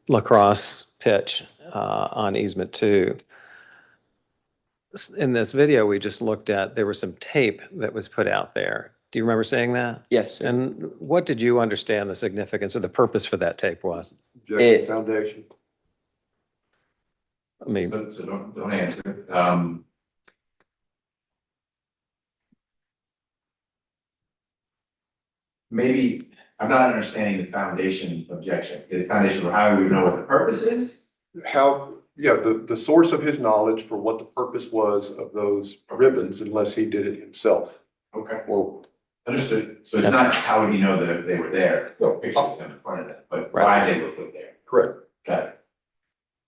lacrosse pitch on Easement 2. In this video we just looked at, there was some tape that was put out there. Do you remember seeing that? Yes, sir. And what did you understand the significance or the purpose for that tape was? Objection, foundation. I mean, So don't answer. maybe, I'm not understanding the foundation objection. The foundation, how do we know what the purpose is? How, yeah, the source of his knowledge for what the purpose was of those ribbons, unless he did it himself. Okay. Well, Understood. So it's not how would you know that they were there? No pictures of them in front of them, but why they were put there. correct. Got it.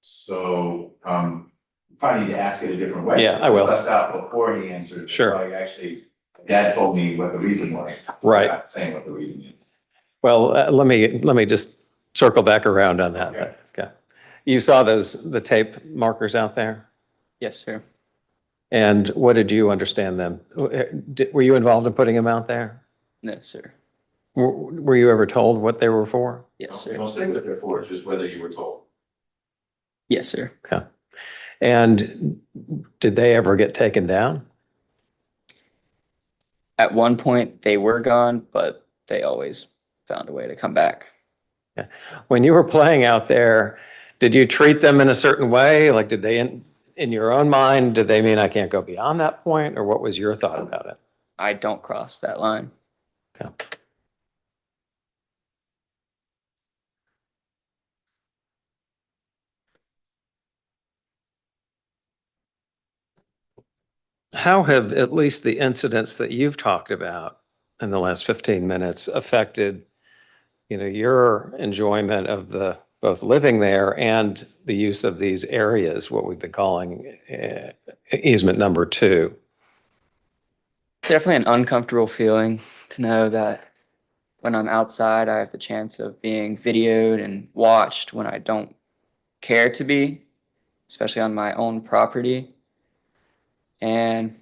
So, probably need to ask it a different way. Yeah, I will. Suss out before he answers. Sure. Like, actually, Dad told me what the reason was. Right. I'm not saying what the reason is. Well, let me just circle back around on that. Okay. Okay. You saw the tape markers out there? Yes, sir. And what did you understand them? Were you involved in putting them out there? No, sir. Were you ever told what they were for? Yes, Okay, sir. don't say what they're for, it's just whether you were told. Yes, sir. Okay. And did they ever get taken down? At one point, they were gone, but they always found a way to come back. When you were playing out there, did you treat them in a certain way? Like, did they, in your own mind, did they mean I can't go beyond that point? Or what was your thought about it? I don't cross that line. Okay. How have at least the incidents that you've talked about in the last 15 minutes affected, your enjoyment of both living there and the use of these areas, what we've been calling easement number 2? It's definitely an uncomfortable feeling to know that when I'm outside, I have the chance of being videoed and watched when I don't care to be, especially on my own property. And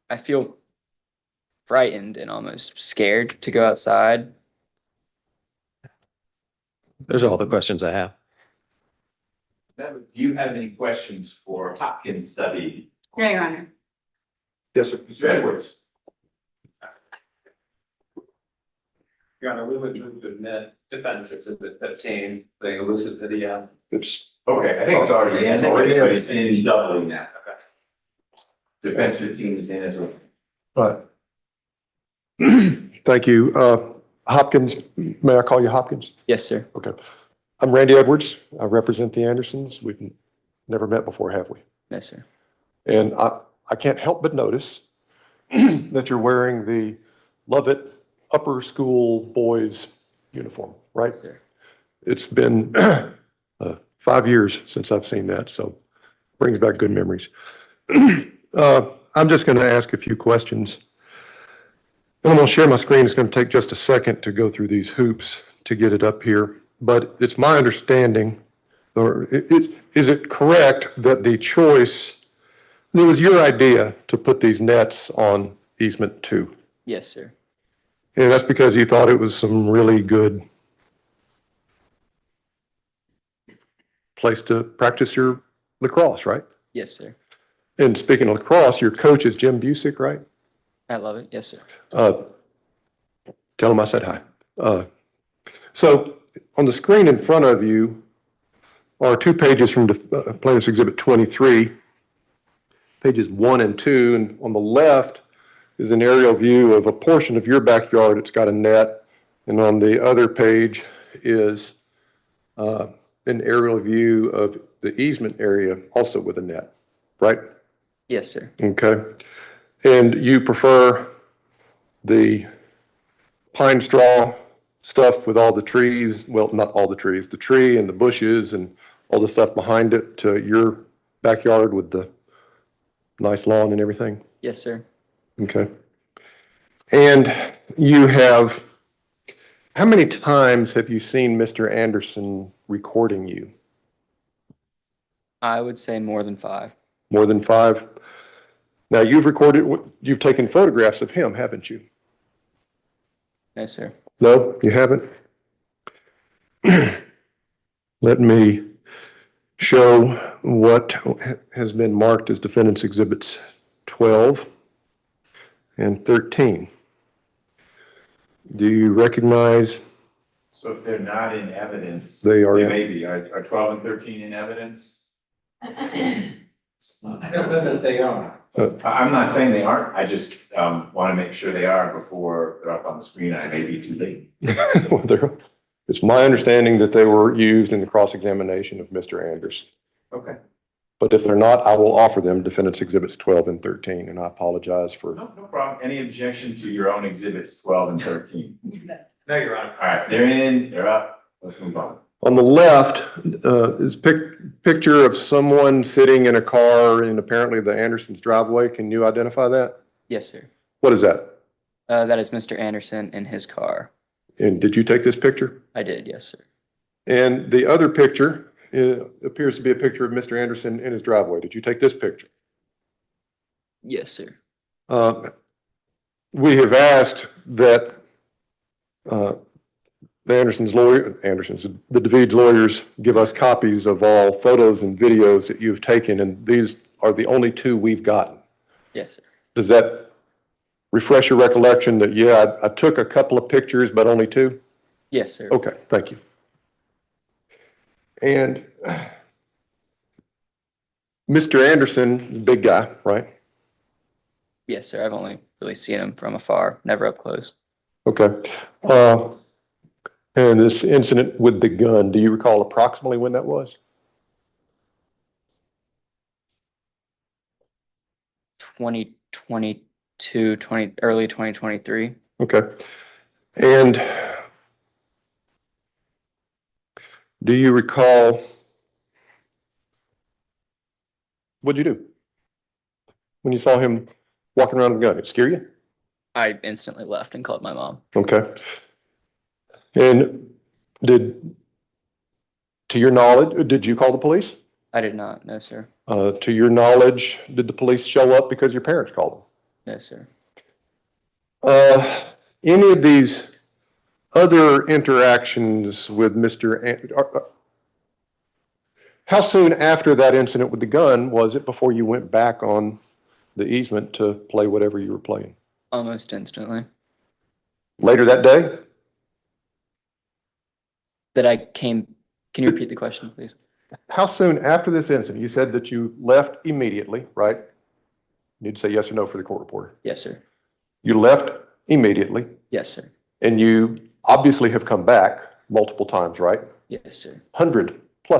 I feel frightened and almost scared to go outside. Those are all the questions I have. Do you have any questions for Hopkins study? No, Your Honor. Yes, sir. Mr. Edwards? Your Honor, we would move to admit defense exhibit 15, the elusive video. It's, Okay, I think it's already in, but Already it's in doubling that. Okay. Defense 15 is in as well. right. Thank you. Hopkins, may I call you Hopkins? Yes, sir. Okay. I'm Randy Edwards. I represent the Andersons. We've never met before, have we? No, sir. And I can't help but notice that you're wearing the Lovett Upper School Boys uniform, right? Sir. It's been 5 years since I've seen that, so brings back good memories. I'm just going to ask a few questions. And I'm going to share my screen. It's going to take just a second to go through these hoops to get it up here. But it's my understanding, or is it correct that the choice, it was your idea to put these nets on easement 2? Yes, sir. And that's because you thought it was some really good place to practice your lacrosse, right? Yes, sir. And speaking of lacrosse, your coach is Jim Busick, right? I love it. Yes, sir. Tell him I said hi. So on the screen in front of you are 2 pages from Plaintiff's Exhibit 23, pages 1 and 2. And on the left is an aerial view of a portion of your backyard. It's got a net. And on the other page is an aerial view of the easement area, also with a net, right? Yes, sir. Okay. And you prefer the pine straw stuff with all the trees, well, not all the trees, the tree and the bushes and all the stuff behind it to your backyard with the nice lawn and everything? Yes, sir. Okay. And you have, how many times have you seen Mr. Anderson recording you? I would say more than 5. More than 5? Now, you've taken photographs of him, haven't you? No, sir. No, you haven't? Let me show what has been marked as Defendant's Exhibits 12 and 13. Do you recognize? So if they're not in evidence. They are. They may be. Are 12 and 13 in evidence? They are. I'm not saying they aren't, I just, want to make sure they are before they're up on the screen, I may be too late. Well, it's my understanding that they were used in the cross-examination of Mr. Anderson. Okay. But if they're not, I will offer them defendants exhibits 12 and 13, and I apologize for. No problem. Any objection to your own exhibits 12 and 13? No, Your Honor. All right, they're in, they're up. Let's move on. On the left is picture of someone sitting in a car in apparently the Anderson's driveway. Can you identify that? Yes, sir. What is that? That is Mr. Anderson in his car. And did you take this picture? I did, yes, sir. And the other picture appears to be a picture of Mr. Anderson in his driveway. Did you take this picture? Yes, sir. We have asked that the David's lawyers give us copies of all photos and videos that you've taken, and these are the only two we've gotten. Yes, sir. Does that refresh your recollection that, yeah, I took a couple of pictures, but only two? Yes, sir. Okay, thank you. And Mr. Anderson is a big guy, right? Yes, sir. I've only really seen him from afar, never up close. Okay. And this incident with the gun, do you recall approximately when that was? 2022, early 2023. Okay. And do you recall, what'd you do when you saw him walking around with a gun? It scare you? I instantly left and called my mom. Okay. And to your knowledge, did you call the police? I did not, no, sir. To your knowledge, did the police show up because your parents called them? No, sir. Any of these other interactions with how soon after that incident with the gun was it before you went back on the easement to play whatever you were playing? Almost instantly. Later that day? Can you repeat the question, please? How soon after this incident? You said that you left immediately, right? You need to say yes or no for the court reporter. Yes, sir. You left immediately, Yes, sir. and you obviously have come back multiple times, right? Yes, sir. 100+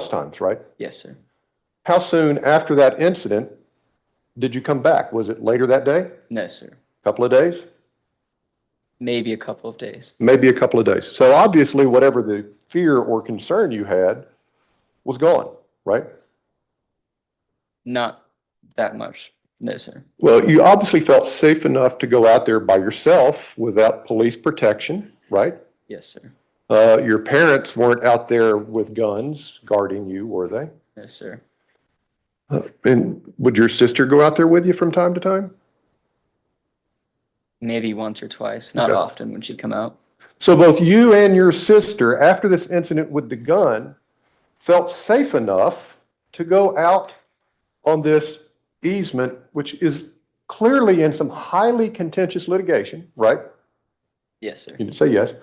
times, right? Yes, sir. How soon after that incident did you come back? Was it later that day? No, sir. Couple of days? Maybe a couple of days. Maybe a couple of days. So obviously, whatever the fear or concern you had was gone, right? Not that much. No, sir. Well, you obviously felt safe enough to go out there by yourself without police protection, right? Yes, sir. Your parents weren't out there with guns guarding you, were they? Yes, sir. And would your sister go out there with you from time to time? Maybe once or twice, not Okay. often when she'd come out. So both you and your sister, after this incident with the gun, felt safe enough to go out on this easement, which is clearly in some highly contentious litigation, right? Yes, sir. You can say yes.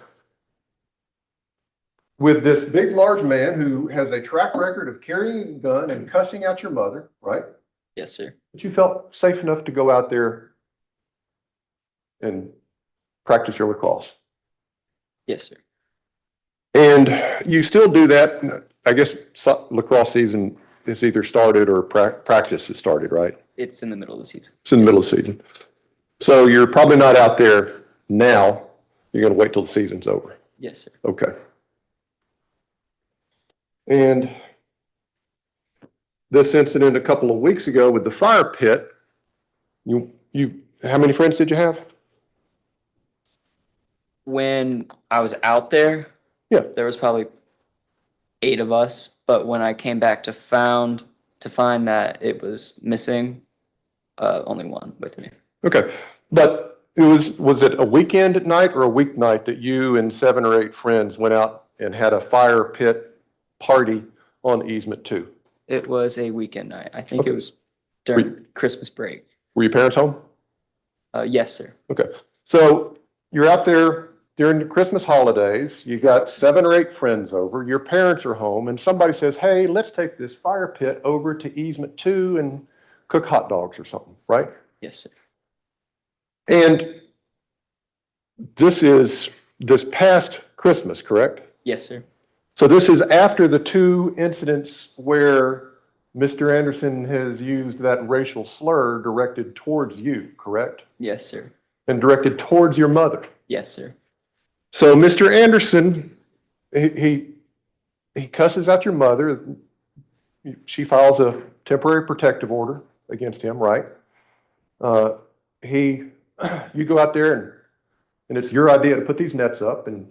With this big, large man who has a track record of carrying a gun and cussing out your mother, right? Yes, sir. But you felt safe enough to go out there and practice your lacrosse. Yes, sir. And you still do that. I guess lacrosse season is either started or practice has started, right? It's in the middle of the season. It's in the middle of the season. So you're probably not out there now. You're going to wait till the season's over. Yes, sir. Okay. And this incident a couple of weeks ago with the fire pit, how many friends did you have? When I was out there, Yeah. there was probably 8 of us, but when I came back to find that it was missing, only 1 with me. Okay. But was it a weekend at night or a weeknight that you and 7 or 8 friends went out and had a fire pit party on Easement 2? It was a weekend night. I think Okay. it was during Christmas break. Were your parents home? Yes, sir. Okay. So you're out there during the Christmas holidays. You got 7 or 8 friends over. Your parents are home, and somebody says, "Hey, let's take this fire pit over to Easement 2, and cook hot dogs or something, right? Yes, sir. And this is this past Christmas, correct? Yes, sir. So this is after the two incidents where Mr. Anderson has used that racial slur directed towards you, correct? Yes, sir. And directed towards your mother. Yes, sir. So Mr. Anderson, he cusses out your mother. She files a temporary protective order against him, right? You go out there and it's your idea to put these nets up, and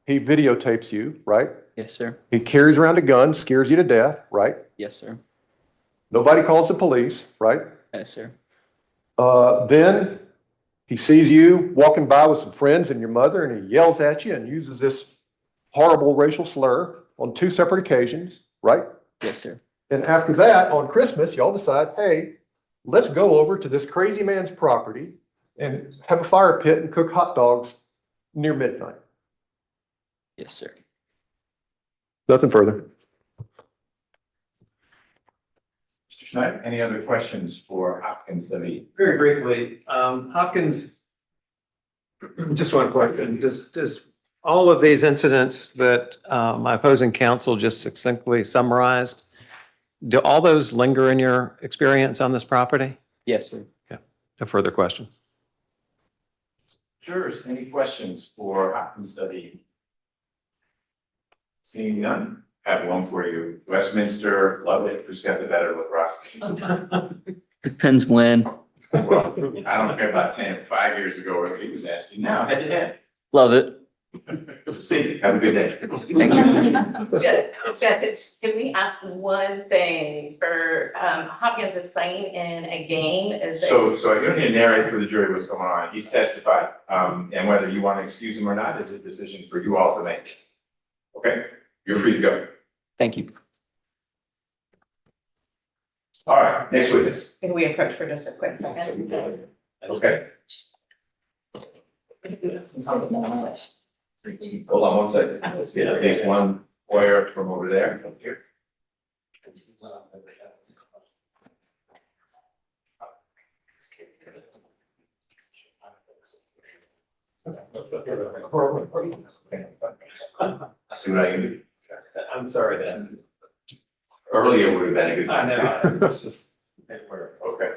he videotapes you, right? Yes, sir. He carries around a gun, scares you to death, right? Yes, sir. Nobody calls the police, right? Yes, sir. Then he sees you walking by with some friends and your mother, and he yells at you and uses this horrible racial slur on two separate occasions, right? Yes, sir. And after that, on Christmas, y'all decide, hey, let's go over to this crazy man's property and have a fire pit and cook hot dogs near midnight. Yes, sir. Nothing further. Mr. Schneider, any other questions for Hopkins Levy? Very briefly, Hopkins, just one question. Does all of these incidents that my opposing counsel just succinctly summarized, do all those linger in your experience on this property? Yes, sir. No further questions. Jurors, any questions for Hopkins Levy? Seeing none, I have one for you. Westminster, love it. Who's got the better lacrosse team? Depends when. Well, I don't care about 5 years ago, or he was asking now, head to head. Love it. See you. Have a good day. Thank you. Judge, can we ask one thing for, Hopkins is playing in a game, is it? So I don't need to narrate for the jury what's going on. He's testified, and whether you want to excuse him or not is a decision for you all to make. Okay, you're free to go. Thank you. All right, next witness. Can we approach for just a quick second? Okay. Hold on one second. Let's get at least one lawyer from over there. Come here. See what I can do. I'm sorry, Dan. Earlier would have been a good I time. know. Okay.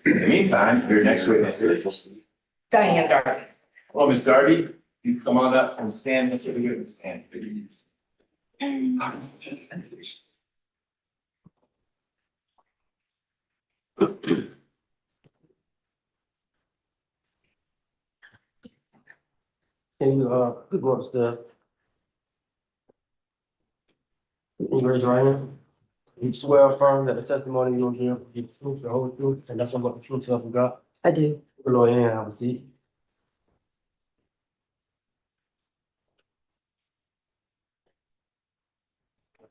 In the meantime, your next witness is Diane Darby. Well, Ms. Darby, you come on up and stand with the witness stand. Can you, go upstairs? You raise your right hand. You swear or affirm that the testimony you will give will be the truth, the whole truth, and nothing but the truth, so help you God. I do. Good Lord, and have a seat.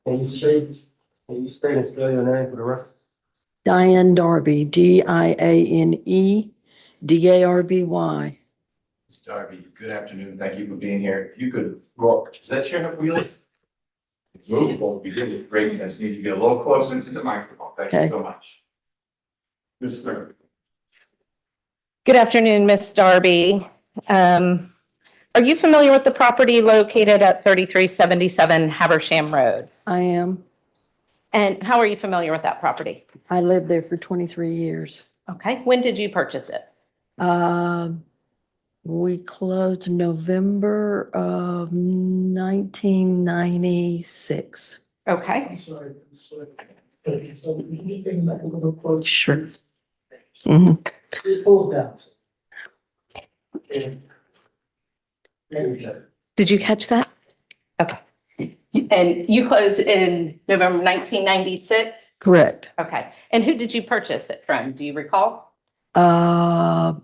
Can you state and spell your name for the record? Diane Darby, Diane Darby. Ms. Darby, good afternoon. Thank you for being here. If you could walk, is that chair have wheels? It's movable. You did it great. You just need to get a little closer to the microphone. Thank you Okay. so much. Ms. Darby. Good afternoon, Miss Darby. Are you familiar with the property located at 3377 Habersham Road? I am. And how are you familiar with that property? I lived there for 23 years. Okay, when did you purchase it? We closed November of 1996. Okay, Sure. Mhm. did you catch that? Okay. And you closed in November 1996? Correct. Okay, and who did you purchase it from? Do you recall? No,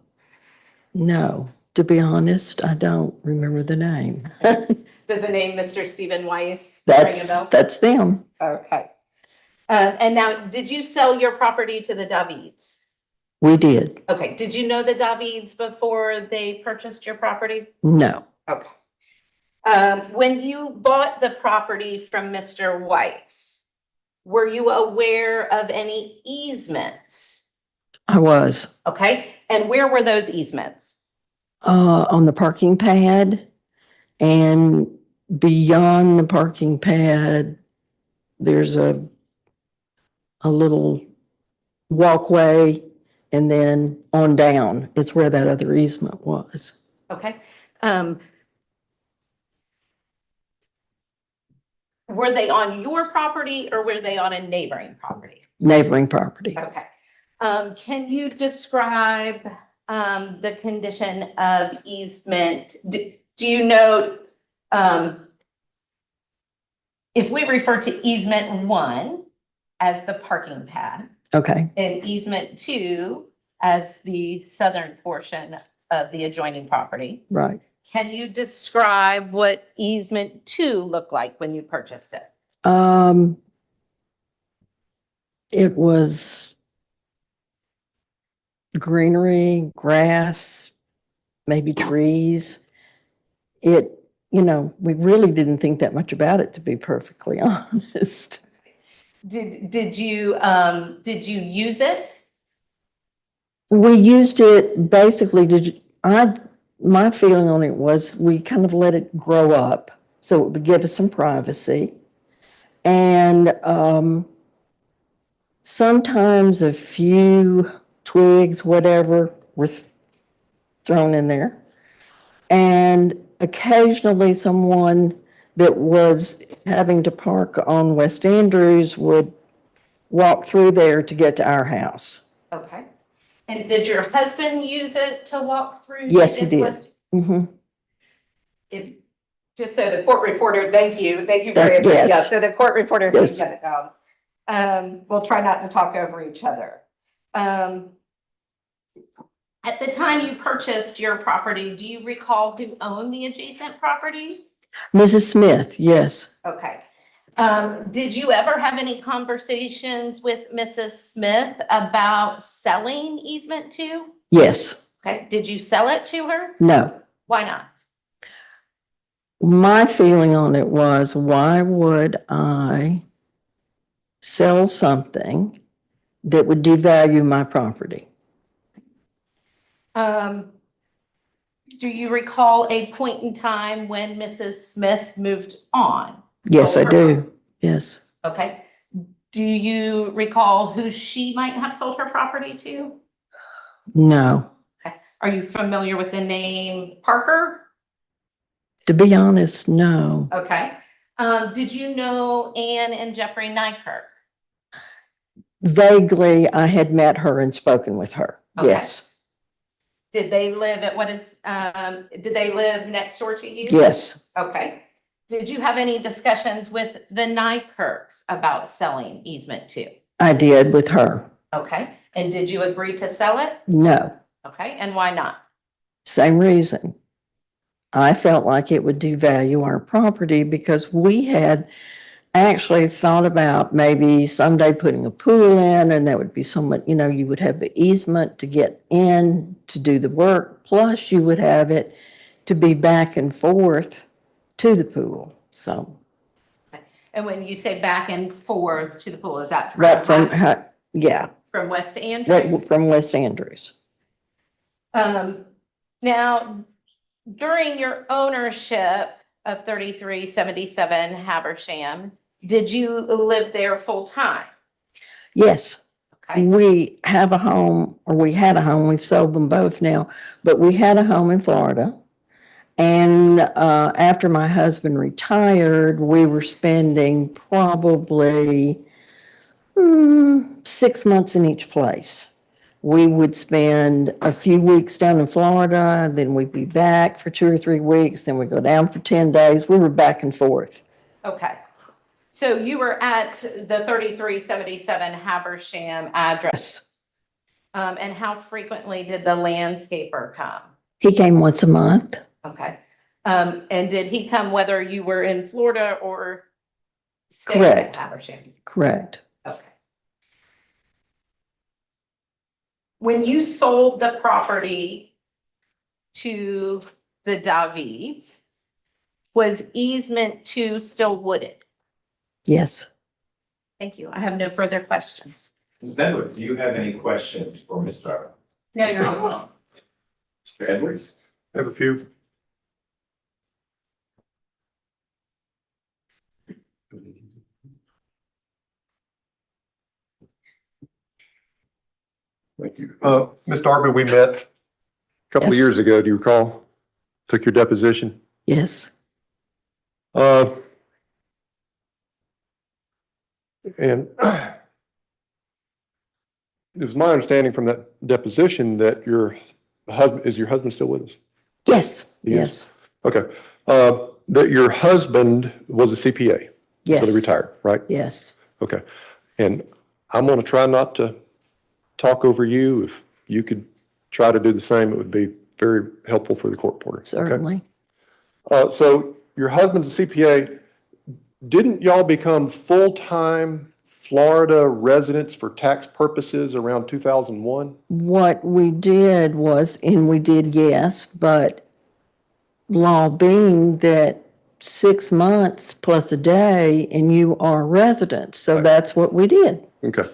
to be honest, I don't remember the name. Does the name Mr. Stephen Weiss ring a bell? That's them. Okay. And now, did you sell your property to the Davids? We did. Okay, did you know the Davids before they purchased your property? No. Okay. When you bought the property from Mr. Weiss, were you aware of any easements? I was, Okay, and where were those easements? on the parking pad, and beyond the parking pad, there's a little walkway, and then on down is where that other easement was. Okay. Were they on your property or were they on a neighboring property? Neighboring property. Okay. Can you describe the condition of easement? Do you know if we refer to easement 1 as the parking pad Okay. and easement 2 as the southern portion of the adjoining property, Right. can you describe what easement 2 looked like when you purchased it? It was greenery, grass, maybe trees. We really didn't think that much about it, to be perfectly honest. Did you use it? We used it basically my feeling on it was we kind of let it grow up so it would give us some privacy. And sometimes a few twigs, whatever, were thrown in there. And occasionally someone that was having to park on West Andrews would walk through there to get to our house. Okay. And did your husband use it to walk through? Yes, he did. Mm-hmm. Just so the court reporter, thank you for answering. Yes. Yeah, so the court reporter can Yes. get it down. We'll try not to talk over each other. At the time you purchased your property, do you recall who owned the adjacent property? Mrs. Smith, yes. Okay. Did you ever have any conversations with Mrs. Smith about selling easement 2? Yes. Okay. Did you sell it to her? No. Why not? My feeling on it was, why would I sell something that would devalue my property? Do you recall a point in time when Mrs. Smith moved on? Yes, I Sold her do. home? Yes. Okay. Do you recall who she might have sold her property to? No. Okay. Are you familiar with the name Parker? To be honest, no. Okay. Did you know Ann and Jeffrey Nykirk? Vaguely, I had met her and spoken with her. Okay. Yes. Did they live at did they live next door to you? Yes. Okay. Did you have any discussions with the Nykirks about selling easement 2? I did with her. Okay. And did you agree to sell it? No. Okay. And why not? Same reason. I felt like it would devalue our property because we had actually thought about maybe someday putting a pool in, and that would be so much, you would have the easement to get in to do the work, plus you would have it to be back and forth to the pool. So. And when you say back and forth to the pool, is that Right from, yeah. From West Andrews? Right from West Andrews. Now, during your ownership of 3377 Habersham, did you live there full time? Yes. Okay. We have a home, or we had a home, we've sold them both now, but we had a home in Florida. And after my husband retired, we were spending probably 6 months in each place. We would spend a few weeks down in Florida, then we'd be back for 2 or 3 weeks, then we'd go down for 10 days. We were back and forth. Okay. So you were at the 3377 Habersham address. And how frequently did the landscaper come? He came once a month. Okay. And did he come whether you were in Florida or staying Correct. at Habersham? Correct. Okay. When you sold the property to the Davids, Was easement 2 still wooded? Yes. Thank you. I have no further questions. Ms. Bedward, do you have any questions for Ms. Darby? No, Your Honor. Mr. Edwards? I have a few. Thank you. Ms. Darby, we met a couple of Yes. years ago, do you recall? Took your deposition. Yes. And it was my understanding from that deposition that your husband still with us? Yes. He is? Yes. Okay. That your husband was a CPA? Yes. But he retired, right? Yes. Okay. And I'm going to try not to talk over you. If you could try to do the same, it would be very helpful for the court reporter. Okay? Certainly. So your husband's a CPA. Didn't y'all become full-time Florida residents for tax purposes around 2001? What we did was, and we did, yes, but law being that 6 months plus a day and you are a resident. So that's what we did. Okay.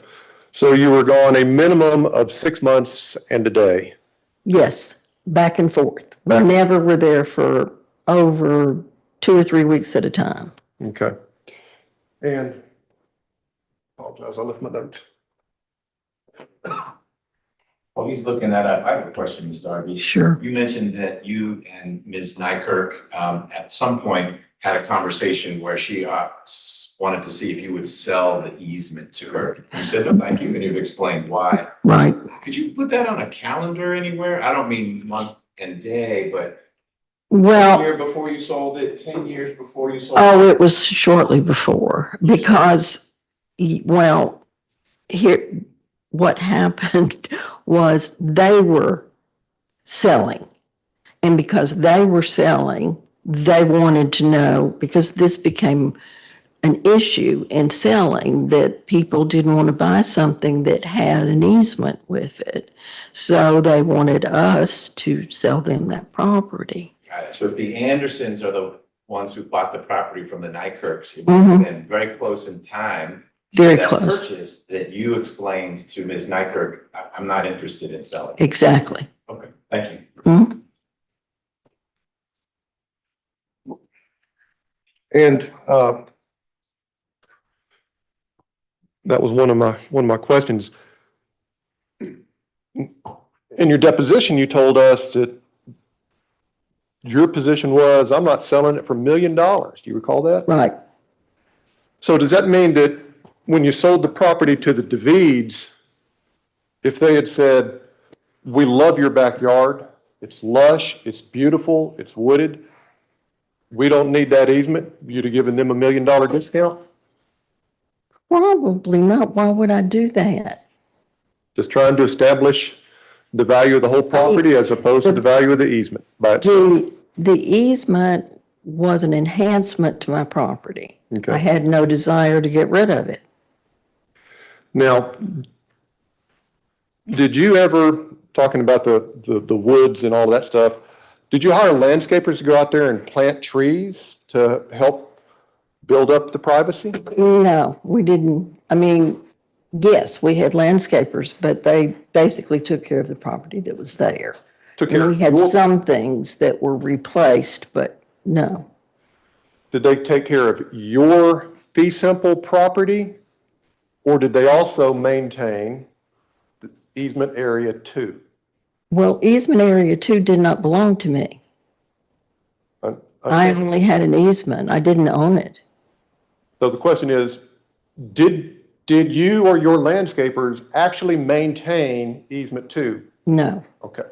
So you were gone a minimum of 6 months and a day? Yes, back and forth. We never were there for over 2 or 3 weeks at a time. Okay. And apologize, I left my notes. While he's looking that up, I have a question, Ms. Darby. Sure. You mentioned that you and Ms. Nykirk, at some point had a conversation where she wanted to see if you would sell the easement to her. You said no, thank you, and you've explained why. Right. Could you put that on a calendar anywhere? I don't mean month and day, but Well, 1 year before you sold it, 10 years before you sold it? oh, it was shortly before because, well, here, what happened was they were selling. And because they were selling, they wanted to know, because this became an issue in selling, that people didn't want to buy something that had an easement with it. So they wanted us to sell them that property. Got it. So if the Andersons are the ones who bought the property from the Nykirks, it would have been very close in time. Very That close. purchase that you explained to Ms. Nykirk, I'm not interested in selling. Exactly. Okay, thank you. Mhm. And that was one of my questions. In your deposition, you told us that your position was, I'm not selling it for $1 million. Do you recall that? Right. So does that mean that when you sold the property to the DeVeeds, if they had said, we love your backyard, it's lush, it's beautiful, it's wooded, we don't need that easement, you'd have given them $1 million discount? Probably not. Why would I do that? Just trying to establish the value of the whole property as opposed to the value of the easement by itself. The easement was an enhancement to my property. Okay. I had no desire to get rid of it. Now, did you ever, talking about the woods and all that stuff, did you hire landscapers to go out there and plant trees to help build up the privacy? No, we didn't. I mean, yes, we had landscapers, but they basically took care of the property that was there. Took care And we of had your, some things that were replaced, but no. did they take care of your fee simple property? Or did they also maintain the easement area 2? Well, easement area 2 did not belong to me. I only had an easement. I didn't own it. So the question is, did you or your landscapers actually maintain easement 2? No. Okay.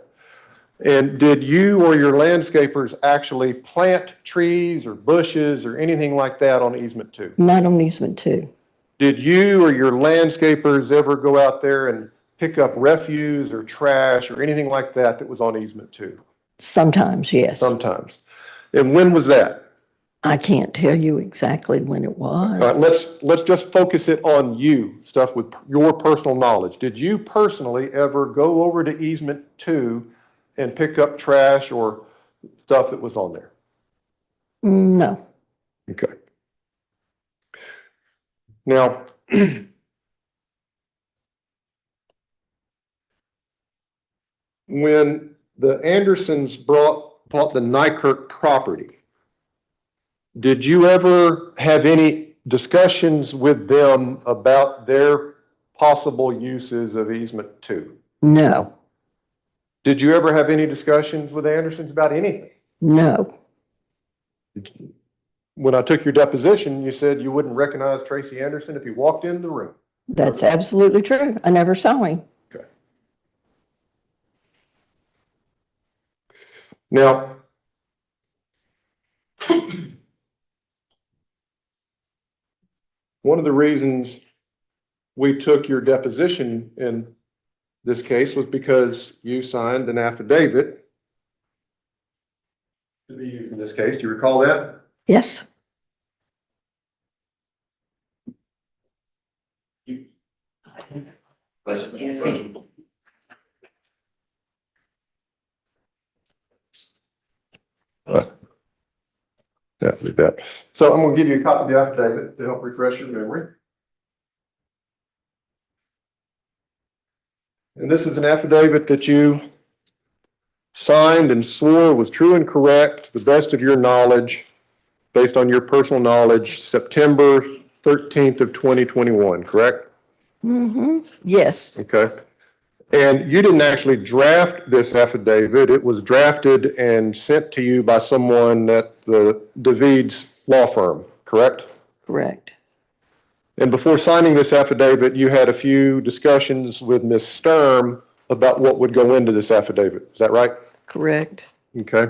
And did you or your landscapers actually plant trees or bushes or anything like that on easement 2? Not on easement 2. Did you or your landscapers ever go out there and pick up refuse or trash or anything like that that was on easement 2? Sometimes, yes. Sometimes. And when was that? I can't tell you exactly when it was. All right, let's just focus it on you, stuff with your personal knowledge. Did you personally ever go over to easement 2 and pick up trash or stuff that was on there? No, Okay. Now, when the Andersons bought the Nykirk property, did you ever have any discussions with them about their possible uses of easement 2? no, Did you ever have any discussions with Andersons about anything? no. When I took your deposition, you said you wouldn't recognize Tracy Anderson if he walked into the room. That's absolutely true. I never saw him. Okay. Now, one of the reasons we took your deposition in this case was because you signed an affidavit to be used in this case. Do you recall that? Yes. Yeah, like that. So I'm going to give you a copy of the affidavit to help refresh your memory. And this is an affidavit that you signed and swore was true and correct, to the best of your knowledge, based on your personal knowledge, September 13th of 2021, correct? Mm-hmm. Yes, Okay. And you didn't actually draft this affidavit. It was drafted and sent to you by someone at the David's law firm, correct? correct. And before signing this affidavit, you had a few discussions with Ms. Sturm about what would go into this affidavit. Is that right? Correct. Okay.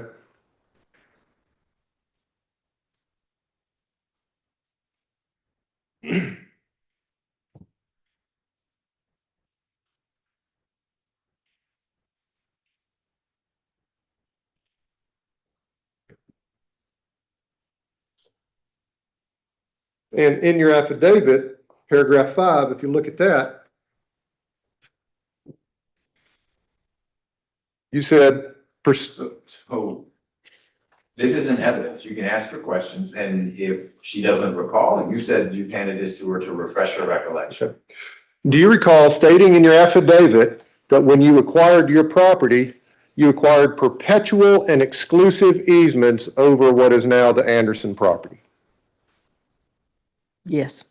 And in your affidavit, paragraph 5, if you look at that, you said, So this isn't evidence. You can ask her questions, and if she doesn't recall, you said you handed this to her to refresh her recollection. do you recall stating in your affidavit that when you acquired your property, you acquired perpetual and exclusive easements over what is now the Anderson property? Yes.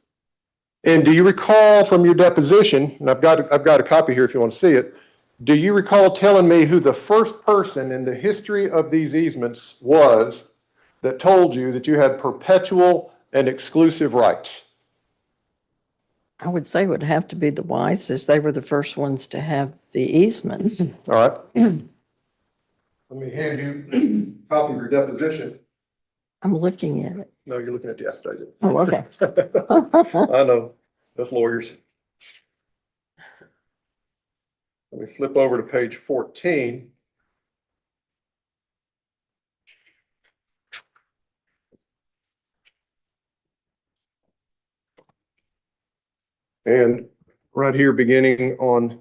And do you recall from your deposition, and I've got a copy here if you want to see it, do you recall telling me who the first person in the history of these easements was that told you that you had perpetual and exclusive rights? I would say it would have to be the Weisses. They were the first ones to have the easements. All right. Let me hand you a copy of your deposition. I'm looking at it. No, you're looking at the affidavit. Oh, okay. I know, that's lawyers. Let me flip over to page 14. And right here, beginning on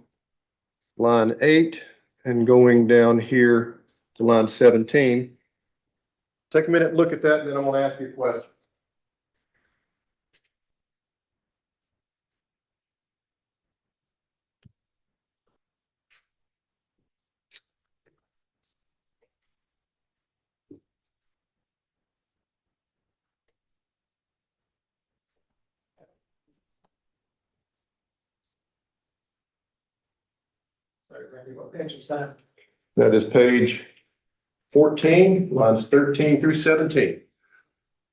line 8 and going down here to line 17. Take a minute and look at that, and then I'm going to ask you a question. That is page 14, lines 13 through 17.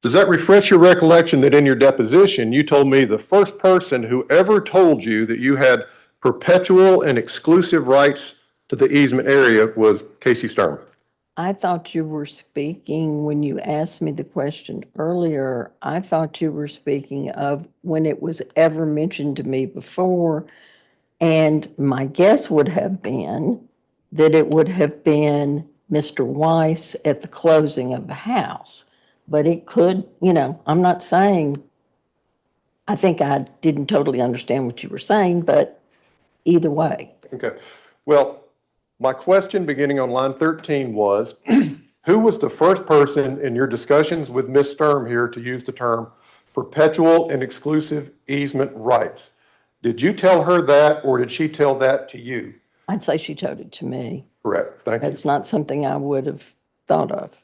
Does that refresh your recollection that in your deposition, you told me the first person who ever told you that you had perpetual and exclusive rights to the easement area was Casey Sturm? I thought you were speaking, when you asked me the question earlier, I thought you were speaking of when it was ever mentioned to me before. And my guess would have been that it would have been Mr. Weiss at the closing of the house. But it could, I'm not saying, I think I didn't totally understand what you were saying, but either way. Okay. Well, my question beginning on line 13 was, Who was the first person in your discussions with Ms. Sturm here to use the term perpetual and exclusive easement rights? Did you tell her that, or did she tell that to you? I'd say she told it to me. Correct, thank you. It's not something I would have thought of.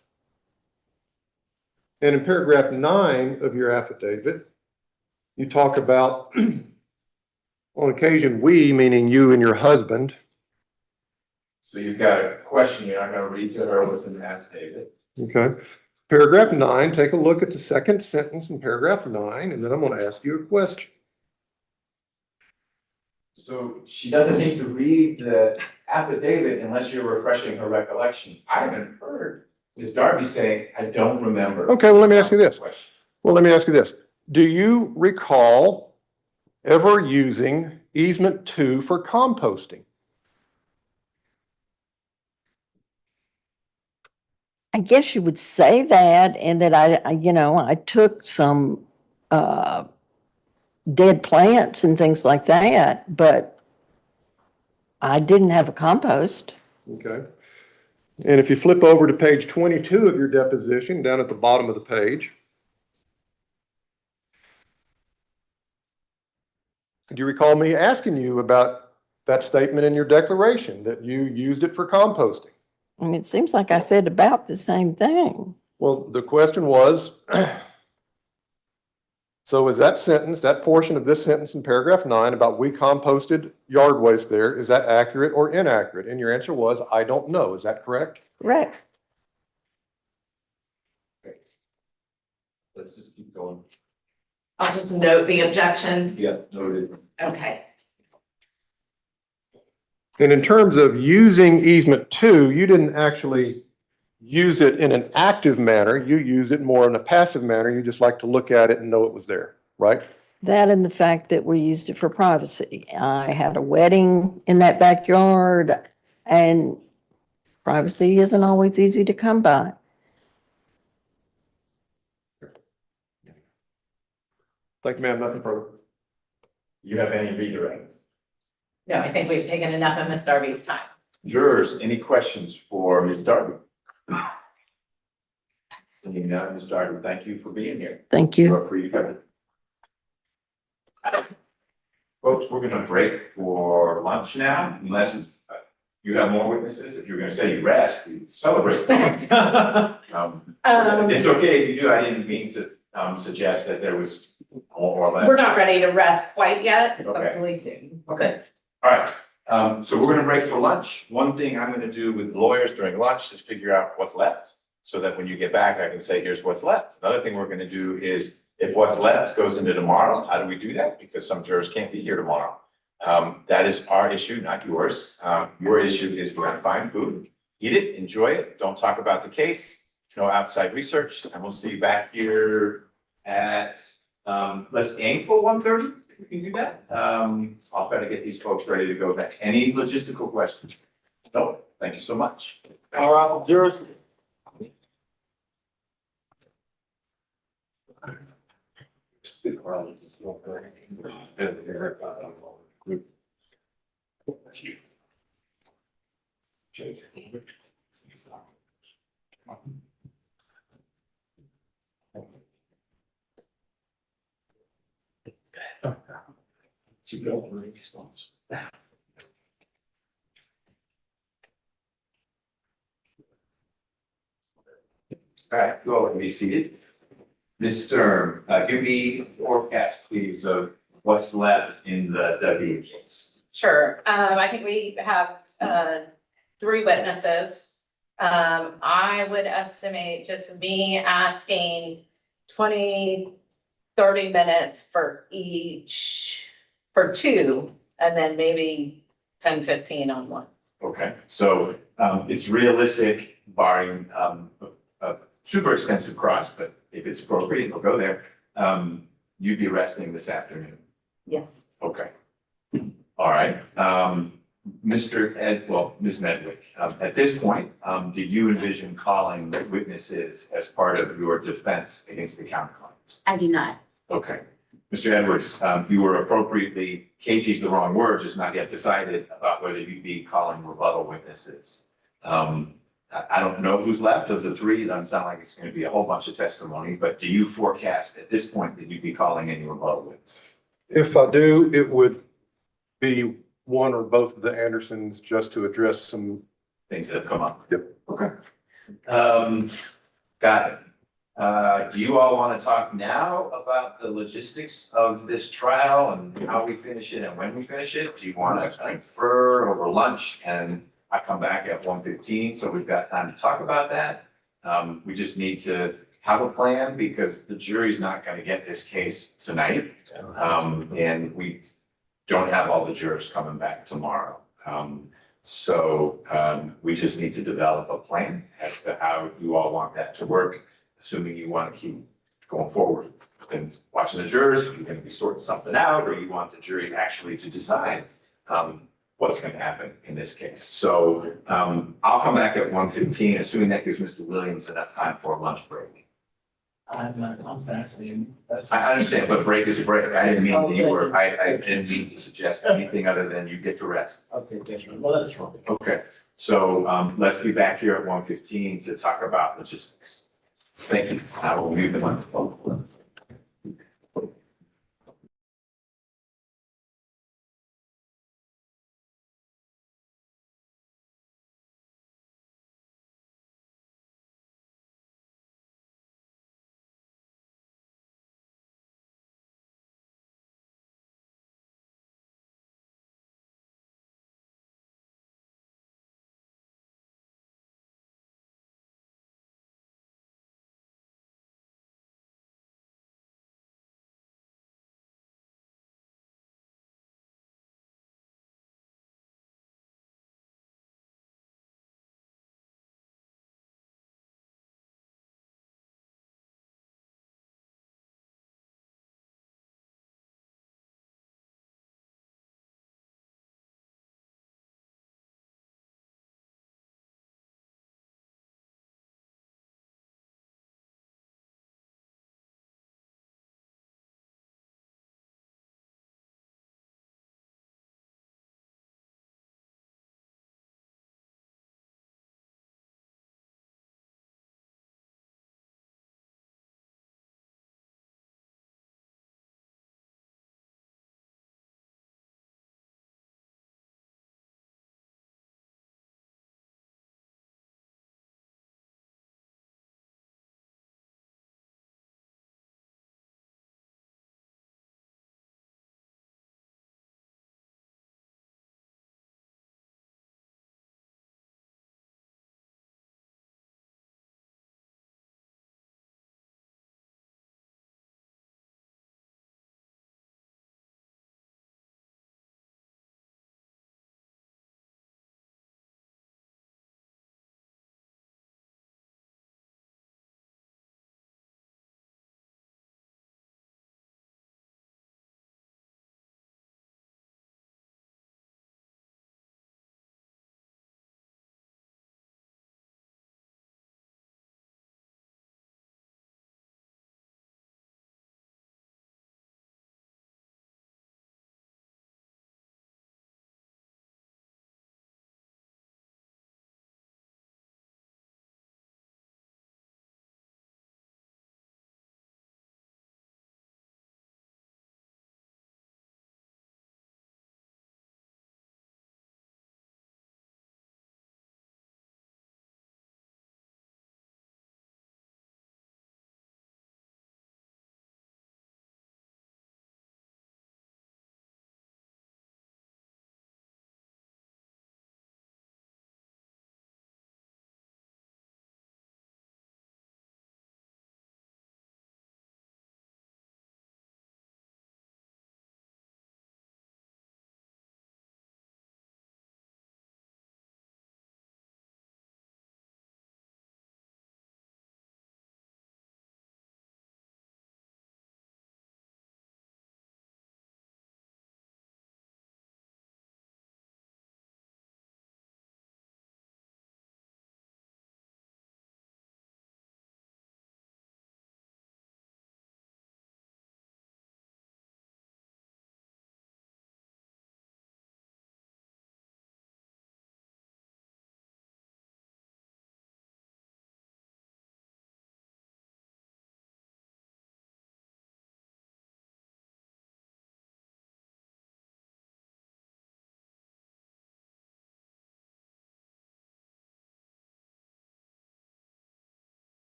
And in paragraph 9 of your affidavit, you talk about, on occasion, we, meaning you and your husband. So you've got a question you're not gonna read to her, what's in the affidavit? Okay. Paragraph 9, take a look at the second sentence in paragraph 9, and then I'm going to ask you a question. So she doesn't need to read the affidavit unless you're refreshing her recollection. I haven't heard Ms. Darby say, I don't remember. Okay, well, let me ask you this. Question. Well, let me ask you this. Do you recall ever using easement 2 for composting? I guess you would say that, and that I took some dead plants and things like that, but I didn't have a compost. Okay. And if you flip over to page 22 of your deposition, down at the bottom of the page, do you recall me asking you about that statement in your declaration, that you used it for composting? I mean, it seems like I said about the same thing. Well, the question was, so is that sentence, that portion of this sentence in paragraph 9 about we composted yard waste there, is that accurate or inaccurate? And your answer was, I don't know. Is that correct? Correct. Okay. Let's just keep going. I'll just note the objection. Yeah, noted. Okay. And in terms of using easement 2, you didn't actually use it in an active manner. You used it more in a passive manner. You just like to look at it and know it was there, right? That and the fact that we used it for privacy. I had a wedding in that backyard, and privacy isn't always easy to come by. Thank you, ma'am. Nothing further. You have any redirects? No, I think we've taken enough of Ms. Darby's time. Jurors, any questions for Ms. Darby? Seeing none, Ms. Darby, thank you for being here. Thank You you. are free to come. Folks, we're gonna break for lunch now, unless you have more witnesses. If you're gonna say you rest, we celebrate. It's okay if you do. I didn't mean to suggest that there was more or less. We're not ready to rest quite yet, Okay. hopefully soon. Okay, all right. So we're gonna break for lunch. One thing I'm gonna do with lawyers during lunch is figure out what's left, so that when you get back, I can say, here's what's left. Another thing we're gonna do is, if what's left goes into tomorrow, how do we do that? Because some jurors can't be here tomorrow. That is our issue, not yours. Your issue is we're gonna find food, eat it, enjoy it, don't talk about the case, no outside research, and we'll see you back here at, let's aim for 1:30. We can do that. I'll try to get these folks ready to go back. Any logistical questions? No, thank you so much. All right, jurors. All right, go ahead and be seated. Ms. Sturm, give me forecast, please, of what's left in the W case. Sure, I think we have, 3 witnesses. I would estimate just me asking 20, 30 minutes for each, for 2, and then maybe 10, 15 on 1. Okay, so, it's realistic barring, a super expensive cross, but if it's appropriate, we'll go there. You'd be resting this afternoon. Yes. Okay. All right, Ms. Medwick, at this point, did you envision calling the witnesses as part of your defense against the counterclaims? I do not. Okay. Mr. Edwards, you were appropriately, KG's the wrong word, just not yet decided about whether you'd be calling rebuttal witnesses. I don't know who's left of the three. It doesn't sound like it's going to be a whole bunch of testimony, but do you forecast at this point that you'd be calling any remote witnesses? If I do, it would be one or both of the Andersons just to address some. Things that have come up? Yep. Okay. Got it. Do you all want to talk now about the logistics of this trial and how we finish it and when we finish it? Do you want to confer over lunch and I come back at 1:15, so we've got time to talk about that? We just need to have a plan because the jury's not going to get this case tonight. And we don't have all the jurors coming back tomorrow. So we just need to develop a plan as to how you all want that to work, assuming you want to keep going forward and watching the jurors, you're going to be sorting something out, or you want the jury actually to decide what's going to happen in this case. So I'll come back at 1:15, assuming that gives Mr. Williams enough time for a lunch break. I'm fascinated. I understand, but break is a break. I didn't mean that you were, I didn't mean to suggest anything other than you get to rest. Okay, definitely. Well, that's wrong. Okay, so let's be back here at 1:15 to talk about logistics. Thank you. I will mute the microphone.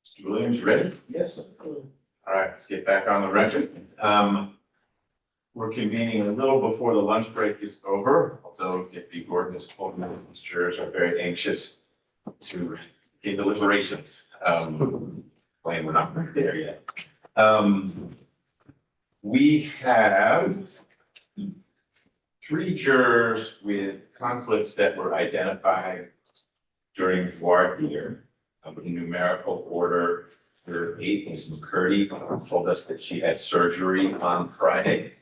Mr. Williams, ready? Yes. All right, let's get back on the record. We're convening a little before the lunch break is over, although Deputy Gordon has told me that the jurors are very anxious to get deliberations. Claim we're not there yet. We have 3 jurors with conflicts that were identified during voir dire. In numerical order, juror 8 Ms. McCurdy told us that she had surgery on Friday.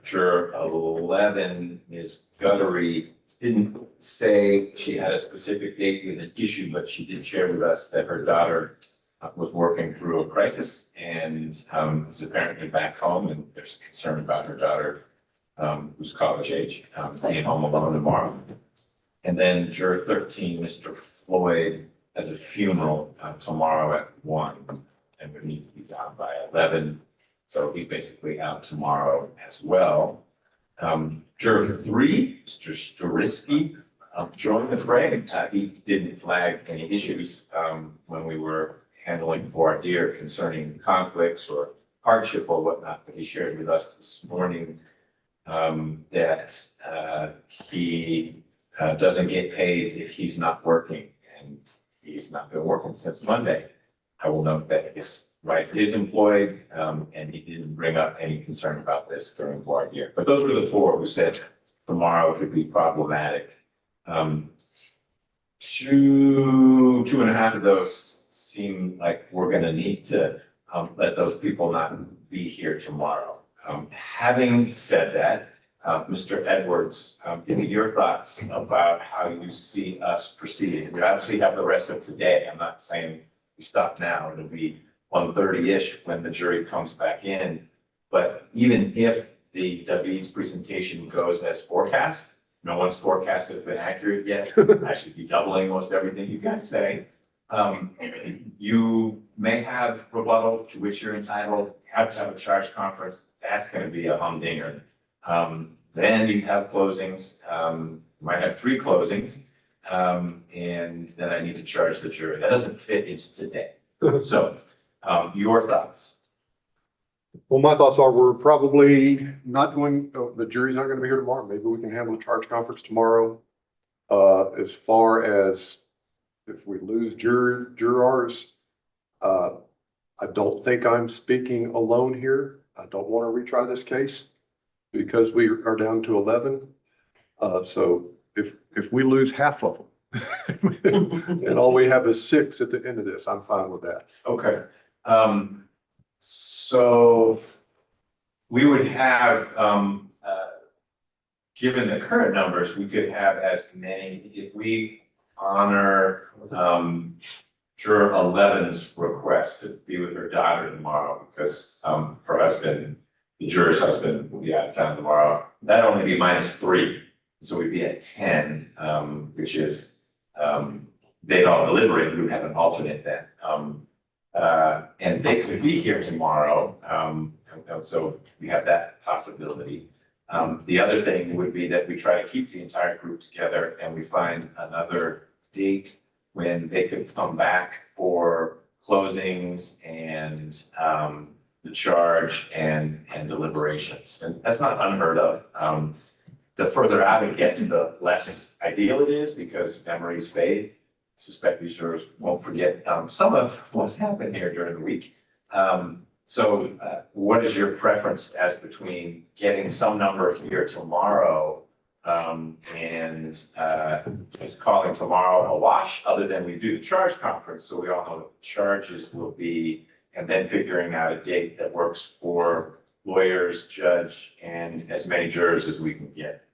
Juror 11, Ms. Guttery, didn't say she had a specific date with an issue, but she did share with us that her daughter was working through a crisis and is apparently back home, and there's concern about her daughter, who's college age, being home alone tomorrow. And then juror 13, Mr. Floyd, has a funeral tomorrow at 1 and would need to be down by 11. So he's basically out tomorrow as well. Juror 3, Mr. Storisky, joined the fray. He didn't flag any issues when we were handling voir dire concerning conflicts or hardship or whatnot, but he shared with us this morning that he doesn't get paid if he's not working, and he's not been working since Monday. I will note that his wife is employed, and he didn't bring up any concern about this during voir dire. But those were the 4 who said tomorrow could be problematic. 2.5 of those seem like we're gonna need to let those people not be here tomorrow. Having said that, Mr. Edwards, give me your thoughts about how you see us proceeding. We obviously have the rest of today. I'm not saying we stop now. It'll be 1:30-ish when the jury comes back in. But even if the David's presentation goes as forecast, no one's forecast has been accurate yet. I should be doubling most everything you guys say. You may have rebuttal to which you're entitled. You have to have a charge conference. That's going to be a humdinger. Then you have closings. You might have 3 closings. And then I need to charge the jury. That doesn't fit into today. So your thoughts? Well, my thoughts are we're probably not going, the jury's not going to be here tomorrow. Maybe we can handle a charge conference tomorrow. As far as if we lose jurors, I don't think I'm speaking alone here. I don't want to retry this case because we are down to 11. So if we lose half of them and all we have is 6 at the end of this, I'm fine with that. Okay. So we would have, given the current numbers, we could have as many, if we honor juror 11's request to be with her daughter tomorrow, because her husband, the juror's husband, will be out of town tomorrow. That'd only be -3. So we'd be at 10, which is, they'd all deliberate, we would have an alternate then. And they could be here tomorrow, so we have that possibility. The other thing would be that we try to keep the entire group together and we find another date when they could come back for closings and the charge and deliberations. And that's not unheard of. The further out it gets, the less ideal it is because memories fade. I suspect these jurors won't forget some of what's happened here during the week. So what is your preference as between getting some number here tomorrow and just calling tomorrow a wash, other than we do the charge conference, so we all know what the charges will be, and then figuring out a date that works for lawyers, judge, and as many jurors as we can get?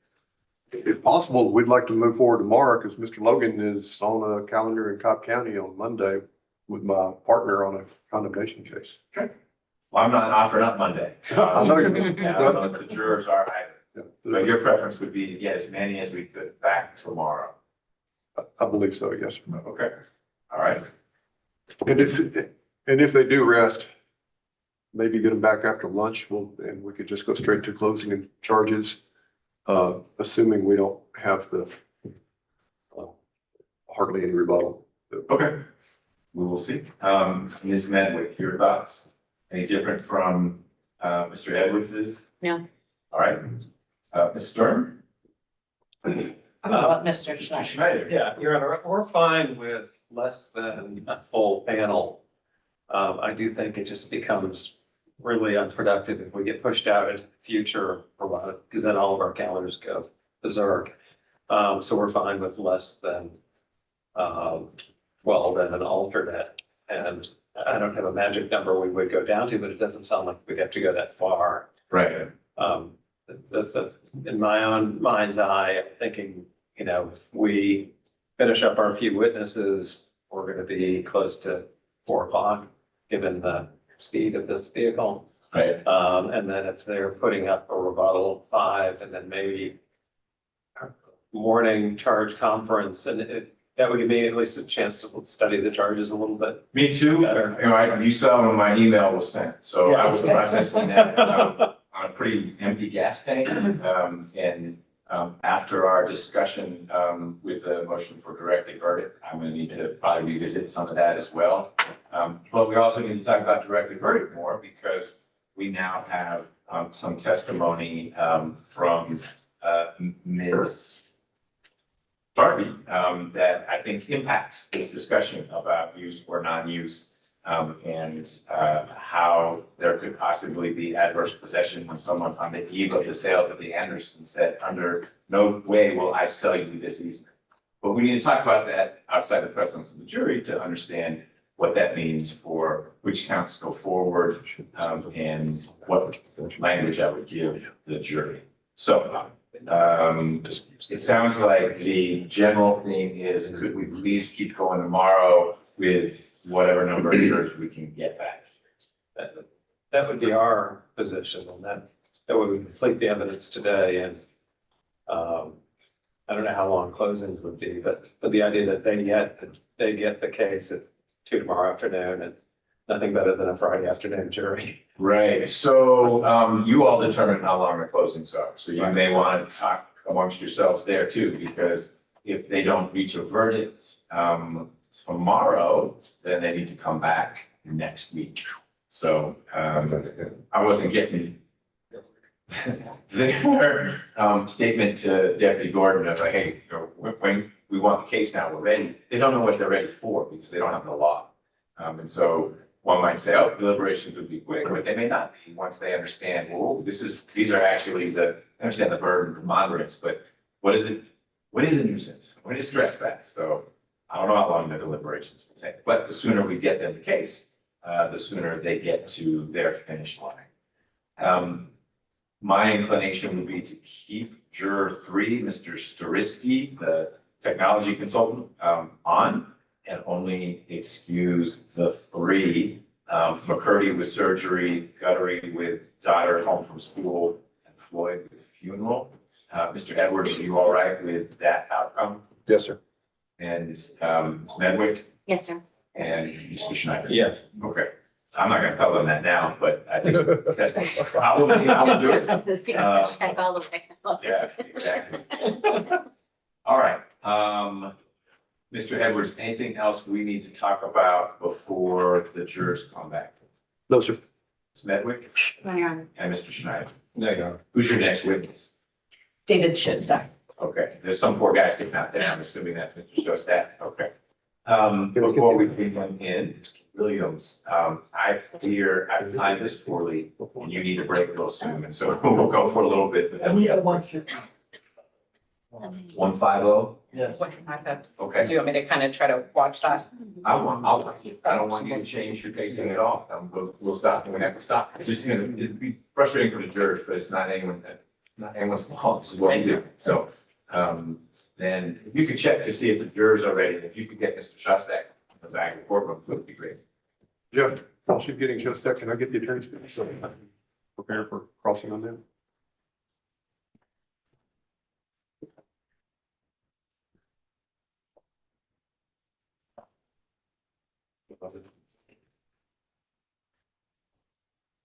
If possible, we'd like to move forward tomorrow because Mr. Logan is on a calendar in Cobb County on Monday with my partner on a condemnation case. Well, I'm not offering up Monday. I know you're And I don't know if the jurors are either, but your preference would be to get as many as we could back tomorrow. I believe so, yes. Okay, all right. And if they do rest, maybe get them back after lunch, and we could just go straight to closing and charges, assuming we don't have the hardly any rebuttal. Okay, we will see. Ms. Medwick, your thoughts? Any different from Mr. Edwards's? No. All right. Ms. Stern? How about Mr. Schneider? Schneider? Yeah, Your Honor, we're fine with less than a full panel. I do think it just becomes really unproductive if we get pushed out into the future or what, because then all of our calendars go berserk. So we're fine with less than, than an alternate. And I don't have a magic number we would go down to, but it doesn't sound like we'd have to go that far. Right. In my own mind's eye, I'm thinking, if we finish up our few witnesses, we're gonna be close to 4 o'clock, given the speed of this vehicle. Right. And then if they're putting up a rebuttal 5, and then maybe morning charge conference, and that would give me at least a chance to study the charges a little bit. Me too. Better. You saw when my email was sent, so I was Yeah. processing that on a pretty empty gas tank. After our discussion with the motion for directed verdict, I'm gonna need to probably revisit some of that as well. But we also need to talk about directed verdict more because we now have some testimony from Ms. Darby that I think impacts this discussion about use or non-use and how there could possibly be adverse possession when someone on the eve of the sale to the Anderson said, under no way will I sell you this easement. But we need to talk about that outside the presence of the jury to understand what that means for which counts go forward and what language I would give the jury. So it sounds like the general theme is, could we please keep going tomorrow with whatever number of jurors we can get back? That would be our position, and that would complete the evidence today. And I don't know how long closings would be, but the idea that they get the case at 2 tomorrow afternoon, and nothing better than a Friday afternoon jury. Right, so you all determine how long the closings are, so you may want to talk amongst yourselves there too, because if they don't reach a verdict tomorrow, then they need to come back next week. So I wasn't getting their statement to Deputy Gordon of, hey, when we want the case now, we're ready. They don't know what they're ready for because they don't have the law. And so one might say, oh, deliberations would be quick, but they may not be once they understand, well, these are actually understand the burden of moderates, but what is it? What is a nuisance? What is trespass? So I don't know how long the deliberations will take, but the sooner we get them the case, the sooner they get to their finish line. My inclination would be to keep juror 3, Mr. Storisky, the technology consultant, on, and only excuse the 3, McCurdy with surgery, Guttery with daughter home from school, and Floyd with funeral. Mr. Edwards, are you all right with that outcome? Yes, sir. And Ms. Medwick Yes, sir. and Mr. Schneider? Yes. Okay. I'm not gonna tell them that now, but I think that's probably how we'll do it. Check all the way. Yeah, exactly. All right, Mr. Edwards, anything else we need to talk about before the jurors come back? No, sir. Ms. Medwick Your and Mr. Schneider. No, you are. Who's your next witness? David Showstack. Okay, there's some poor guy sitting out there. I'm assuming that's Mr. Showstack. Okay. Before we bring him in, Mr. Williams, I fear I've timed this poorly and you need a break real soon. And so we'll go for a little bit. But then we have 150. 150? Yes. Okay. Do you want me to kind of try to watch that? I don't want you to change your pacing at all. We'll stop when we have to stop. It's just, it'd be frustrating for the jurors, but it's not anyone's fault. This is what we do. So, then if you could check to see if the jurors are ready, if you could get Mr. Shostak back in the courtroom, it would be great. Jeff, while she's getting just that, can I get the attorney's fees so I can prepare for crossing on them?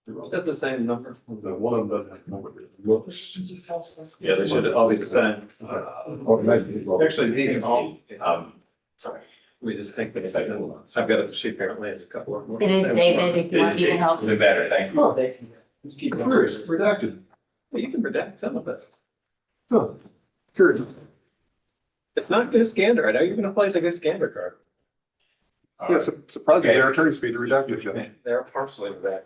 Is that the same number? The one doesn't know what it looks. Yeah, they should all be the same. Actually, these are all, sorry. We just think that it's, I've got a sheet apparently, it's a couple of more. It is David, if you want me to help. The better, thank you. Cool. Keep it curious, redacted. Well, you can redact some of it. Huh. Curious. It's not Goose Gander. I know you're gonna play the Goose Gander card. Yeah, surprising, their attorney's fees are redacted, Jeff. They're partially redacted.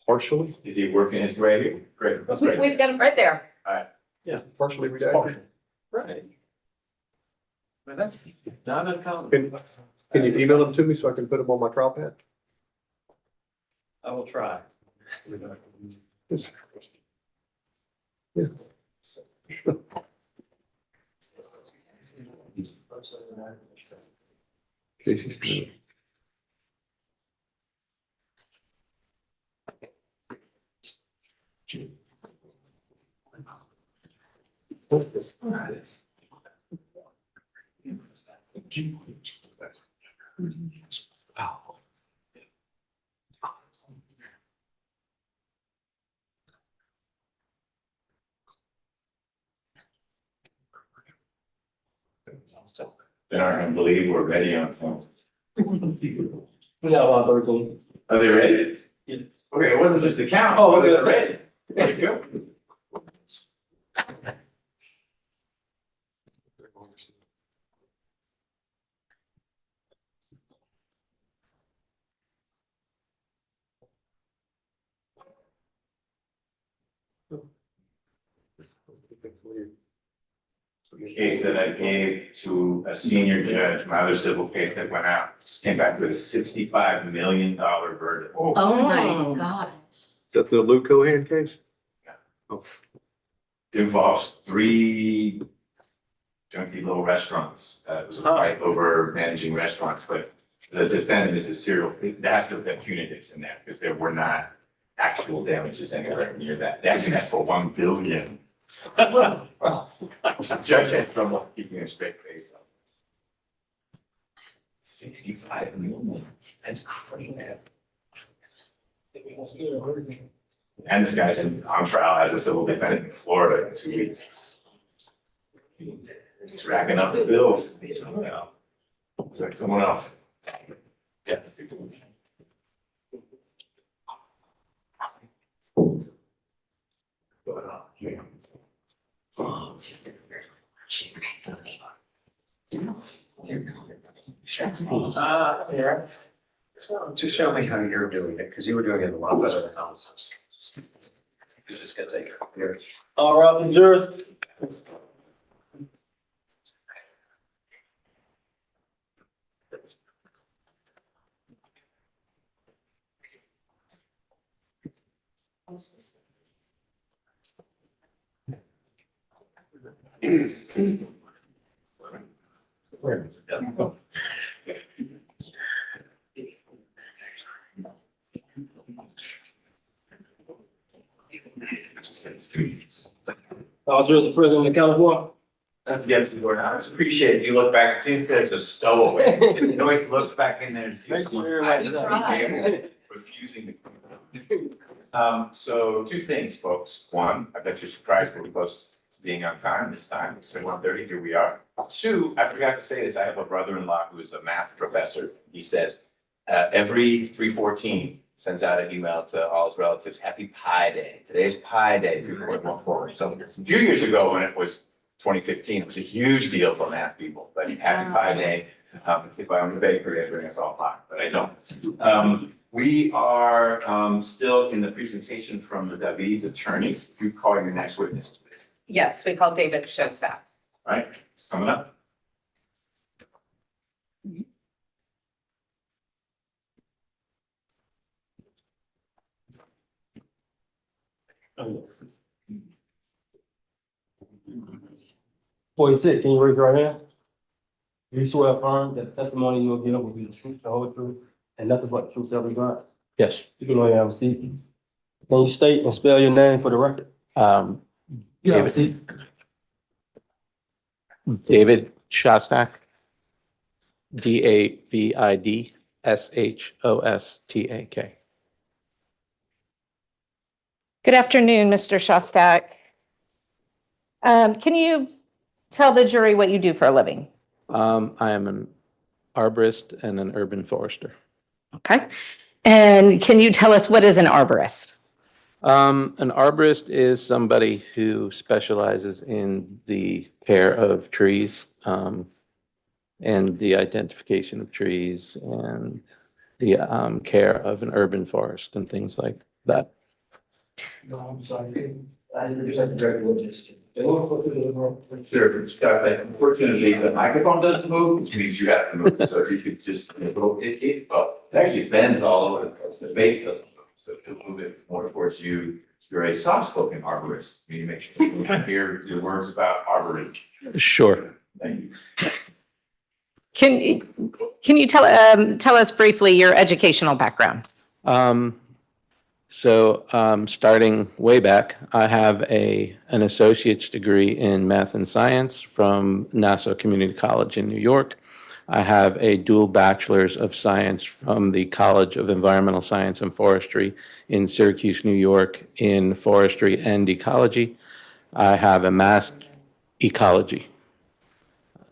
Partially? Is he working his way here? Great, that's great. We've got them right there. Yes, Partially redacted. right. But that's not uncommon. Can you email them to me so I can put them on my trial pad? I will try. Yes. Yeah. Casey's doing it. They're not gonna believe we're ready on phone. We got a lot of those. Are they ready? Yeah. Okay, it wasn't just the count. Oh, okay. They're ready. There you go. The case that I gave to a senior judge, my other civil case that went out, came back with a $65 million verdict. Oh my God. That the Lou Cohan case? It involves 3 junky little restaurants. It was a fight over managing restaurants, but the defendant is a serial, there has to have been punitives in there because there were not actual damages anywhere near that. They actually asked for $1 billion. Judge had trouble keeping a straight face up. 65 million, that's crazy. And this guy's on trial as a civil defendant in Florida in 2 weeks. He's racking up the bills. It's like someone else. Yes. Yeah. Yeah. Just show me how you're doing it, because you were doing it a lot better than I was. You're just gonna take it here. All right, the jurors. All jurors are present on the count of one. Yes, Lord, I just appreciate it. You look back, it seems there's a stowaway. He always looks back in there and sees Thank you someone's very hiding, much. refusing to. So 2 things, folks. 1, I bet you're surprised we're close to being on time this time. It's 1:30, here we are. 2, I forgot to say this, I have a brother-in-law who is a math professor. He says, every 3/14 sends out an email to all his relatives, Happy Pi Day. Today's Pi Day, 3.14. So a few years ago, when it was 2015, it was a huge deal for math people, but Happy Pi Day. If I owned a bakery, I'd bring us all pie, but I don't. We are still in the presentation from the David's attorneys. You call your next witness, please. Yes, we call David Shostak. Right, it's coming up. Before you sit, can you raise your right hand? Do you swear affirm that the testimony you will give will be the truth, the whole truth, and nothing but the truth, so help you God? Yes. You can only have a seat. Can you state and spell your name for the record? You have a seat. David Shostak. DavidShostak. Good afternoon, Mr. Shostak. Can you tell the jury what you do for a living? I am an arborist and an urban forester. Okay. And can you tell us what is an arborist? An arborist is somebody who specializes in the care of trees, and the identification of trees and the care of an urban forest and things like that. No, I'm sorry. I didn't just have to direct logistics. Sure, Scott, unfortunately, the microphone doesn't move, which means you have to move, so if you could just, well, it actually bends all over the place, the base doesn't move, so if you move it more towards you, you're a soft-spoken arborist, you need to make sure you can hear your words about arborism. Sure. Thank you. Can you tell us briefly your educational background? Starting way back, I have an associate's degree in math and science from Nassau Community College in New York. I have a dual bachelor's of science from the College of Environmental Science and Forestry in Syracuse, New York, in forestry and ecology. I have a ecology.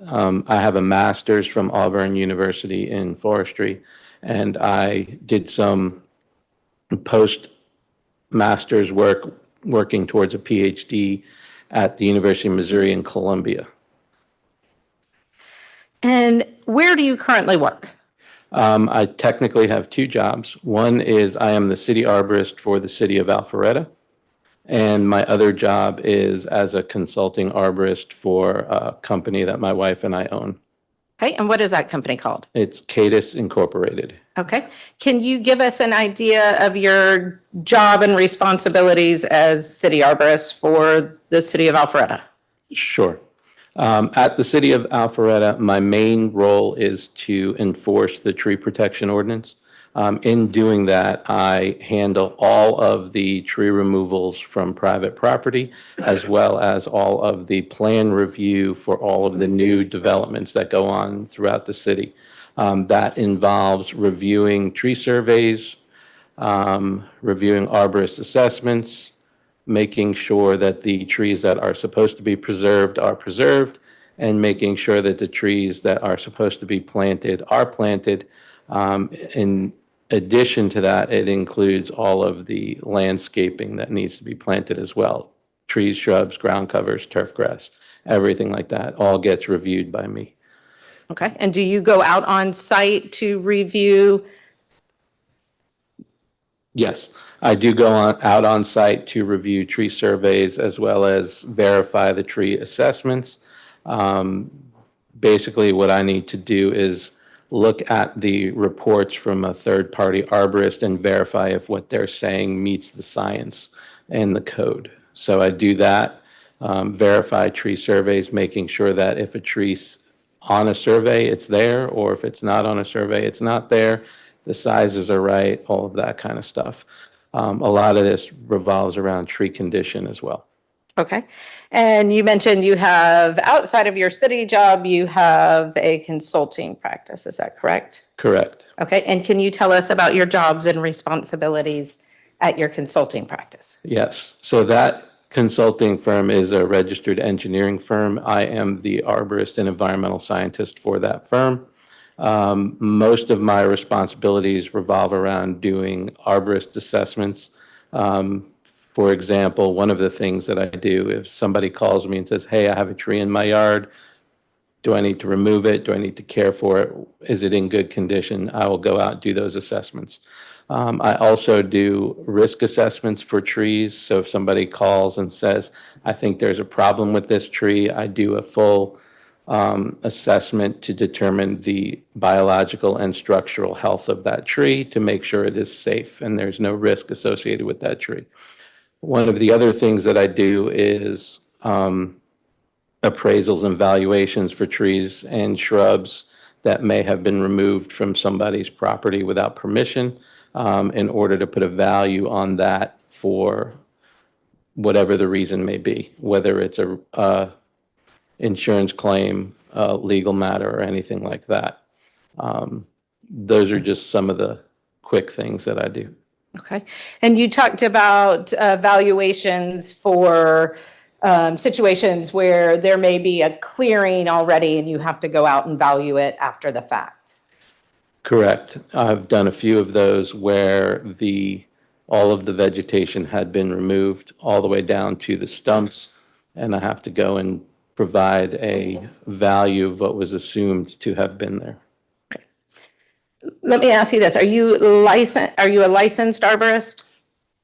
I have a master's from Auburn University in forestry, and I did some post-master's work working towards a PhD at the University of Missouri in Columbia. And where do you currently work? I technically have two jobs. One is I am the city arborist for the city of Alpharetta. And my other job is as a consulting arborist for a company that my wife and I own. Okay, and what is that company called? It's Cadis Incorporated. Okay. Can you give us an idea of your job and responsibilities as city arborist for the city of Alpharetta? Sure. At the city of Alpharetta, my main role is to enforce the tree protection ordinance. In doing that, I handle all of the tree removals from private property, as well as all of the plan review for all of the new developments that go on throughout the city. That involves reviewing tree surveys, reviewing arborist assessments, making sure that the trees that are supposed to be preserved are preserved, and making sure that the trees that are supposed to be planted are planted. In addition to that, it includes all of the landscaping that needs to be planted as well. Trees, shrubs, ground covers, turf grass, everything like that all gets reviewed by me. Okay, and do you go out on site to review? Yes, I do go out on site to review tree surveys as well as verify the tree assessments. Basically, what I need to do is look at the reports from a third-party arborist and verify if what they're saying meets the science and the code. So I do that, verify tree surveys, making sure that if a tree's on a survey, it's there, or if it's not on a survey, it's not there. The sizes are right, all of that kind of stuff. A lot of this revolves around tree condition as well. Okay, and you mentioned you have, outside of your city job, you have a consulting practice, is that correct? Correct. Okay, and can you tell us about your jobs and responsibilities at your consulting practice? Yes, so that consulting firm is a registered engineering firm. I am the arborist and environmental scientist for that firm. Most of my responsibilities revolve around doing arborist assessments. For example, one of the things that I do, if somebody calls me and says, hey, I have a tree in my yard, do I need to remove it? Do I need to care for it? Is it in good condition? I will go out and do those assessments. I also do risk assessments for trees. So if somebody calls and says, I think there's a problem with this tree, I do a full assessment to determine the biological and structural health of that tree to make sure it is safe and there's no risk associated with that tree. One of the other things that I do is appraisals and valuations for trees and shrubs that may have been removed from somebody's property without permission, in order to put a value on that for whatever the reason may be, whether it's a insurance claim, a legal matter, or anything like that. Those are just some of the quick things that I do. Okay. And you talked about valuations for situations where there may be a clearing already and you have to go out and value it after the fact. Correct. I've done a few of those where all of the vegetation had been removed all the way down to the stumps, and I have to go and provide a value of what was assumed to have been there. Let me ask you this. Are you a licensed arborist?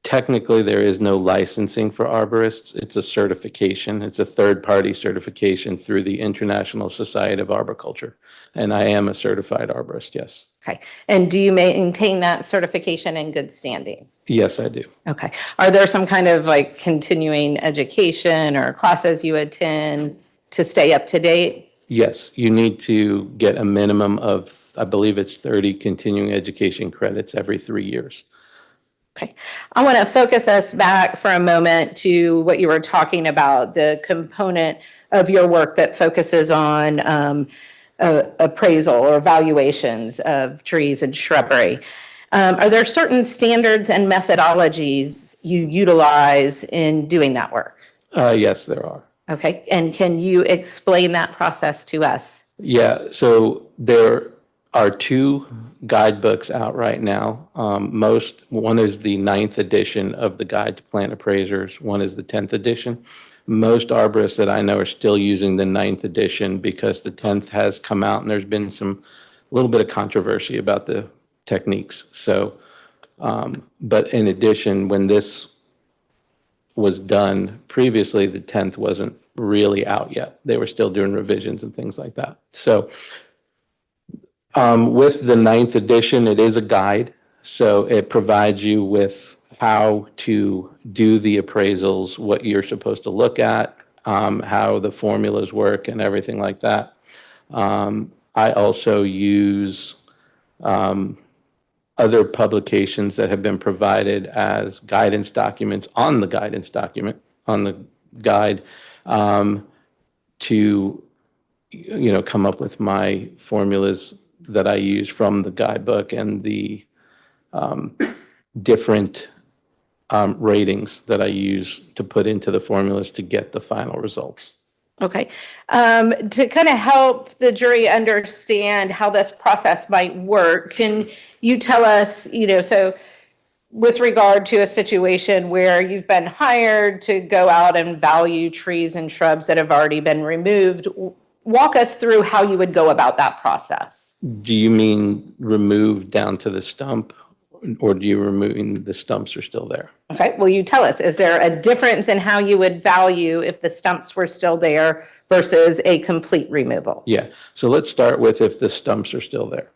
Technically, there is no licensing for arborists. It's a certification. It's a third-party certification through the International Society of Arboriculture. And I am a certified arborist, yes. Okay. And do you maintain that certification in good standing? Yes, I do. Okay. Are there some kind of like continuing education or classes you attend to stay up to date? Yes, you need to get a minimum of, I believe it's 30 continuing education credits every 3 years. Okay. I want to focus us back for a moment to what you were talking about, the component of your work that focuses on appraisal or valuations of trees and shrubbery. Are there certain standards and methodologies you utilize in doing that work? Yes, there are. Okay. And can you explain that process to us? Yeah, so there are 2 guidebooks out right now. One is the 9th edition of the Guide to Plant Appraisers. One is the 10th edition. Most arborists that I know are still using the 9th edition because the 10th has come out and there's been a little bit of controversy about the techniques. So, but in addition, when this was done previously, the 10th wasn't really out yet. They were still doing revisions and things like that. So with the 9th edition, it is a guide. So it provides you with how to do the appraisals, what you're supposed to look at, how the formulas work and everything like that. I also use other publications that have been provided as guidance documents on the guidance document, on the guide, to come up with my formulas that I use from the guidebook and the different ratings that I use to put into the formulas to get the final results. Okay. To kind of help the jury understand how this process might work, can you tell us, so with regard to a situation where you've been hired to go out and value trees and shrubs that have already been removed, walk us through how you would go about that process. Do you mean remove down to the stump, or do you remove the stumps are still there? Okay, well, you tell us, is there a difference in how you would value if the stumps were still there versus a complete removal? Yeah, so let's start with if the stumps are still there.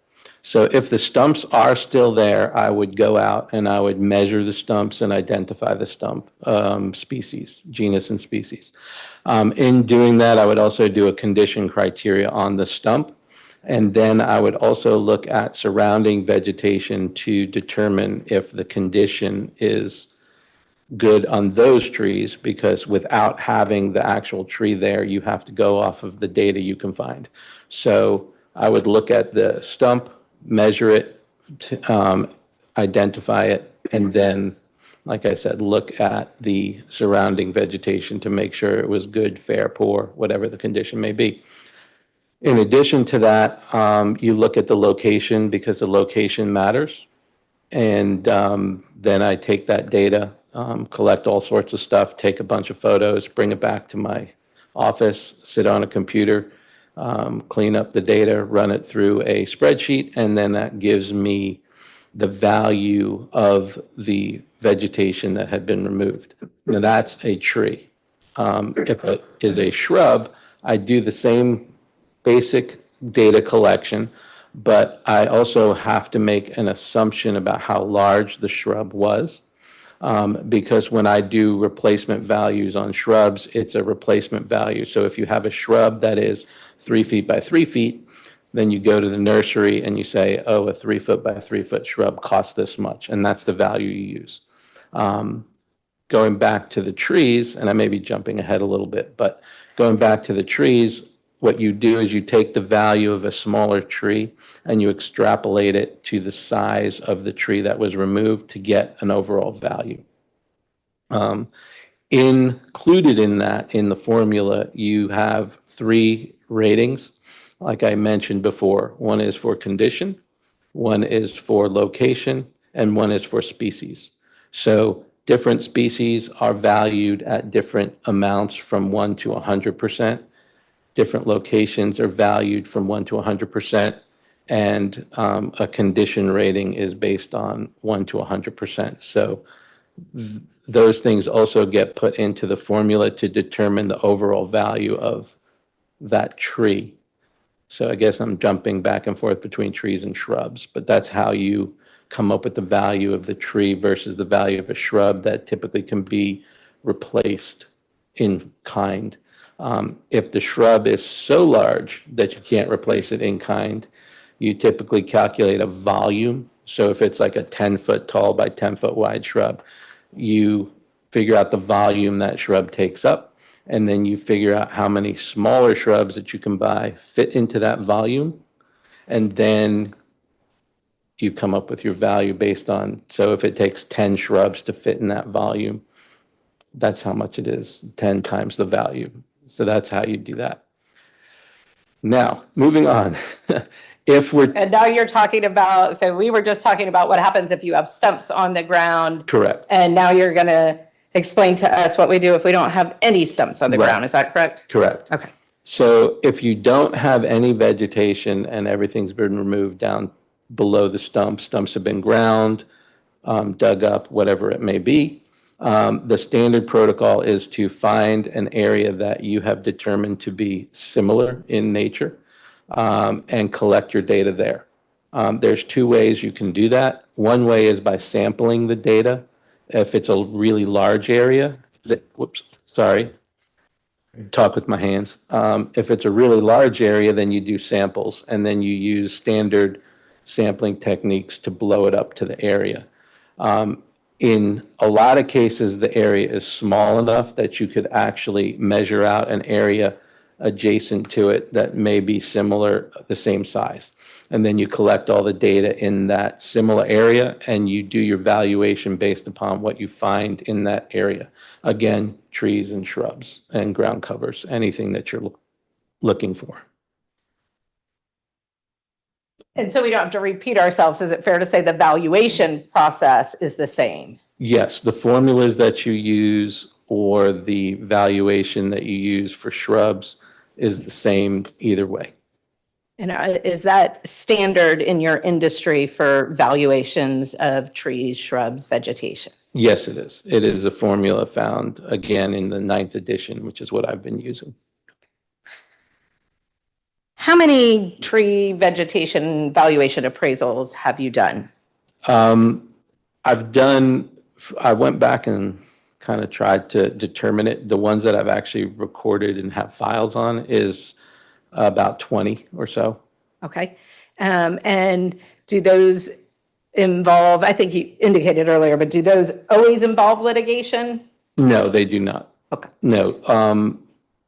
So if the stumps are still there, I would go out and I would measure the stumps and identify the stump species, genus and species. In doing that, I would also do a condition criteria on the stump. And then I would also look at surrounding vegetation to determine if the condition is good on those trees, because without having the actual tree there, you have to go off of the data you can find. So I would look at the stump, measure it, identify it, and then, like I said, look at the surrounding vegetation to make sure it was good, fair, poor, whatever the condition may be. In addition to that, you look at the location because the location matters. And then I take that data, collect all sorts of stuff, take a bunch of photos, bring it back to my office, sit on a computer, clean up the data, run it through a spreadsheet, and then that gives me the value of the vegetation that had been removed. Now that's a tree. If it is a shrub, I do the same basic data collection, but I also have to make an assumption about how large the shrub was. Because when I do replacement values on shrubs, it's a replacement value. So if you have a shrub that is 3 feet by 3 feet, then you go to the nursery and you say, oh, a 3 foot by 3 foot shrub costs this much, and that's the value you use. Going back to the trees, and I may be jumping ahead a little bit, but going back to the trees, what you do is you take the value of a smaller tree and you extrapolate it to the size of the tree that was removed to get an overall value. Included in that, in the formula, you have 3 ratings, like I mentioned before. One is for condition, one is for location, and one is for species. So different species are valued at different amounts from 1 to 100%. Different locations are valued from 1 to 100%. And a condition rating is based on 1 to 100%. So those things also get put into the formula to determine the overall value of that tree. So I guess I'm jumping back and forth between trees and shrubs, but that's how you come up with the value of the tree versus the value of a shrub that typically can be replaced in kind. If the shrub is so large that you can't replace it in kind, you typically calculate a volume. So if it's like a 10-foot tall by 10-foot wide shrub, you figure out the volume that shrub takes up, and then you figure out how many smaller shrubs that you can buy fit into that volume, and then you come up with your value based on, so if it takes 10 shrubs to fit in that volume, that's how much it is, 10 times the value. So that's how you do that. Now, moving on. And now you're talking about, so we were just talking about what happens if you have stumps on the ground. Correct. And now you're going to explain to us what we do if we don't have any stumps on the ground. Is that correct? Correct. Okay. So if you don't have any vegetation and everything's been removed down below the stumps have been ground, dug up, whatever it may be, the standard protocol is to find an area that you have determined to be similar in nature, and collect your data there. There's 2 ways you can do that. One way is by sampling the data. If it's a really large area, talk with my hands. If it's a really large area, then you do samples, and then you use standard sampling techniques to blow it up to the area. In a lot of cases, the area is small enough that you could actually measure out an area adjacent to it that may be similar, the same size. And then you collect all the data in that similar area and you do your valuation based upon what you find in that area. Again, trees and shrubs and ground covers, anything that you're looking for. And so we don't have to repeat ourselves. Is it fair to say the valuation process is the same? Yes, the formulas that you use or the valuation that you use for shrubs is the same either way. And is that standard in your industry for valuations of trees, shrubs, vegetation? Yes, it is. It is a formula found again in the 9th edition, which is what I've been using. How many tree vegetation valuation appraisals have you done? I went back and kind of tried to determine it. The ones that I've actually recorded and have files on is about 20 or so. Okay. And do those involve, I think you indicated earlier, but do those always involve litigation? No, they do not. Okay. No.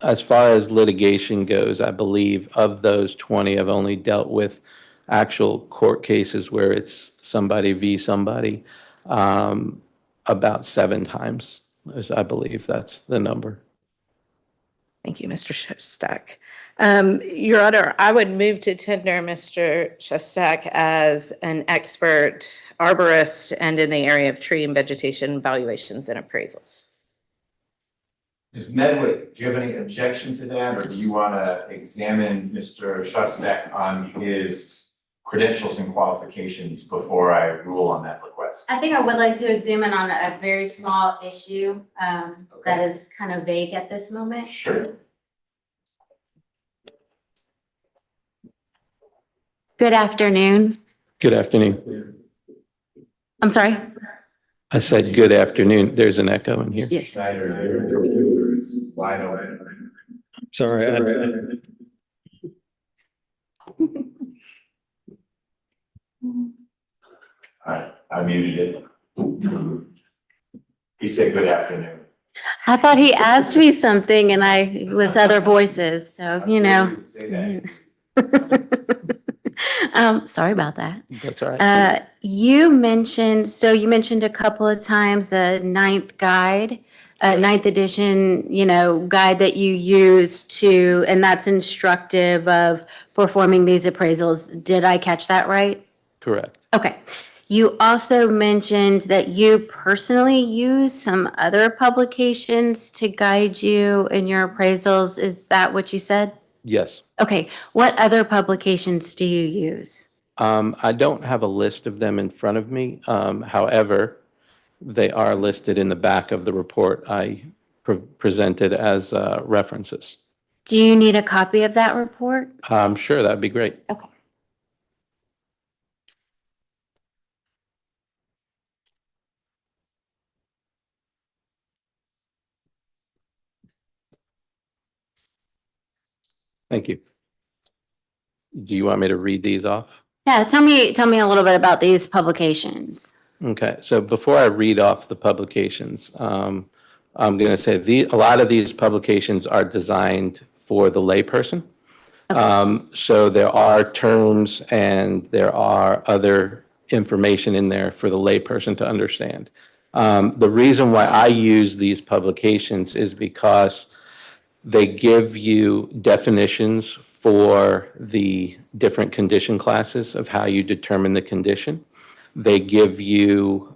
As far as litigation goes, I believe of those 20, I've only dealt with actual court cases where it's somebody v. somebody about 7 times. I believe that's the number. Thank you, Mr. Shostak. Your Honor, I would move to tender Mr. Shostak as an expert arborist and in the area of tree and vegetation valuations and appraisals. Ms. Medwick, do you have any objection to that, or do you want to examine Mr. Shostak on his credentials and qualifications before I rule on that request? I think I would like to examine on a very small issue that is kind of vague at this moment. Sure. Good afternoon. Good afternoon. I'm sorry. I said, good afternoon. There's an echo in here. Yes. Schneider is wide open. Sorry. All right, I muted it. He said, good afternoon. I thought he asked me something and it was other voices, so, you know. Say that. Sorry about that. That's all right. You mentioned a couple of times a ninth edition, guide that you use and that's instructive of performing these appraisals. Did I catch that right? Correct. Okay. You also mentioned that you personally use some other publications to guide you in your appraisals. Is that what you said? Yes. Okay. What other publications do you use? I don't have a list of them in front of me. However, they are listed in the back of the report I presented as references. Do you need a copy of that report? Sure, that'd be great. Okay. Thank you. Do you want me to read these off? Yeah, tell me a little bit about these publications. Okay, so before I read off the publications, I'm going to say a lot of these publications are designed for the layperson. So there are terms and there are other information in there for the layperson to understand. The reason why I use these publications is because they give you definitions for the different condition classes of how you determine the condition. They give you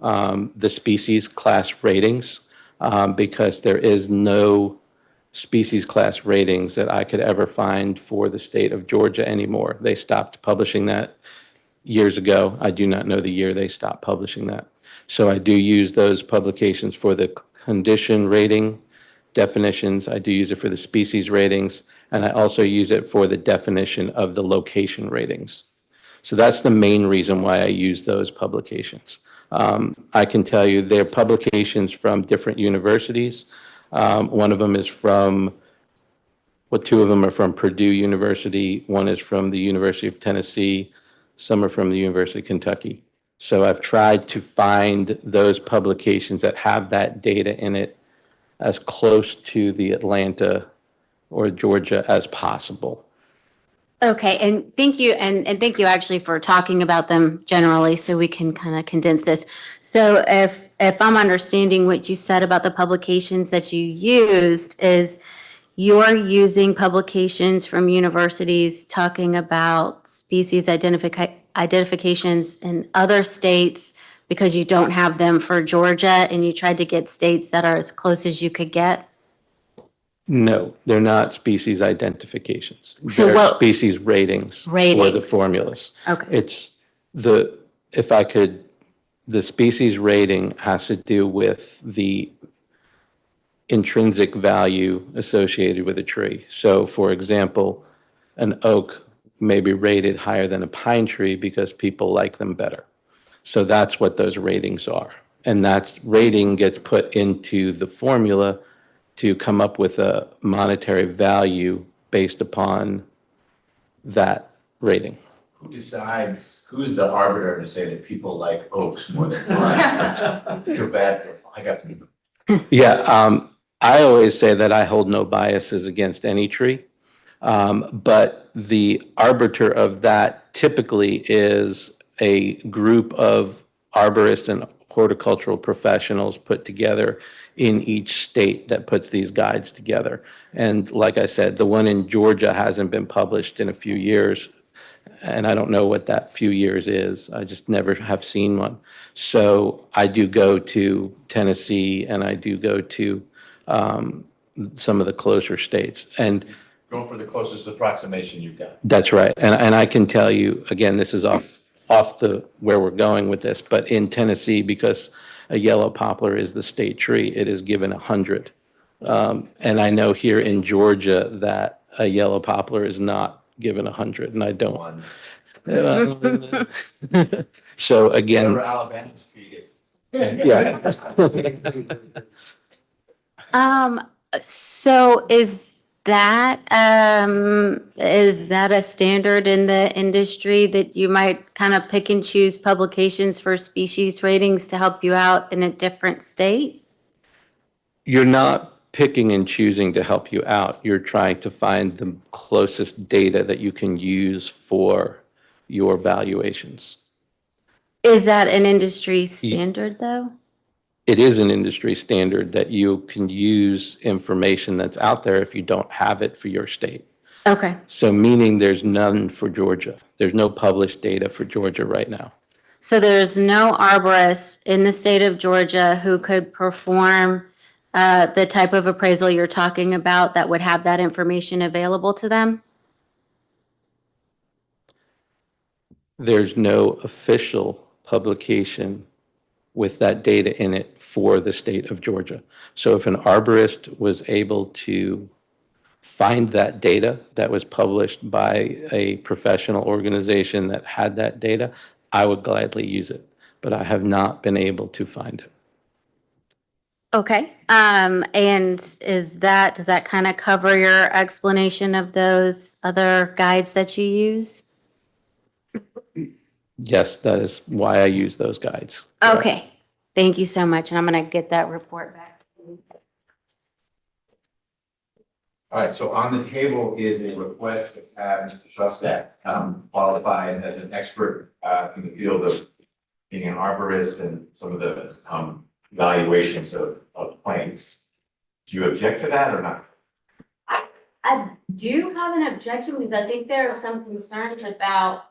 the species class ratings because there is no species class ratings that I could ever find for the state of Georgia anymore. They stopped publishing that years ago. I do not know the year they stopped publishing that. So I do use those publications for the condition rating definitions. I do use it for the species ratings, and I also use it for the definition of the location ratings. So that's the main reason why I use those publications. I can tell you they're publications from different universities. One of them is two of them are from Purdue University. One is from the University of Tennessee. Some are from the University of Kentucky. So I've tried to find those publications that have that data in it as close to the Atlanta or Georgia as possible. Okay, and thank you, and thank you actually for talking about them generally, so we can kind of condense this. So if I'm understanding what you said about the publications that you used, is you're using publications from universities talking about species identifications in other states because you don't have them for Georgia, and you tried to get states that are as close as you could get? No, they're not species identifications. So They're species ratings for the Ratings. formulas. Okay. It's the species rating has to do with the intrinsic value associated with a tree. So for example, an oak may be rated higher than a pine tree because people like them better. So that's what those ratings are. And that rating gets put into the formula to come up with a monetary value based upon that rating. Who decides, who's the arbiter to say that people like oaks more than pine? Feel bad for them. I got some. Yeah, I always say that I hold no biases against any tree. But the arbiter of that typically is a group of arborists and horticultural professionals put together in each state that puts these guides together. And like I said, the one in Georgia hasn't been published in a few years, and I don't know what that few years is. I just never have seen one. So I do go to Tennessee and I do go to some of the closer states. And Go for the closest approximation you've got. that's right. And I can tell you, again, this is off where we're going with this, but in Tennessee, because a yellow poplar is the state tree, it is given 100. And I know here in Georgia that a yellow poplar is not given 100, and I don't. So again, Whatever Alabama's tree gets Yeah. So is that a standard in the industry that you might kind of pick and choose publications for species ratings to help you out in a different state? You're not picking and choosing to help you out. You're trying to find the closest data that you can use for your valuations. Is that an industry standard, though? It is an industry standard that you can use information that's out there if you don't have it for your state. Okay. So meaning there's none for Georgia. There's no published data for Georgia right now. So there's no arborist in the state of Georgia who could perform the type of appraisal you're talking about that would have that information available to them? There's no official publication with that data in it for the state of Georgia. So if an arborist was able to find that data that was published by a professional organization that had that data, I would gladly use it, but I have not been able to find it. Okay. And does that kind of cover your explanation of those other guides that you use? Yes, that is why I use those guides. Okay. Thank you so much. And I'm going to get that report back. All right, so on the table is a request to have Mr. Shostak qualified as an expert in the field of being an arborist and some of the valuations of plants. Do you object to that or not? I do have an objection because I think there are some concerns about,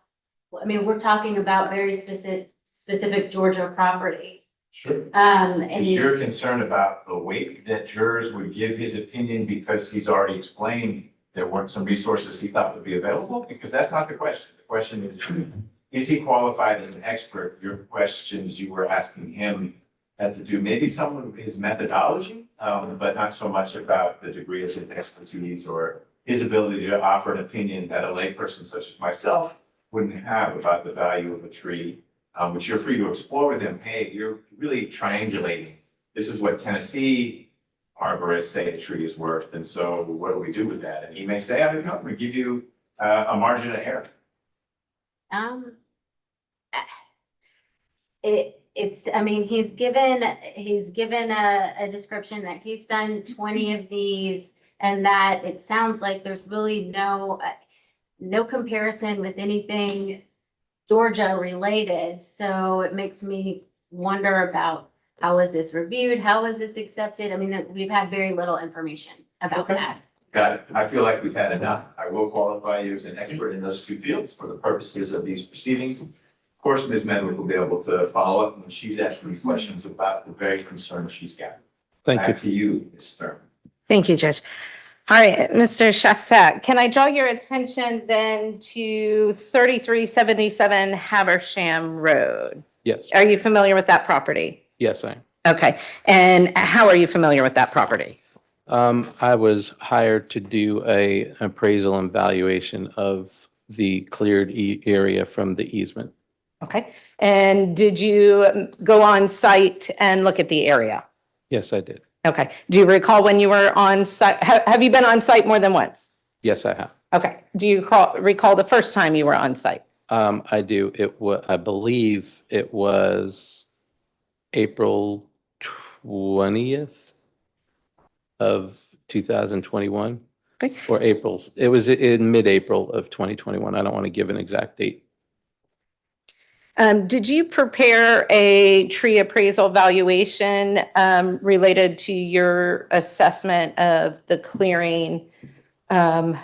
I mean, we're talking about very specific Georgia property. Sure. And Is your concern about the weight that jurors would give his opinion because he's already explained there weren't some resources he thought would be available? Because that's not the question. The question is he qualified as an expert? Your questions you were asking him had to do maybe some of his methodology, but not so much about the degree of his expertise or his ability to offer an opinion that a layperson such as myself wouldn't have about the value of a tree, which you're free to explore with him. Hey, you're really triangulating. This is what Tennessee arborists say a tree is worth, and so what do we do with that? And he may say, I don't know, I'm gonna give you a margin of error. I mean, he's given a description that he's done 20 of these and that it sounds like there's really no comparison with anything Georgia related. So it makes me wonder about how is this reviewed? How is this accepted? I mean, we've had very little information about that. Got it. I feel like we've had enough. I will qualify you as an expert in those two fields for the purposes of these proceedings. Of course, Ms. Medwick will be able to follow up when she's asking me questions about the very concerns she's got. Thank you. Back to you, Ms. Stern. Thank you, Judge. All right, Mr. Shostak, can I draw your attention then to 3377 Habersham Road? Yes, Are you familiar with that property? yes, I am. Okay, and how are you familiar with that property? I was hired to do an appraisal and valuation of the cleared area from the easement. Okay, and did you go on site and look at the area? Yes, I did. Okay, do you recall when you were on site? Have you been on site more than once? Yes, I have. Okay, do you recall the first time you were on site? I do. I believe it was April 20th of 2021. Okay. Or April's. It was in mid-April of 2021. I don't want to give an exact date. Did you prepare a tree appraisal valuation related to your assessment of the clearing of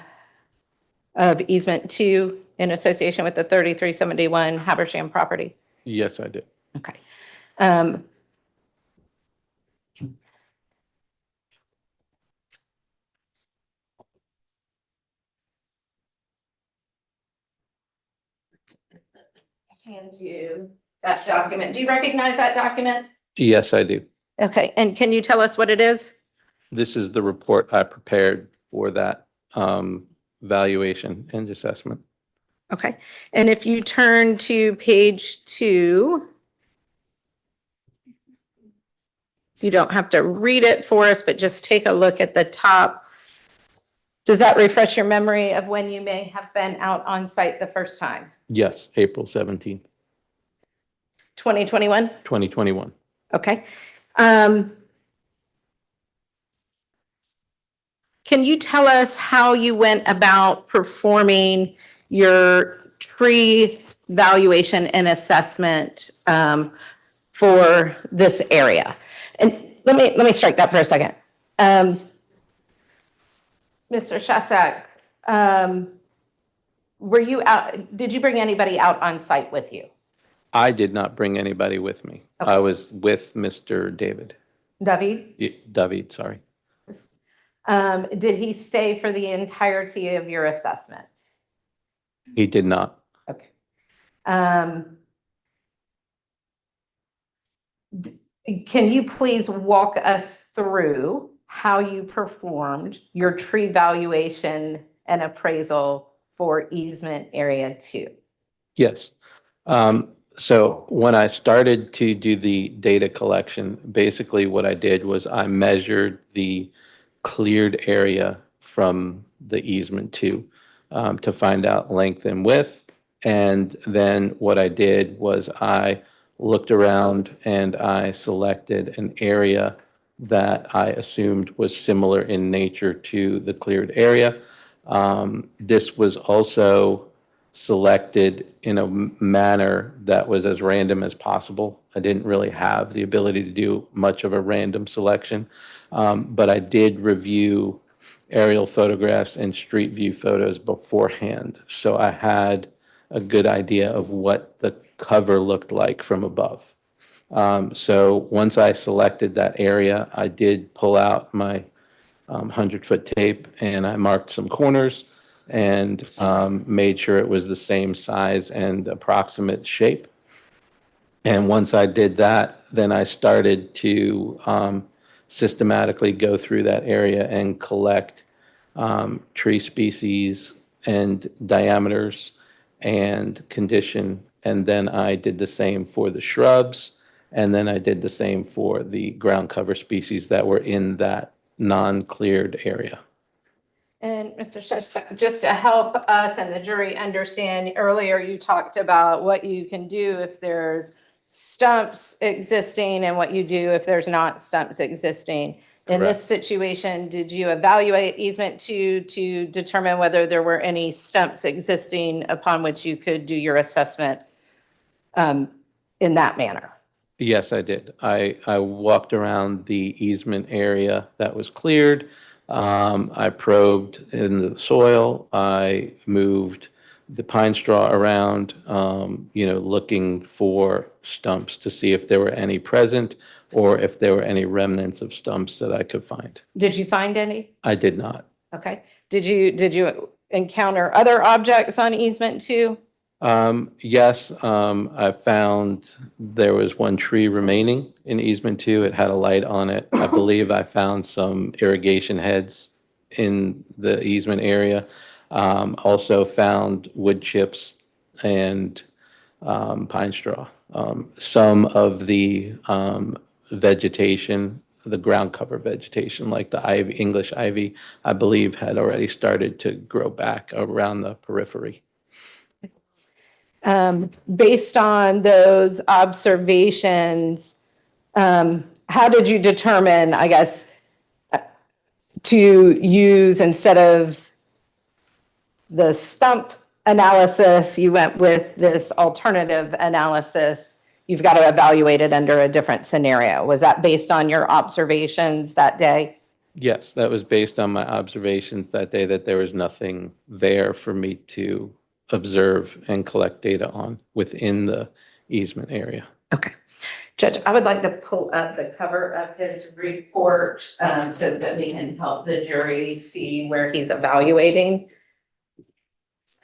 easement 2 in association with the 3371 Habersham property? Yes, I did. Okay. Hand you that document. Do you recognize that document? Yes, I do. Okay, and can you tell us what it is? This is the report I prepared for that valuation and assessment. Okay, and if you turn to page 2, You don't have to read it for us, but just take a look at the top. Does that refresh your memory of when you may have been out on site the first time? Yes, April 17th, 2021? 2021. Okay. Can you tell us how you went about performing your tree valuation and assessment for this area? And let me strike that for a second. Mr. Shasak, were you out, did you bring anybody out on site with you? I did not bring anybody with me. Okay. I was with Mr. David. David, sorry. Did he stay for the entirety of your assessment? He did not. Okay. Can you please walk us through how you performed your tree valuation and appraisal for easement area 2? Yes. So when I started to do the data collection, basically what I did was I measured the cleared area from the easement to find out length and width. And then what I did was I looked around and I selected an area that I assumed was similar in nature to the cleared area. This was also selected in a manner that was as random as possible. I didn't really have the ability to do much of a random selection, but I did review aerial photographs and street view photos beforehand. So I had a good idea of what the cover looked like from above. So once I selected that area, I did pull out my 100-foot tape and I marked some corners and made sure it was the same size and approximate shape. And once I did that, then I started to systematically go through that area and collect tree species and diameters and condition. And then I did the same for the shrubs. And then I did the same for the ground cover species that were in that non-cleared area. And Mr. Shustak, just to help us and the jury understand, earlier you talked about what you can do if there's stumps existing and what you do if there's not stumps existing. In this situation, did you evaluate easement 2 to determine whether there were any stumps existing upon which you could do your assessment in that manner? Yes, I did. I walked around the easement area that was cleared. I probed in the soil. I moved the pine straw around, looking for stumps to see if there were any present or if there were any remnants of stumps that I could find. Did you find any? I did not. Okay. Did you encounter other objects on easement 2? Yes, I found there was one tree remaining in easement 2. It had a light on it. I believe I found some irrigation heads in the easement area. Also found wood chips and pine straw. Some of the vegetation, the ground cover vegetation, like the ivy, English ivy, I believe had already started to grow back around the periphery. Based on those observations, how did you determine, I guess, to use, instead of the stump analysis, you went with this alternative analysis? You've got to evaluate it under a different scenario. Was that based on your observations that day? Yes, that was based on my observations that day, that there was nothing there for me to observe and collect data on within the easement area. Okay. Judge, I would like to pull up the cover of his report so that we can help the jury see where he's evaluating.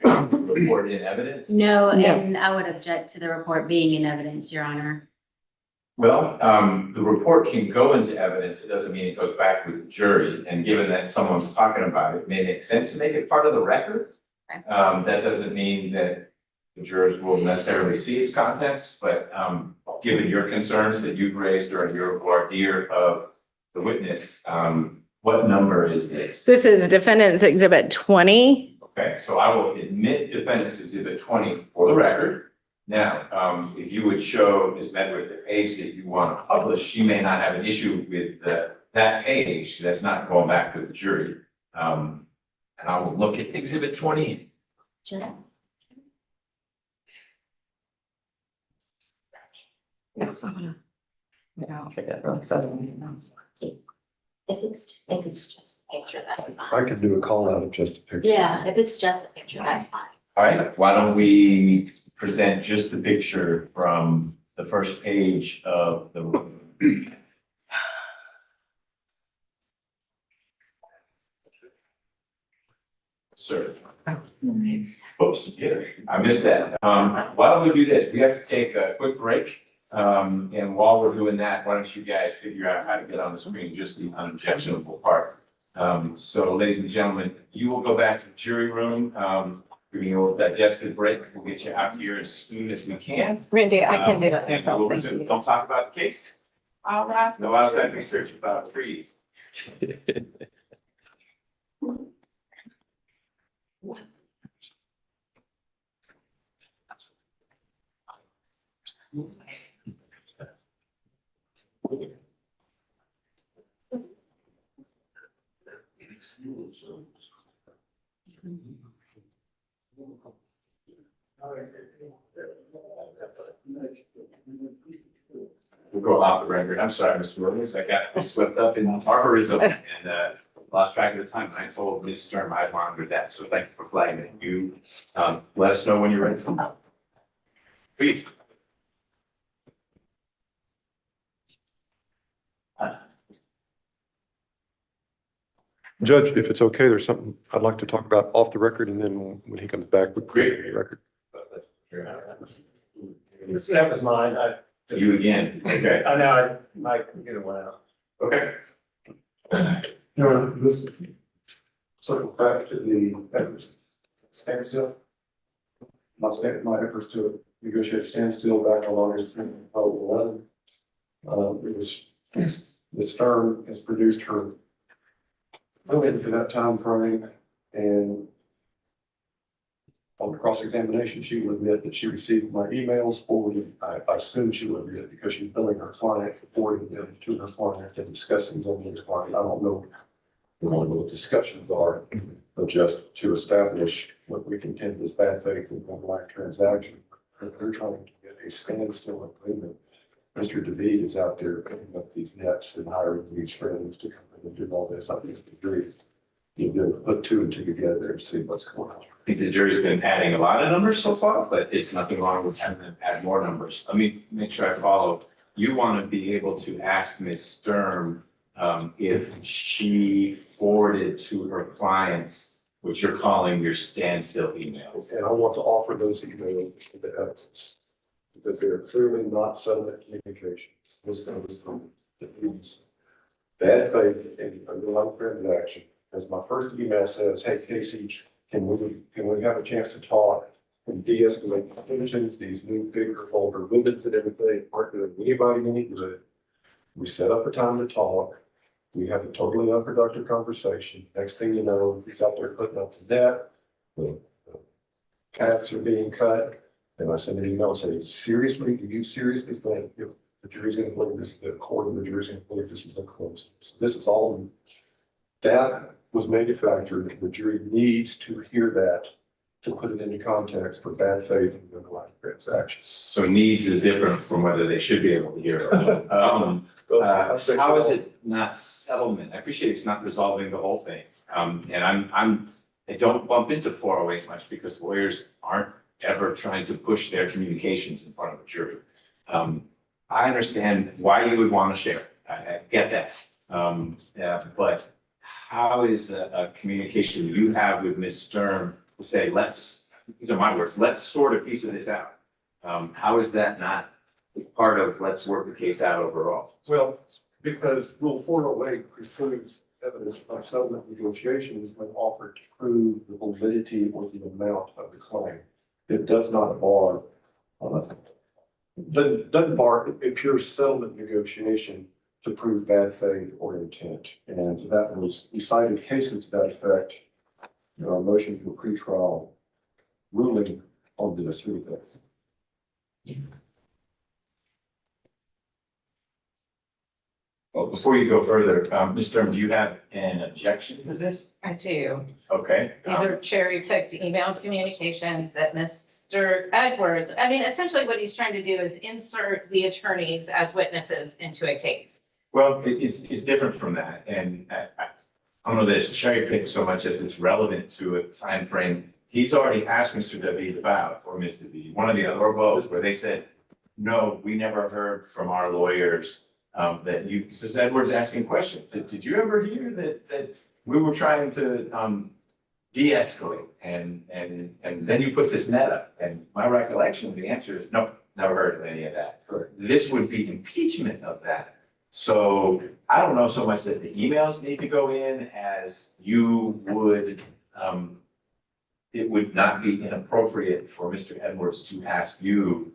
Report in evidence? No, and I would object to the report being in evidence, Your Honor. Well, the report can go into evidence. It doesn't mean it goes back with the jury. And given that someone's talking about it, it may make sense to make it part of the record. That doesn't mean that the jurors will necessarily see its contents, but given your concerns that you've raised during your voir dire of the witness, what number is this? This is Defendant's Exhibit 20. Okay, so I will admit Defendant's Exhibit 20 for the record. Now, if you would show Ms. Medwick the page that you want to publish, she may not have an issue with that page. That's not going back to the jury. And I will look at Exhibit 20. If it's just a picture, that's fine. I could do a call out of just a picture. Yeah, if it's just a picture, that's fine. All right, why don't we present just the picture from the first page of the. Sir. Oops, yeah, I missed that. Why don't we do this? We have to take a quick break. And while we're doing that, why don't you guys figure out how to get on the screen just the unobjectionable part. So ladies and gentlemen, you will go back to the jury room. Giving you a digestive break. We'll get you out here as soon as we can. Randy, I can do it. And we'll resume. Don't talk about the case. All right. No outside research about trees. We'll go off the record. I'm sorry, Mr. Williams. I got swept up in arborism and lost track of the time. I told Ms. Sturm I monitored that, so thank you for flagging it. You let us know when you're ready. Please. Judge, if it's okay, there's something I'd like to talk about off the record, and then when he comes back, we create the record. That was mine. You again. Okay. I know I might get a while. Okay. This circle back to the evidence standstill. My efforts to negotiate standstill back on August 2011. It was, Ms. Stern has produced her limit for that time frame, and on the cross-examination, she will admit that she received my emails forwarded. I assume she will admit because she's billing her client, forwarding them to her client and discussing them with the client. I don't know what the discussions are, but just to establish what we contend is bad faith in one line transaction. They're trying to get a standstill agreement. Mr. David is out there picking up these nets and hiring these friends to come in and do all this. I think the jury, you put two and two together and see what's going on. I think the jury's been adding a lot of numbers so far, but it's nothing wrong with having them add more numbers. Let me make sure I follow. You want to be able to ask Ms. Sturm if she forwarded to her clients what you're calling your standstill emails. And I want to offer those emails to the evidence because they are clearly not settlement communications. This goes from David's bad faith in underlying transaction. As my first email says, hey, Casey, can we have a chance to talk and de-escalate the tensions, these new bigger, older limits and everything aren't doing anybody any good. We set up a time to talk. We have a totally unproductive conversation. Next thing you know, he's out there putting up the debt. The paths are being cut. And I send an email saying, seriously, do you seriously think if the jury's going to believe this, the court and the jury's going to believe this is a close? So this is all that was manufactured. The jury needs to hear that to put it into context for bad faith in the underlying transaction. So needs is different from whether they should be able to hear it. How is it not settlement? I appreciate it's not resolving the whole thing. And I don't bump into 408 much because lawyers aren't ever trying to push their communications in front of a jury. I understand why you would want to share. I get that. But how is a communication you have with Ms. Sturm to say, these are my words, let's sort a piece of this out? How is that not part of let's work the case out overall? Well, because Rule 408 precludes evidence by settlement negotiations when offered to prove the validity or the amount of the claim. it does not bar, doesn't bar a pure settlement negotiation to prove bad faith or intent. And that was, we cited cases to that effect in our motion for pretrial ruling on this. Well, before you go further, Ms. Sturm, do you have an objection to this? I do. Okay. These are cherry picked email communications that Mr. Edwards, I mean, essentially what he's trying to do is insert the attorneys as witnesses into a case. Well, it's different from that, and I don't know that it's cherry picked so much as it's relevant to a time frame. He's already asked Mr. David about, or Ms. David, one of the other, or both, where they said, no, we never heard from our lawyers that you, Mrs. Edwards asking questions. Did you ever hear that we were trying to de-escalate and then you put this net up? And my recollection of the answer is no, never heard of any of that. This would be impeachment of that. So I don't know so much that the emails need to go in as you would, it would not be inappropriate for Mr. Edwards to ask you,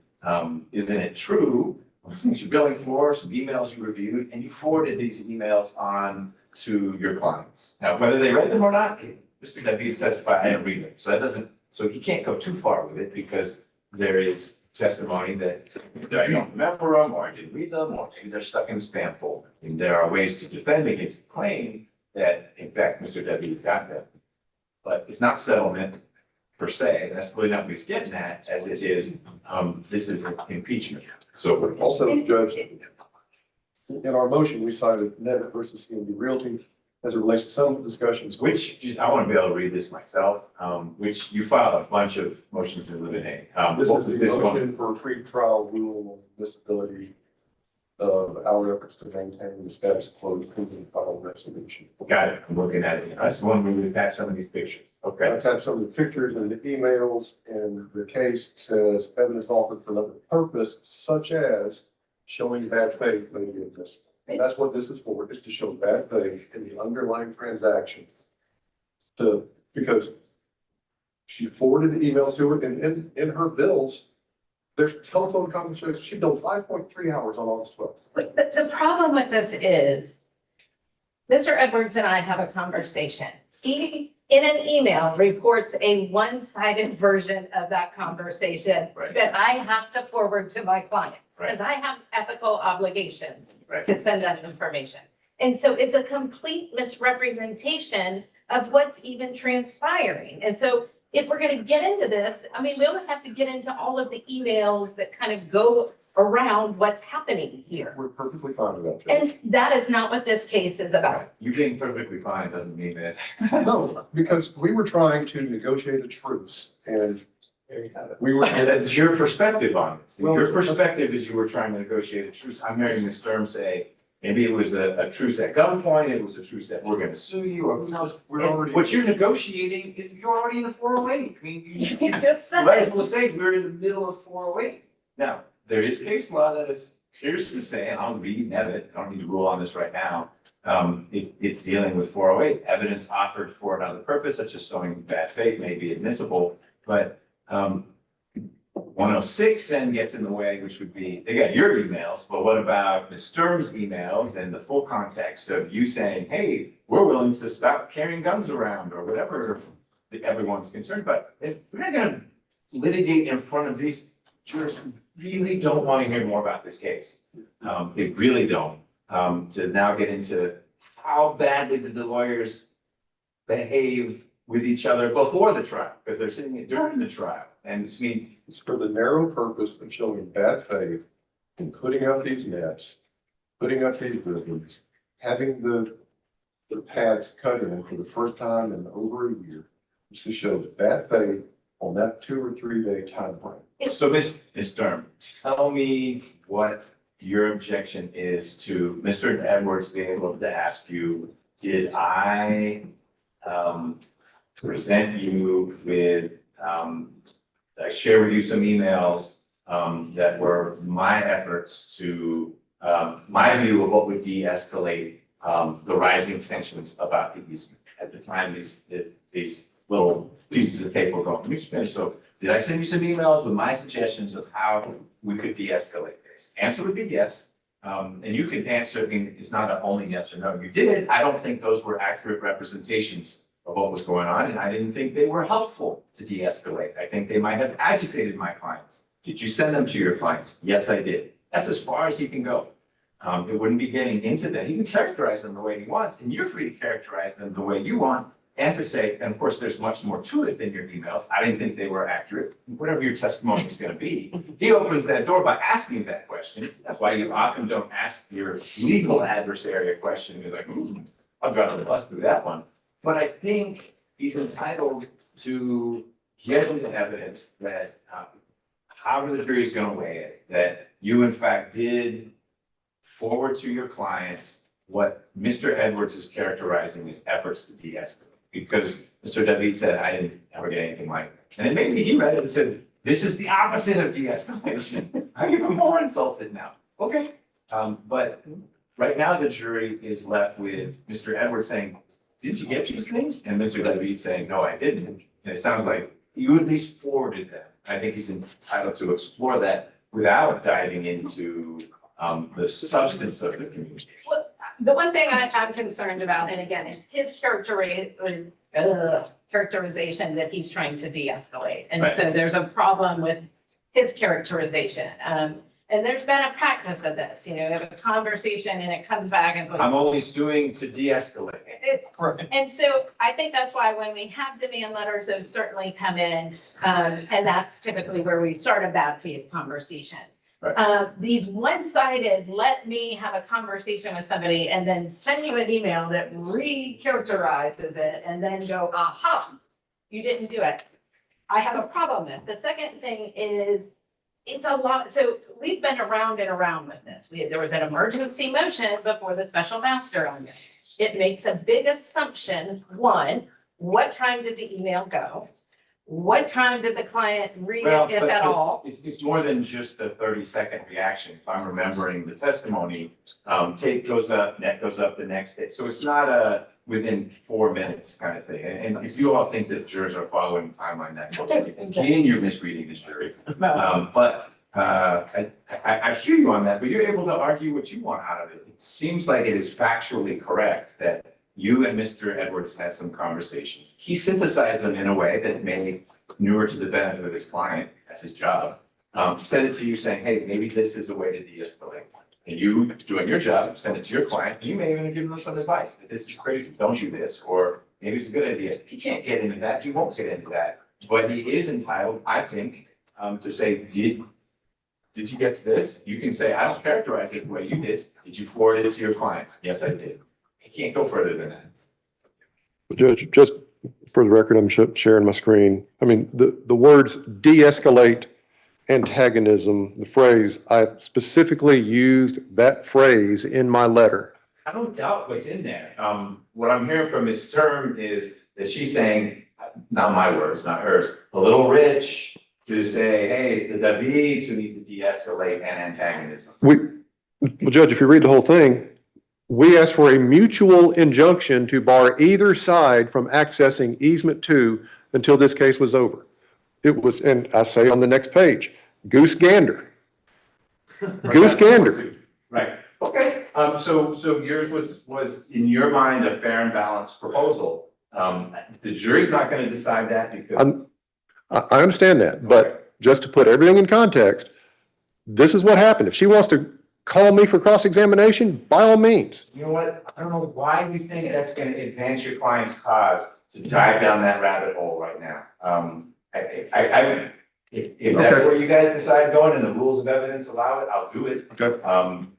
isn't it true? You're billing for some emails you reviewed and you forwarded these emails on to your clients. Now, whether they read them or not, Mr. Davies testified, I didn't read them. So that doesn't, so he can't go too far with it because there is testimony that I don't remember them, or I didn't read them, or maybe they're stuck in the spam folder. And there are ways to defend against the claim that, in fact, Mr. Davies got them. But it's not settlement per se. That's really not what he's getting at, as it is, this is impeachment. So Also, Judge, in our motion, we cited Nevitt versus CMB Realty as it relates to settlement discussions. which, I want to be able to read this myself, which you filed a bunch of motions in limine. This What is was the this one? motion for a pretrial rule on disability of our efforts to maintain the status quo, pending final resolution. Got it, I'm looking at it. That's the one where we've had some of these pictures. Okay, I've had some of the pictures and the emails, and the case says evidence offered for another purpose, such as showing bad faith may be admissible. And that's what this is for, is to show bad faith in the underlying transaction. Because she forwarded the emails to her, and in her bills, there's telephone conversations, she billed 5.3 hours on August 12th. But the problem with this is, Mr. Edwards and I have a conversation. He, in an email, reports a one-sided version of that conversation Right. that I have to forward to my clients, Right. because I have ethical obligations Right. to send that information. And so it's a complete misrepresentation of what's even transpiring. And so if we're gonna get into this, I mean, we almost have to get into all of the emails that kind of go around what's happening here. We're perfectly fine with that, Judge. And that is not what this case is about. you being perfectly fine doesn't mean that. No, because we were trying to negotiate a truce, and we were. And that's your perspective on this. Well, Your perspective is you were trying to negotiate a truce. I'm hearing Ms. Sturm say, maybe it was a truce at gunpoint, it was a truce that we're gonna sue you, or who knows? We're And already- what you're negotiating is you're already in the 408. I mean, You just said might as it. well say we're in the middle of 408. Now, there is case law that is, here's to say, and I'll read Nevitt, I don't need to rule on this right now. It's dealing with 408, evidence offered for another purpose, such as showing bad faith may be admissible, but 106 then gets in the way, which would be, they got your emails, but what about Ms. Sturm's emails and the full context of you saying, hey, we're willing to stop carrying guns around, or whatever that everyone's concerned about. We're not gonna litigate in front of these jurors who really don't want to hear more about this case. They really don't. To now get into how badly did the lawyers behave with each other before the trial, because they're sitting it during the trial. And I mean, It's for the narrow purpose of showing bad faith in putting up these nets, putting up these ribbons, having the pads cut in for the first time in over a year, is to show bad faith on that 2 or 3 day time frame. so Ms. Sturm, tell me what your objection is to Mr. Edwards being able to ask you, did I present you with, I share with you some emails that were my efforts to, my view of what would de-escalate the rising tensions about the easement. At the time, these little pieces of tape were going, let me just finish. So did I send you some emails with my suggestions of how we could de-escalate this? Answer would be yes. And you can answer, I mean, it's not an only yes or no. You did. I don't think those were accurate representations of what was going on, and I didn't think they were helpful to de-escalate. I think they might have agitated my clients. Did you send them to your clients? Yes, I did. That's as far as he can go. It wouldn't be getting into that. He can characterize them the way he wants, and you're free to characterize them the way you want, and to say, and of course, there's much more to it than your emails. I didn't think they were accurate. Whatever your testimony is going to be, he opens that door by asking that question. That's why you often don't ask your legal adversary a question. You're like, I'll drive the bus through that one. But I think he's entitled to get into evidence that however the jury's going to weigh it, that you in fact did forward to your clients what Mr. Edwards is characterizing as efforts to de-escalate. Because Mr. David said, I didn't ever get anything like that. And then maybe he read it and said, this is the opposite of de-escalation. I'm even more insulted now. Okay. But right now the jury is left with Mr. Edwards saying, did you get these things? And Mr. David saying, no, I didn't. And it sounds like you at least forwarded them. I think he's entitled to explore that without diving into the substance of the communication. Well, the one thing I'm concerned about, and again, it's his characterization that he's trying to de-escalate. And so there's a problem with his characterization. And there's been a practice of this, you have a conversation and it comes back and goes. I'm only suing to de-escalate. And so I think that's why when we have demand letters, those certainly come in, and that's typically where we start a bad faith conversation. These one-sided, let me have a conversation with somebody and then send you an email that re-characterizes it and then go, aha, you didn't do it. I have a problem with. The second thing is, it's a lot. So we've been around and around with this. There was an emergency motion before the special master on this. It makes a big assumption. One, what time did the email go? What time did the client read it, if at all? It's more than just a 30-second reaction. If I'm remembering the testimony, tape goes up, net goes up the next day. So it's not a within 4 minutes kind of thing. And if you all think that jurors are following the timeline that closely, again, you're misreading the jury. But I hear you on that, but you're able to argue what you want out of it. It seems like it is factually correct that you and Mr. Edwards had some conversations. He synthesized them in a way that may inure to the benefit of his client. That's his job. Send it to you saying, hey, maybe this is a way to de-escalate. And you, doing your job, send it to your client. You may even give them some advice that this is crazy, don't do this, or maybe it's a good idea. He can't get into that. He won't get into that. But he is entitled, I think, to say, did you get this? You can say, I don't characterize it the way you did. Did you forward it to your clients? Yes, I did. He can't go further than that. Judge, just for the record, I'm sharing my screen. I mean, the words de-escalate, antagonism, the phrase, I specifically used that phrase in my letter. I don't doubt what's in there. What I'm hearing from Ms. Sturm is that she's saying, not my words, not hers, a little rich to say, hey, it's the Davids who need to de-escalate and antagonism. Well, Judge, if you read the whole thing, we asked for a mutual injunction to bar either side from accessing easement 2 until this case was over. It was, and I say on the next page, goose gander. Goose gander. Right. Okay. So yours was in your mind a fair and balanced proposal. The jury's not going to decide that because. I understand that, but just to put everything in context, this is what happened. If she wants to call me for cross-examination, by all means. You know what? I don't know why you think that's going to advance your client's cause to dive down that rabbit hole right now. If that's where you guys decide going and the rules of evidence allow it, I'll do it. Okay.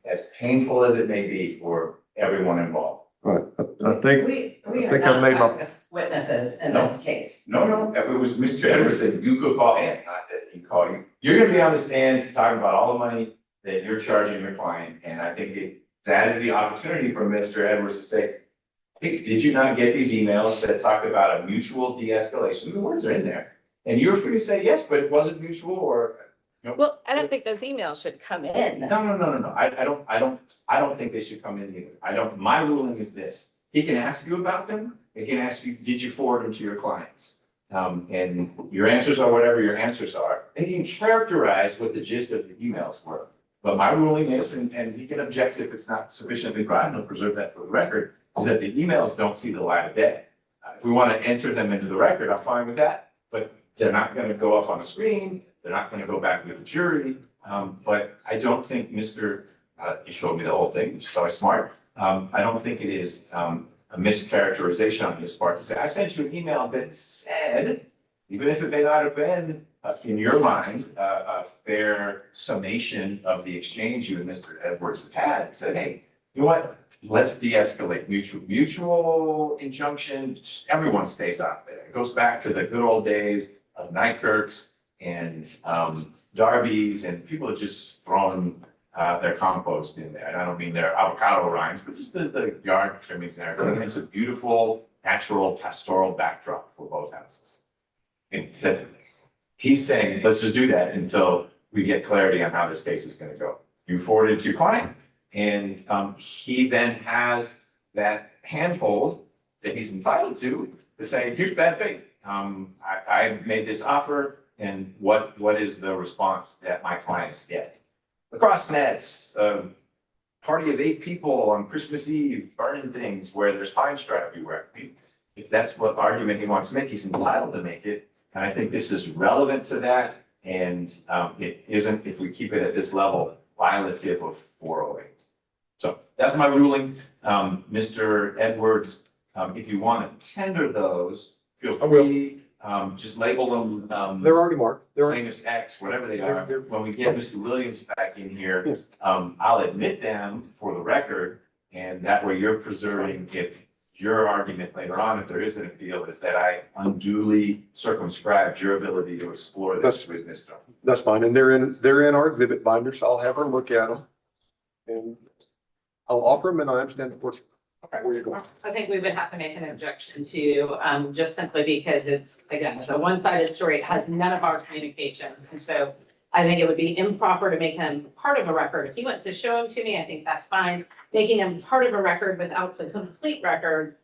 As painful as it may be for everyone involved. Right. I think I've made my. Witnesses in this case. No, it was Mr. Edwards said you could call in, not that he called you. You're going to be on the stand to talk about all the money that you're charging your client. And I think that is the opportunity for Mr. Edwards to say, hey, did you not get these emails that talked about a mutual de-escalation? The words are in there. And you're free to say yes, but it wasn't mutual or. Well, I don't think those emails should come in. No. I don't think they should come in either. My ruling is this. He can ask you about them. He can ask you, did you forward them to your clients? and your answers are whatever your answers are, and you can characterize what the gist of the emails were. But my ruling is, and you can object if it's not sufficiently broad, and I'll preserve that for the record, is that the emails don't see the light of day. If we want to enter them into the record, I'm fine with that, but they're not going to go up on a screen, they're not going to go back with the jury. But I don't think he showed me the whole thing, which is always smart. I don't think it is a mischaracterization on his part to say, I sent you an email that said, even if it may not have been, in your mind, a fair summation of the exchange you and Mr. Edwards had, and said, hey, you know what? Let's de-escalate mutual injunction, just everyone stays off there. It goes back to the good old days of Nykerk's and Darby's, and people are just throwing their compost in there. And I don't mean their avocado rinds, but just the yard trimmings and everything. And it's a beautiful, natural, pastoral backdrop for both houses. And he's saying, let's just do that until we get clarity on how this case is going to go. You forward it to your client, and he then has that handhold that he's entitled to say, here's bad faith. I made this offer, and what is the response that my clients get? Lacrosse nets, party of 8 people on Christmas Eve, burning things where there's pine straw everywhere. If that's what argument he wants to make, he's entitled to make it. And I think this is relevant to that. And it isn't, if we keep it at this level, violative of 408. So that's my ruling. Mr. Edwards, if you want to tender those, feel free. Just label them. They're already marked. They're already. Plaintiff's X, whatever they are. When we get Mr. Williams back in here, I'll admit them for the record. And that way you're preserving, if your argument later on, if there is an appeal, is that I unduly circumscribed your ability to explore this with Mr. That's fine. And they're in our exhibit binders. I'll have her look at them. And I'll offer them, and I understand of course where you're going. I think we would have to make an objection to, just simply because it's a one-sided story. It has none of our communications. And so I think it would be improper to make him part of a record. If he wants to show them to me, I think that's fine. Making him part of a record without the complete record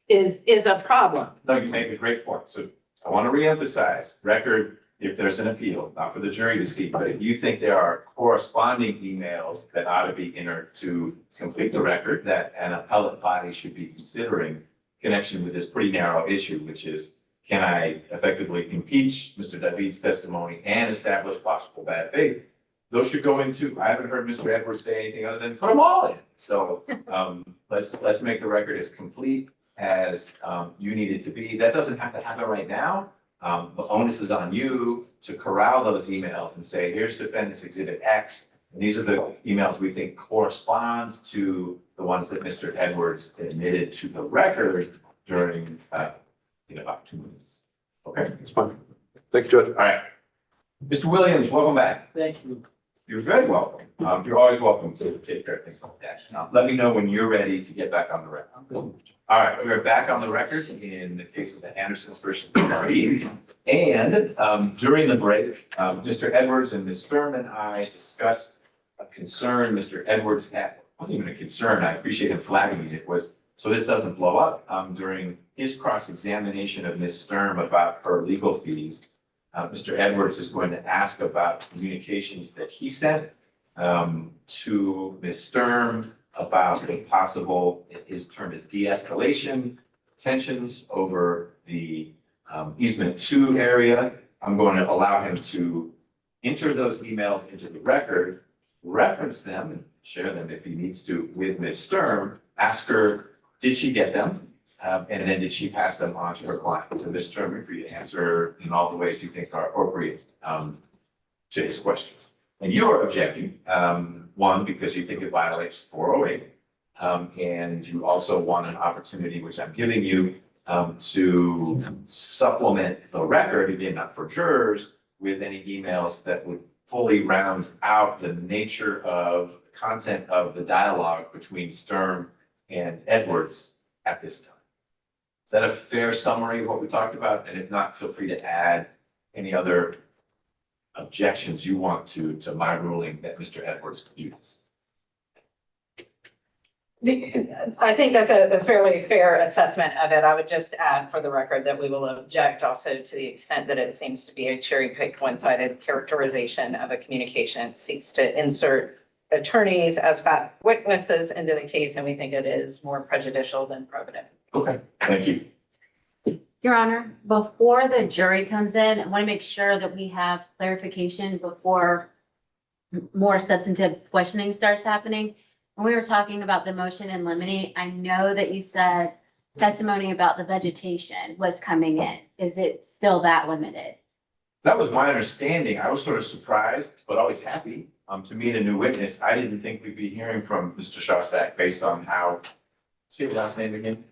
is a problem. No, you make a great point. So I want to reemphasize, record, if there's an appeal, not for the jury to see, but if you think there are corresponding emails that ought to be entered to complete the record, that an appellate body should be considering in connection with this pretty narrow issue, which is, can I effectively impeach Mr. David's testimony and establish possible bad faith? Those should go in too. I haven't heard Mr. Edwards say anything other than put them all in. So let's make the record as complete as you need it to be. That doesn't have to happen right now. The onus is on you to corral those emails and say, here's defendant's exhibit X. And these are the emails we think corresponds to the ones that Mr. Edwards admitted to the record during in about 2 minutes. Okay, It's fine. Thank you, Judge. all right. Mr. Williams, welcome back. Thank you. You're very welcome. You're always welcome to take care of things like that. Let me know when you're ready to get back on the record. All right, we're back on the record in the case of the Andersons versus the Marines. And during the break, Mr. Edwards and Ms. Sturm and I discussed a concern Mr. Edwards had. It wasn't even a concern. I appreciate him flagging it. It was so this doesn't blow up during his cross-examination of Ms. Sturm about her legal fees. Mr. Edwards is going to ask about communications that he sent to Ms. Sturm about the possible, his term is de-escalation tensions over the Easement 2 area. I'm going to allow him to enter those emails into the record, reference them, and share them if he needs to with Ms. Sturm, ask her, did she get them? And then did she pass them on to her client? So Ms. Sturm, you're free to answer in all the ways you think are appropriate to his questions. And you're objecting, one, because you think it violates 408. And you also want an opportunity, which I'm giving you, to supplement the record, again, not for jurors, with any emails that would fully round out the nature of content of the dialogue between Sturm and Edwards at this time. Is that a fair summary of what we talked about? And if not, feel free to add any other objections you want to my ruling that Mr. Edwards used. I think that's a fairly fair assessment of it. I would just add for the record that we will object also to the extent that it seems to be a cherry-picked, one-sided characterization of a communication. It seeks to insert attorneys as fact witnesses into the case, and we think it is more prejudicial than probative. Okay, thank you. Your Honor, before the jury comes in, I want to make sure that we have clarification before more substantive questioning starts happening. When we were talking about the motion in limine, I know that you said testimony about the vegetation was coming in. Is it still that limited? That was my understanding. I was sort of surprised, but always happy to meet a new witness. I didn't think we'd be hearing from Mr. Shostak based on how, say your last name again?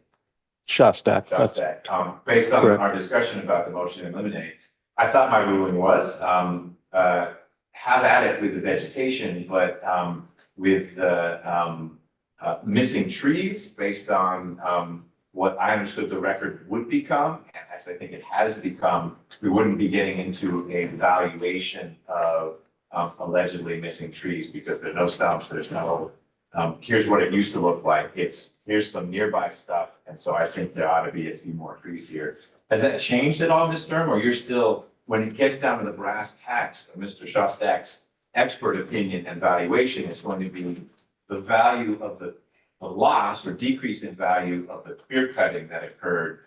Shostak. Shostak. Based on Correct. our discussion about the motion in limine, I thought my ruling was have at it with the vegetation, but with the missing trees based on what I understood the record would become, and as I think it has become, we wouldn't be getting into a valuation of allegedly missing trees because there's no stumps, there's no, here's what it used to look like. Here's some nearby stuff, and so I think there ought to be a few more trees here. Has that changed at all, Ms. Sturm, or you're still, when it gets down to the brass tacks of Mr. Shostak's expert opinion and valuation is going to be the value of the loss or decrease in value of the clear cutting that occurred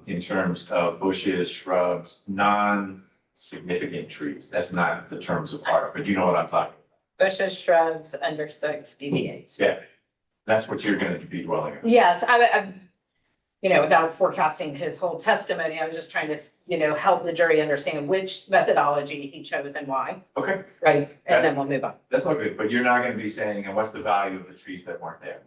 in terms of bushes, shrubs, non-significant trees. That's not the terms of art, but you know what I'm talking about. Bushes, shrubs, under 6 dBH. Yeah, that's what you're going to be dwelling on. Yes, I without forecasting his whole testimony, I was just trying to, help the jury understand which methodology he chose and why. Okay, Right, and then we'll move on. that's all good, but you're not going to be saying, and what's the value of the trees that weren't there?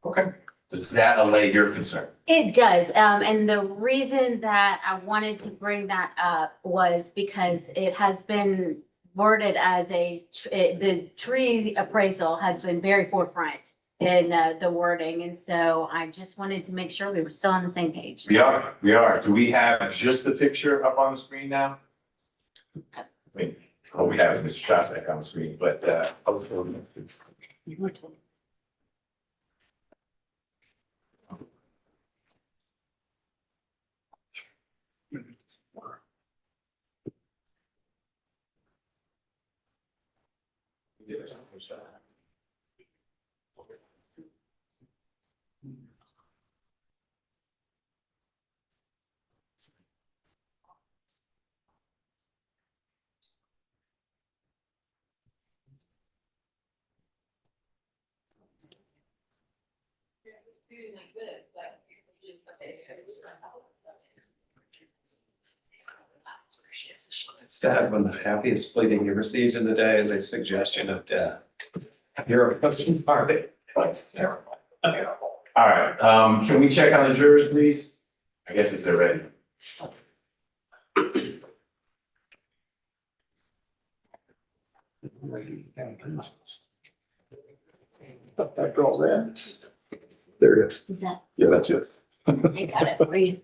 Okay, does that allay your concern? It does. And the reason that I wanted to bring that up was because it has been worded as the tree appraisal has been very forefront in the wording. And so I just wanted to make sure we were still on the same page. We are. Do we have just the picture up on the screen now? I mean, all we have is Mr. Shostak on the screen, but, Sad when the happiest pleading you received in the day is a suggestion of death. You're a person party. That's terrible. all right, can we check on the jurors, please? I guess if they're ready. After all that, there it is. Is that, Yeah, that's it. I got it for you.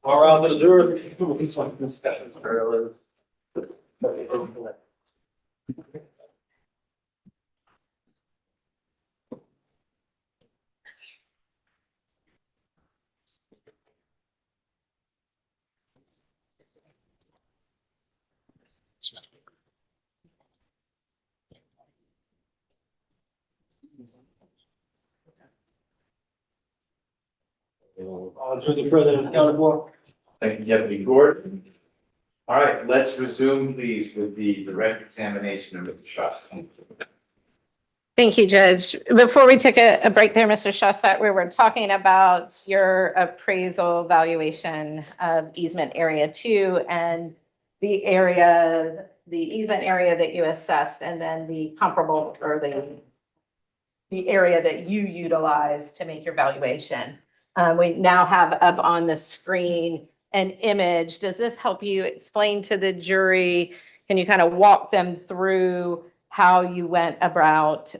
All right, the jury. To the president of the county board. Thank you, Deputy Gordon. All right, let's resume, please, with the direct examination of Mr. Shostak. Thank you, Judge. Before we took a break there, Mr. Shostak, we were talking about your appraisal valuation of easement area 2 and the easement area that you assessed, and then the comparable or the area that you utilized to make your valuation. We now have up on the screen an image. Does this help you explain to the jury, Can you kind of walk them through how you went about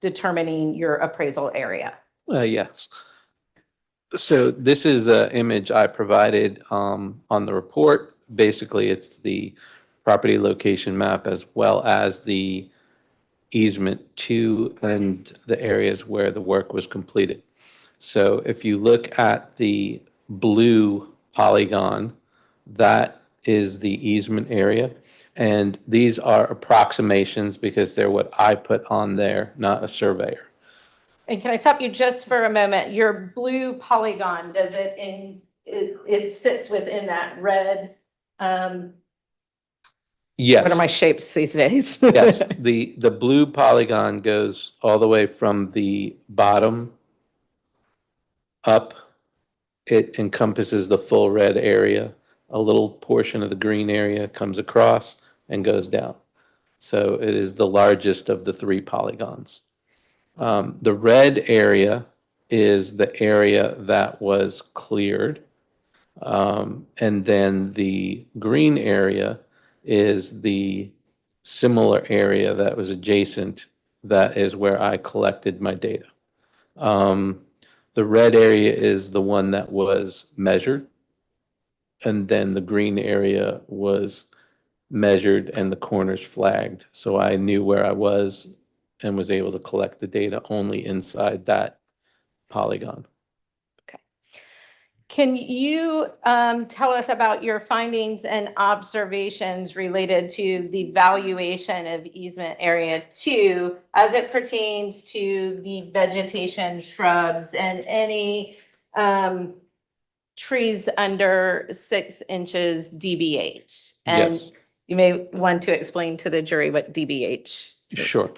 determining your appraisal area? Yes. So this is an image I provided on the report. Basically, it's the property location map as well as the easement to and the areas where the work was completed. So if you look at the blue polygon, that is the easement area. And these are approximations because they're what I put on there, not a surveyor. And can I stop you just for a moment? Your blue polygon, does it sits within that red, Yes. what are my shapes these days? Yes, the blue polygon goes all the way from the bottom up. It encompasses the full red area. A little portion of the green area comes across and goes down. So it is the largest of the three polygons. The red area is the area that was cleared. And then the green area is the similar area that was adjacent. That is where I collected my data. The red area is the one that was measured. And then the green area was measured and the corners flagged. So I knew where I was and was able to collect the data only inside that polygon. Can you tell us about your findings and observations related to the valuation of easement area 2 as it pertains to the vegetation, shrubs, and any trees under 6 inches DBH? And Yes. you may want to explain to the jury what DBH is. Sure.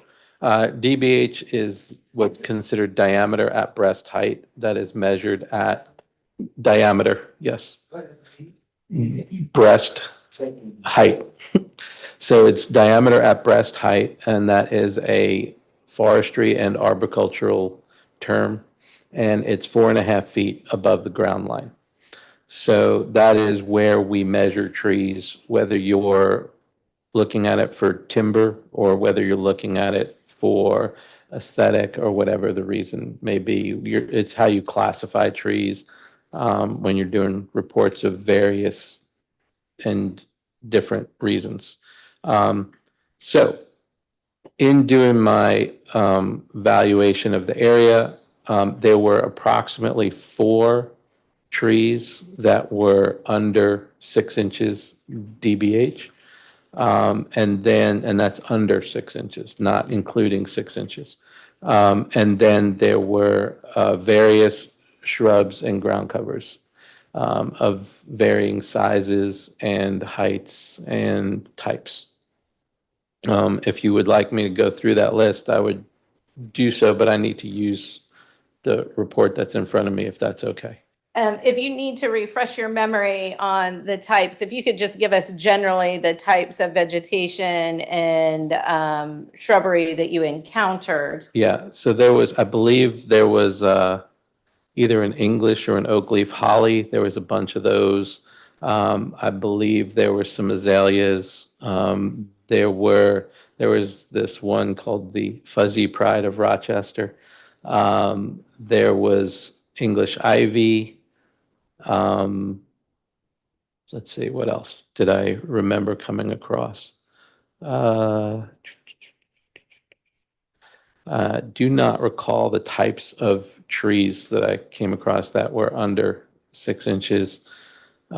DBH is what's considered diameter at breast height. That is measured at diameter, yes. Breast height. So it's diameter at breast height, and that is a forestry and arboricultural term, and it's 4.5 feet above the ground line. So that is where we measure trees, whether you're looking at it for timber or whether you're looking at it for aesthetic or whatever the reason may be. It's how you classify trees when you're doing reports of various and different reasons. So in doing my valuation of the area, there were approximately 4 trees that were under 6 inches DBH. And that's under 6 inches, not including 6 inches. And then there were various shrubs and ground covers of varying sizes and heights and types. If you would like me to go through that list, I would do so, but I need to use the report that's in front of me if that's okay. If you need to refresh your memory on the types, if you could just give us generally the types of vegetation and shrubbery that you encountered. Yeah, so I believe there was either an English or an oak leaf holly. There was a bunch of those. I believe there were some azaleas. There was this one called the Fuzzy Pride of Rochester. There was English ivy. Let's see, what else did I remember coming across? Do not recall the types of trees that I came across that were under 6 inches. It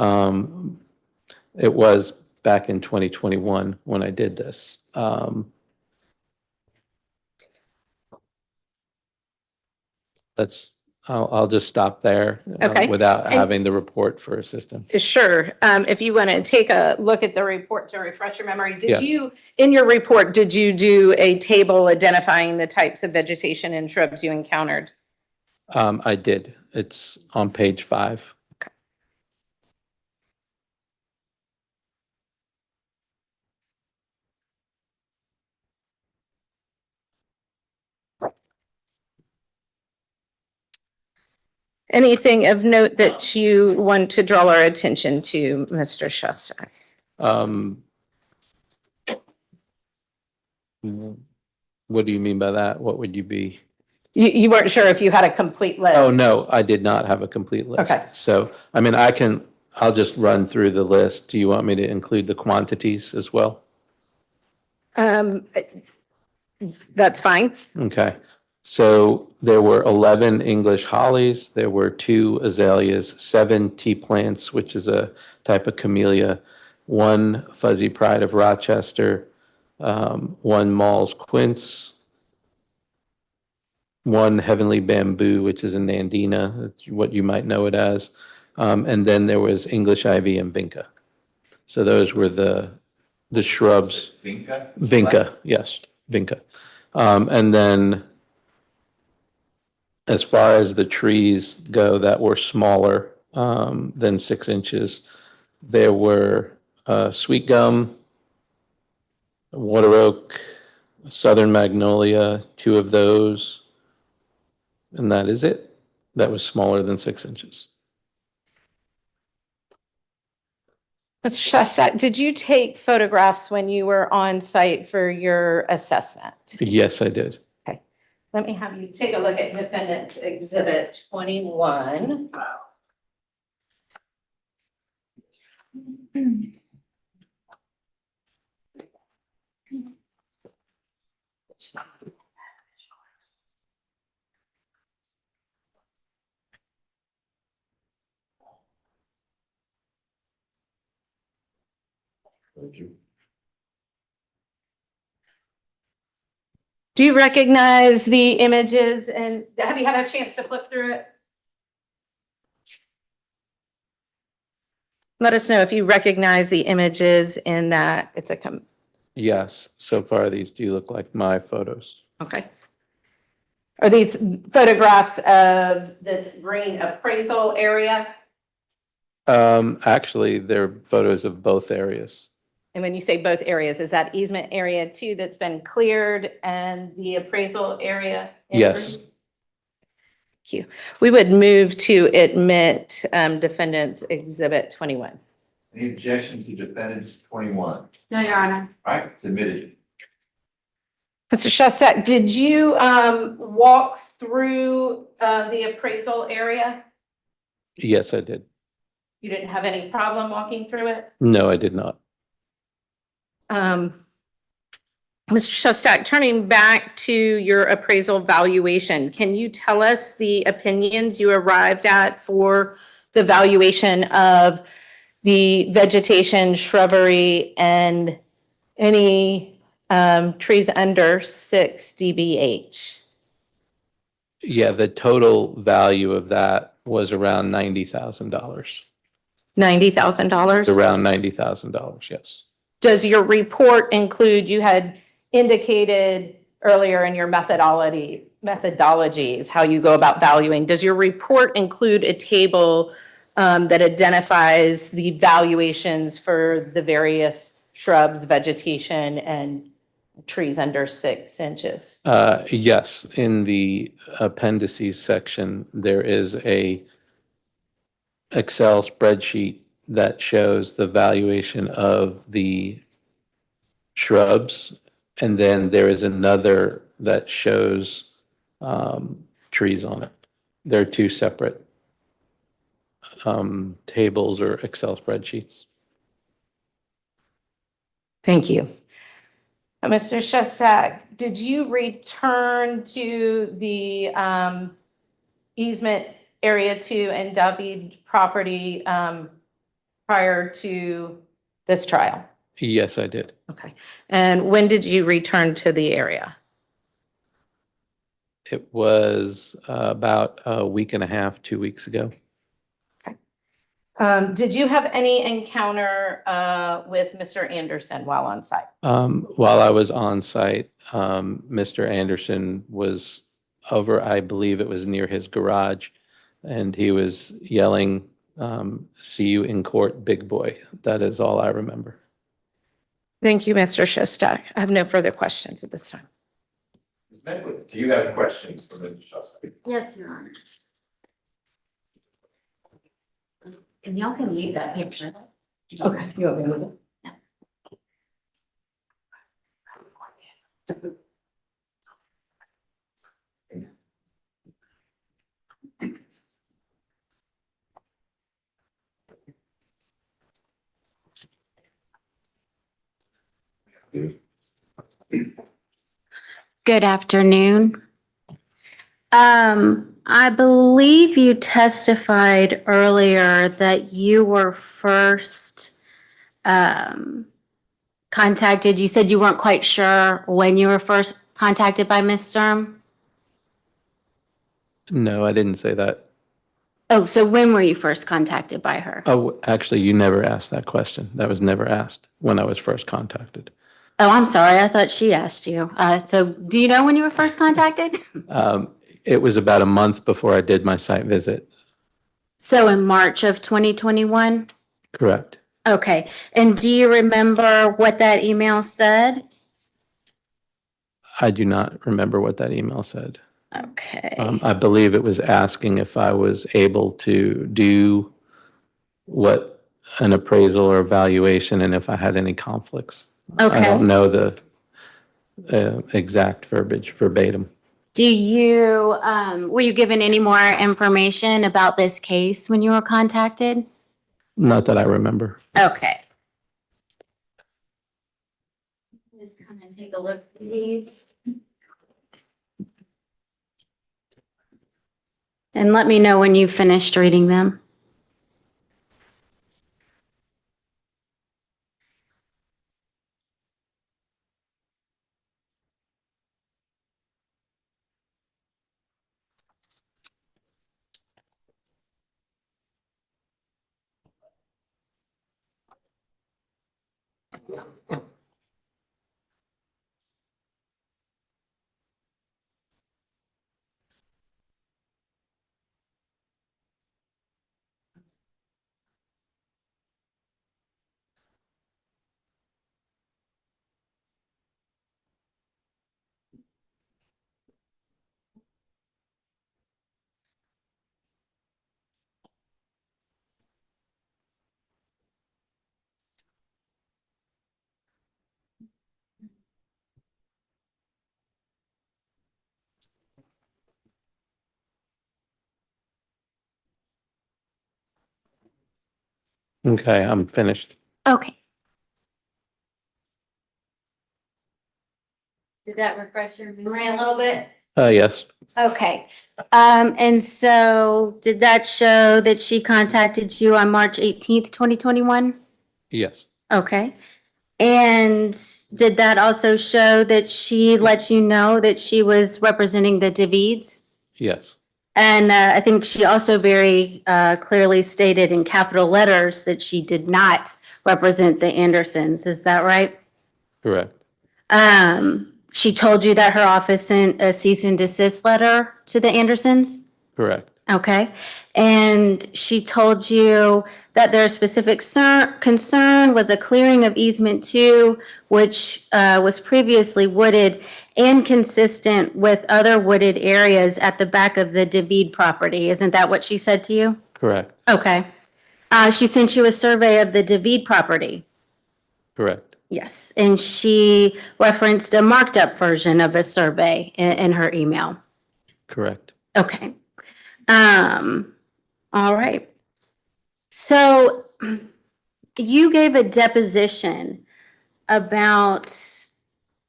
was back in 2021 when I did this. I'll just stop there Okay. without having the report for assistance. Sure. If you want to take a look at the report to refresh your memory, Yeah. in your report, did you do a table identifying the types of vegetation and shrubs you encountered? I did. It's on page 5. Anything of note that you want to draw our attention to, Mr. Shostak? What do you mean by that? What would you be? You weren't sure if you had a complete list? Oh, no, I did not have a complete list. Okay. So, I mean, I'll just run through the list. Do you want me to include the quantities as well? That's fine. Okay. So there were 11 English hollies, there were 2 azaleas, 7 tea plants, which is a type of camellia, 1 fuzzy pride of Rochester, 1 Mall's quince, 1 heavenly bamboo, which is a nandina, that's what you might know it as, and then there was English ivy and vinca. So those were the shrubs. Vinca? Vinca, yes, vinca. And then as far as the trees go that were smaller than 6 inches, there were sweet gum, water oak, southern magnolia, 2 of those, and that is it. That was smaller than 6 inches. Mr. Shostak, did you take photographs when you were on site for your assessment? Yes, I did. Okay, let me have you take a look at Defendant's Exhibit 21. Thank you. Do you recognize the images and have you had a chance to flip through it? Let us know if you recognize the images in that it's a, Yes, so far these do look like my photos. okay. Are these photographs of this green appraisal area? Actually, they're photos of both areas. And when you say both areas, is that easement area 2 that's been cleared and the appraisal area? Yes. Thank you. We would move to admit Defendant's Exhibit 21. Any objection to defendants 21? No, Your Honor. All right, it's admitted. Mr. Shostak, did you walk through the appraisal area? Yes, I did. You didn't have any problem walking through it? No, I did not. Mr. Shostak, turning back to your appraisal valuation, can you tell us the opinions you arrived at for the valuation of the vegetation, shrubbery, and any trees under 6 dBH? Yeah, the total value of that was around $90,000. $90,000? Around $90,000, yes. Does your report include, you had indicated earlier in your methodologies, how you go about valuing. Does your report include a table that identifies the valuations for the various shrubs, vegetation, and trees under 6 inches? Yes, in the appendices section, there is a Excel spreadsheet that shows the valuation of the shrubs. And then there is another that shows trees on it. They're 2 separate tables or Excel spreadsheets. Thank you. Mr. Shostak, did you return to the easement area 2 and David property prior to this trial? Yes, I did. Okay. And when did you return to the area? It was about a week and a half, 2 weeks ago. Did you have any encounter with Mr. Anderson while on site? While I was on site, Mr. Anderson was over, I believe it was near his garage, and he was yelling, "See you in court, big boy." That is all I remember. Thank you, Mr. Shostak. I have no further questions at this time. Ms. Medwood, do you have questions for Mr. Shostak? Yes, Your Honor. And y'all can leave that picture. Okay. You want me to move it? Good afternoon. I believe you testified earlier that you were first contacted. You said you weren't quite sure when you were first contacted by Ms. Sturm. No, I didn't say that. Oh, so when were you first contacted by her? Oh, actually, you never asked that question. That was never asked when I was first contacted. Oh, I'm sorry. I thought she asked you. So do you know when you were first contacted? It was about a month before I did my site visit. So in March of 2021? Correct. Okay. And do you remember what that email said? I do not remember what that email said. Okay. I believe it was asking if I was able to do what an appraisal or evaluation and if I had any conflicts. Okay. I don't know the exact verbiage verbatim. Do you, were you given any more information about this case when you were contacted? Not that I remember. Okay. Just kind of take a look at these. And let me know when you've finished reading them. Okay, I'm finished. Okay. Did that refresh your memory a little bit? Yes. Okay. And so did that show that she contacted you on March 18th, 2021? Yes. Okay. And did that also show that she let you know that she was representing the Davids? Yes. And I think she also very clearly stated in capital letters that she did not represent the Andersons. Is that right? Correct. She told you that her office sent a cease and desist letter to the Andersons? Correct. Okay. And she told you that their specific concern was a clearing of easement 2, which was previously wooded and consistent with other wooded areas at the back of the David property. Isn't that what she said to you? Correct. Okay. She sent you a survey of the David property. Correct. Yes. And she referenced a marked up version of a survey in her email. Correct. Okay. All right. So you gave a deposition about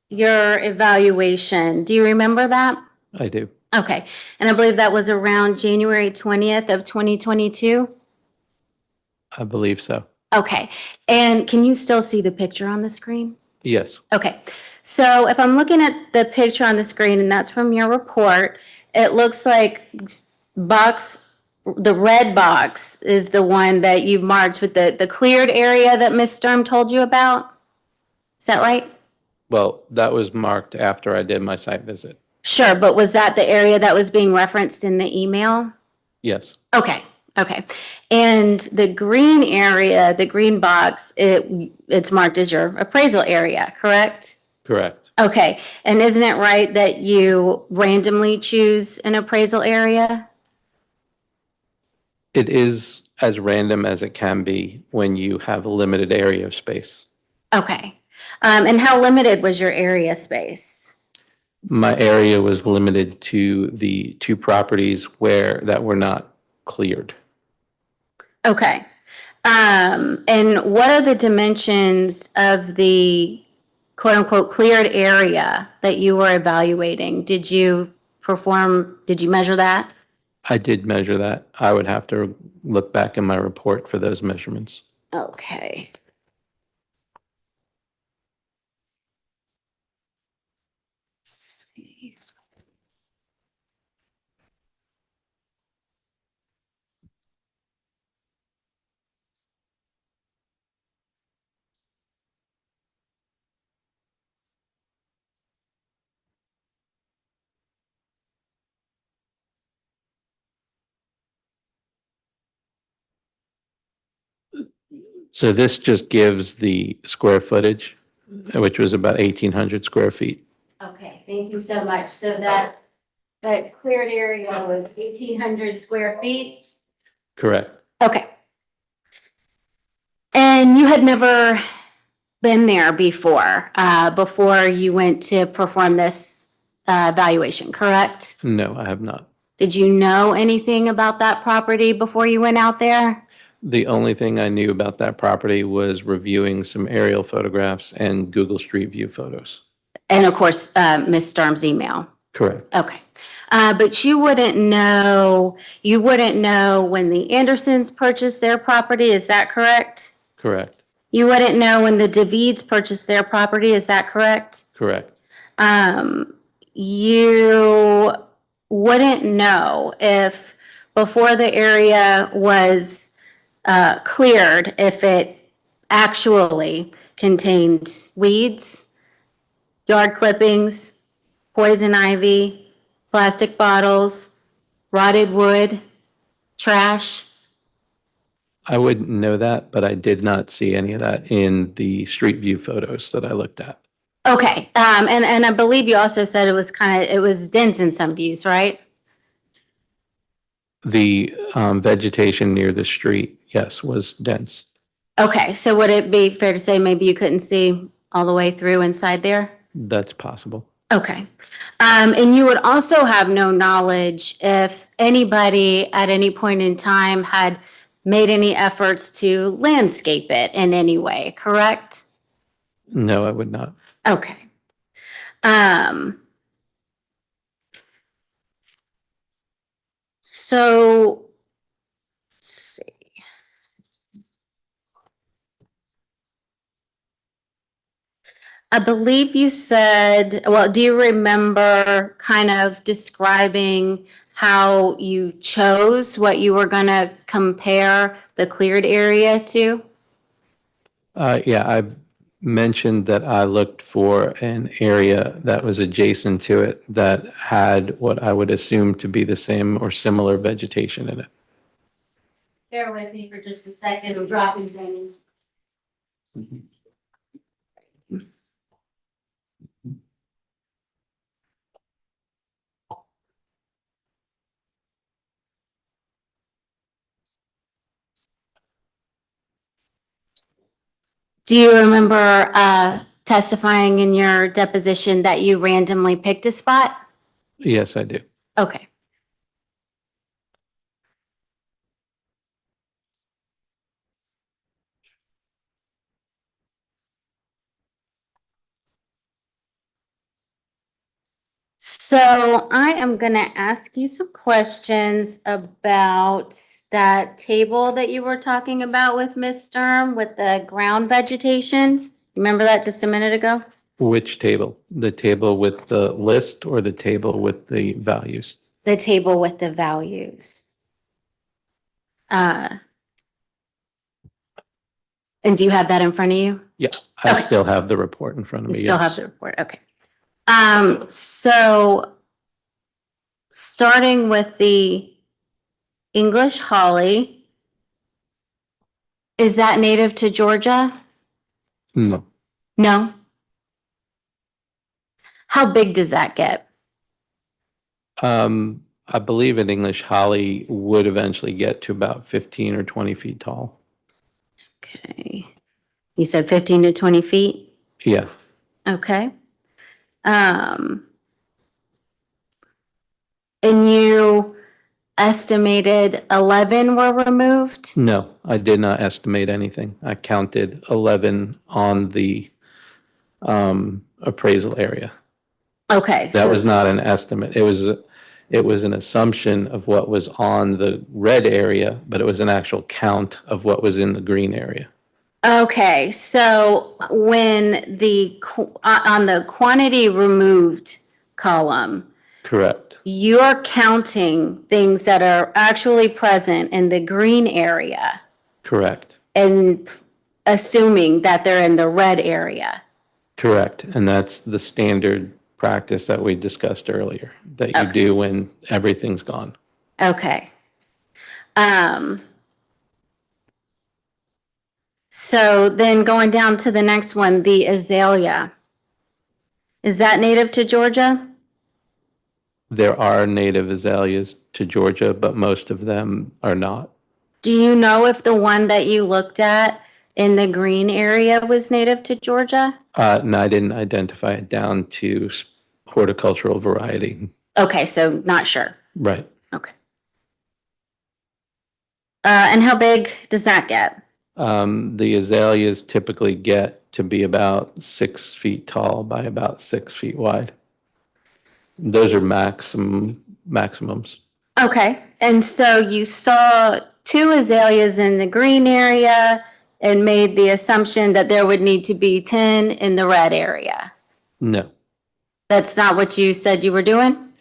your evaluation. Do you remember that? I do. Okay. And I believe that was around January 20th of 2022? I believe so. Okay. And can you still see the picture on the screen? Yes. Okay. So if I'm looking at the picture on the screen, and that's from your report, it looks like the red box is the one that you've marked with the cleared area that Ms. Sturm told you about. Is that right? Well, that was marked after I did my site visit. Sure, but was that the area that was being referenced in the email? Yes. Okay, okay. And the green area, the green box, it's marked as your appraisal area, correct? Correct. Okay, and isn't it right that you randomly choose an appraisal area? It is as random as it can be when you have a limited area of space. Okay. And how limited was your area space? My area was limited to the two properties that were not cleared. Okay. And what are the dimensions of the quote unquote cleared area that you were evaluating? Did you measure that? I did measure that. I would have to look back in my report for those measurements. Okay. Let's see. So this just gives the square footage, which was about 1,800 square feet. Okay, thank you so much. So that cleared area was 1,800 square feet? Correct. Okay. And you had never been there before you went to perform this evaluation, correct? No, I have not. Did you know anything about that property before you went out there? The only thing I knew about that property was reviewing some aerial photographs and Google Street View photos. And of course, Ms. Storm's email. Correct. Okay. But you wouldn't know when the Andersons purchased their property, is that correct? Correct. You wouldn't know when the Davids purchased their property, is that correct? Correct. You wouldn't know if before the area was cleared, if it actually contained weeds, yard clippings, poison ivy, plastic bottles, rotted wood, trash. I wouldn't know that, but I did not see any of that in the Street View photos that I looked at. Okay, and I believe you also said it was dense in some views, right? The vegetation near the street, yes, was dense. Okay, so would it be fair to say maybe you couldn't see all the way through inside there? That's possible. Okay. And you would also have no knowledge if anybody at any point in time had made any efforts to landscape it in any way, correct? No, I would not. Okay. So, let's see. I believe you said, well, do you remember kind of describing how you chose what you were going to compare the cleared area to? Yeah, I mentioned that I looked for an area that was adjacent to it that had what I would assume to be the same or similar vegetation in it. Bear with me for just a second. I'm dropping things. Do you remember testifying in your deposition that you randomly picked a spot? Yes, I do. Okay. So I am going to ask you some questions about that table that you were talking about with Ms. Sturm with the ground vegetation. Remember that just a minute ago? Which table? The table with the list or the table with the values? The table with the values. And do you have that in front of you? Yeah, I Okay. still have the report in front of You me. still Yes. have the report, okay. So starting with the English holly, is that native to Georgia? No. No? How big does that get? I believe an English holly would eventually get to about 15 or 20 feet tall. Okay. You said 15 to 20 feet? Yeah, Okay. And you estimated 11 were removed? no, I did not estimate anything. I counted 11 on the appraisal area. Okay, That was so, not an estimate. It was an assumption of what was on the red area, but it was an actual count of what was in the green area. okay, so when on the quantity removed column, Correct, you're counting things that are actually present in the green area correct, and assuming that they're in the red area. correct. And that's the standard practice that we discussed earlier, that you Okay. do when everything's gone. Okay. So then going down to the next one, the azalea. Is that native to Georgia? There are native azaleas to Georgia, but most of them are not. Do you know if the one that you looked at in the green area was native to Georgia? No, I didn't identify it down to horticultural variety. Okay, so not sure. Right. Okay. And how big does that get? The azaleas typically get to be about 6 feet tall by about 6 feet wide. Those are maximums. Okay, and so you saw 2 azaleas in the green area and made the assumption that there would need to be 10 in the red area. No, That's not what you said you were doing?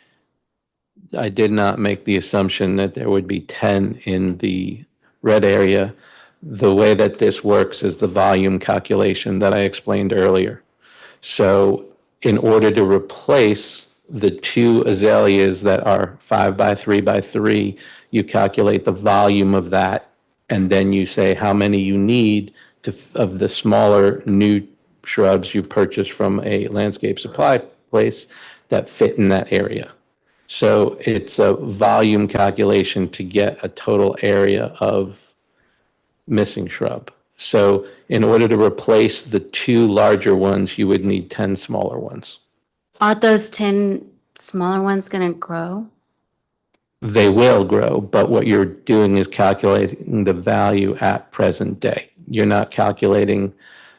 I did not make the assumption that there would be 10 in the red area. The way that this works is the volume calculation that I explained earlier. So in order to replace the 2 azaleas that are 5 by 3 by 3, you calculate the volume of that, and then you say how many you need of the smaller new shrubs you purchase from a landscape supply place that fit in that area. So it's a volume calculation to get a total area of missing shrub. So in order to replace the 2 larger ones, you would need 10 smaller ones. Aren't those 10 smaller ones going to grow? They will grow, but what you're doing is calculating the value at present day. You're not calculating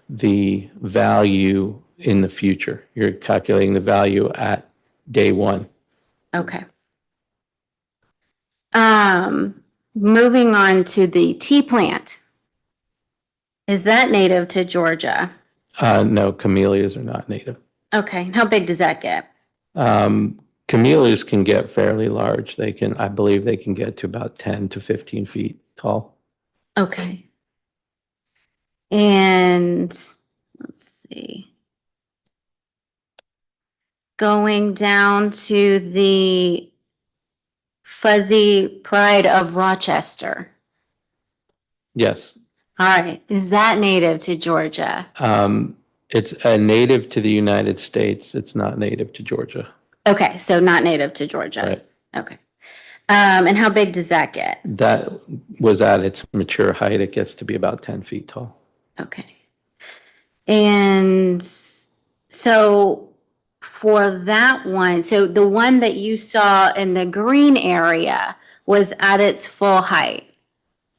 the value in the future. You're calculating the value at day one. Okay. Moving on to the tea plant. Is that native to Georgia? No, camellias are not native. Okay, how big does that get? Camellias can get fairly large. I believe they can get to about 10 to 15 feet tall. Okay. And let's see. Going down to the fuzzy pride of Rochester. Yes. All right, is that native to Georgia? It's a native to the United States. It's not native to Georgia. Okay, so not native to Georgia. Right. Okay. And how big does that get? That was at its mature height. It gets to be about 10 feet tall. Okay. And so for that one, so the one that you saw in the green area was at its full height.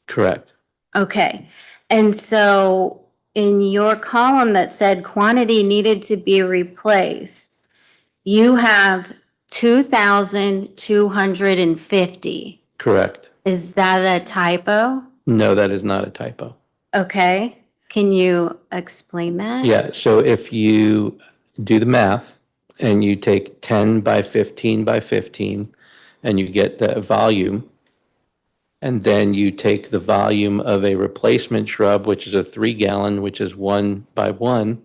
Correct. Okay. And so in your column that said quantity needed to be replaced, you have 2,250. Correct. Is that a typo? No, that is not a typo. Okay. Can you explain that? Yeah, so if you do the math and you take 10 by 15 by 15 and you get the volume, and then you take the volume of a replacement shrub, which is a 3-gallon, which is 1 by 1,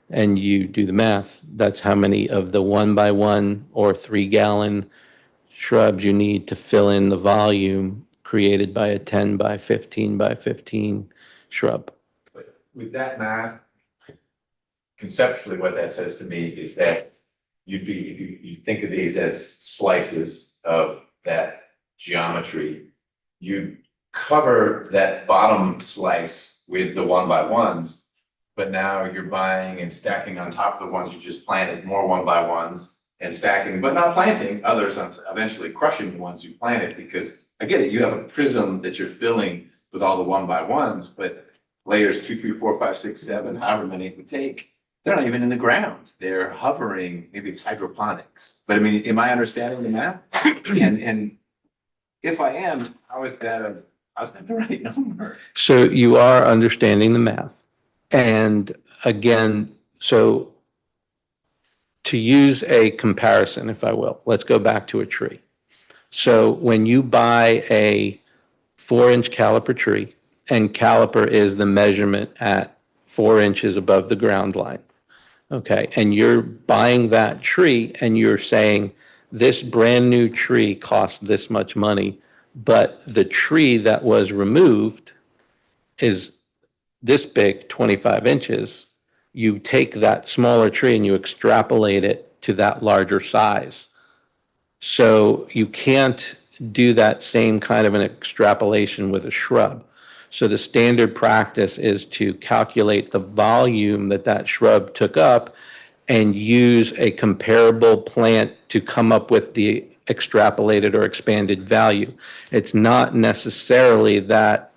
and you do the math, that's how many of the 1 by 1 or 3-gallon shrubs you need to fill in the volume created by a 10 by 15 by 15 shrub. With that math, conceptually, what that says to me is that if you think of these as slices of that geometry, you cover that bottom slice with the 1 by 1s, but now you're buying and stacking on top of the ones you just planted, more 1x1s and stacking, but not planting others, eventually crushing the ones you planted, because I get it, you have a prism that you're filling with all the 1x1s, but layers 2, 3, 4, 5, 6, 7, however many it would take, they're not even in the ground. They're hovering, maybe it's hydroponics. But I mean, am I understanding the math? And if I am, how's that the right number? So you are understanding the math. And again, so to use a comparison, if I will, let's go back to a tree. So when you buy a 4-inch caliper tree, and caliper is the measurement at 4 inches above the ground line, okay, and you're buying that tree and you're saying, this brand new tree costs this much money, but the tree that was removed is this big, 25 inches, you take that smaller tree and you extrapolate it to that larger size. So you can't do that same kind of an extrapolation with a shrub. So the standard practice is to calculate the volume that that shrub took up and use a comparable plant to come up with the extrapolated or expanded value. It's not necessarily that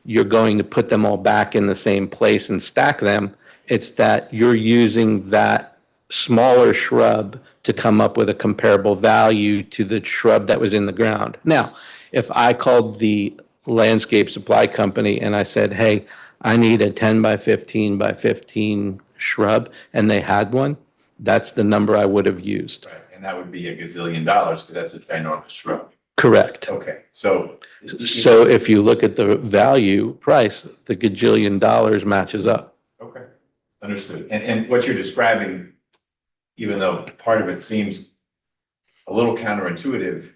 you're going to put them all back in the same place and stack them. It's that you're using that smaller shrub to come up with a comparable value to the shrub that was in the ground. Now, if I called the landscape supply company and I said, hey, I need a 10 by 15 by 15 shrub, and they had one, that's the number I would have used. Right, and that would be $1 gazillion because that's a ginormous shrub. Correct. Okay, so. So if you look at the value price, the gajillion dollars matches up. Okay, understood. And what you're describing, even though part of it seems a little counterintuitive,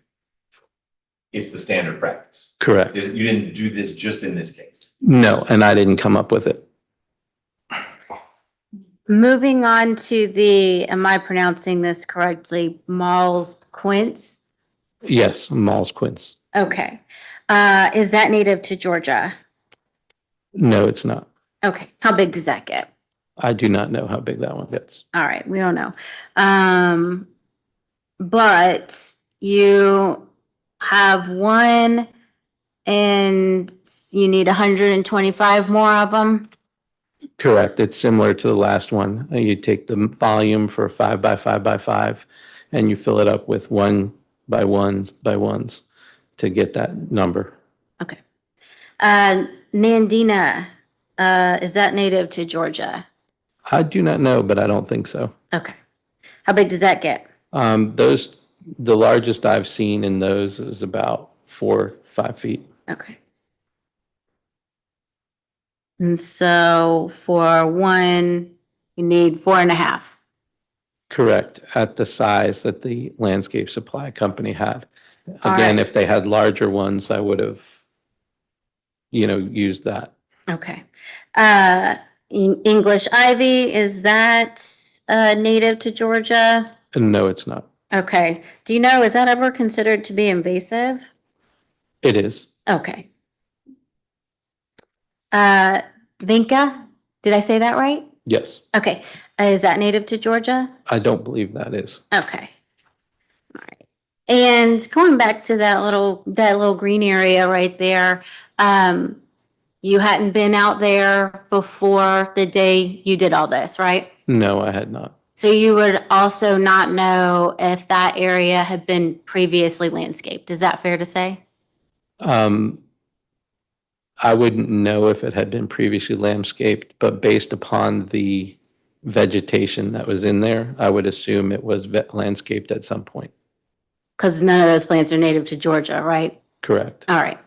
is the standard practice. Correct. You didn't do this just in this case. No, and I didn't come up with it. Moving on to the, am I pronouncing this correctly, Malls Quince? Yes, Malls Quince. Okay. Is that native to Georgia? No, it's not. Okay. How big does that get? I do not know how big that one gets. All right. We don't know. But you have one and you need 125 more of them? Correct. It's similar to the last one. You take the volume for 5 by 5 by 5 and you fill it up with 1 by 1s by 1s to get that number. Okay. Nandina, is that native to Georgia? I do not know, but I don't think so. Okay. How big does that get? The largest I've seen in those is about 4 or 5 feet. Okay. And so for one, you need 4.5. Correct, at the size that the landscape supply company had. All Again, right. if they had larger ones, I would have, used that. Okay. English ivy, is that native to Georgia? No, it's not. Okay. Do you know, is that ever considered to be invasive? It is. Okay. Vinca, did I say that right? Yes. Okay. Is that native to Georgia? I don't believe that is. Okay. All right. And going back to that little green area right there, you hadn't been out there before the day you did all this, right? No, I had not. So you would also not know if that area had been previously landscaped. Is that fair to say? I wouldn't know if it had been previously landscaped, but based upon the vegetation that was in there, I would assume it was landscaped at some point. Because none of those plants are native to Georgia, right? Correct. All right.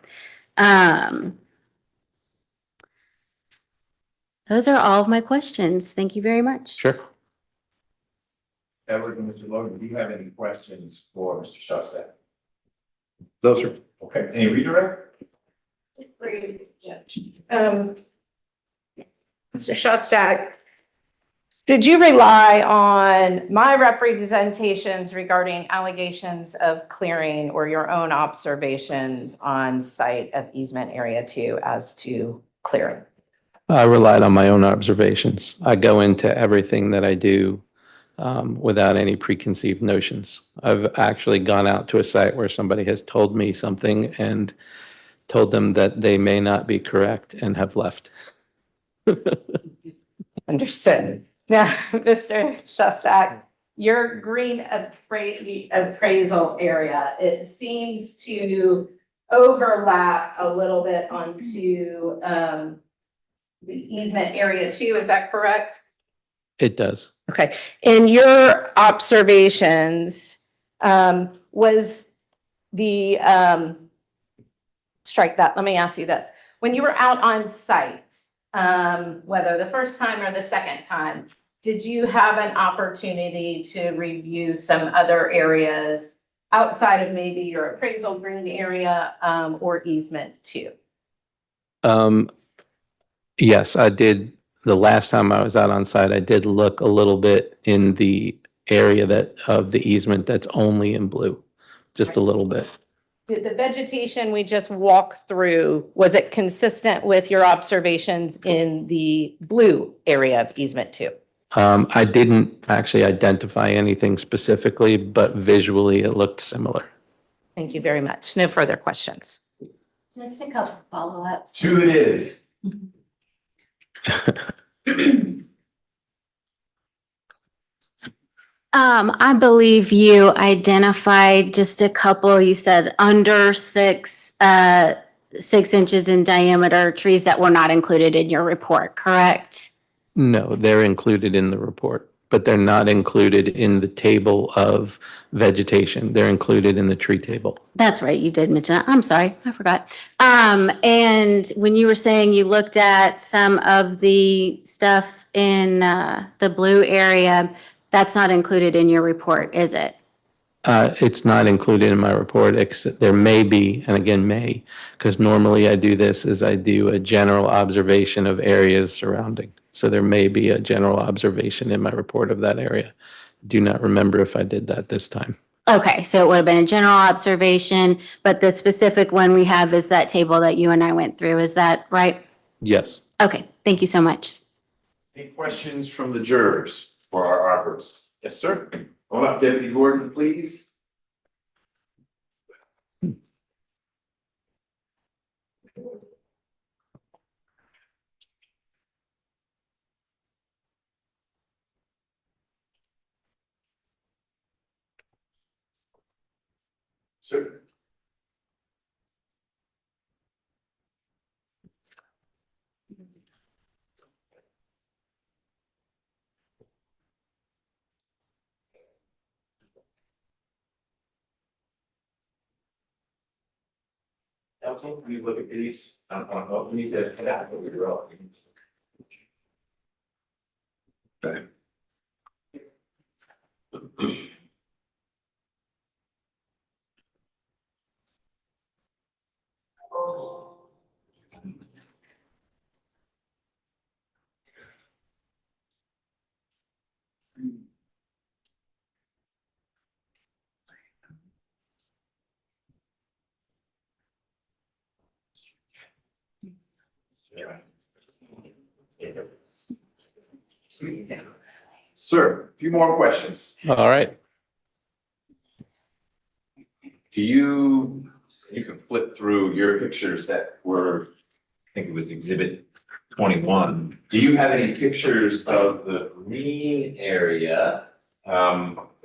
Those are all of my questions. Thank you very much. Sure. Edward and Mr. Logan, do you have any questions for Mr. Shostak? No, sir. Okay, any redirect? Mr. Shostak, did you rely on my representations regarding allegations of clearing or your own observations on site of easement area 2 as to clearing? I relied on my own observations. I go into everything that I do without any preconceived notions. I've actually gone out to a site where somebody has told me something and told them that they may not be correct and have left. Understood. Now, Mr. Shostak, your green appraisal area, it seems to overlap a little bit onto the easement area too, is that correct? It does. Okay, in your observations, was the, strike that, let me ask you this. When you were out on site, whether the first time or the second time, did you have an opportunity to review some other areas outside of maybe your appraisal green area, or easement too? Yes, I did. The last time I was out on site, I did look a little bit in the area that of the easement that's only in blue, just a little bit. The vegetation we just walked through, was it consistent with your observations in the blue area of easement too? I didn't actually identify anything specifically, but visually it looked similar. Thank you very much. No further questions. Just a couple follow-ups. 2 it is. I believe you identified just a couple, you said under 6 inches in diameter trees that were not included in your report, correct? No, they're included in the report, but they're not included in the table of vegetation. They're included in the tree table. That's right, you did mention that. I'm sorry, I forgot. And when you were saying you looked at some of the stuff in the blue area, that's not included in your report, is it? It's not included in my report, except there may be, and again, may, because normally I do this is I do a general observation of areas surrounding. So there may be a general observation in my report of that area. Do not remember if I did that this time. Okay, so it would have been a general observation, but the specific one we have is that table that you and I went through. Is that right? Yes. Okay, thank you so much. Any questions from the jurors for our arborists? Yes, sir. Hold up, Deputy Gordon, please. Sir. Council, we look at these, we need to head out, but we're all. Okay. Sir, a few more questions. All right. Do you can flip through your pictures that were, I think it was exhibit 21. Do you have any pictures of the green area? In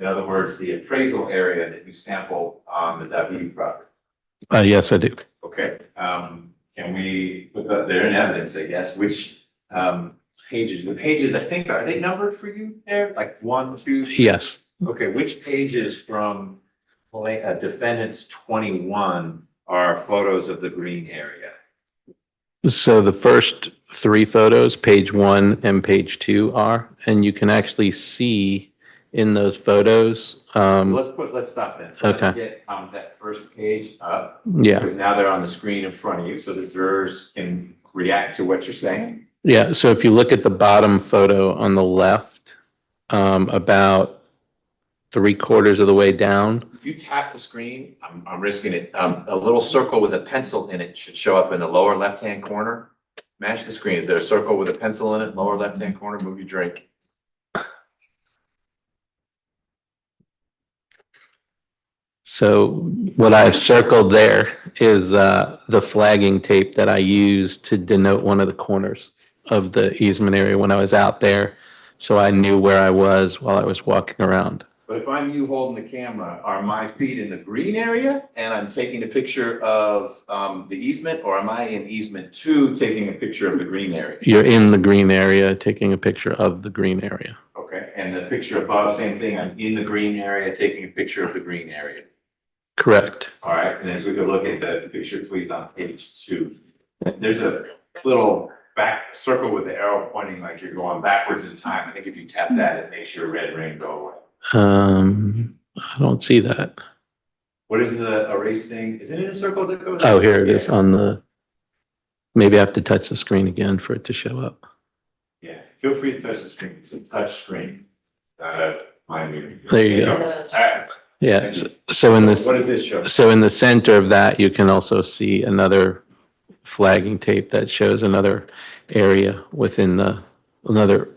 other words, the appraisal area that you sample on the W property? Yes, I do. Okay, can we put that there in evidence, I guess, which pages, the pages, I think, are they numbered for you there? Like 1, 2? Yes. Okay, which pages from defendants 21 are photos of the green area? So the first 3 photos, page 1 and page 2 are, and you can actually see in those photos. Let's stop then. So Okay. let's get that first page up. Yeah. Because now they're on the screen in front of you, so the jurors can react to what you're saying. Yeah, so if you look at the bottom photo on the left, about 3/4 of the way down. If you tap the screen, I'm risking it. A little circle with a pencil in it should show up in the lower left-hand corner. Match the screen. Is there a circle with a pencil in it? Lower left-hand corner, move your drink. So what I've circled there is the flagging tape that I used to denote one of the corners of the easement area when I was out there. So I knew where I was while I was walking around. But if I'm you holding the camera, are my feet in the green area and I'm taking a picture of the easement, or am I in easement 2 taking a picture of the green area? You're in the green area, taking a picture of the green area. Okay, and the picture above, same thing, I'm in the green area taking a picture of the green area. Correct. All right, and as we could look at the picture, please, on page 2. There's a little back circle with the arrow pointing like you're going backwards in time. I think if you tap that, it makes your red ring go away. I don't see that. What is the erase thing? Is it in a circle that goes? Oh, here it is on the, maybe I have to touch the screen again for it to show up. Yeah, feel free to touch the screen. It's a touch screen. Mind me. There you go. All right. Yeah, so in this, What does this show? so in the center of that, you can also see another flagging tape that shows another area within another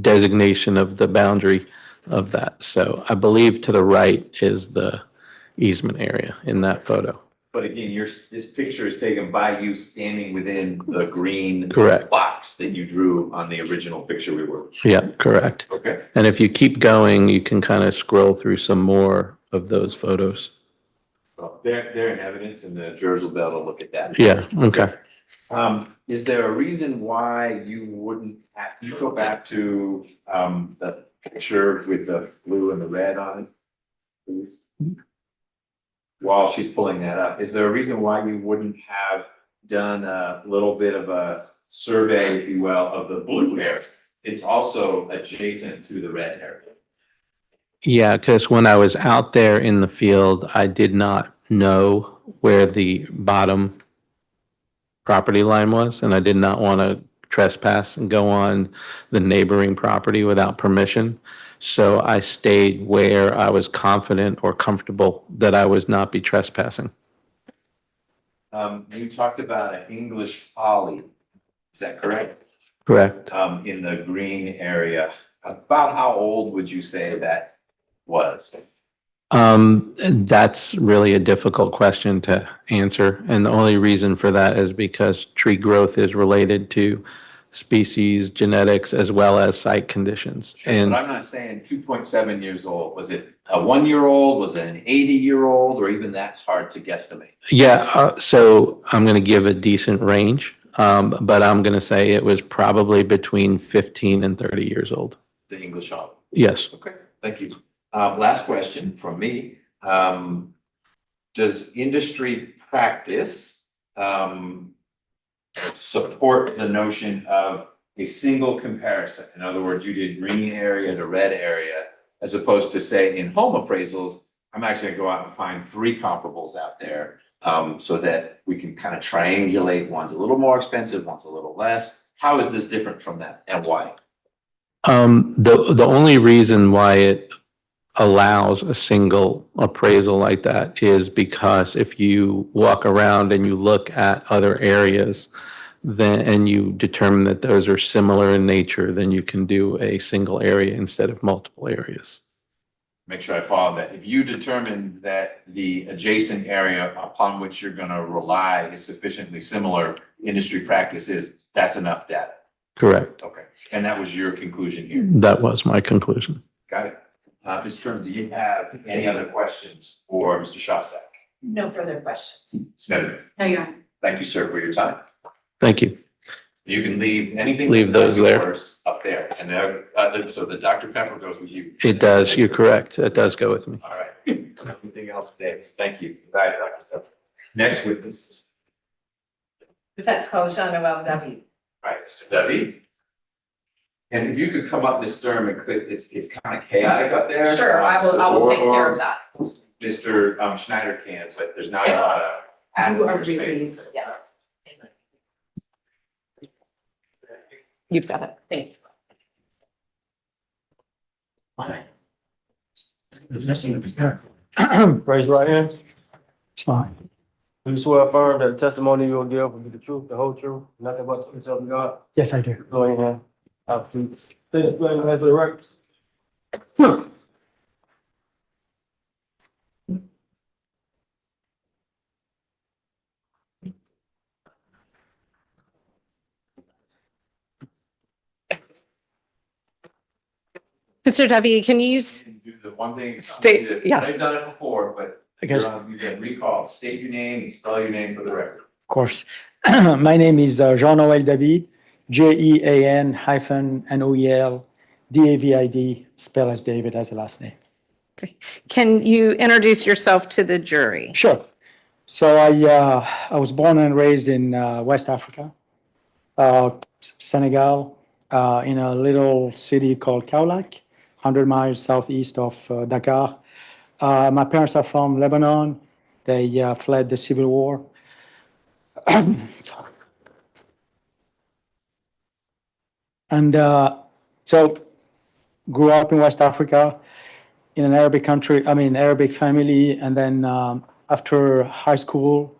designation of the boundary of that. So I believe to the right is the easement area in that photo. But again, this picture is taken by you standing within the green Correct. box that you drew on the original picture we were. Yeah, correct. Okay. And if you keep going, you can kind of scroll through some more of those photos. Well, they're in evidence, and the jurors will be able to look at that. Yeah, okay. Is there a reason why you wouldn't have, you go back to, the picture with the blue and the red on it, please? While she's pulling that up, is there a reason why you wouldn't have done a little bit of a survey, if you will, of the blue area? It's also adjacent to the red area. Yeah, because when I was out there in the field, I did not know where the bottom property line was, and I did not want to trespass and go on the neighboring property without permission. So I stayed where I was confident or comfortable that I was not be trespassing. You talked about an English holly, is that correct? Correct. In the green area, about how old would you say that was? That's really a difficult question to answer. And the only reason for that is because tree growth is related to species, genetics, as well as site conditions. Sure, And but I'm not saying 2.7 years old. Was it a 1-year-old? Was it an 80-year-old? Or even that's hard to guesstimate? yeah, so I'm going to give a decent range, but I'm going to say it was probably between 15 and 30 years old. The English holly. Yes. Okay, thank you. Last question from me. Does industry practice support the notion of a single comparison? In other words, you did green area to red area, as opposed to say in home appraisals, I'm actually gonna go out and find 3 comparables out there, so that we can kind of triangulate. One's a little more expensive, one's a little less. How is this different from that, and why? The only reason why it allows a single appraisal like that is because if you walk around and you look at other areas, then, and you determine that those are similar in nature, then you can do a single area instead of multiple areas. Make sure I follow that. If you determine that the adjacent area upon which you're gonna rely is sufficiently similar, industry practices, that's enough data. Correct. Okay, and that was your conclusion here. That was my conclusion. Got it. Mr. Turner, do you have any other questions for Mr. Shostak? No further questions. Senator, No, Your Honor. thank you, sir, for your time. Thank you. You can leave anything. Leave that's not those there. yours Up there, and so the Dr. Pepper goes with you. It does. You're correct. It does go with me. All right. Everything else stays. Thank you. Bye, Dr. Pepper. Next witness. Defense called Sean Noel Duffy. All right, Mr. Debbie. And if you could come up, Ms. Sturm, and click, it's kind of chaotic up there. Sure, I will take care of that. Mr. Schneider can, but there's not a lot of. You are please, yes. You've got it. Thank you. Raise your right hand. It's fine. Do you swear affirm that the testimony you will give will be the truth, the whole truth, nothing but the truth, so help you God? Yes, I do. Go ahead. Absolutely. Please explain the rest of the records. Mr. Duffy, can you Do the one thing. State- yeah. I've done it before, but I guess, you've been recalled. State your name and spell your name for the record. of course. My name is Jean-Noël David, Jean hyphen Noel David, spell as David as the last name. can you introduce yourself to the jury? Sure. So I was born and raised in West Africa, Senegal, in a little city called Kaolack, 100 miles southeast of Dakar. My parents are from Lebanon. They fled the civil war. And so grew up in West Africa in an Arabic country, Arabic family. And then after high school,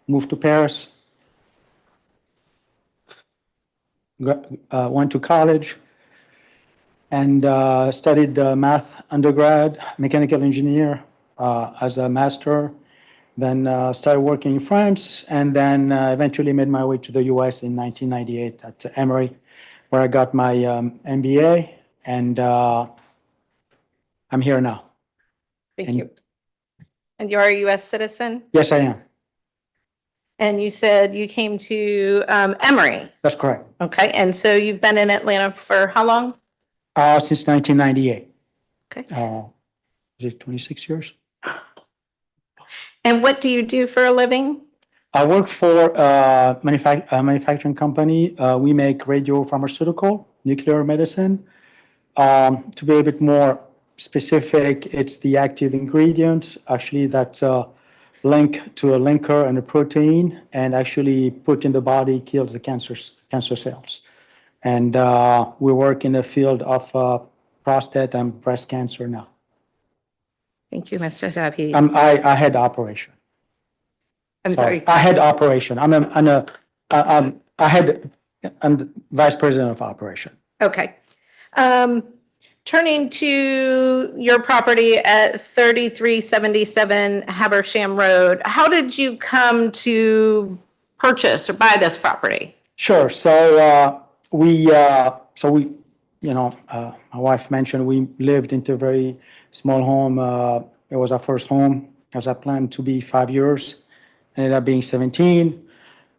moved to Paris, went to college and studied math undergrad, mechanical engineer as a master. Then started working in France, and then eventually made my way to the US in 1998 at Emory, where I got my MBA, and I'm here now. Thank you. And you are a US citizen? Yes, I am. And you said you came to Emory. That's correct. Okay, and so you've been in Atlanta for how long? Since 1998. Okay. Is it 26 years? And what do you do for a living? I work for a manufacturing company. We make radiopharmaceutical, nuclear medicine. To be a bit more specific, it's the active ingredient, actually, that's linked to a linker and a protein, and actually put in the body, kills the cancer cells. And we work in the field of prostate and breast cancer now. Thank you, Mr. Dabi. I had operation. I'm sorry. I had operation. I'm vice president of operation. Okay. Turning to your property at 3377 Habersham Road, how did you come to purchase or buy this property? Sure. So my wife mentioned we lived into a very small home. It was our first home. It was our plan to be 5 years. Ended up being 17.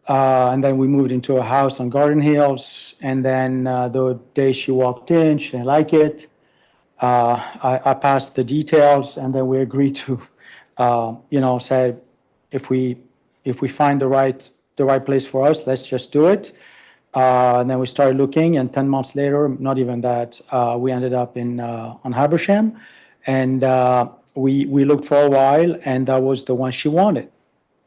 And then we moved into a house on Garden Hills. And then the day she walked in, she didn't like it. I passed the details, and then we agreed to, say, if we find the right place for us, let's just do it. And then we started looking, and 10 months later, not even that, we ended up on Habersham, and we looked for a while, and that was the one she wanted,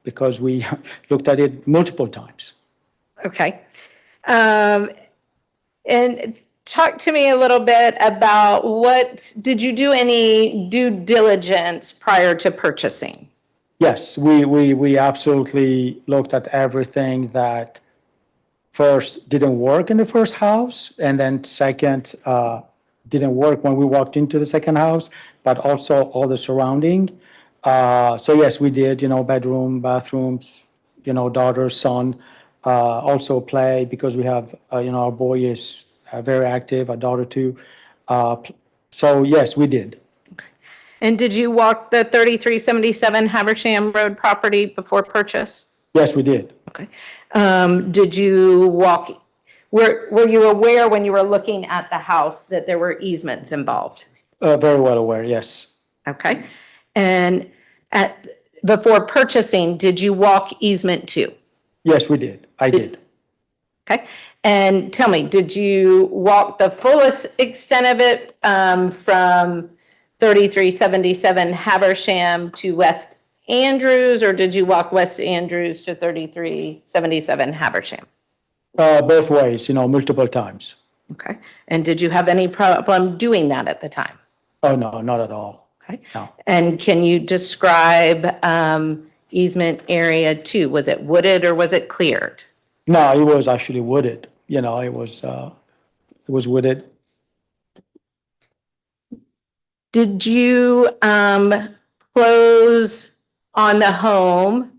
because we looked at it multiple times. Okay. And talk to me a little bit about did you do any due diligence prior to purchasing? Yes, we absolutely looked at everything that first didn't work in the first house, and then second didn't work when we walked into the second house, but also all the surrounding. So yes, we did, bedroom, bathrooms, daughter, son, also play, because we have, our boy is very active, our daughter too. So yes, we did. Okay. And did you walk the 3377 Habersham Road property before purchase? Yes, we did. Okay. Did you walk, were you aware when you were looking at the house that there were easements involved? Very well aware, yes. Okay. And before purchasing, did you walk easement 2? Yes, we did. I did. Okay. And tell me, did you walk the fullest extent of it from 3377 Habersham to West Andrews, or did you walk West Andrews to 3377 Habersham? Both ways, multiple times. Okay. And did you have any problem doing that at the time? Oh, no, not at all. Okay. No. And can you describe easement area 2? Was it wooded or was it cleared? No, it was actually wooded, it was wooded. Did you close on the home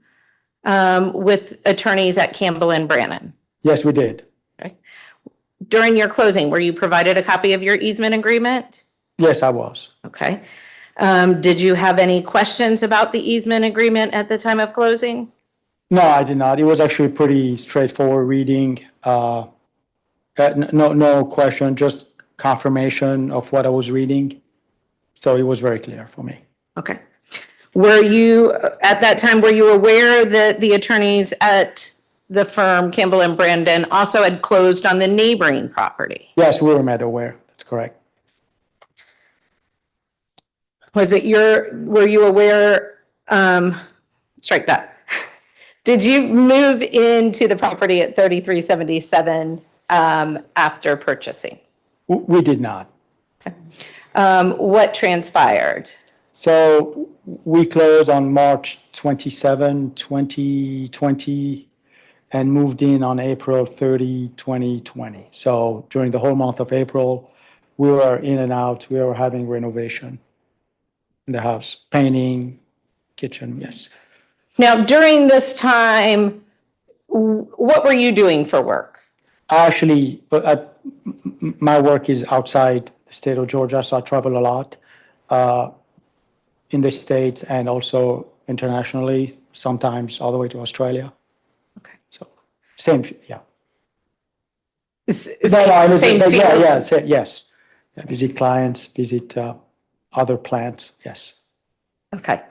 with attorneys at Campbell and Brannan? Yes, we did. During your closing, were you provided a copy of your easement agreement? Yes, I was. Okay. Did you have any questions about the easement agreement at the time of closing? No, I did not. It was actually pretty straightforward reading. No question, just confirmation of what I was reading. So it was very clear for me. Okay. Were you, at that time, were you aware that the attorneys at the firm Campbell and Brandon also had closed on the neighboring property? Yes, we were made aware. That's correct. Were you aware, strike that. Did you move into the property at 3377 after purchasing? We did not. What transpired? So we closed on March 27, 2020, and moved in on April 30, 2020. So during the whole month of April, we were in and out. We were having renovation in the house, painting, kitchen, yes. Now, during this time, what were you doing for work? Actually, my work is outside the state of Georgia, so I travel a lot in the States and also internationally, sometimes all the way to Australia. Okay. So same, yeah. Same Yes. Visit clients, visit other plants, yes. Okay.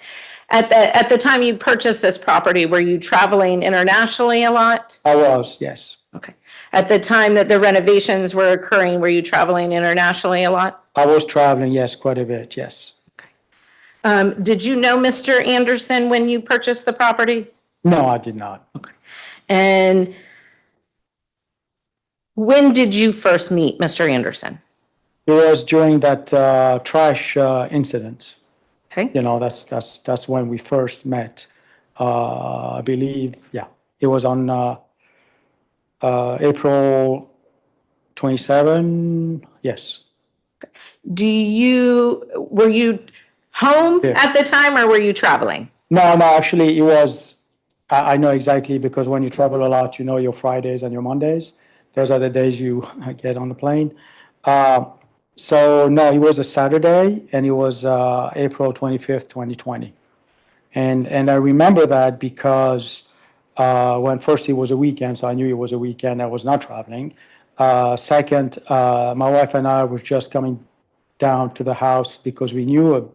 At the time you purchased this property, were you traveling internationally a lot? I was, yes. Okay. At the time that the renovations were occurring, were you traveling internationally a lot? I was traveling, yes, quite a bit, yes. Okay. Did you know Mr. Anderson when you purchased the property? No, I did not. Okay. And when did you first meet Mr. Anderson? It was during that trash incident. Okay. That's when we first met. I believe, yeah, it was on April 27, yes. Were you home at the time or were you traveling? No, actually it was, I know exactly because when you travel a lot, you know your Fridays and your Mondays. Those are the days you get on the plane. So no, it was a Saturday and it was April 25th, 2020. And I remember that because when first it was a weekend, so I knew it was a weekend, I was not traveling. Second, my wife and I were just coming down to the house because we knew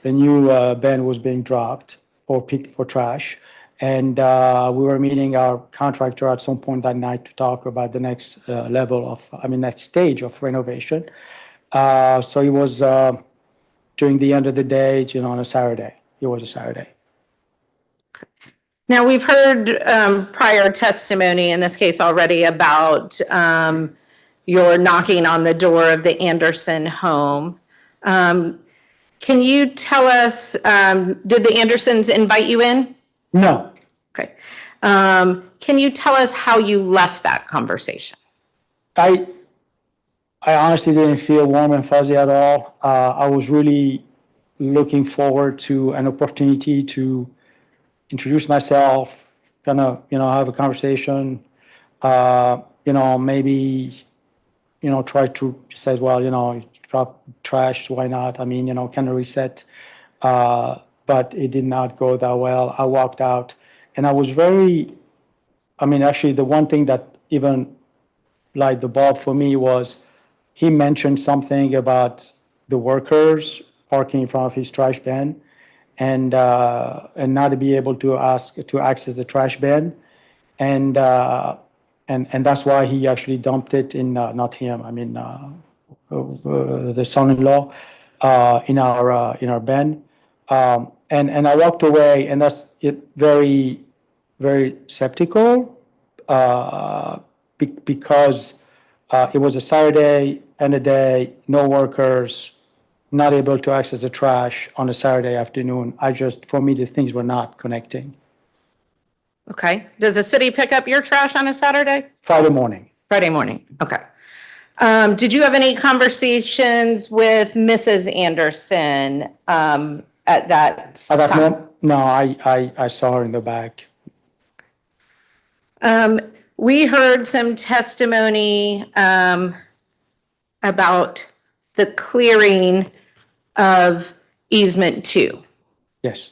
the new bin was being dropped for trash. And we were meeting our contractor at some point that night to talk about the next next stage of renovation. So it was during the end of the day, on a Saturday. It was a Saturday. Now, we've heard prior testimony in this case already about your knocking on the door of the Anderson home. Can you tell us, did the Andersons invite you in? No. Okay. Can you tell us how you left that conversation? I honestly didn't feel warm and fuzzy at all. I was really looking forward to an opportunity to introduce myself, kind of, have a conversation, maybe, try to say, well, drop trash, why not? I mean, kind of reset. But it did not go that well. I walked out and I was actually the one thing that even light the bulb for me was he mentioned something about the workers parking in front of his trash bin and not to be able to access the trash bin. And that's why he actually dumped it in, not him, I mean, the son-in-law in our bin. And I walked away and that's it very, very skeptical because it was a Saturday and a day, no workers, not able to access the trash on a Saturday afternoon. For me, the things were not connecting. Okay. Does the city pick up your trash on a Saturday? Friday morning. Friday morning. Okay. Did you have any conversations with Mrs. Anderson at that At that time? moment, no, I saw her in the back. We heard some testimony about the clearing of easement 2. Yes,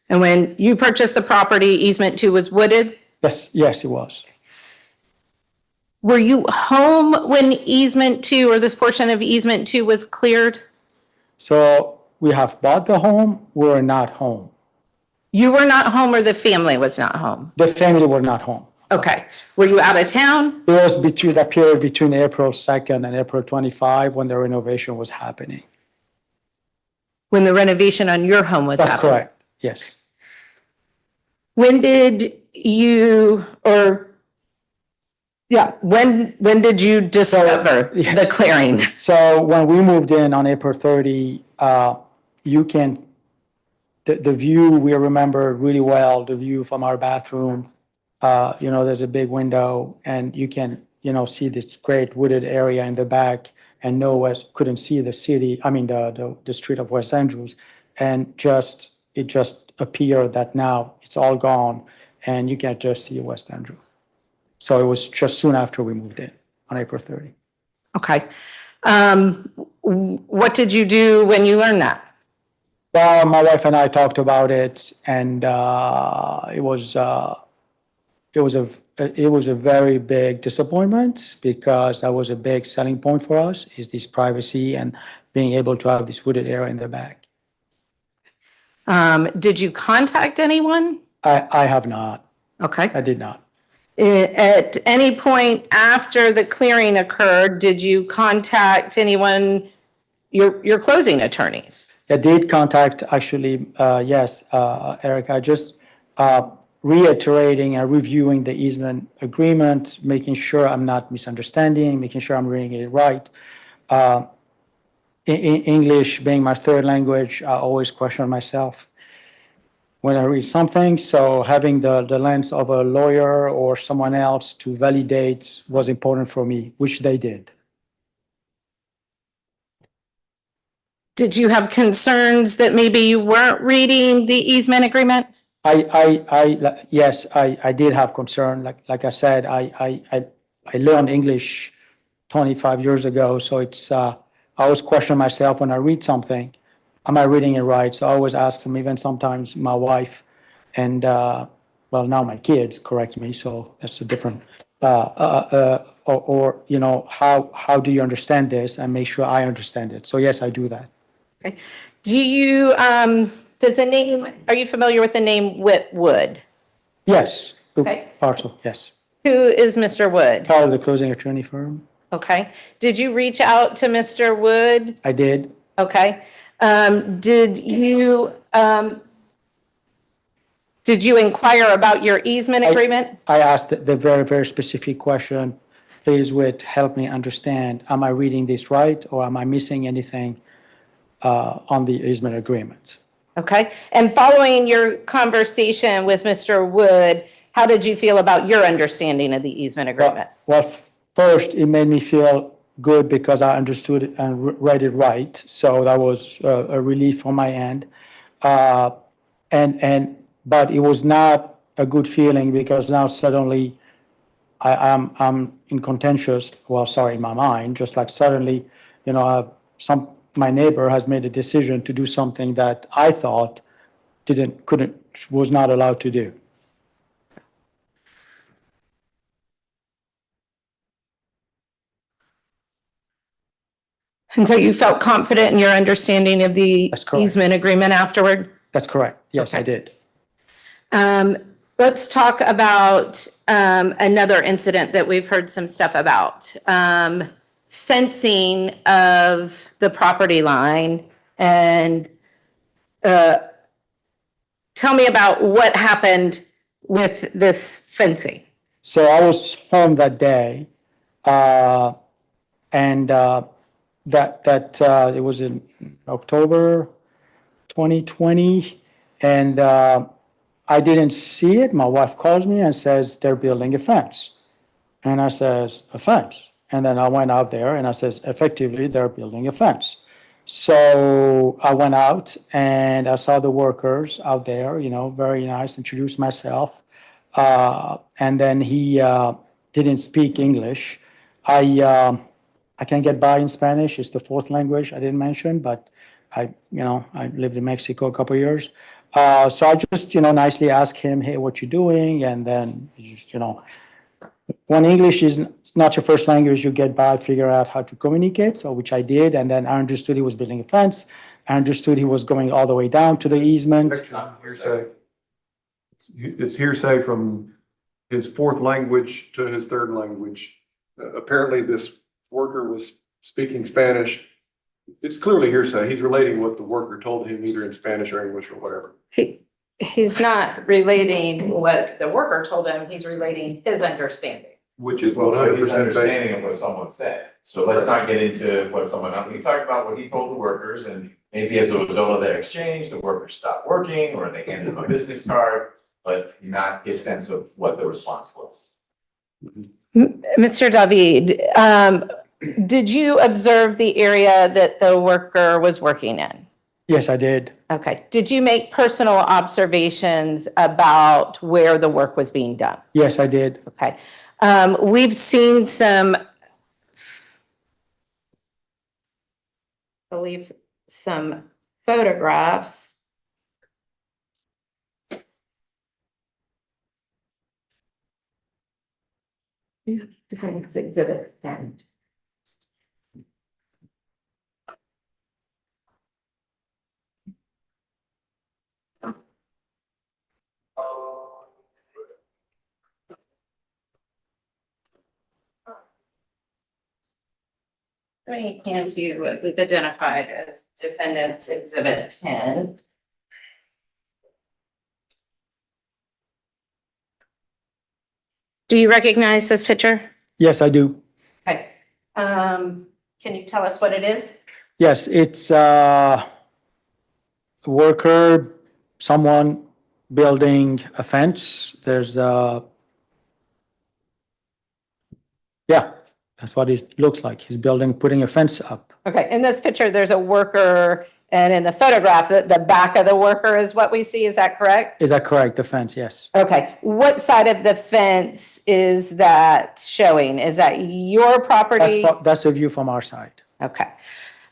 And when you purchased the property, easement 2 was wooded. yes, it was. Were you home when easement 2 or this portion of easement 2 was cleared? So we have bought the home, we're not home. You were not home or the family was not home? The family were not home. Okay. Were you out of town? It was between the period between April 2nd and April 25 when the renovation was happening. When the renovation on your home was That's happening? correct, yes. When did you, when did you discover the clearing? So when we moved in on April 30, the view, we remember really well, the view from our bathroom. There's a big window and you can, see this great wooded area in the back and couldn't see the city, the street of West Andrews. And it just appeared that now it's all gone and you can't just see West Andrews. So it was just soon after we moved in on April 30. Okay. What did you do when you learned that? Well, my wife and I talked about it, and it was a very big disappointment because that was a big selling point for us, is this privacy and being able to have this wooded area in the back. Did you contact anyone? I have not. Okay. I did not. At any point after the clearing occurred, did you contact anyone, your closing attorneys? I did contact, actually, yes, Eric, I just reiterating and reviewing the easement agreement, making sure I'm not misunderstanding, making sure I'm reading it right. English being my third language, I always question myself when I read something. So having the lens of a lawyer or someone else to validate was important for me, which they did. Did you have concerns that maybe you weren't reading the easement agreement? Yes, I did have concern. Like I said, I learned English 25 years ago, so it's I always question myself when I read something. Am I reading it right? So I always ask them, even sometimes my wife, and now my kids correct me. So that's a different. How do you understand this, and make sure I understand it. So yes, I do that. Okay. Do you are you familiar with the name Whitwood? Yes. Okay. Parcel, yes. Who is Mr. Wood? Part of the closing attorney firm. Okay. Did you reach out to Mr. Wood? I did. Okay. Did you inquire about your easement agreement? I asked the very, very specific question. Please, Whit, help me understand. Am I reading this right, or am I missing anything on the easement agreement? Okay. And following your conversation with Mr. Wood, how did you feel about your understanding of the easement agreement? Well, first, it made me feel good because I understood it and read it right. So that was a relief on my end. But it was not a good feeling because now suddenly I'm in contentious, in my mind, just like suddenly, my neighbor has made a decision to do something that I thought was not allowed to do. And so you felt confident in your understanding of the easement agreement afterward? That's correct. Yes, I did. Let's talk about another incident that we've heard some stuff about. Fencing of the property line. And tell me about what happened with this fencing. So I was home that day, and it was in October 2020, and I didn't see it. My wife calls me and says they're building a fence. And I says, a fence. And then I went out there and I says, effectively, they're building a fence. So I went out and I saw the workers out there, very nice, introduced myself. And then he didn't speak English. I can get by in Spanish. It's the fourth language I didn't mention, but I lived in Mexico a couple of years. So I just, nicely asked him, hey, what you doing? And then, when English is not your first language, you get by, figure out how to communicate, so which I did. And then I understood he was building a fence. I understood he was going all the way down to the easement. Hearsay. It's hearsay from his fourth language to his third language. Apparently this worker was speaking Spanish. It's clearly hearsay. He's relating what the worker told him either in Spanish or English or whatever. He's not relating what the worker told him, he's relating his understanding. Which is Well, 100% his based. understanding of what someone said. So let's not get into what someone, we talk about what he told the workers, and maybe as a result of that exchange, the workers stopped working or they handed him a business card, but not his sense of what the response was. Mr. David, did you observe the area that the worker was working in? Yes, I did. Okay. Did you make personal observations about where the work was being done? Yes, I did. Okay. We've seen some, I believe, some photographs. Yeah, different exhibit. Let me hand you what we've identified as Defendant's Exhibit 10. Do you recognize this picture? Yes, I do. Okay. Can you tell us what it is? Yes, it's a worker, someone building a fence. There's yeah, that's what it looks like. He's putting a fence up. Okay, in this picture, there's a worker, and in the photograph, the back of the worker is what we see, is that correct? Is that correct? The fence, yes. Okay, what side of the fence is that showing? Is that your property? That's a view from our side. Okay.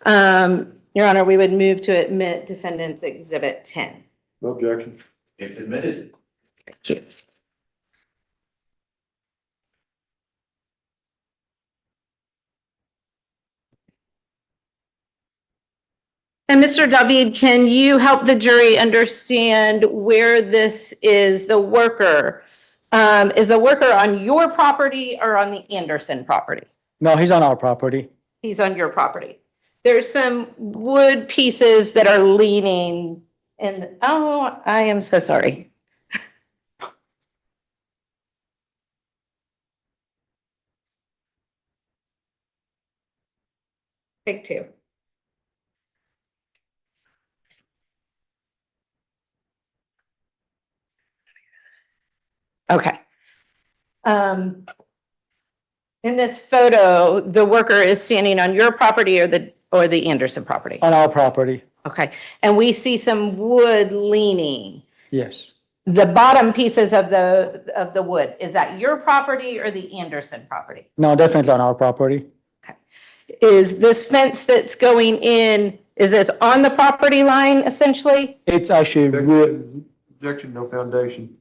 Your Honor, we would move to admit Defendant's Exhibit 10. No objection. It's admitted. Cheers. And Mr. David, can you help the jury understand where this is the worker? Is the worker on your property or on the Anderson property? No, he's on our property. He's on your property. There's some wood pieces that are leaning and, oh, I am so sorry. Take two. Okay. In this photo, the worker is standing on your property or the Anderson property? On our property, Okay. And we see some wood leaning. yes. The bottom pieces of the wood, is that your property or the Anderson property? No, definitely on our property. Is this fence that's going in, is this on the property line essentially? It's actually wood. Objection, no foundation.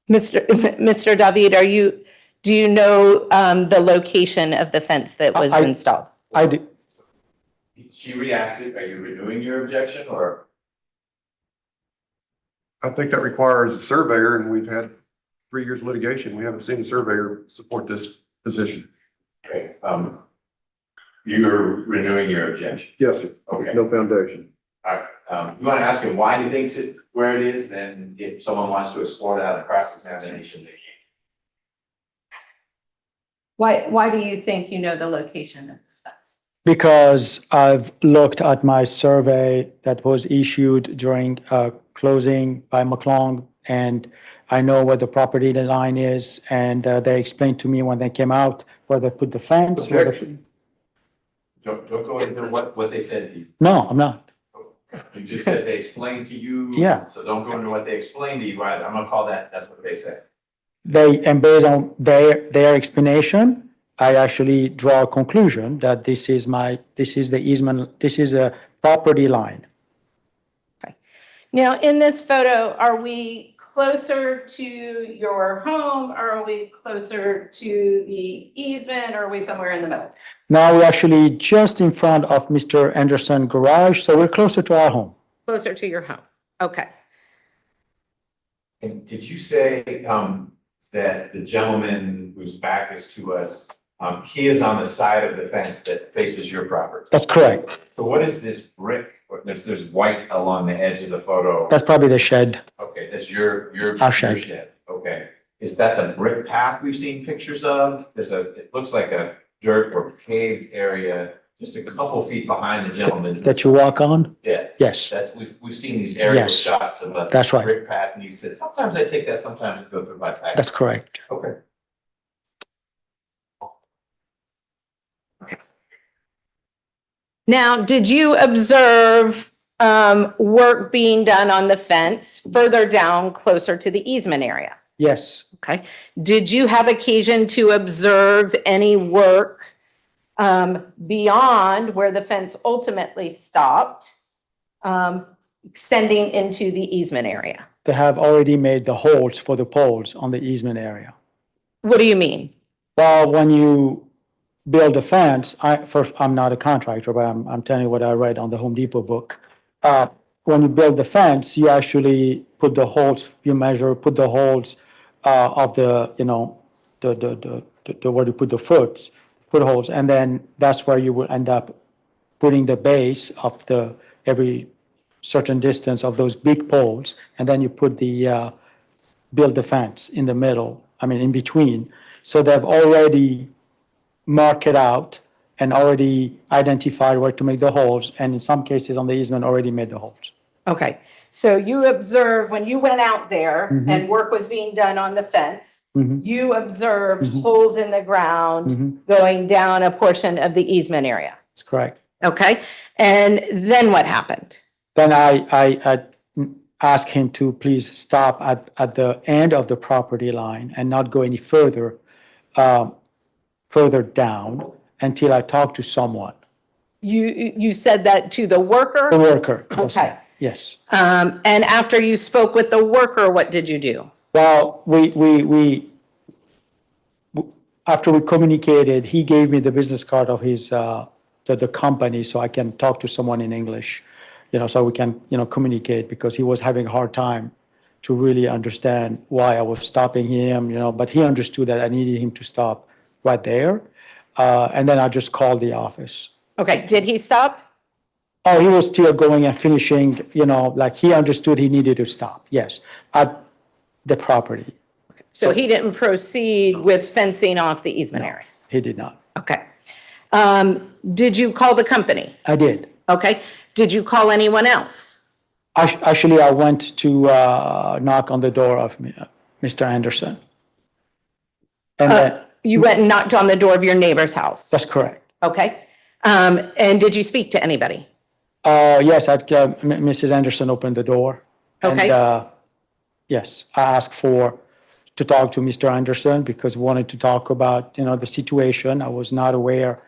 Mr. David, do you know the location of the fence that was installed? I did. She re-asked it, are you renewing your objection or? I think that requires a surveyor, and we've had 3 years litigation. We haven't seen a surveyor support this position. Okay, you're renewing your objection? Yes, sir. Okay. No foundation. All right, if you want to ask him why he thinks it where it is, then if someone wants to explore that in cross-examination, they can. Why do you think you know the location of this fence? Because I've looked at my survey that was issued during closing by McClung, and I know where the property line is, and they explained to me when they came out where they put the fence. Don't go into what they said to you. No, I'm not. You just said they explained to you. Yeah. So don't go into what they explained to you either. I'm gonna call that's what they said. And based on their explanation, I actually draw a conclusion that this is the easement, this is a property line. Now, in this photo, are we closer to your home? Or are we closer to the easement? Or are we somewhere in the middle? Now we're actually just in front of Mr. Anderson garage, so we're closer to our home. Closer to your home. Okay. And did you say, that the gentleman whose back is to us, he is on the side of the fence that faces your property? That's correct. So what is this brick? There's white along the edge of the photo. That's probably the shed. Okay, that's your Our shed. Okay. Is that the brick path we've seen pictures of? It looks like a dirt or paved area, just a couple feet behind the gentleman. That you walk on? Yeah. Yes. We've seen these aerial Yes. shots of a That's right. brick path, and you said, sometimes I take that, sometimes I go through my back. That's correct. Okay. Now, did you observe work being done on the fence further down closer to the easement area? Yes. Okay. Did you have occasion to observe any work beyond where the fence ultimately stopped, extending into the easement area? They have already made the holes for the poles on the easement area. What do you mean? Well, when you build a fence, I'm not a contractor, but I'm telling you what I read on the Home Depot book. When you build the fence, you actually put the holes, put the holes of the, where you put the put holes, and then that's where you will end up putting the base of every certain distance of those big poles, and then you put build the fence in the middle, in between. So they've already marked it out and already identified where to make the holes, and in some cases on the easement already made the holes. Okay. So you observed when you went out there and work was being done on the fence, you observed holes in the ground going down a portion of the easement area. That's correct. Okay. And then what happened? Then I asked him to please stop at the end of the property line and not go any further down until I talk to someone. You said that to the worker? The worker. Okay. Yes. And after you spoke with the worker, what did you do? Well, after we communicated, he gave me the business card of his, the company, so I can talk to someone in English, so we can, communicate, because he was having a hard time to really understand why I was stopping him, but he understood that I needed him to stop right there. And then I just called the office. Okay. Did he stop? Oh, he was still going and finishing, like he understood he needed to stop. Yes, at the property. So he didn't proceed with fencing off the easement area? He did not. Okay. Did you call the company? I did. Okay. Did you call anyone else? Actually, I went to knock on the door of Mr. Anderson. And then, You went and knocked on the door of your neighbor's house? that's correct. Okay. And did you speak to anybody? Yes, Mrs. Anderson opened the door. Okay. And, yes, I asked to talk to Mr. Anderson because we wanted to talk about, the situation. I was not aware,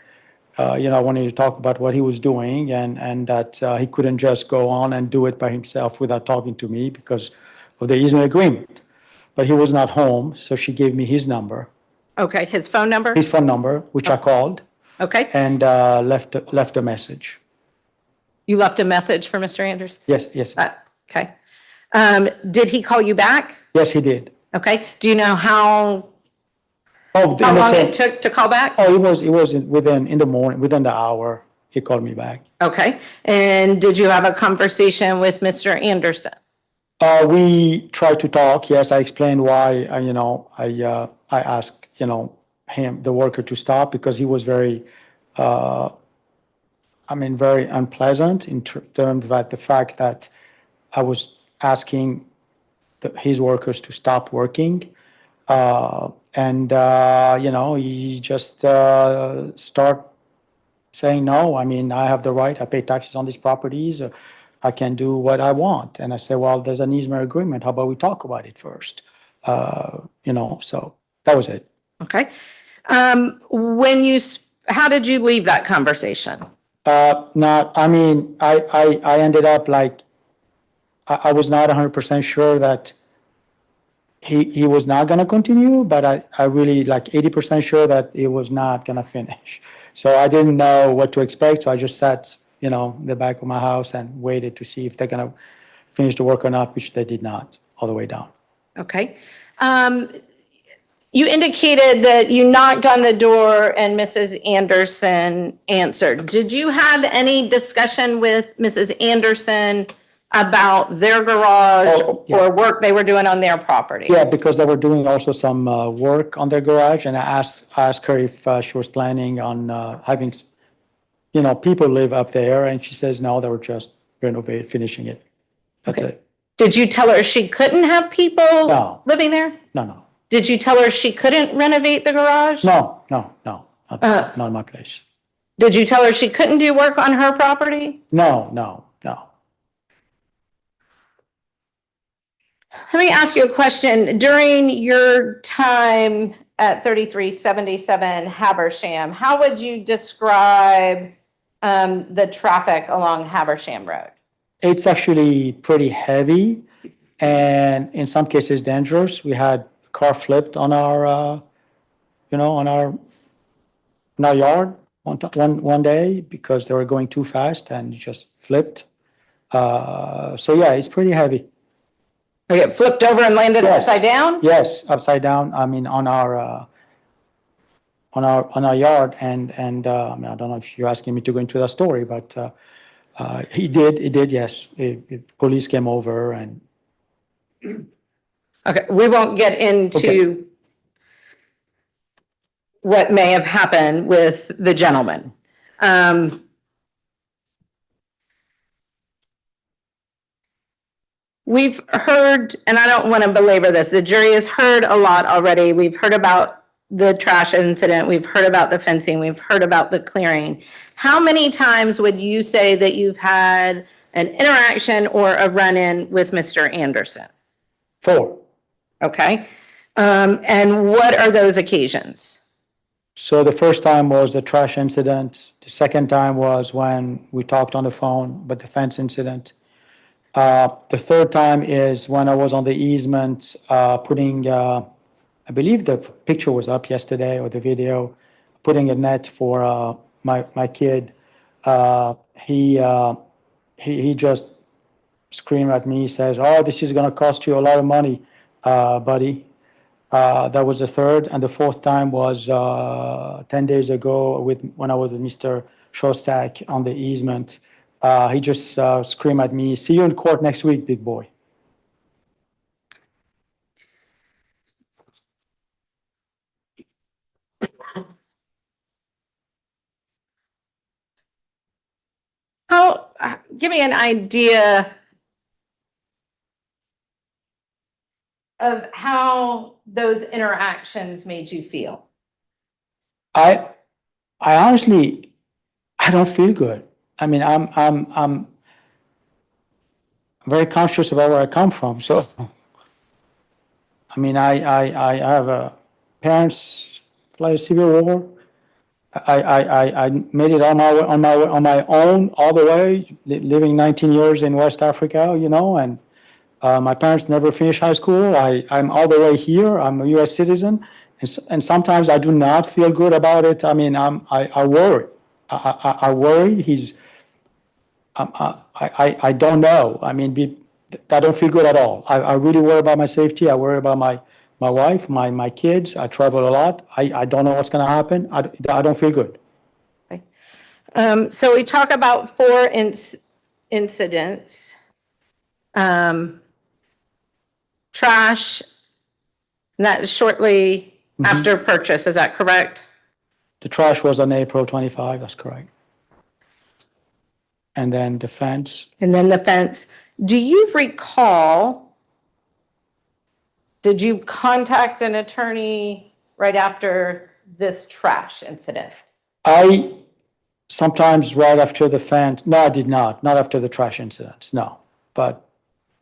I wanted to talk about what he was doing and that he couldn't just go on and do it by himself without talking to me because of the easement agreement. But he was not home, so she gave me his number. Okay. His phone number? His phone number, which I called. Okay. And left a message. You left a message for Mr. Anderson? Yes. Okay. Did he call you back? Yes, he did. Okay. Do you know how Oh, long it took to call back? Oh, it was in the morning, within the hour, he called me back. Okay. And did you have a conversation with Mr. Anderson? We tried to talk. Yes, I explained why, I asked, the worker to stop because he was very, very unpleasant in terms of the fact that I was asking his workers to stop working. He just start saying, no, I mean, I have the right, I pay taxes on these properties, I can do what I want. And I say, well, there's an easement agreement, how about we talk about it first? So that was it. Okay. How did you leave that conversation? I ended up like, I was not 100% sure that he was not going to continue, but I really like 80% sure that he was not going to finish. So I didn't know what to expect. So I just sat, in the back of my house and waited to see if they're going to finish the work or not, which they did not all the way down. Okay. You indicated that you knocked on the door and Mrs. Anderson answered. Did you have any discussion with Mrs. Anderson about their garage or work they were doing on their property? Yeah, because they were doing also some work on their garage, and I asked her if she was planning on having, people live up there, and she says no, they were just finishing it. That's it. Did you tell her she couldn't have people living there? No. Did you tell her she couldn't renovate the garage? No, not in my place. Did you tell her she couldn't do work on her property? No. Let me ask you a question. During your time at 3377 Habersham, how would you describe the traffic along Habersham Road? It's actually pretty heavy and in some cases dangerous. We had a car flipped on our, in our yard one day because they were going too fast and just flipped. So yeah, it's pretty heavy. Okay, it flipped over and landed upside down? Yes, upside down. I mean, on our yard, and I don't know if you're asking me to go into that story, but he did. Yes, police came over and. Okay, we won't get into what may have happened with the gentleman. We've heard, and I don't want to belabor this, the jury has heard a lot already. We've heard about the trash incident. We've heard about the fencing. We've heard about the clearing. How many times would you say that you've had an interaction or a run-in with Mr. Anderson? 4. Okay. And what are those occasions? So the first time was the trash incident. The second time was when we talked on the phone, but the fence incident. The third time is when I was on the easement, putting, I believe the picture was up yesterday or the video, putting a net for my kid. He just screamed at me, says, "Oh, this is going to cost you a lot of money, buddy." That was the third. And the fourth time was 10 days ago when I was with Mr. Shostak on the easement. He just screamed at me, "See you in court next week, big boy." Give me an idea of how those interactions made you feel. I honestly, I don't feel good. I mean, I'm very conscious about where I come from. So, I mean, I have parents play Civil War. I made it on my own all the way, living 19 years in West Africa, and my parents never finished high school. I'm all the way here. I'm a U.S. citizen, and sometimes I do not feel good about it. I mean, I worry. I worry. I don't know. I mean, I don't feel good at all. I really worry about my safety. I worry about my wife, my kids. I travel a lot. I don't know what's going to happen. I don't feel good. Okay. So we talk about 4 incidents. Trash, and that is shortly after purchase. Is that correct? The trash was on April 25. That's correct. And then the fence. And then the fence. Do you recall, did you contact an attorney right after this trash incident? I sometimes right after the fence, no, I did not after the trash incidents, no. But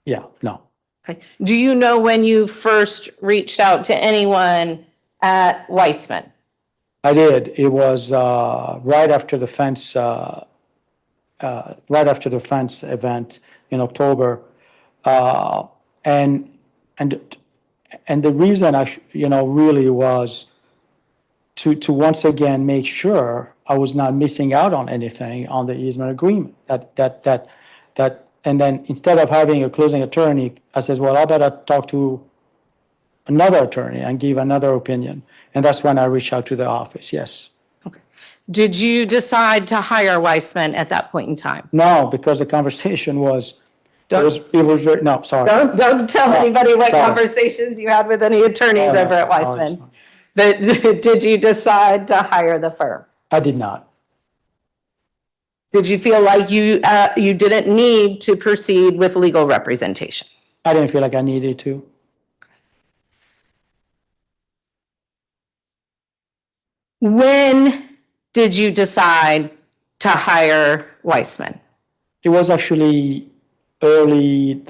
yeah, no. Okay. Do you know when you first reached out to anyone at Weissman? I did. It was right after the fence, event in October. And the reason really was to once again make sure I was not missing out on anything on the easement agreement. And then instead of having a closing attorney, I said, well, I better talk to another attorney and give another opinion. And that's when I reached out to the office, yes. Did you decide to hire Weissman at that point in time? No, because the conversation was, no, sorry. Don't tell anybody what sorry. conversations you had with any attorneys over at Weissman. Sorry. But did you decide to hire the firm? I did not. Did you feel like you didn't need to proceed with legal representation? I didn't feel like I needed to. When did you decide to hire Weissman? It was actually early,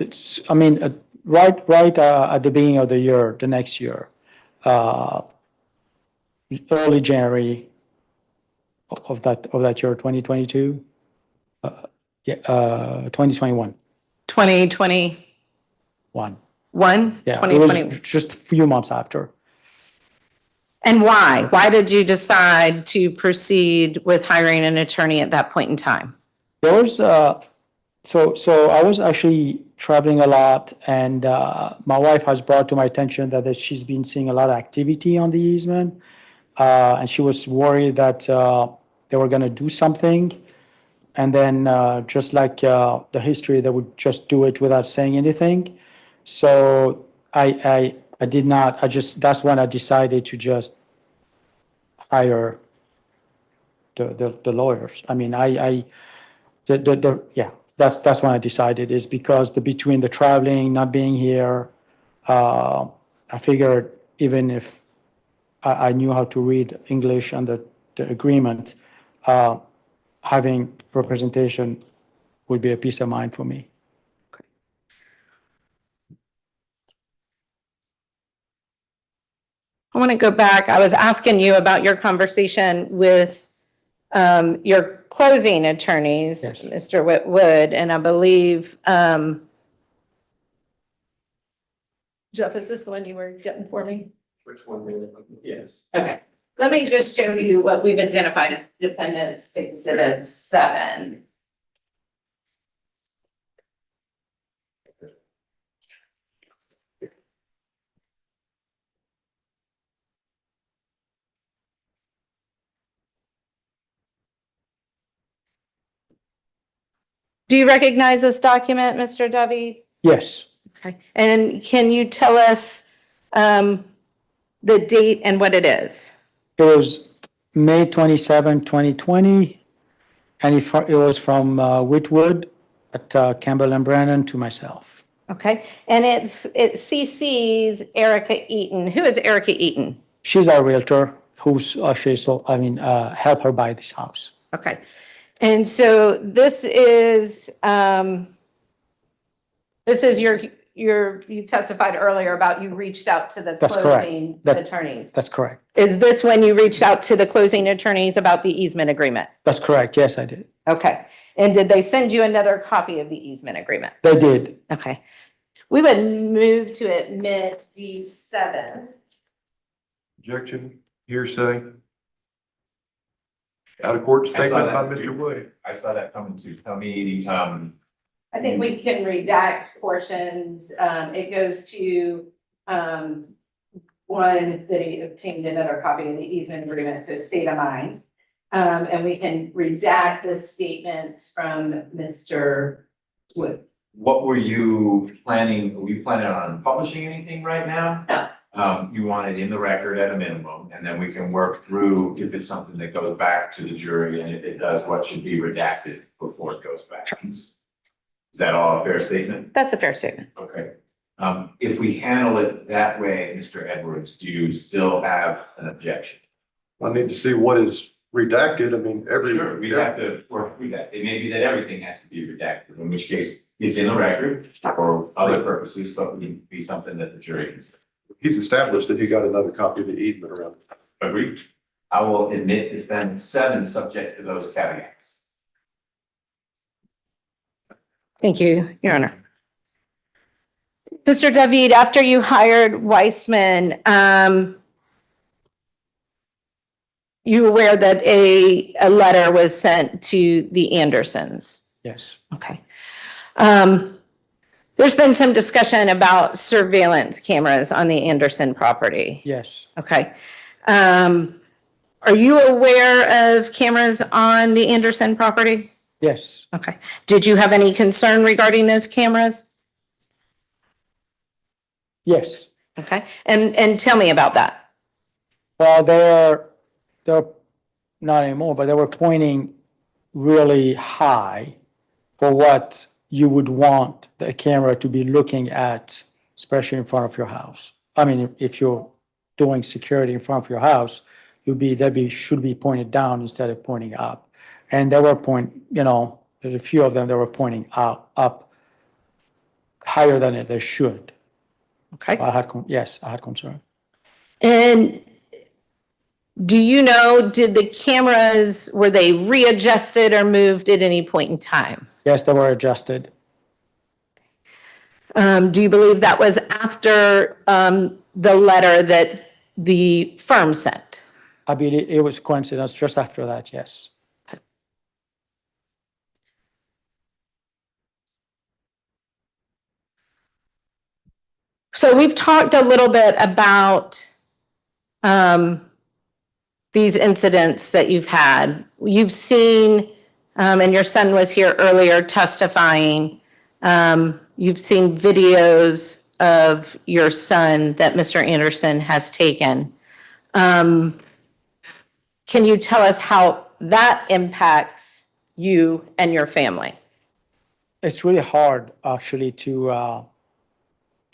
right at the beginning of the year, the next year, early January of that year, 2022. 2021. 2021? Yeah, 2021. it was just a few months after. And why? Why did you decide to proceed with hiring an attorney at that point in time? There was, so I was actually traveling a lot, and my wife has brought to my attention that she's been seeing a lot of activity on the easement, and she was worried that they were going to do something, and then just like the history, they would just do it without saying anything. So I did not. That's when I decided to just hire the lawyers. I mean, that's when I decided, is because between the traveling, not being here, I figured even if I knew how to read English and the agreement, having representation would be a peace of mind for me. I want to go back. I was asking you about your conversation with your closing attorneys, Yes. Mr. Whitwood, and I believe, Jeff, is this the one you were getting for me? Which one? Yes. Okay. Let me just show you what we've identified as Dependents Exhibit 7. Do you recognize this document, Mr. Dovey? Yes. Okay. And can you tell us the date and what it is? It was May 27, 2020, and it was from Whitwood at Campbell and Brannon to myself. Okay. And it CC's Erica Eaton. Who is Erica Eaton? She's our realtor who's help her buy this house. Okay. And so this is you testified earlier about you reached out to the That's correct. closing attorneys. That's correct. Is this when you reached out to the closing attorneys about the easement agreement? That's correct. Yes, I did. Okay. And did they send you another copy of the easement agreement? They did. Okay. We would move to admit B7. Objection, hearsay. Out of court statement by Mr. Wood. I saw that coming too. Tell me, I think we can redact portions. It goes to one that he obtained another copy of the easement agreement, so state of mind. And we can redact the statements from Mr. Wood. what were you planning? Were you planning on publishing anything right now? No. You want it in the record at a minimum, and then we can work through if it's something that goes back to the jury, and if it does, what should be redacted before it goes back. Is that all a fair statement? That's a fair statement. Okay. If we handle it that way, Mr. Edwards, do you still have an objection? I need to see what is redacted. I mean, Sure, we have to work through that. It may be that everything has to be redacted, in which case it's in the record for other purposes, but would be something that the jury can see. He's established that he got another copy of the easement around. Agreed. I will admit defendant 7 subject to those caveats. Thank you, Your Honor. Mr. David, after you hired Weissman, you aware that a letter was sent to the Andersons? Yes. Okay. There's been some discussion about surveillance cameras on the Anderson property. Yes. Okay. Are you aware of cameras on the Anderson property? Yes. Okay. Did you have any concern regarding those cameras? Yes. Okay. And tell me about that. Well, they're not anymore, but they were pointing really high for what you would want the camera to be looking at, especially in front of your house. I mean, if you're doing security in front of your house, should be pointed down instead of pointing up. And they were there's a few of them that were pointing up higher than they should. Okay. So I had concern. And do you know, did the cameras, were they readjusted or moved at any point in time? Yes, they were adjusted. Do you believe that was after the letter that the firm sent? I believe it was coincidence just after that, yes. So we've talked a little bit about these incidents that you've had. You've seen, and your son was here earlier testifying, you've seen videos of your son that Mr. Anderson has taken. Can you tell us how that impacts you and your family? It's really hard actually to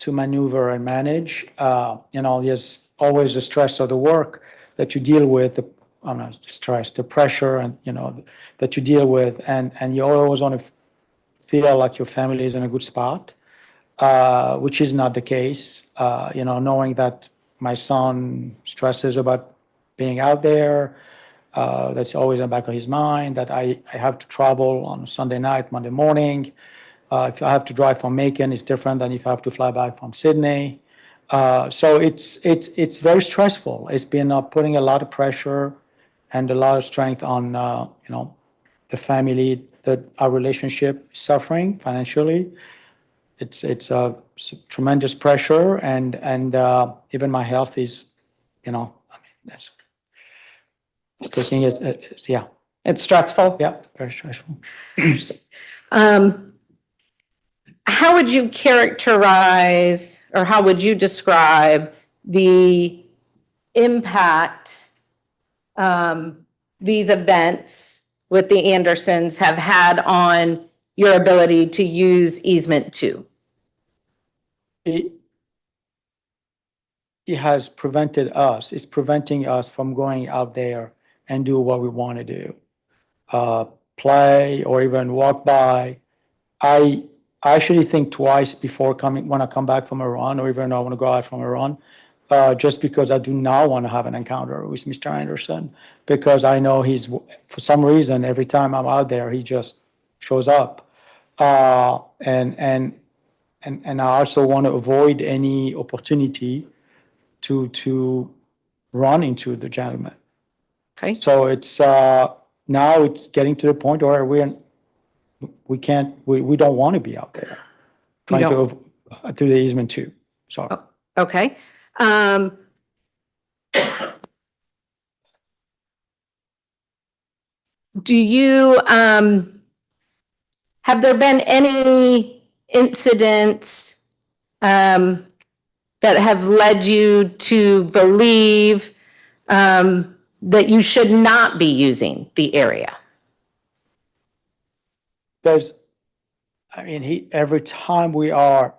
maneuver and manage. There's always the stress of the work that you deal with, the pressure and, that you deal with. And you always want to feel like your family is in a good spot, which is not the case. Knowing that my son stresses about being out there, that's always in the back of his mind, that I have to travel on Sunday night, Monday morning. If I have to drive from Macon, it's different than if I have to fly back from Sydney. So it's very stressful. It's been putting a lot of pressure and a lot of strength on the family, that our relationship is suffering financially. It's tremendous pressure, and even my health is, it's taking it. Yeah. It's stressful? Yeah, very stressful. How would you characterize, or how would you describe the impact these events with the Andersons have had on your ability to use Easement 2? It has prevented us, it's preventing us from going out there and do what we want to do. Play or even walk by. I actually think twice before when I come back from a run, or even I want to go out from a run, just because I do not want to have an encounter with Mr. Anderson, because I know for some reason, every time I'm out there, he just shows up. And I also want to avoid any opportunity to run into the gentleman. Okay. So it's now it's getting to the point where we don't want to be out there trying to do the Easement 2. So Okay. Do you, have there been any incidents that have led you to believe that you should not be using the area? there's I mean, every time we are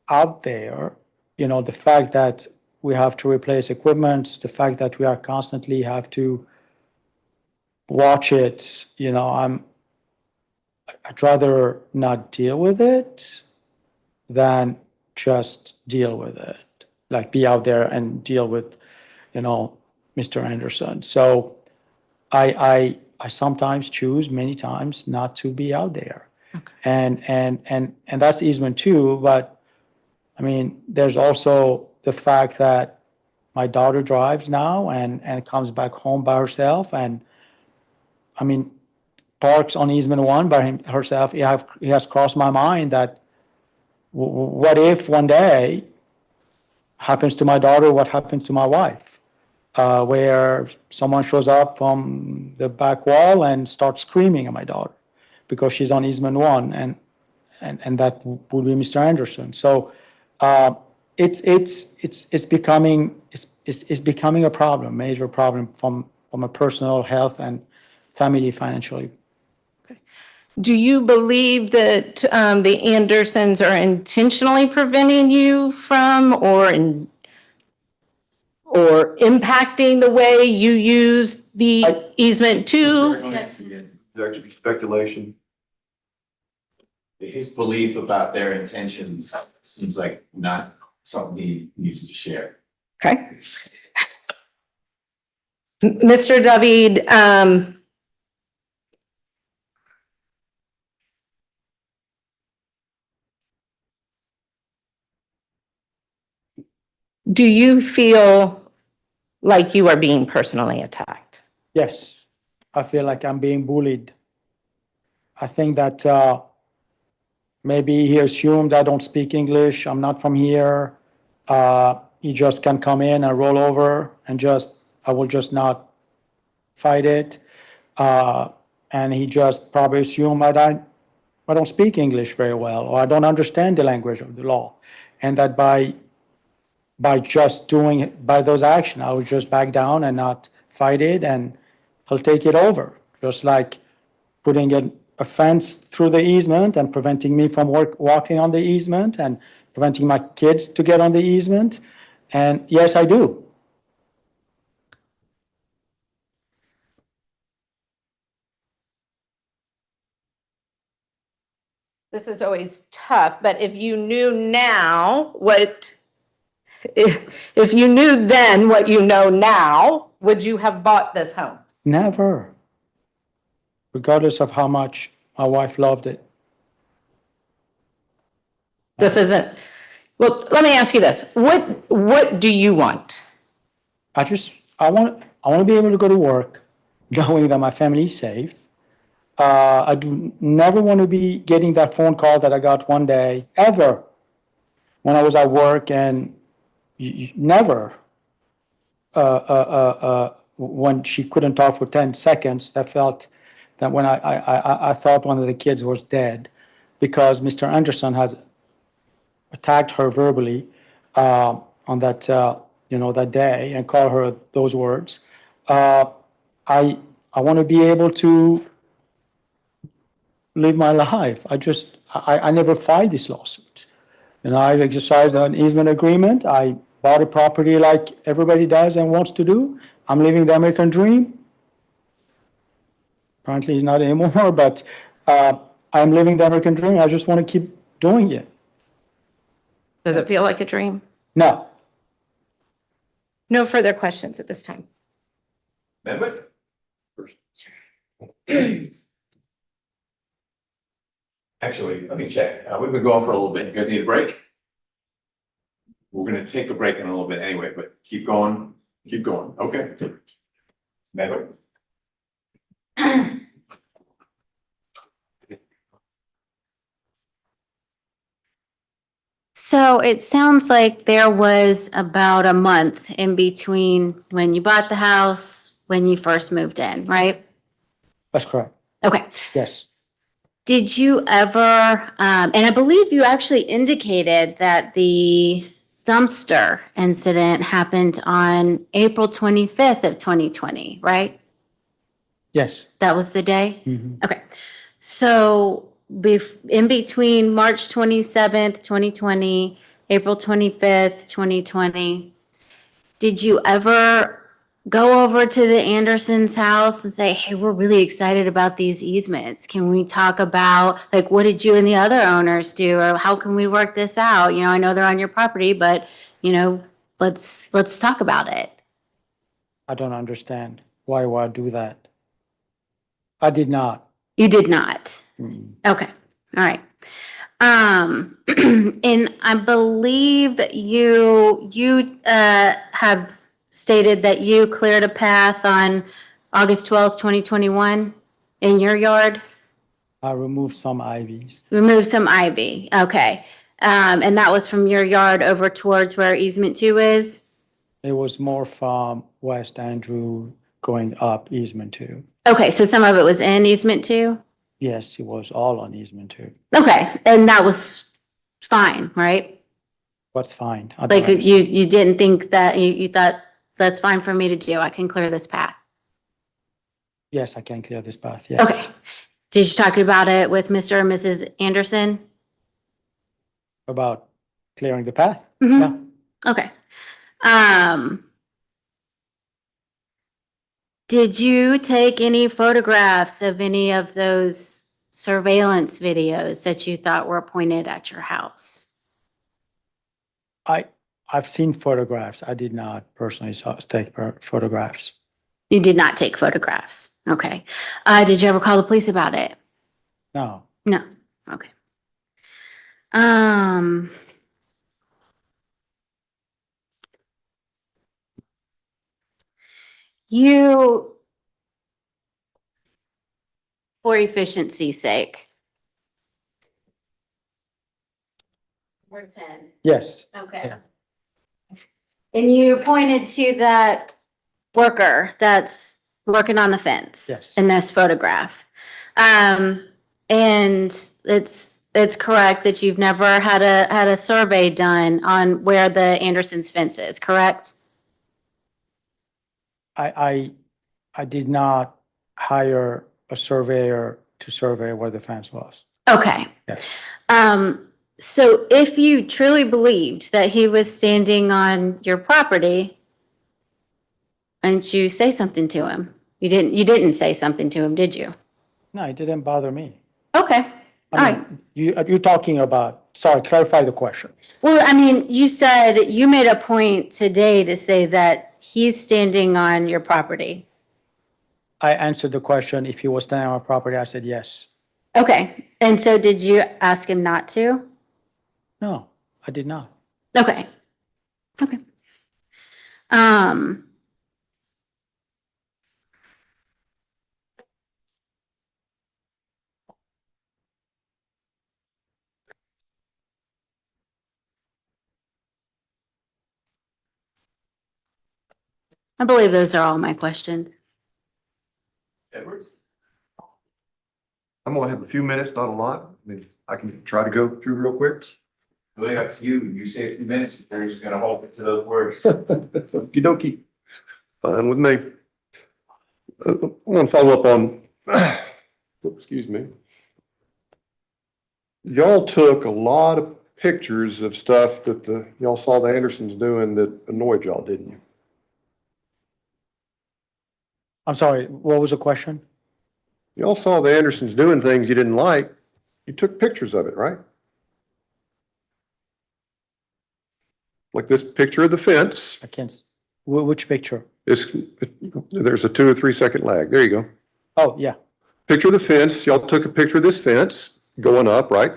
out there, the fact that we have to replace equipment, the fact that we are constantly have to watch it, I'd rather not deal with it than just deal with it. Like be out there and deal with, Mr. Anderson. So I sometimes choose many times not to be out there. Okay. And that's easement too, but I mean, there's also the fact that my daughter drives now and comes back home by herself and I mean, parks on easement one by herself. It has crossed my mind that what if one day happens to my daughter, what happens to my wife? Where someone shows up from the back wall and starts screaming at my daughter because she's on easement one and that would be Mr. Anderson. So it's becoming a problem, major problem from a personal health and family financially. Do you believe that the Andersons are intentionally preventing you from or impacting the way you use the easement too? There could be speculation. His belief about their intentions seems like not something he needs to share. Okay. Mr. David, do you feel like you are being personally attacked? Yes, I feel like I'm being bullied. I think that maybe he assumed I don't speak English, I'm not from here. He just can come in and roll over and I will just not fight it. And he just probably assumed I don't speak English very well, or I don't understand the language of the law. And that by those actions, I will just back down and not fight it, and he'll take it over. Just like putting a fence through the easement and preventing me from walking on the easement and preventing my kids to get on the easement. And yes, I do. This is always tough, but if you knew now if you knew then what you know now, would you have bought this home? Never. Regardless of how much my wife loved it. This isn't, well, let me ask you this. What do you want? I want to be able to go to work knowing that my family is safe. I do never want to be getting that phone call that I got one day, ever, when I was at work, and never, when she couldn't talk for 10 seconds, that felt that when I thought one of the kids was dead because Mr. Anderson had attacked her verbally on that, that day and called her those words. I want to be able to live my life. I never filed this lawsuit. I exercised an easement agreement. I bought a property like everybody does and wants to do. I'm living the American dream. Apparently not anymore, but I'm living the American dream. I just want to keep doing it. Does it feel like a dream? No. No further questions at this time. Member? Actually, let me check. We've been going for a little bit. You guys need a break? We're gonna take a break in a little bit anyway, but keep going. Keep going. Okay. Member? So it sounds like there was about a month in between when you bought the house, when you first moved in, right? That's correct. Okay. Yes. Did you ever, and I believe you actually indicated that the dumpster incident happened on April 25th of 2020, right? Yes. That was the day? Mhm. Okay. So in between March 27th, 2020, April 25th, 2020, did you ever go over to the Andersons' house and say, hey, we're really excited about these easements? Can we talk about, like, what did you and the other owners do? Or how can we work this out? You know, I know they're on your property, but, you know, let's talk about it. I don't understand. Why would I do that? I did not. You did not? Okay, all right. And I believe you have stated that you cleared a path on August 12th, 2021 in your yard? I removed some ivies. Remove some ivy, okay. And that was from your yard over towards where easement 2 is? It was more from West Andrew going up easement 2. Okay, so some of it was in easement 2? Yes, it was all on easement 2. Okay, and that was fine, right? What's fine? I don't Like understand. you didn't think that, you thought that's fine for me to do, I can clear this path? Yes, I can clear this path, yes. Okay. Did you talk about it with Mr. or Mrs. Anderson? About clearing the path? Mhm. No. Okay. Did you take any photographs of any of those surveillance videos that you thought were pointed at your house? I've seen photographs. I did not personally take photographs. You did not take photographs. Okay. Did you ever call the police about it? No. No. Okay. You, for efficiency's sake. We're 10. Yes. Okay. Yeah. And you pointed to that worker that's working on the fence. Yes. In this photograph. And it's correct that you've never had a survey done on where the Anderson's fence is, correct? I did not hire a surveyor to survey where the fence was. Okay. Yes. So if you truly believed that he was standing on your property, why didn't you say something to him? You didn't say something to him, did you? No, it didn't bother me. Okay, all I right. mean, you're talking about, sorry, clarify the question. Well, I mean, you said, you made a point today to say that he's standing on your property. I answered the question. If he was standing on my property, I said yes. Okay, and so did you ask him not to? No, I did not. Okay. Okay. I believe those are all my questions. Edwards? I'm gonna have a few minutes, not a lot. I mean, I can try to go through real quick. Really up to you. You say a few minutes, they're just gonna hold it to those words. Okey dokey. Fine with me. I'm gonna follow up on, excuse me. Y'all took a lot of pictures of stuff that y'all saw the Andersons doing that annoyed y'all, didn't you? I'm sorry, what was the question? Y'all saw the Andersons doing things you didn't like. You took pictures of it, right? Like this picture of the fence. I can't, which picture? There's a 2 or 3 second lag. There you go. Oh, yeah, Picture of the fence. Y'all took a picture of this fence going up, right?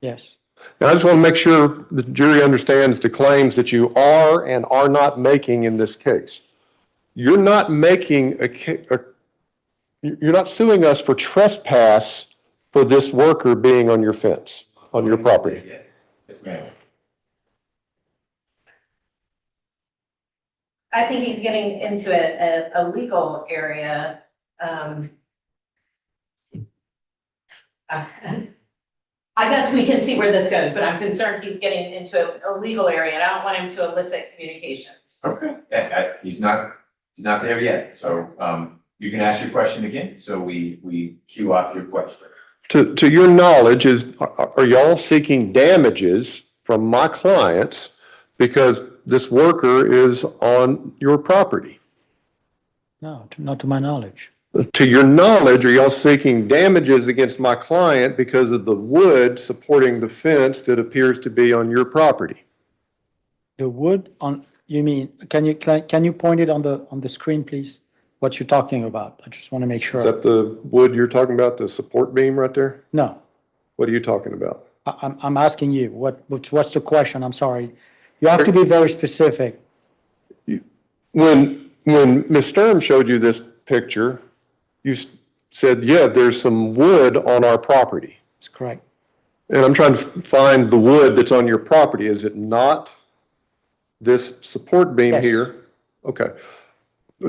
yes. And I just want to make sure the jury understands the claims that you are and are not making in this case. You're not making you're not suing us for trespass for this worker being on your fence, on your property. Yes, ma'am. I think he's getting into a legal area. I guess we can see where this goes, but I'm concerned he's getting into a legal area and I don't want him to elicit communications. Okay. He's not there yet, so, you can ask your question again, so we queue up your question. To your knowledge, are y'all seeking damages from my clients because this worker is on your property? No, not to my knowledge. To your knowledge, are y'all seeking damages against my client because of the wood supporting the fence that appears to be on your property? The wood on, you mean, can you point it on the screen, please? What you're talking about? I just want to make sure. Is that the wood you're talking about, the support beam right there? No, What are you talking about? I'm asking you, what's the question? I'm sorry. You have to be very specific. When Ms. Stern showed you this picture, you said, yeah, there's some wood on our property. That's correct. And I'm trying to find the wood that's on your property. Is it not this support beam Yes. here? Okay.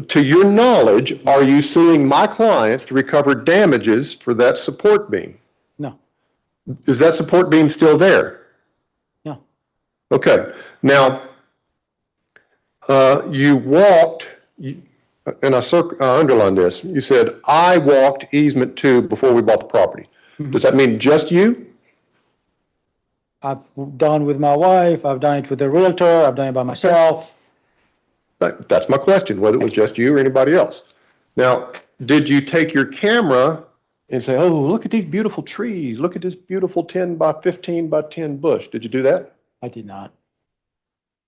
To your knowledge, are you suing my clients to recover damages for that support beam? No. Is that support beam still there? No. Okay. Now, you walked, and I underlined this, you said, I walked easement 2 before we bought the property. Does that mean just you? I've done with my wife, I've done it with the realtor, I've done it by myself. That's my question, whether it was just you or anybody else. Now, did you take your camera and say, oh, look at these beautiful trees, look at this beautiful 10 by 15 by 10 bush? Did you do that? I did not.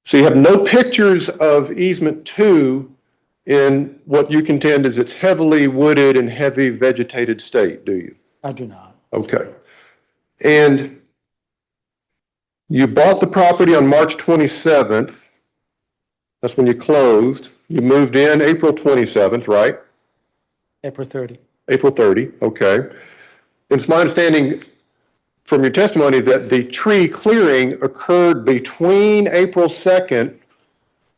So you have no pictures of easement 2 in what you contend is its heavily wooded and heavy vegetated state, do you? I do not. Okay. And you bought the property on March 27th. That's when you closed. You moved in April 27th, right? April 30. April 30, okay. And it's my understanding from your testimony that the tree clearing occurred between April 2nd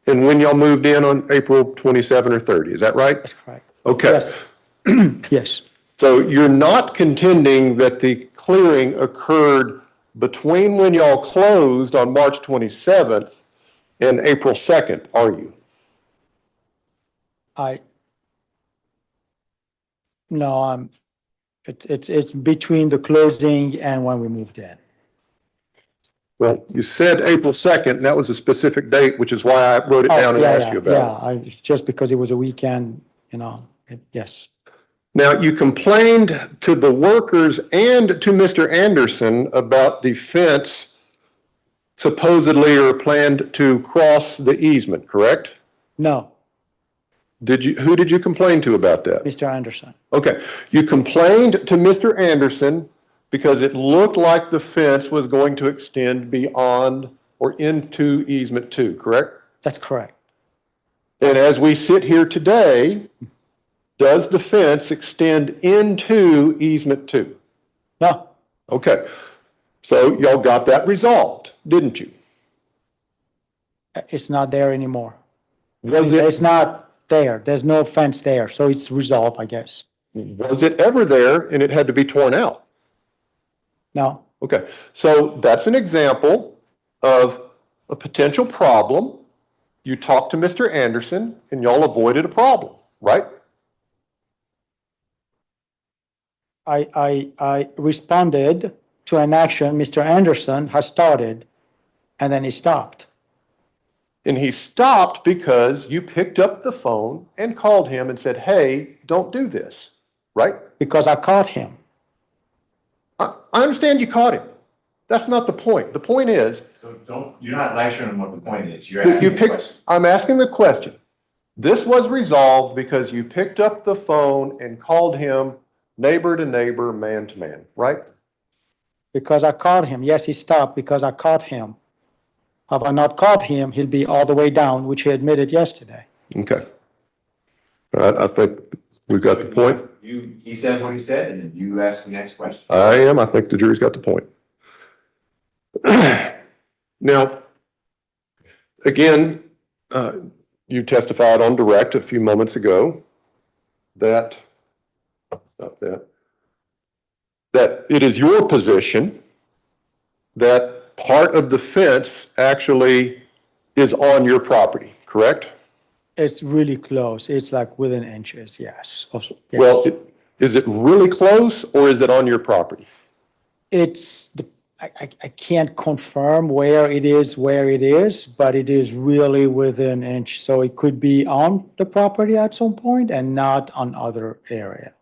and when y'all moved in on April 27 or 30. Is that right? That's correct. Okay. Yes. Yes. So you're not contending that the clearing occurred between when y'all closed on March 27th and April 2nd, are you? No, it's between the closing and when we moved in. Well, you said April 2nd, and that was a specific date, which is why I wrote it down and asked you about it. Yeah, just because it was a weekend, yes. Now, you complained to the workers and to Mr. Anderson about the fence supposedly or planned to cross the easement, correct? No, Who did you complain to about that? Mr. Anderson. Okay, you complained to Mr. Anderson because it looked like the fence was going to extend beyond or into easement 2, correct? That's correct. And as we sit here today, does the fence extend into easement 2? No, Okay, so y'all got that resolved, didn't you? it's not there anymore. Was It's it, not there. There's no fence there, so it's resolved, I guess. was it ever there and it had to be torn out? No, Okay, so that's an example of a potential problem. You talked to Mr. Anderson and y'all avoided a problem, right? I responded to an action Mr. Anderson has started, and then he stopped. And he stopped because you picked up the phone and called him and said, hey, don't do this, right? Because I caught him. I understand you caught him. That's not the point. The point is, You're not lecturing him what the point is. You're asking the question. I'm asking the question. This was resolved because you picked up the phone and called him neighbor to neighbor, man to man, right? Because I caught him. Yes, he stopped because I caught him. Have I not caught him, he'll be all the way down, which he admitted yesterday. Okay. All right, I think we've got the point. He said what he said, and then you ask the next question. I think the jury's got the point. Now, again, you testified on direct a few moments ago that it is your position that part of the fence actually is on your property, correct? It's really close. It's like within inches, yes. Also, yes. Well, Is it really close or is it on your property? I can't confirm where it is, but it is really within an inch. So it could be on the property at some point and not on other area.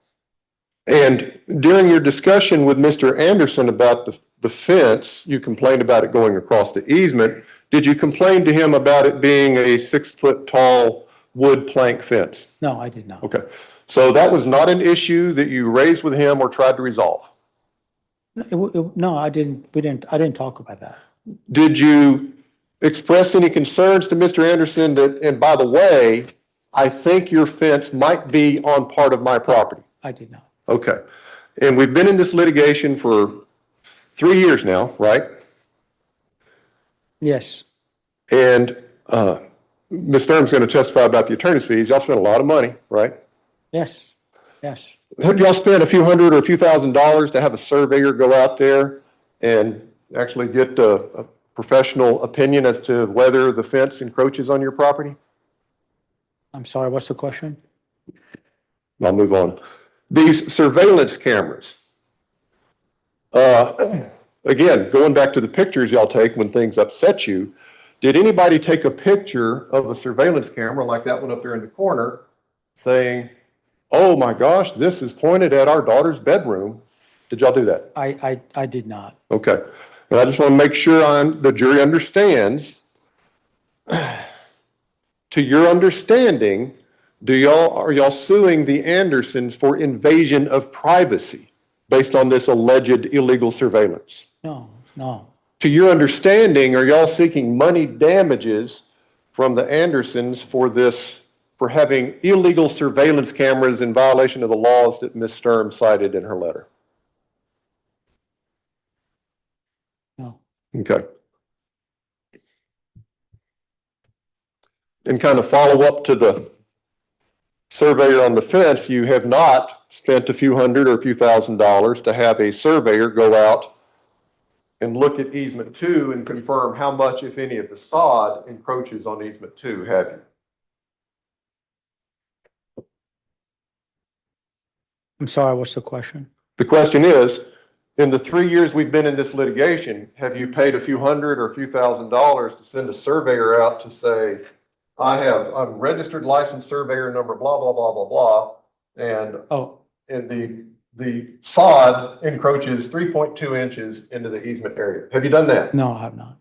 And during your discussion with Mr. Anderson about the fence, you complained about it going across the easement. Did you complain to him about it being a 6-foot tall wood plank fence? No, I did not. Okay. So that was not an issue that you raised with him or tried to resolve? No, I didn't talk about that. Did you express any concerns to Mr. Anderson that, and by the way, I think your fence might be on part of my property? I did not. Okay. And we've been in this litigation for 3 years now, right? Yes. And Ms. Sturm's going to testify about the attorney's fees. Y'all spent a lot of money, right? Yes. Yes. Have y'all spent a few hundred or a few $1,000s to have a surveyor go out there and actually get a professional opinion as to whether the fence encroaches on your property? I'm sorry, what's the question? I'll move on. These surveillance cameras. Again, going back to the pictures y'all take when things upset you, did anybody take a picture of a surveillance camera like that one up there in the corner saying, oh my gosh, this is pointed at our daughter's bedroom? Did y'all do that? I did not. Okay. Well, I just want to make sure the jury understands. To your understanding, are y'all suing the Andersons for invasion of privacy based on this alleged illegal surveillance? No. To your understanding, are y'all seeking money damages from the Andersons for having illegal surveillance cameras in violation of the laws that Ms. Sturm cited in her letter? No. Okay. And kind of follow up to the surveyor on the fence, you have not spent a few hundred or a few $1,000s to have a surveyor go out and look at easement 2 and confirm how much, if any, of the sod encroaches on easement 2, have you? I'm sorry, what's the question? The question is, in the 3 years we've been in this litigation, have you paid a few hundred or a few $1,000s to send a surveyor out to say, I'm registered licensed surveyor number blah, blah, blah, blah, blah, and the sod encroaches 3.2 inches into the easement area. Have you done that? No, I have not.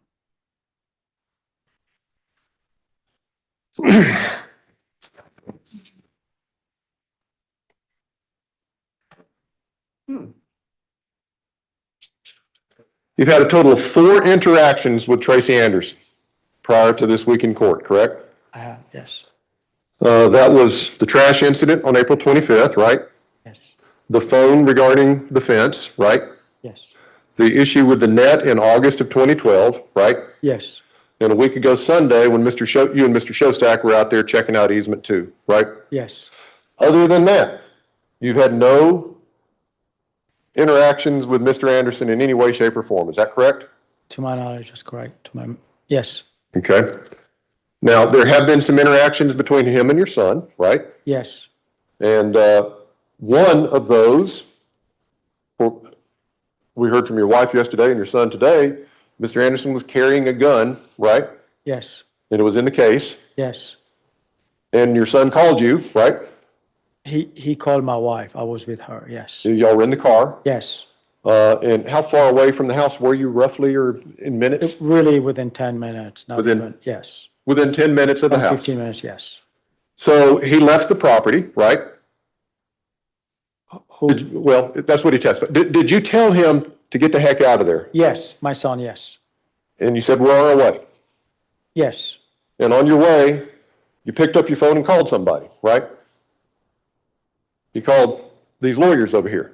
You've had a total of 4 interactions with Tracy Anderson prior to this week in court, correct? I have, yes. That was the trash incident on April 25th, right? Yes. The phone regarding the fence, right? Yes. The issue with the net in August of 2012, right? Yes. And a week ago Sunday, when you and Mr. Shostak were out there checking out easement 2, right? Yes. Other than that, you've had no interactions with Mr. Anderson in any way, shape, or form. Is that correct? To my knowledge, that's correct. Yes. Okay. Now, there have been some interactions between him and your son, right? Yes. And one of those, we heard from your wife yesterday and your son today, Mr. Anderson was carrying a gun, right? Yes. And it was in the case. Yes. And your son called you, right? He called my wife. I was with her, yes. So y'all were in the car. Yes. And how far away from the house were you roughly, or in minutes? Really within 10 minutes. Not even, yes. Within 10 minutes of the house? 15 minutes, yes. So he left the property, right? Well, that's what he testified. Did you tell him to get the heck out of there? Yes, my son, yes. And you said, we're on our way? Yes. And on your way, you picked up your phone and called somebody, right? You called these lawyers over here.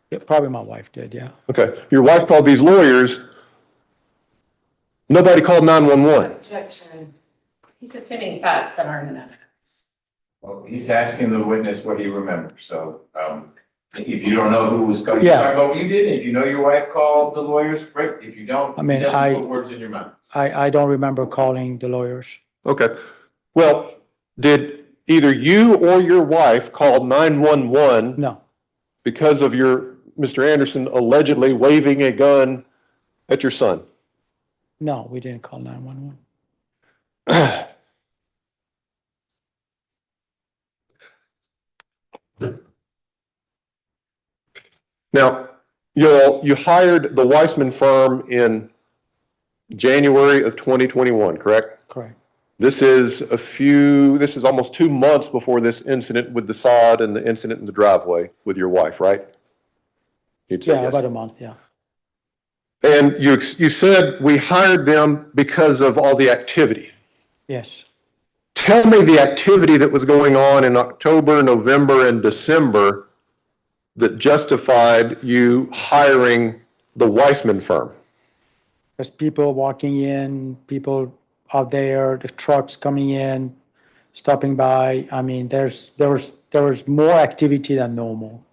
Yeah, probably my wife did, yeah. Okay. Your wife called these lawyers. Nobody called 911. Objection. He's assuming facts that aren't in evidence. Well, he's asking the witness what he remembers, so, if you don't know who was calling, you Yeah. talk about what you did, if you know your wife called the lawyers, great, if you don't, I mean, he doesn't put words in your mouth. I don't remember calling the lawyers. Okay. Well, did either you or your wife call 911? No. because of Mr. Anderson allegedly waving a gun at your son? No, we didn't call 911. Now, you hired the Weissman firm in January of 2021, correct? Correct. This is almost 2 months before this incident with the sod and the incident in the driveway with your wife, right? You'd say Yeah, yes. about a month, yeah. And you said we hired them because of all the activity. Yes. Tell me the activity that was going on in October, November, and December that justified you hiring the Weissman firm. There's people walking in, people out there, the trucks coming in, stopping by. I mean, there was more activity than normal.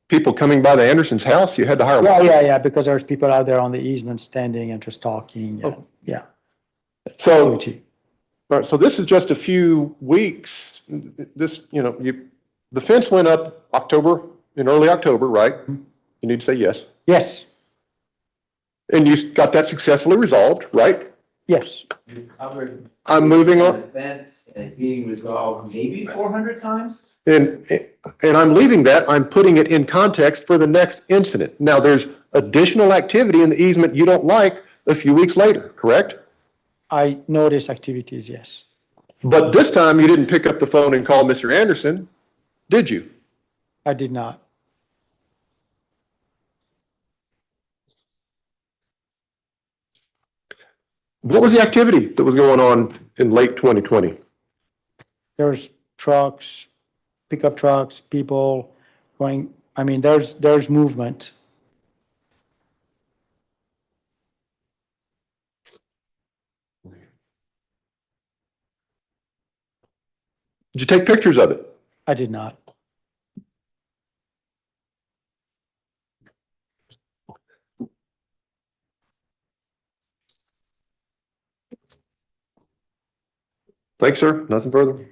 People coming by the Anderson's house, you had to hire Yeah, one. yeah, because there's people out there on the easement standing and just talking. Oh. Yeah. So, Activity. all right, so this is just a few weeks. The fence went up in early October, right? You need to say yes. Yes, And you got that successfully resolved, right? yes. You covered. I'm moving on. the Fence and being resolved maybe 400 times? And I'm leaving that, I'm putting it in context for the next incident. Now, there's additional activity in the easement you don't like a few weeks later, correct? I noticed activities, yes. But this time you didn't pick up the phone and call Mr. Anderson, did you? I did not. What was the activity that was going on in late 2020? There's trucks, pickup trucks, people going, I mean, there's movement. Did you take pictures of it? I did not. Thanks, sir. Nothing further. Do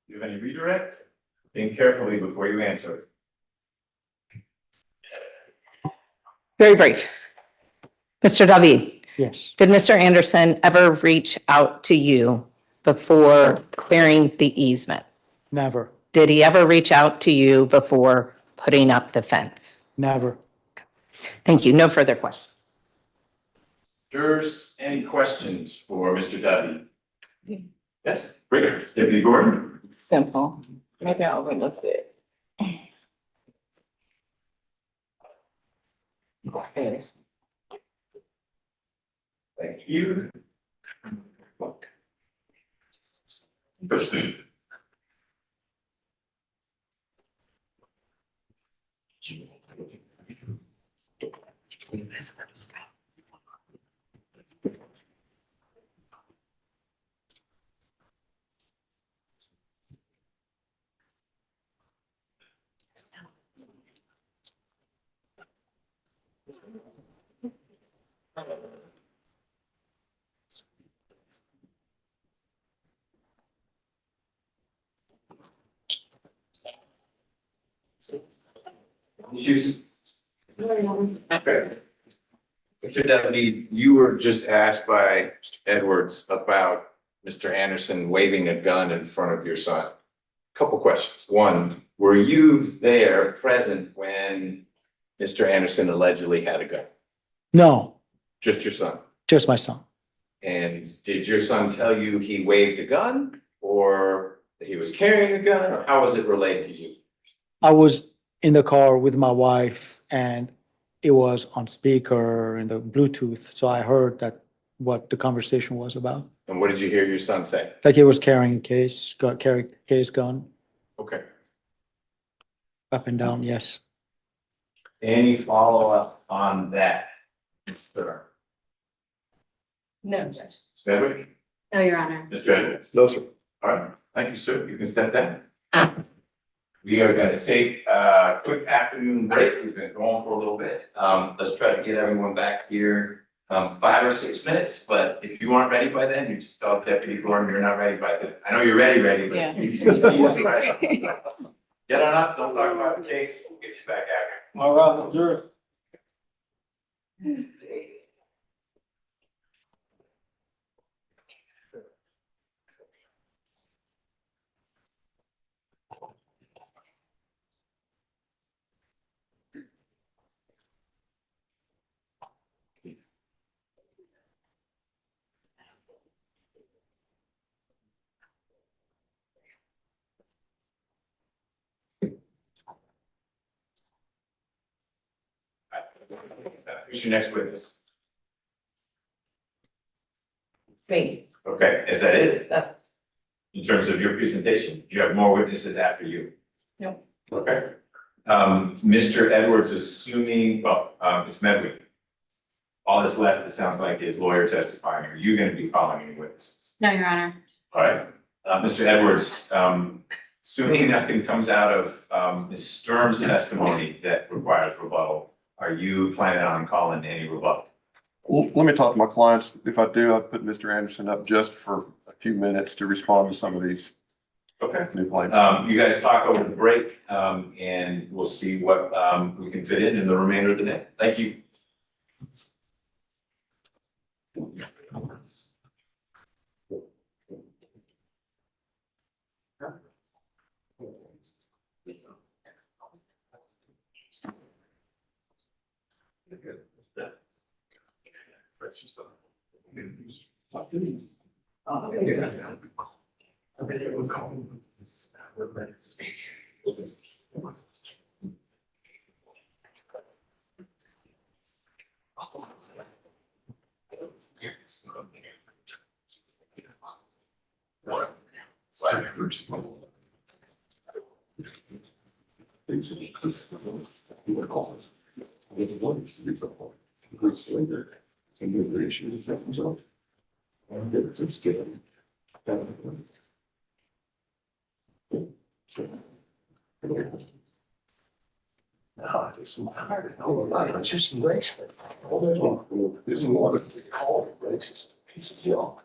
you have any redirect? Think carefully before you answer. Very brief. Mr. David, Yes, did Mr. Anderson ever reach out to you before clearing the easement? never, Did he ever reach out to you before putting up the fence? never. Thank you. No further questions. Jurors, any questions for Mr. Dudley? Yes, bring it. Deputy Gordon? Simple. Maybe I overlooked it. Thank you. Proceed. Choose. Okay. Mr. Deputy, you were just asked by Mr. Edwards about Mr. Anderson waving a gun in front of your son. Couple questions. One, were you there present when Mr. Anderson allegedly had a gun? No, Just your son? just my son. And did your son tell you he waved a gun or that he was carrying a gun, or how was it relayed to you? I was in the car with my wife and it was on speaker and the Bluetooth. So I heard that what the conversation was about. And what did you hear your son say? Like he was carrying a case, carrying case gun Okay. up and down, yes. Any follow-up on that, Mr. No, Judge. Sedgwick? No, Your Honor. Mr. Edwards? No, sir. All right, thank you, sir. You can step down. We are gonna take a quick afternoon break. We've been going for a little bit. Let's try to get everyone back here, 5 or 6 minutes, but if you aren't ready by then, you just tell Deputy Gordon you're not ready by then. I know you're ready, but. Yeah. you just- Get on up, don't talk about the case, we'll get you back out All right, jury. here. Who's your next witness? Me. Okay, is that it? That- In terms of your presentation, do you have more witnesses after you? No. Okay. Mr. Edwards, assuming, Ms. Medwin, all that's left, it sounds like, is lawyer testifying. Are you gonna be following any witnesses? No, Your Honor. All right, Mr. Edwards, assuming nothing comes out of, Ms. Sturm's testimony that requires rebuttal, are you planning on calling any rebuttal? Well, let me talk to my clients. If I do, I'll put Mr. Anderson up just for a few minutes to respond to some of these Okay. new claims. You guys talk over the break, and we'll see what, we can fit in the remainder of the day. Thank you. It's just embrace it. There's a lot of all racist piece of junk.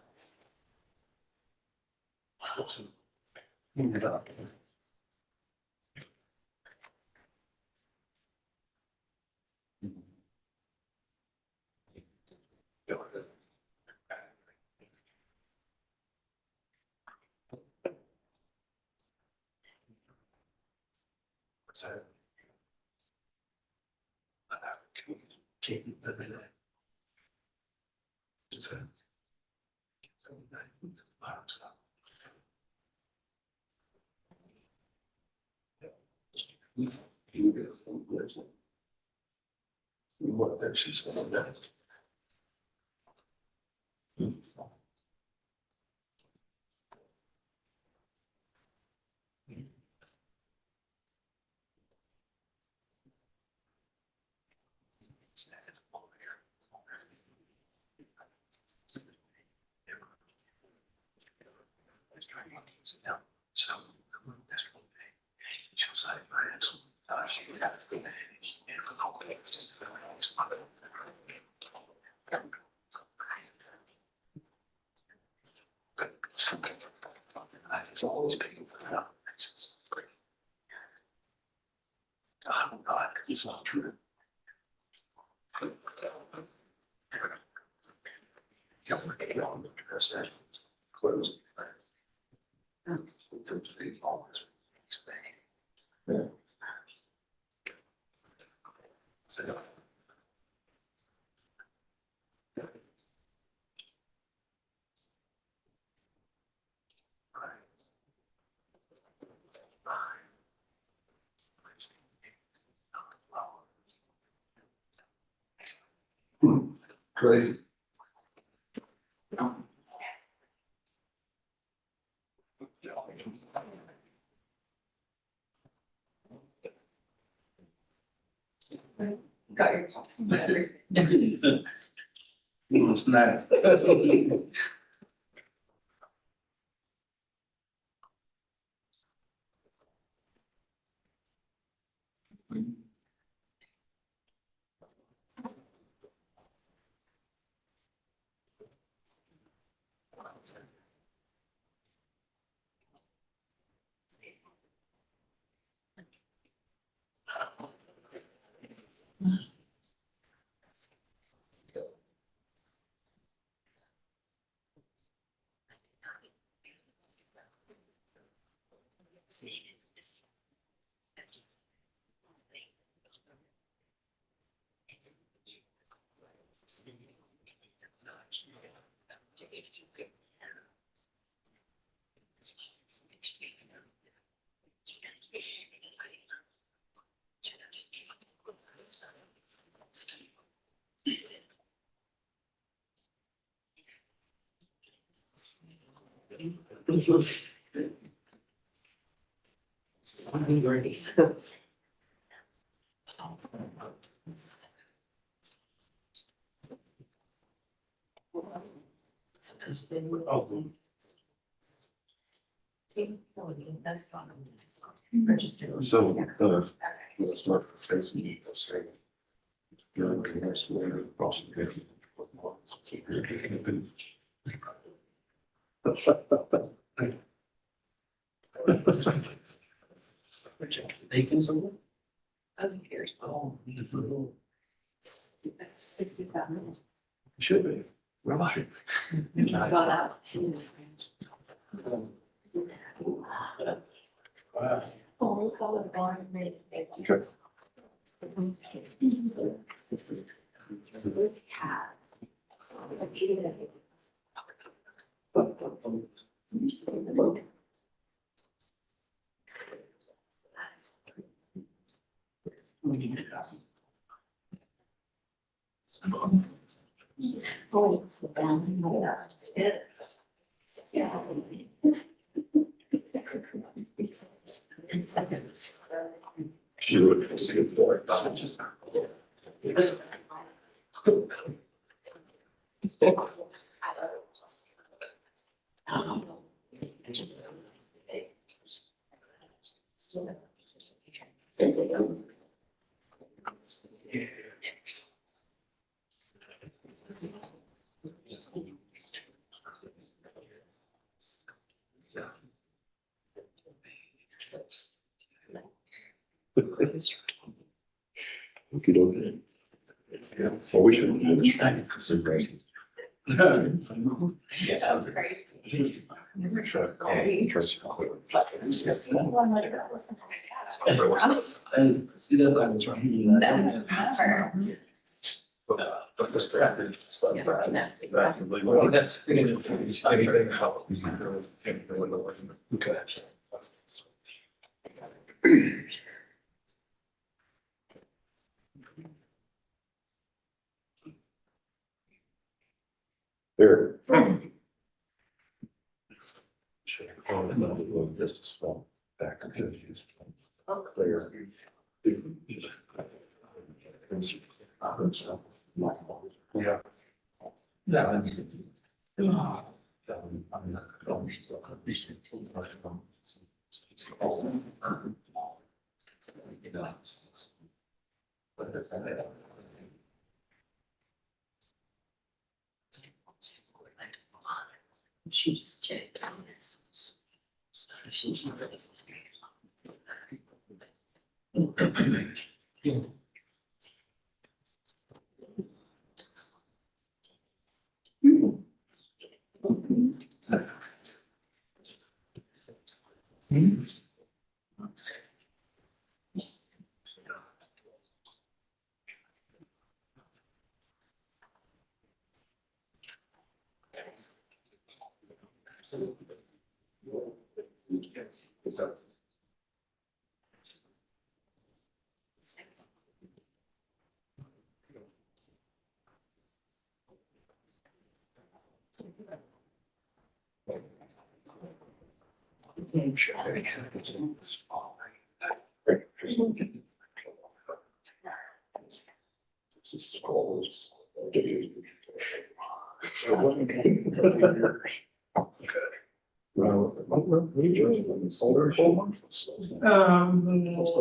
What that she said that. So, that's one thing. She'll say, man, she got to be it's always paying for that. I don't know, it's not true. Y'all address that. Close. Yeah. So. Crazy. Got your. This was nice. So, let's start with facing the same. You're looking at next one, prosecution. Should be. Well, okay. If you don't. Yeah, well, we should. Yeah, that's great. There. Just a small back. Clear. Yeah. She just checked. She's not really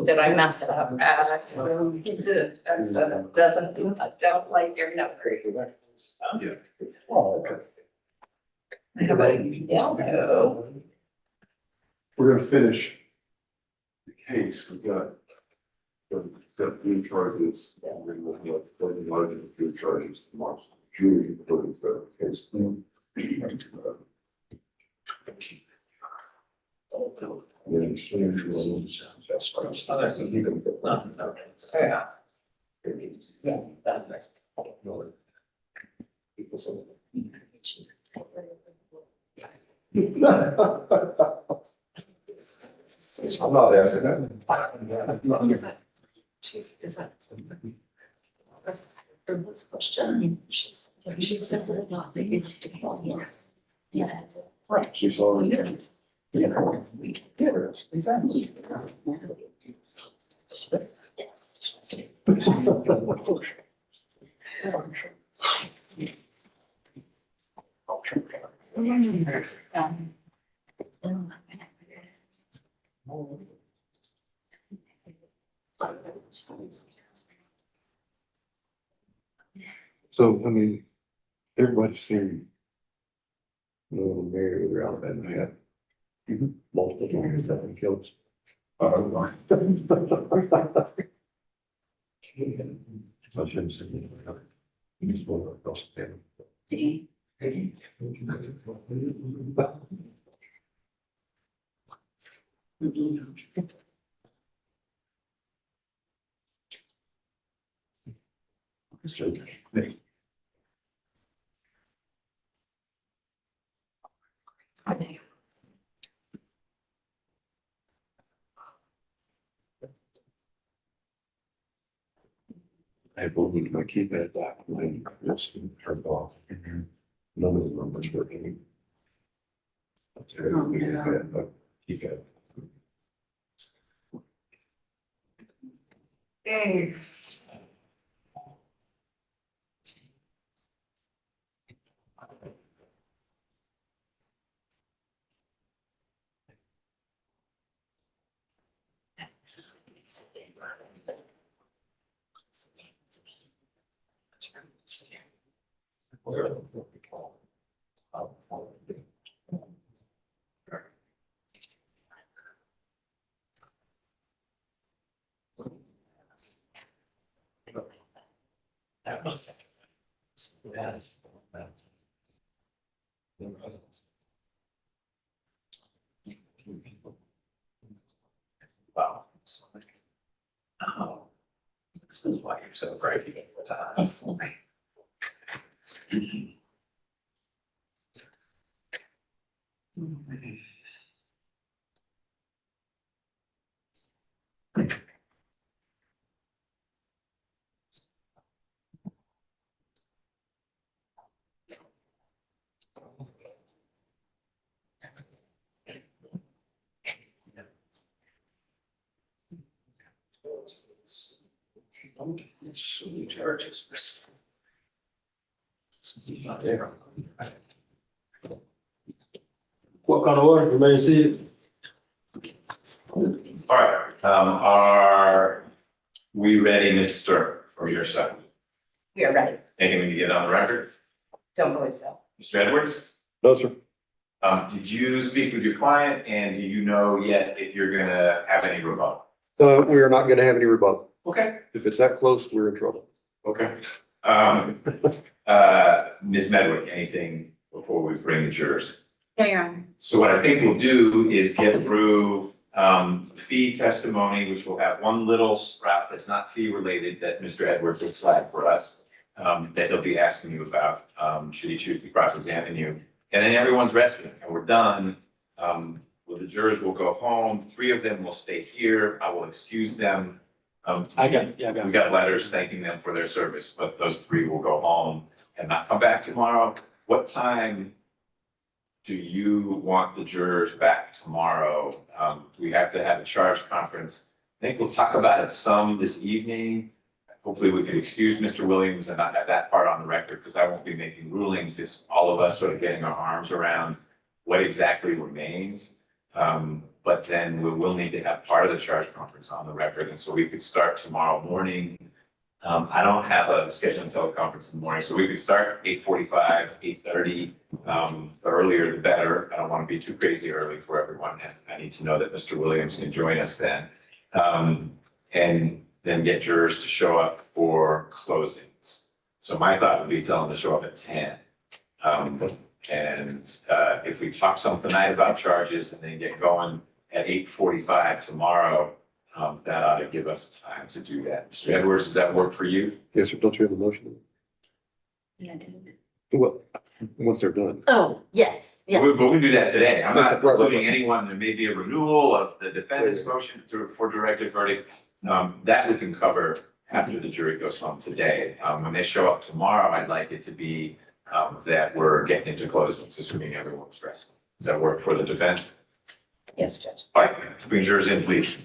Did I mess it up? Doesn't, I don't like your number. Yeah. Oh, okay. We're gonna finish the case. We've got three charges. We're gonna have 30 larger three charges tomorrow. Jury for the case. That's what I'm saying. Oh, there's some people. No, no. Yeah. Yeah, that's nice. I'm not asking that. Is that, is that? That's the most question. She's simple, not yes. Yes. Right, she's already. Exactly. So, I mean, everybody's seen Mary around and they had multiple times that been killed. I shouldn't say that. You just want to cross the I believe my keypad back when this turned off. None of the numbers were working. Keypad. Yes. Wow. Oh, this is why you're so great with time. So many charges. Not there. What kind of order, you may see it? All right, are we ready, Ms. Stern, for your second? We are ready. Anything we need to get on the record? Don't believe so. Mr. Edwards? No, sir. Did you speak with your client and do you know yet if you're gonna have any rebuttal? We are not gonna have any rebuttal. Okay. If it's that close, we're in trouble. Okay. Ms. Medwick, anything before we bring the jurors? No, Your Honor. So what I think we'll do is get through fee testimony, which will have one little sprout that's not fee related that Mr. Edwards has flagged for us. That he'll be asking you about, should he choose to cross-examine you. And then everyone's resting and we're done. Well, the jurors will go home. 3 of them will stay here. I will excuse them. I got it. We got letters thanking them for their service, but those 3 will go home and not come back tomorrow. What time do you want the jurors back tomorrow? We have to have a charge conference. I think we'll talk about it some this evening. Hopefully we can excuse Mr. Williams and not have that part on the record because I won't be making rulings. It's all of us sort of getting our arms around what exactly remains. But then we will need to have part of the charge conference on the record. And so we could start tomorrow morning. I don't have a scheduled teleconference in the morning, so we could start 8:45, 8:30. The earlier the better. I don't want to be too crazy early for everyone. And I need to know that Mr. Williams can join us then. And then get jurors to show up for closings. So my thought would be tell them to show up at 10. If we talk some tonight about charges and then get going at 8:45 tomorrow, that ought to give us time to do that. Mr. Edwards, does that work for you? Yes, sir. Don't you have a motion? Yeah, I didn't. Well, once they're done. Oh, yes, yeah. But we can do that today. I'm not Right, right, including right. anyone, there may be a renewal of the defendant's motion for directed verdict. That we can cover after the jury goes home today. When they show up tomorrow, I'd like it to be that we're getting into closings, assuming everyone's resting. Does that work for the defense? Yes, Judge. All right, bring jurors in, please.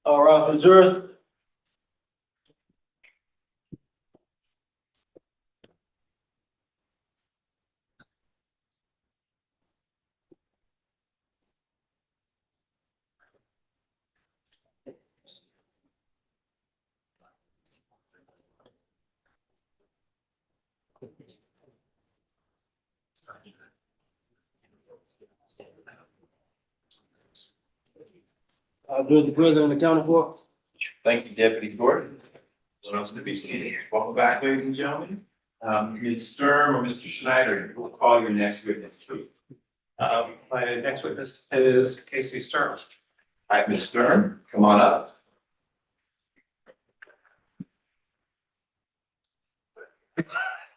All right, for jurors. Do the president of the county court. Thank you, Deputy Gordon. Those to be seated. Welcome back, ladies and gentlemen. Ms. Sturm or Mr. Schneider, we'll call your next witness, please. My next witness is Casey Sturm. All right, Ms. Sturm, come on up.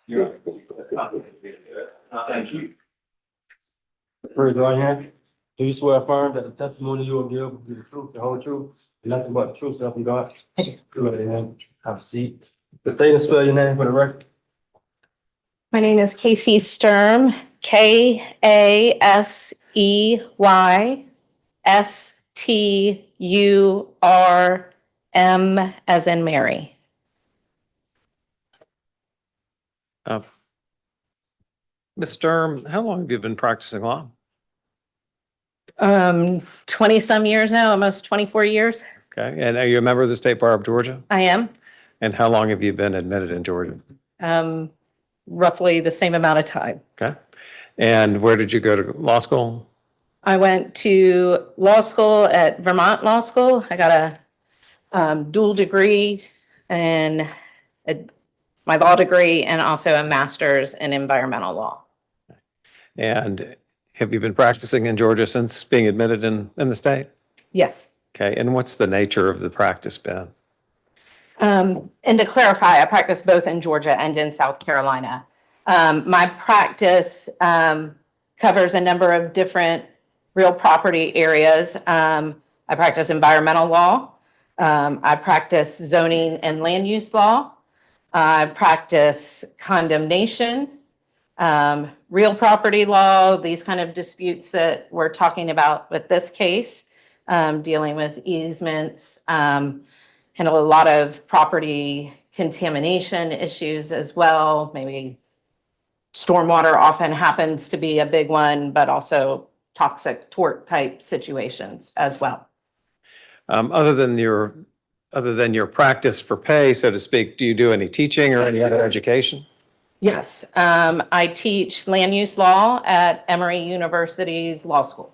You're up. Thank you. Raise your right hand. Do you swear affirm that the testimony you will give will be the truth, the whole truth, and nothing but the truth, so help you God? Good, amen. Have a seat. State and spell your name for the record. My name is Casey Sturm, KASEYSTURM as in Mary. Ms. Sturm, how long have you been practicing law? 20 some years now, almost 24 years. Okay, and are you a member of the State Bar of Georgia? I am. And how long have you been admitted in Georgia? Roughly the same amount of time. Okay, and where did you go to law school? I went to law school at Vermont Law School. I got a dual degree and my law degree and also a master's in environmental law. And have you been practicing in Georgia since being admitted in the state? Yes. Okay, and what's the nature of the practice been? And to clarify, I practice both in Georgia and in South Carolina. My practice covers a number of different real property areas. I practice environmental law. I practice zoning and land use law. I practice condemnation, real property law, these kind of disputes that we're talking about with this case, dealing with easements, handle a lot of property contamination issues as well. Maybe stormwater often happens to be a big one, but also toxic tort type situations as well. Other than your practice for pay, so to speak, do you do any teaching or any other education? Yes, I teach land use law at Emory University's law school.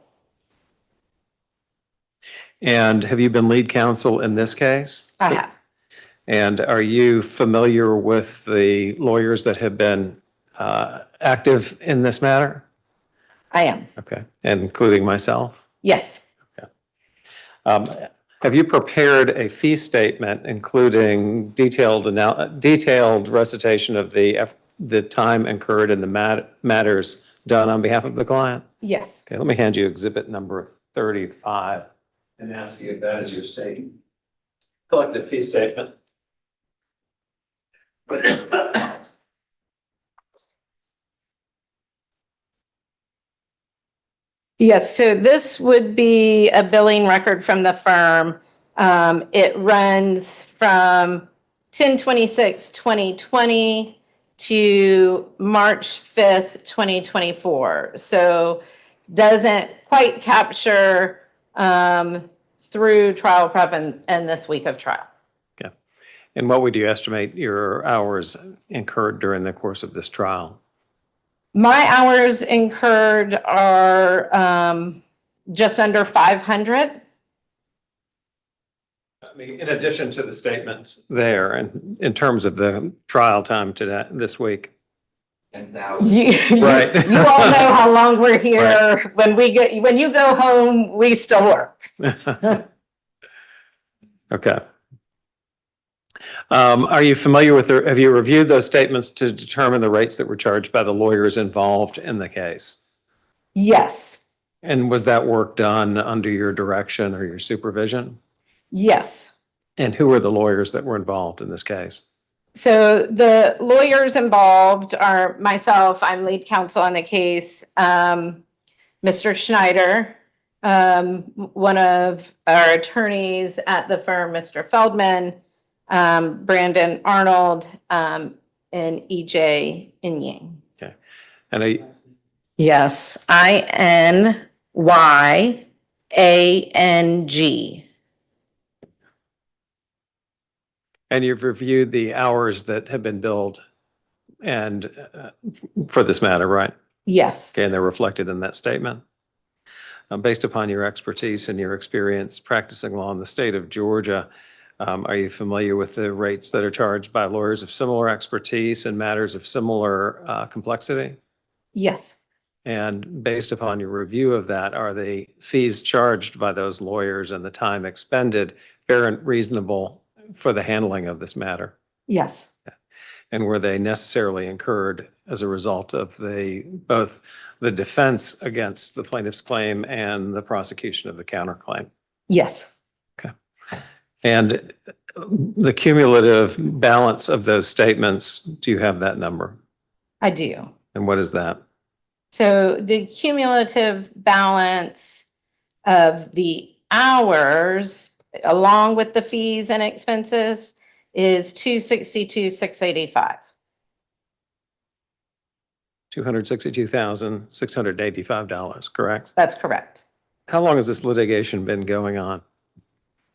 And have you been lead counsel in this case? I have. And are you familiar with the lawyers that have been active in this matter? I am. Okay, and including myself? Yes. Have you prepared a fee statement including detailed recitation of the time incurred in the matters done on behalf of the client? Yes. Okay, let me hand you exhibit number 35. And ask you if that is your statement. Collective fee statement. Yes, so this would be a billing record from the firm. It runs from 10/26/2020 to March 5th, 2024. So doesn't quite capture through trial prep and this week of trial. Okay. And what would you estimate your hours incurred during the course of this trial? My hours incurred are just under 500. I mean, in addition to the statements there, and in terms of the trial time today, this week. 10,000. Right. You all know how long we're here. Right. When you go home, we still work. Okay. Are you familiar with, have you reviewed those statements to determine the rates that were charged by the lawyers involved in the case? Yes, And was that work done under your direction or your supervision? yes. And who were the lawyers that were involved in this case? So the lawyers involved are myself, I'm lead counsel on the case, Mr. Schneider, one of our attorneys at the firm, Mr. Feldman, Brandon Arnold, and EJ Inying. Okay. And Yes, INYANG. and you've reviewed the hours that have been billed and for this matter, right? Yes, Okay, and they're reflected in that statement. Based upon your expertise and your experience practicing law in the state of Georgia, are you familiar with the rates that are charged by lawyers of similar expertise in matters of similar complexity? yes, And based upon your review of that, are the fees charged by those lawyers and the time expended fair and reasonable for the handling of this matter? yes, And were they necessarily incurred as a result of both the defense against the plaintiff's claim and the prosecution of the counterclaim? yes. Okay. And the cumulative balance of those statements, do you have that number? I do. And what is that? So the cumulative balance of the hours, along with the fees and expenses, is $262,685. $262,685, correct? That's correct. How long has this litigation been going on?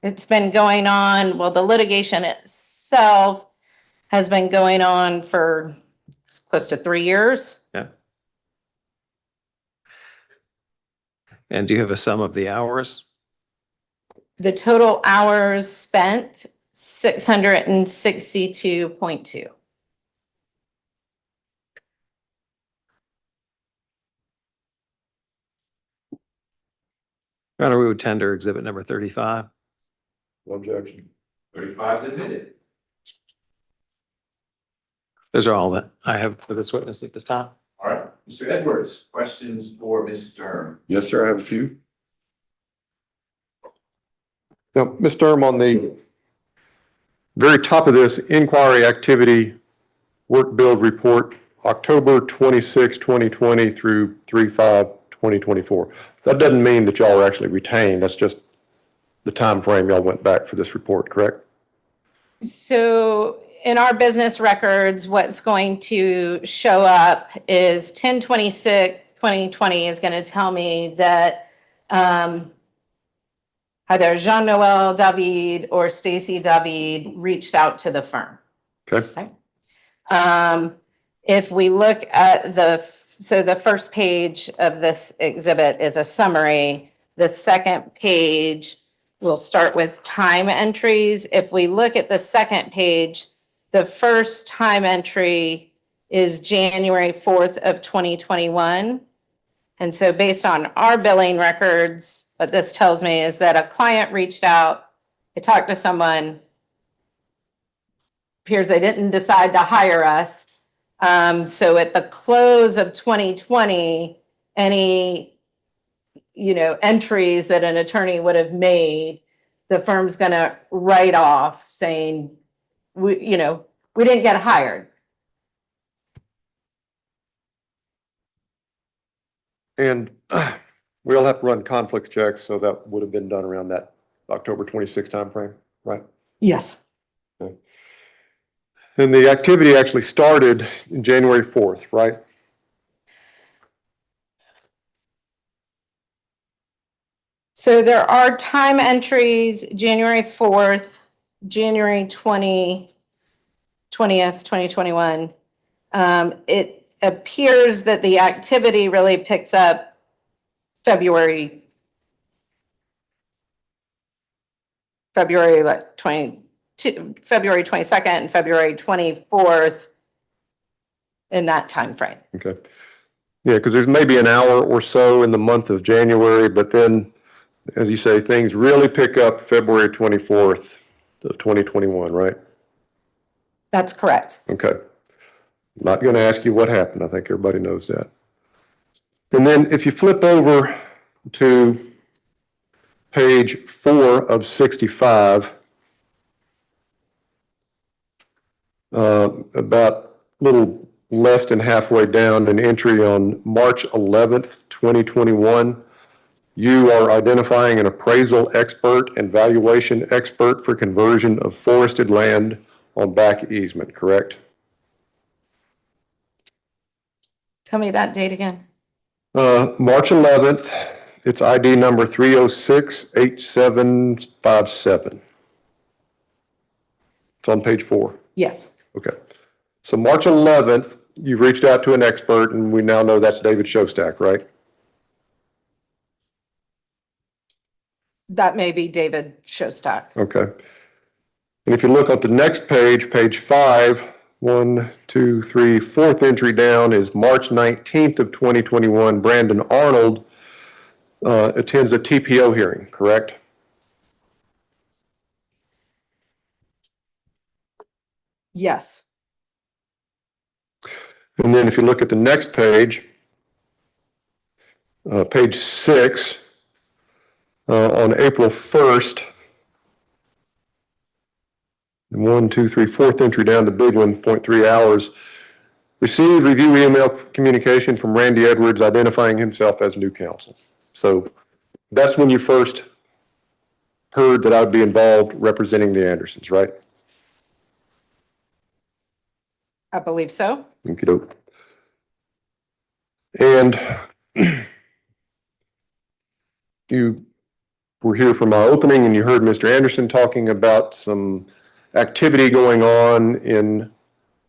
It's been going on, well, the litigation itself has been going on for close to 3 years. Yeah. And do you have a sum of the hours? The total hours spent, 662.2. Your Honor, we would tender exhibit number 35. No objection. 35 is admitted. Those are all that I have for this witness at this time. All right, Mr. Edwards, questions for Ms. Sturm? Yes, sir, I have a few. Now, Ms. Sturm, on the very top of this inquiry activity work build report, October 26, 2020 through 3/5/2024. That doesn't mean that y'all are actually retained. That's just the time frame y'all went back for this report, correct? So in our business records, what's going to show up is 10/26/2020 is going to tell me that either Jean-Noel David or Stacy David reached out to the firm. Okay. If we look at so the first page of this exhibit is a summary. The second page will start with time entries. If we look at the second page, the first time entry is January 4th of 2021. And so based on our billing records, what this tells me is that a client reached out, they talked to someone, appears they didn't decide to hire us. So at the close of 2020, any, entries that an attorney would have made, the firm's gonna write off saying, we didn't get hired. And we all have to run conflicts checks, so that would have been done around that October 26 timeframe, right? Yes. Okay. And the activity actually started in January 4th, right? So there are time entries, January 4th, January 20th, 2021. It appears that the activity really picks up February like February 22nd and February 24th in that time frame. Okay. Yeah, because there's maybe an hour or so in the month of January, but then, as you say, things really pick up February 24th of 2021, right? That's correct. Okay. I'm not going to ask you what happened. I think everybody knows that. And then if you flip over to page 4 of 65, about a little less than halfway down, an entry on March 11th, 2021. You are identifying an appraisal expert and valuation expert for conversion of forested land on back easement, correct? Tell me that date again. March 11th, it's ID number 3068757. It's on page 4. Yes. Okay. So March 11th, you've reached out to an expert, and we now know that's David Showstack, right? That may be David Showstock. Okay. And if you look at the next page, page 5, 1, 2, 3, fourth entry down is March 19th of 2021. Brandon Arnold attends a TPO hearing, correct? Yes. And then if you look at the next page, page 6, on April 1st, 1, 2, 3, fourth entry down, the big one, 0.3 hours. Receive, review email communication from Randy Edwards identifying himself as new counsel. So that's when you first heard that I'd be involved representing the Andersons, right? I believe so. Okey doke. And you were here for my opening and you heard Mr. Anderson talking about some activity going on in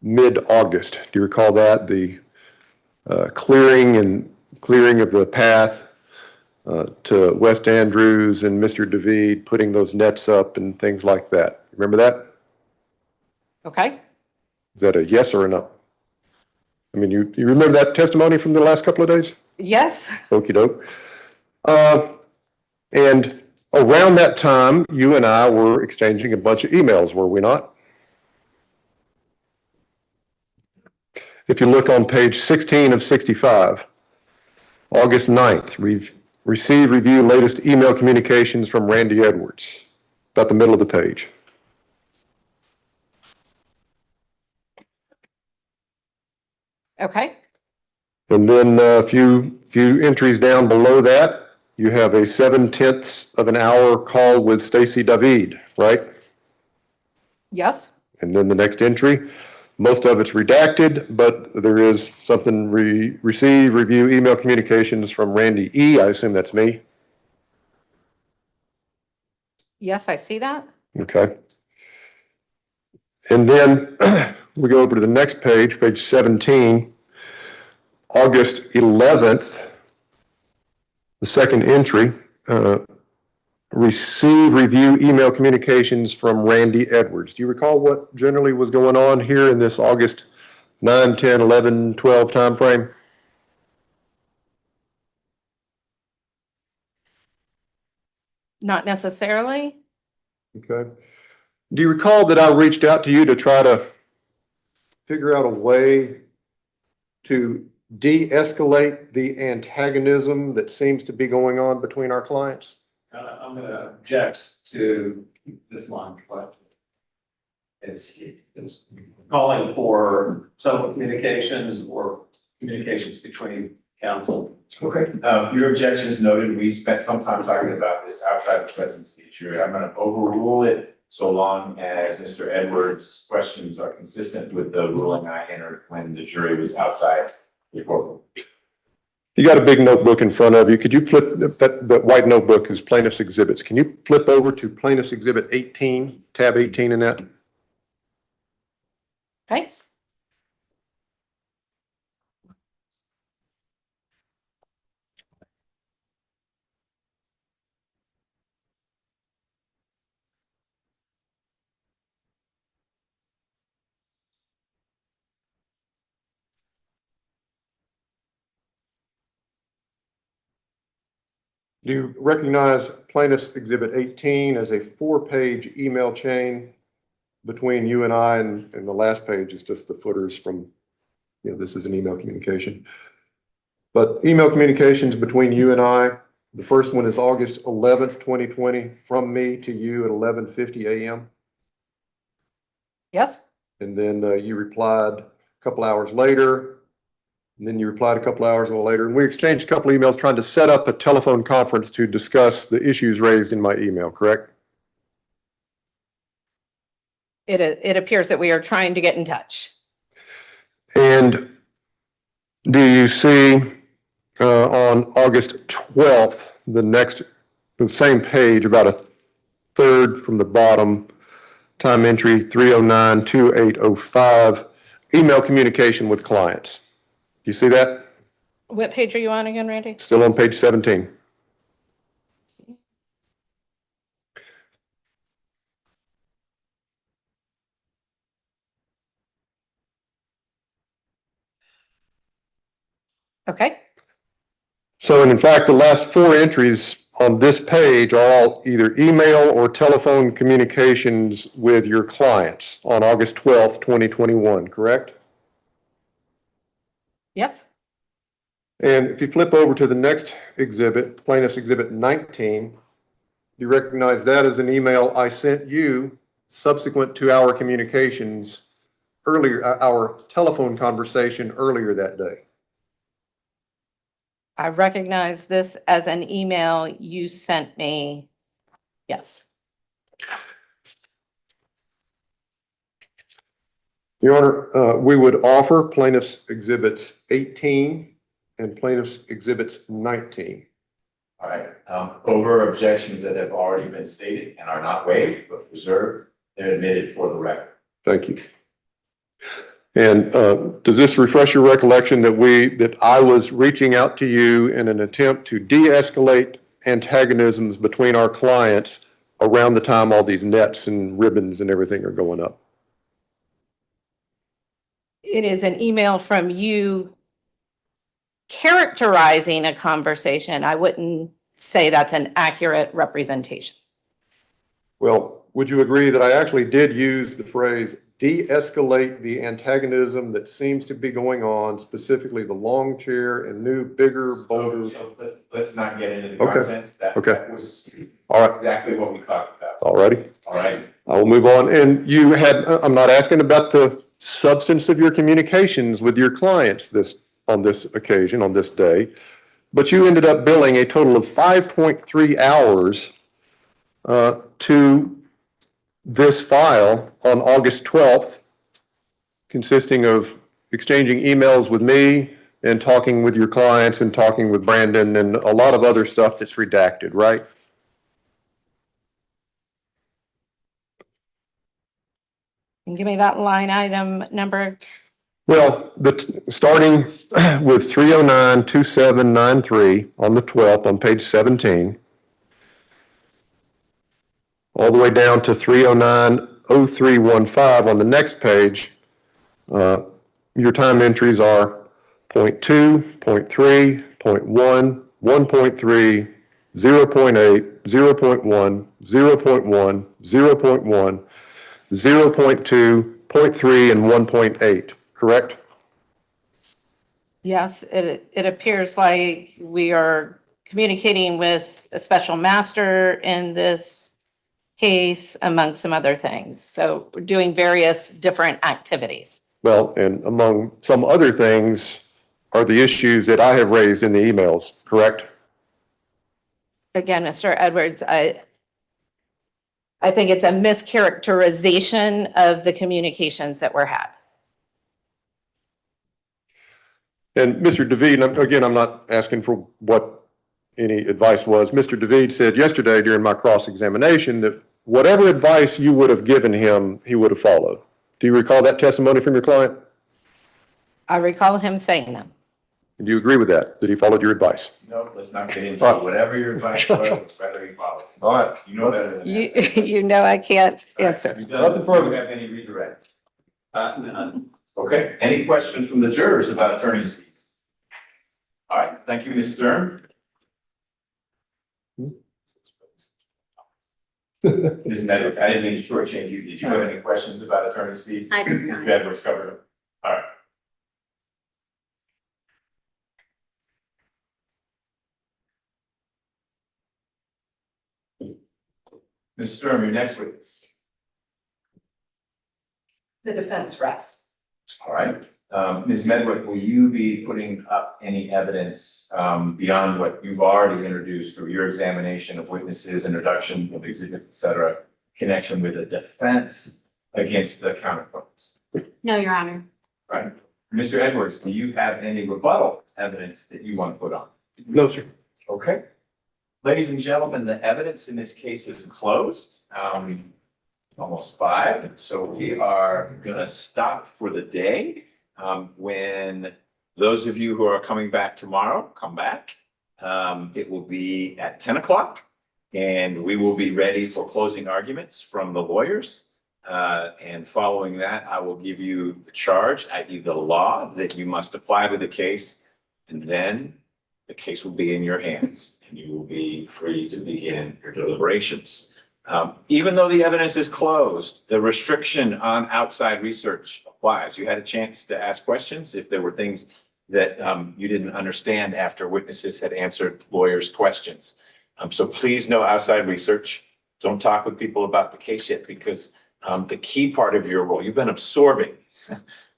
mid-August. Do you recall that? The clearing of the path to West Andrews and Mr. David putting those nets up and things like that. Remember that? Okay. Is that a yes or a no? I mean, you remember that testimony from the last couple of days? Yes. Okey doke. And around that time, you and I were exchanging a bunch of emails, were we not? If you look on page 16 of 65, August 9th, receive, review latest email communications from Randy Edwards, about the middle of the page. Okay. And then a few entries down below that, you have a 7/10 of an hour call with Stacy David, right? Yes. And then the next entry, most of it's redacted, but there is something receive, review, email communications from Randy E. I assume that's me. Yes, I see that. Okay. And then we go over to the next page, page 17, August 11th, the second entry, receive, review, email communications from Randy Edwards. Do you recall what generally was going on here in this August 9, 10, 11, 12 timeframe? Not necessarily. Okay. Do you recall that I reached out to you to try to figure out a way to de-escalate the antagonism that seems to be going on between our clients? I'm going to object to this line, but it's calling for some communications or communications between counsel. Okay, your objection is noted. We spent some time talking about this outside the presence of the jury. I'm going to overrule it so long as Mr. Edwards' questions are consistent with the ruling I entered when the jury was outside the courtroom. You got a big notebook in front of you. Could you flip that white notebook is plaintiff's exhibits? Can you flip over to plaintiff's exhibit 18, tab 18 in that? Okay. Do you recognize plaintiff's exhibit 18 as a 4-page email chain between you and I, and the last page is just the footers from, this is an email communication. But email communications between you and I, the first one is August 11th, 2020, from me to you at 11:50 a.m. Yes. And then you replied a couple hours later, and then you replied a couple hours later, and we exchanged a couple emails trying to set up a telephone conference to discuss the issues raised in my email, correct? It appears that we are trying to get in touch. And do you see on August 12th, the same page, about a third from the bottom, time entry 309-2805, email communication with clients. Do you see that? What page are you on again, Randy? Still on page 17. Okay. So, and in fact, the last 4 entries on this page are all either email or telephone communications with your clients on August 12th, 2021, correct? Yes. And if you flip over to the next exhibit, plaintiff's exhibit 19, you recognize that as an email I sent you subsequent to our communications earlier, our telephone conversation earlier that day. I recognize this as an email you sent me. Yes. Your Honor, we would offer plaintiff's exhibits 18 and plaintiff's exhibits 19. All right, over objections that have already been stated and are not waived but preserved, they're admitted for the record. Thank you. And does this refresh your recollection that I was reaching out to you in an attempt to de-escalate antagonisms between our clients around the time all these nets and ribbons and everything are going up? It is an email from you characterizing a conversation. I wouldn't say that's an accurate representation. Well, would you agree that I actually did use the phrase de-escalate the antagonism that seems to be going on, specifically the long chair and new, bigger, bolder? So let's not get into the Okay. contents. That was All right. exactly what we talked about. All righty. All right. I will move on. And you had, I'm not asking about the substance of your communications with your clients on this occasion, on this day, but you ended up billing a total of 5.3 hours to this file on August 12th, consisting of exchanging emails with me and talking with your clients and talking with Brandon and a lot of other stuff that's redacted, right? And give me that line item number. Well, starting with 309-2793 on the 12th on page 17, all the way down to 309-0315 on the next page, your time entries are 0.2, 0.3, 0.1, 1.3, 0.8, 0.1, 0.1, 0.1, 0.2, 0.3, and 1.8, correct? Yes, it appears like we are communicating with a special master in this case, among some other things. So we're doing various different activities. Well, and among some other things are the issues that I have raised in the emails, correct? Again, Mr. Edwards, I I think it's a mischaracterization of the communications that were had. And Mr. David, and again, I'm not asking for what any advice was. Mr. David said yesterday during my cross-examination that whatever advice you would have given him, he would have followed. Do you recall that testimony from your client? I recall him saying that. Do you agree with that he followed your advice? No, let's not get into it. Whatever your advice was, better be followed. All right. You know better than You, that. you know I can't answer. Do you have any redirect? None. Okay, any questions from the jurors about attorney's fees? All right, thank you, Ms. Stern. Ms. Medwick, I didn't mean to shortchange you. Did you have any questions about attorney's fees? I do not. You had what's covered. All right. Ms. Sturm, your next witness. The defense rests. All right. Ms. Medwick, will you be putting up any evidence beyond what you've already introduced through your examination of witnesses, introduction of exhibits, et cetera, connection with a defense against the counterclaims? No, Your Honor. Right. Mr. Edwards, do you have any rebuttal evidence that you want to put on? No, sir. Okay. Ladies and gentlemen, the evidence in this case is closed. Almost 5. So we are gonna stop for the day. When those of you who are coming back tomorrow, come back. It will be at 10 o'clock and we will be ready for closing arguments from the lawyers. And following that, I will give you the charge, i.e. the law that you must apply to the case. And then the case will be in your hands and you will be free to begin your deliberations. Even though the evidence is closed, the restriction on outside research applies. You had a chance to ask questions if there were things that you didn't understand after witnesses had answered lawyers' questions. So please no outside research. Don't talk with people about the case yet because the key part of your role, you've been absorbing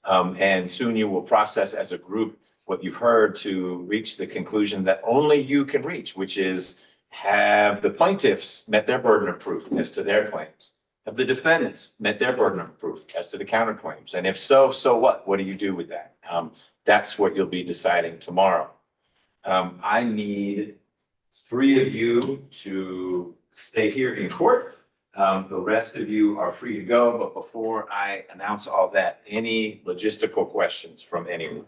and soon you will process as a group what you've heard to reach the conclusion that only you can reach, which is have the plaintiffs met their burden of proof as to their claims? Have the defendants met their burden of proof as to the counterclaims? And if so, so what? What do you do with that? That's what you'll be deciding tomorrow. I need 3 of you to stay here in court. The rest of you are free to go, but before I announce all that, any logistical questions from anyone?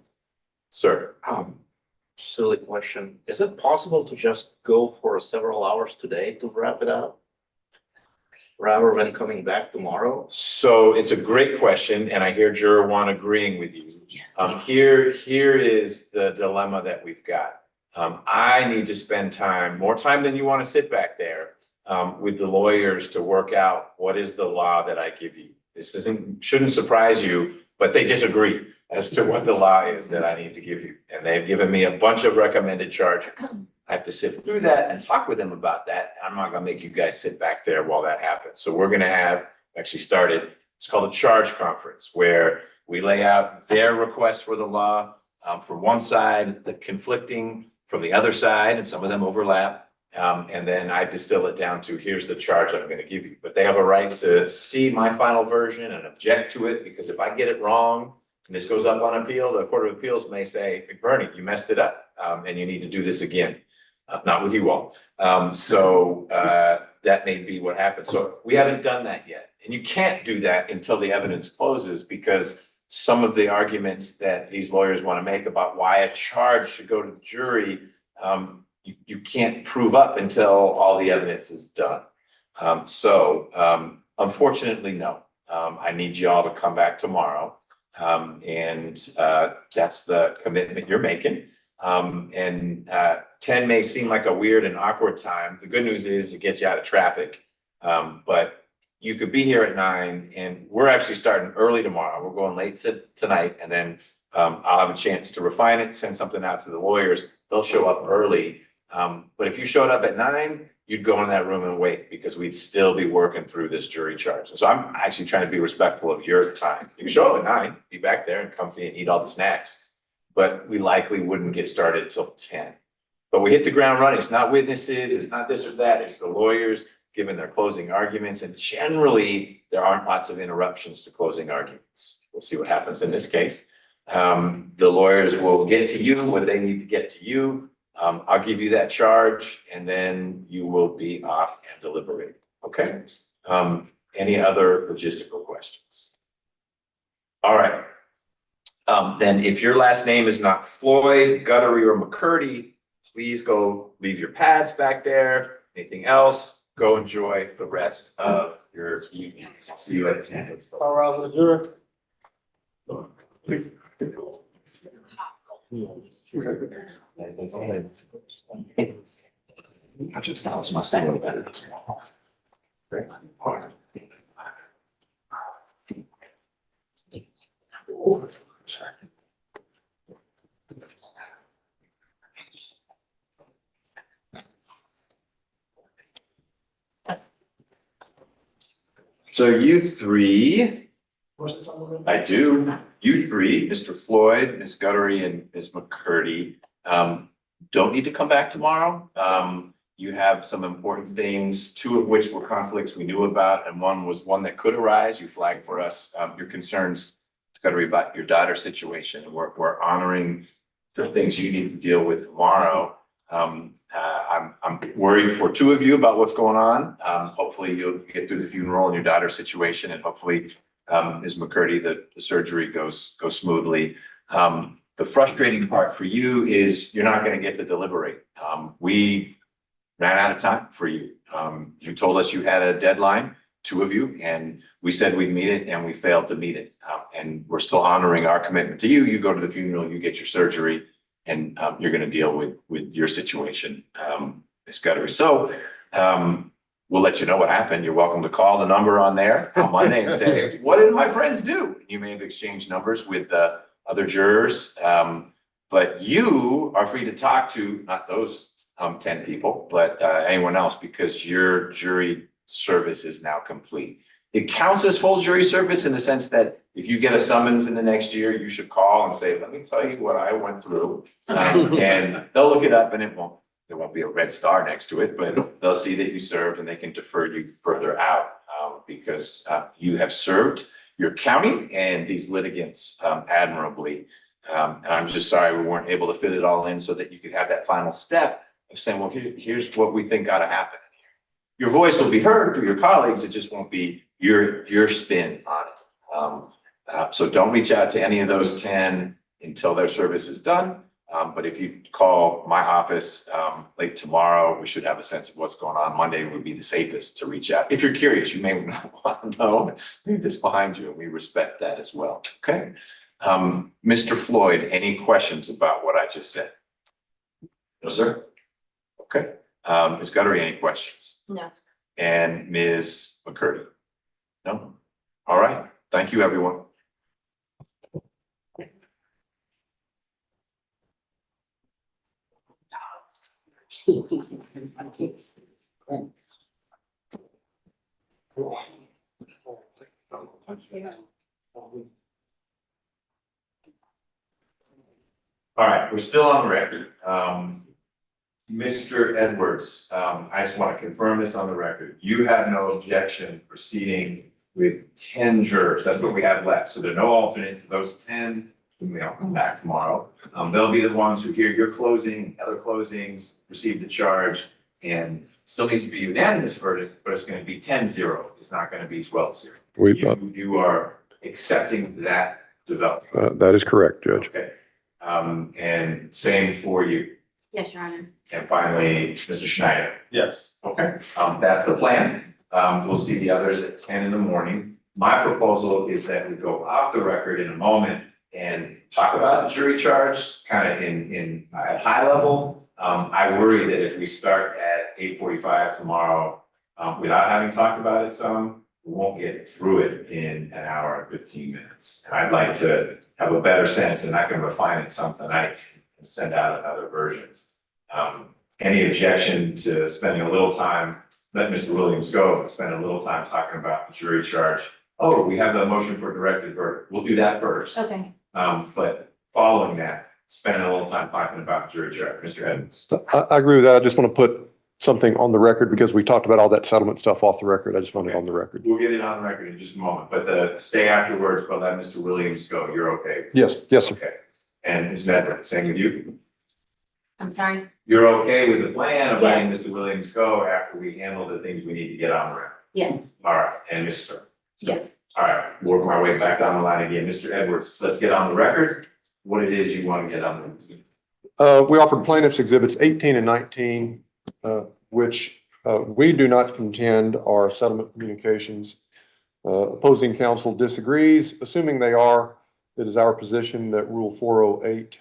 Sir. Silly question. Is it possible to just go for several hours today to wrap it up? Rather than coming back tomorrow? So it's a great question, and I hear Juror 1 agreeing with you. Here is the dilemma that we've got. I need to spend more time than you want to sit back there with the lawyers to work out what is the law that I give you. This shouldn't surprise you, but they disagree as to what the law is that I need to give you. And they've given me a bunch of recommended charges. I have to sift through that and talk with them about that. I'm not gonna make you guys sit back there while that happens. So we're gonna have actually started, it's called a charge conference, where we lay out their requests for the law from one side, the conflicting from the other side, and some of them overlap. And then I distill it down to here's the charge I'm gonna give you. But they have a right to see my final version and object to it, because if I get it wrong, and this goes up on appeal, the Court of Appeals may say, Bernie, you messed it up, and you need to do this again. Not with you all. That may be what happens. So we haven't done that yet. And you can't do that until the evidence closes, because some of the arguments that these lawyers want to make about why a charge should go to the jury, you can't prove up until all the evidence is done. Unfortunately, no. I need you all to come back tomorrow. That's the commitment you're making. 10 may seem like a weird and awkward time. The good news is it gets you out of traffic. But you could be here at 9, and we're actually starting early tomorrow. We're going late tonight, and then I'll have a chance to refine it, send something out to the lawyers. They'll show up early. But if you showed up at 9, you'd go in that room and wait, because we'd still be working through this jury charge. And so I'm actually trying to be respectful of your time. You can show up at 9, be back there and comfy and eat all the snacks, but we likely wouldn't get started till 10. But we hit the ground running. It's not witnesses, it's not this or that, it's the lawyers. given their closing arguments, and generally, there aren't lots of interruptions to closing arguments. We'll see what happens in this case. The lawyers will get to you what they need to get to you. I'll give you that charge, and then you will be off and deliberating, okay? Any other logistical questions? All right. Then if your last name is not Floyd, Guttery, or McCurdy, please go leave your pads back there. Anything else, go enjoy the rest of your evening. I'll see you at 10. All right, with the jury. I just that was my second better. So you three, I do, you three, Mr. Floyd, Ms. Guttery, and Ms. McCurdy, don't need to come back tomorrow. You have some important things, two of which were conflicts we knew about, and one was one that could arise. You flagged for us your concerns, Ms. Guttery, about your daughter's situation, and we're honoring the things you need to deal with tomorrow. I'm worried for two of you about what's going on. Hopefully you'll get through the funeral and your daughter's situation, and hopefully Ms. McCurdy, the surgery goes smoothly. The frustrating part for you is you're not going to get to deliberate. We ran out of time for you. You told us you had a deadline, two of you, and we said we'd meet it, and we failed to meet it. And we're still honoring our commitment to you. You go to the funeral, you get your surgery, and you're going to deal with your situation, Ms. Guttery. So we'll let you know what happened. You're welcome to call the number on there on Monday and say, what did my friends do? You may have exchanged numbers with other jurors, but you are free to talk to not those 10 people, but anyone else, because your jury service is now complete. It counts as full jury service in the sense that if you get a summons in the next year, you should call and say, let me tell you what I went through. And they'll look it up, and there won't be a red star next to it, but they'll see that you served, and they can defer you further out because you have served your county and these litigants admirably. And I'm just sorry we weren't able to fit it all in so that you could have that final step of saying, well, here's what we think gotta happen. Your voice will be heard through your colleagues. It just won't be your spin on it. So don't reach out to any of those 10 until their service is done. But if you call my office late tomorrow, we should have a sense of what's going on. Monday would be the safest to reach out. If you're curious, you may not want to know. Leave this behind you, and we respect that as well. Okay. Mr. Floyd, any questions about what I just said? No, sir. Okay. Ms. Guttery, any questions? No, sir. And Ms. McCurdy? No? All right. Thank you, everyone. All right, we're still on the record. Mr. Edwards, I just want to confirm this on the record. You have no objection proceeding with 10 jurors. That's what we have left. So there are no alternates. Those 10, we all come back tomorrow. They'll be the ones who hear your closing, other closings, receive the charge, and still needs to be unanimous verdict, but it's going to be 10-0. It's not going to be 12-0. You are accepting that development. That is correct, Judge. Okay. And same for you. Yes, Your Honor. And finally, Mr. Schneider. Yes. Okay, that's the plan. We'll see the others at 10 in the morning. My proposal is that we go off the record in a moment and talk about the jury charge kind of in at high level. I worry that if we start at 8:45 tomorrow, without having talked about it some, we won't get through it in an hour and 15 minutes. And I'd like to have a better sense, and I can refine it some tonight and send out another version. Any objection to spending a little time, let Mr. Williams go and spend a little time talking about the jury charge? Oh, we have a motion for directed verdict. We'll do that first. Okay. But following that, spending a little time talking about the jury charge, Mr. Evans. I agree with that. I just want to put something on the record because we talked about all that settlement stuff off the record. I just want it on the record. We'll get it on record in just a moment, but the stay afterwards, but let Mr. Williams go. You're okay? Yes, yes, sir. Okay. And Ms. Medlin, same with you? I'm sorry. You're okay with the plan of letting Mr. Williams go after we handle the things we need to get on the record? Yes. All right, and Mr. Yes. All right, work my way back down the line again. Mr. Edwards, let's get on the record. What it is you want to get on the. We offered plaintiffs exhibits 18 and 19, which we do not contend are settlement communications. Opposing counsel disagrees. Assuming they are, it is our position that Rule 408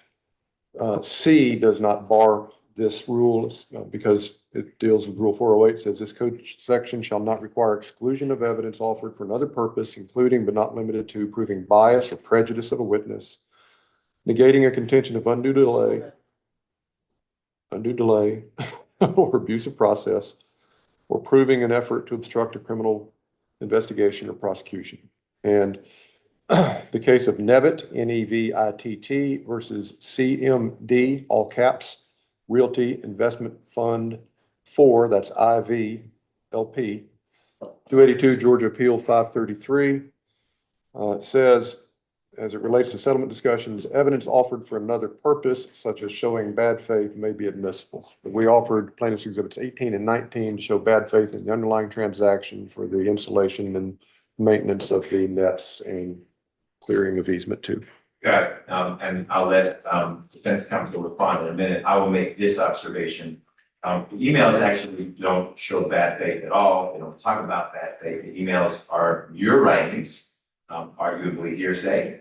C does not bar this rule because it deals with Rule 408, says this code section shall not require exclusion of evidence offered for another purpose, including but not limited to proving bias or prejudice of a witness, negating a contention of undue delay or abuse of process, or proving an effort to obstruct a criminal investigation or prosecution. And the case of Nevitt, Nevitt versus CMD, all caps, Realty Investment Fund 4, that's IV, LP, 282 Georgia Appeal 533, says, as it relates to settlement discussions, evidence offered for another purpose, such as showing bad faith, may be admissible. But we offered plaintiffs exhibits 18 and 19 to show bad faith in the underlying transaction for the installation and maintenance of the nets and clearing of easement too. Got it. And I'll let defense counsel respond in a minute. I will make this observation. Emails actually don't show bad faith at all. They don't talk about bad faith. The emails are your writings, arguably hearsay,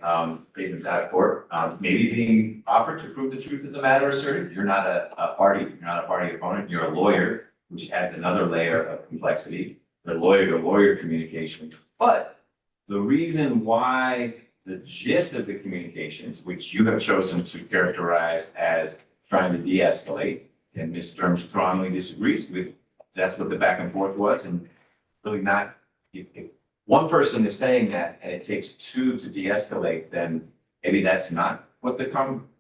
statements out of court, maybe being offered to prove the truth of the matter asserted. You're not a party. You're not a party opponent. You're a lawyer, which adds another layer of complexity. The lawyer-to-lawyer communications. But the reason why the gist of the communications, which you have chosen to characterize as trying to de-escalate, and Ms. Sturm strongly disagrees with, that's what the back and forth was, and really not, if one person is saying that and it takes two to de-escalate, then maybe that's not what the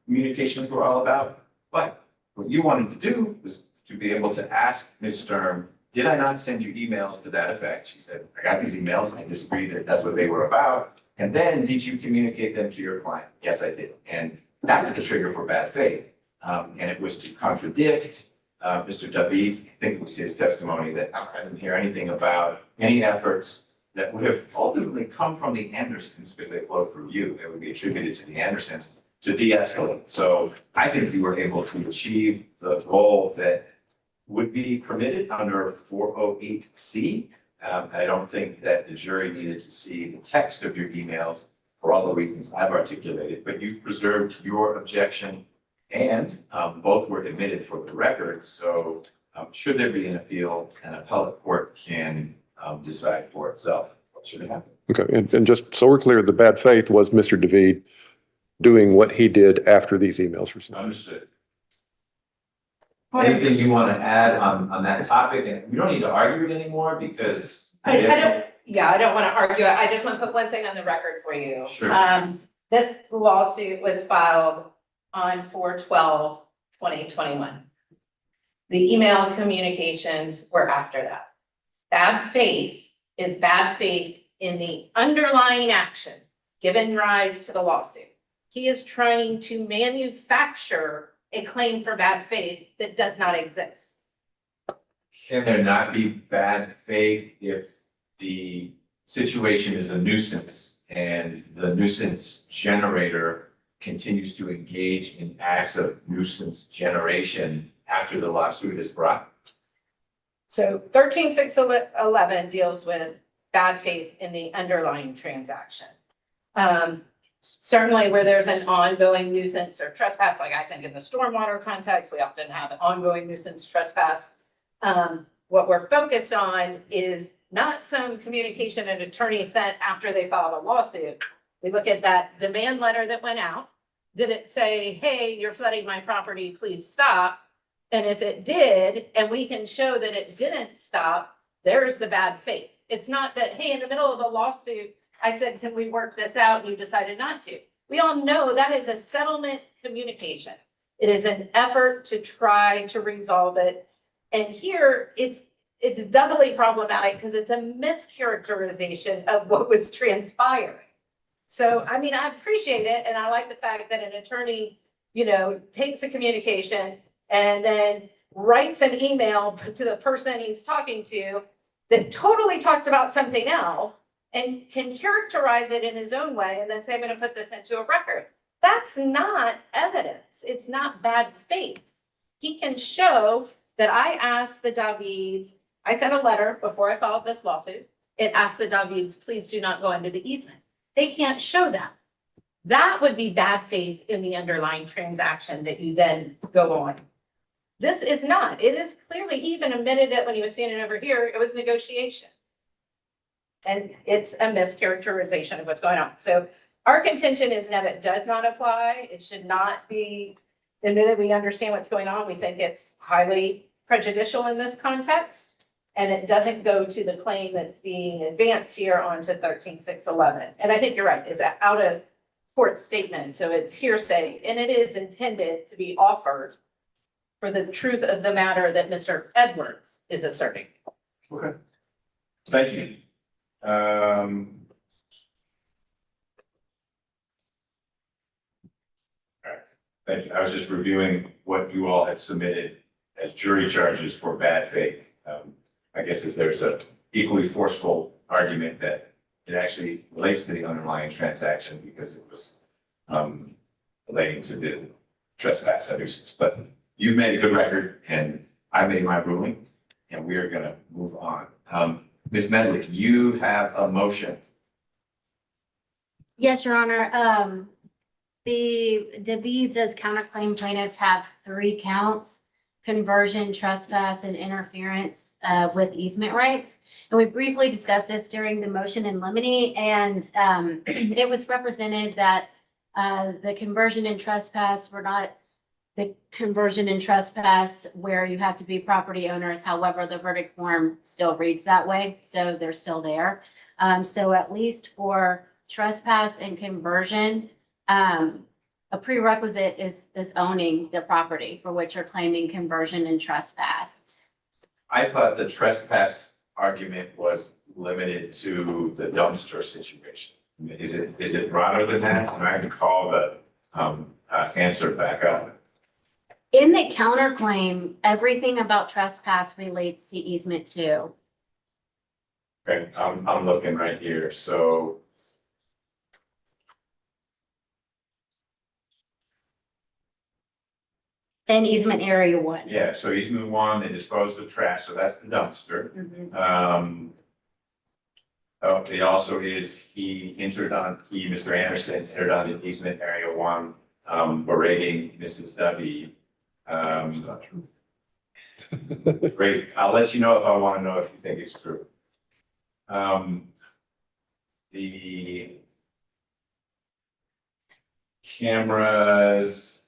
communications were all about. But what you wanted to do was to be able to ask Ms. Sturm, did I not send you emails to that effect? She said, I got these emails and I disagree that that's what they were about. And then did you communicate them to your client? Yes, I did. And that's the trigger for bad faith. And it was to contradict Mr. David's, I think it was his testimony that I didn't hear anything about any efforts that would have ultimately come from the Andersons because they flowed through you. They would be attributed to the Andersons to de-escalate. So I think you were able to achieve the goal that would be permitted under 408C. I don't think that the jury needed to see the text of your emails for all the reasons I've articulated, but you've preserved your objection and both were admitted for the record. So should there be an appeal, an appellate court can decide for itself what should happen. Okay, and just so we're clear, the bad faith was Mr. David doing what he did after these emails were sent. Understood. Anything you want to add on that topic? And we don't need to argue it anymore because. I don't want to argue it. I just want to put one thing on the record for you. Sure. This lawsuit was filed on 4/12/2021. The email communications were after that. Bad faith is bad faith in the underlying action given rise to the lawsuit. He is trying to manufacture a claim for bad faith that does not exist. Can there not be bad faith if the situation is a nuisance and the nuisance generator continues to engage in acts of nuisance generation after the lawsuit is brought? So 13-611 deals with bad faith in the underlying transaction. Certainly where there's an ongoing nuisance or trespass, like I think in the stormwater context, we often have an ongoing nuisance trespass. What we're focused on is not some communication an attorney sent after they filed a lawsuit. We look at that demand letter that went out. Did it say, hey, you're flooding my property, please stop? And if it did, and we can show that it didn't stop, there's the bad faith. It's not that, hey, in the middle of a lawsuit, I said, can we work this out? And you decided not to. We all know that is a settlement communication. It is an effort to try to resolve it. And here, it's doubly problematic because it's a mischaracterization of what was transpiring. So, I mean, I appreciate it, and I like the fact that an attorney, takes the communication and then writes an email to the person he's talking to that totally talks about something else and can characterize it in his own way and then say, I'm gonna put this into a record. That's not evidence. It's not bad faith. He can show that I asked the Davids, I sent a letter before I filed this lawsuit. It asked the Davids, please do not go into the easement. They can't show that. That would be bad faith in the underlying transaction that you then go on. This is not. It is clearly, he even admitted it when he was standing over here, it was negotiation. And it's a mischaracterization of what's going on. So our contention is Nevitt does not apply. It should not be admitted. We understand what's going on. We think it's highly prejudicial in this context. And it doesn't go to the claim that's being advanced here onto 13-611. And I think you're right. It's out of court statement. So it's hearsay and it is intended to be offered for the truth of the matter that Mr. Edwards is asserting. Okay. Thank you. All right. Thank you. I was just reviewing what you all had submitted as jury charges for bad faith. I guess there's a equally forceful argument that it actually relates to the underlying transaction because it was relating to the trespass nuisance. But you've made a good record and I made my ruling and we are gonna move on. Ms. Medley, you have a motion. Yes, Your Honor. The Davids as counterclaim plaintiffs have 3 counts: conversion, trespass, and interference with easement rights. And we briefly discussed this during the motion in limine, and it was represented that the conversion and trespass were not the conversion and trespass where you have to be property owners. However, the verdict form still reads that way, so they're still there. So at least for trespass and conversion, a prerequisite is owning the property for which you're claiming conversion and trespass. I thought the trespass argument was limited to the dumpster situation. Is it broader than that? And I can call the answer back up. In the counterclaim, everything about trespass relates to easement 2. Okay, I'm looking right here, so. And easement area 1. Yeah, so easement 1, they disposed of trash, so that's the dumpster. It also is, Mr. Anderson entered on an easement area 1, berating Mrs. David. Great, I'll let you know if I want to know if you think it's true. The cameras.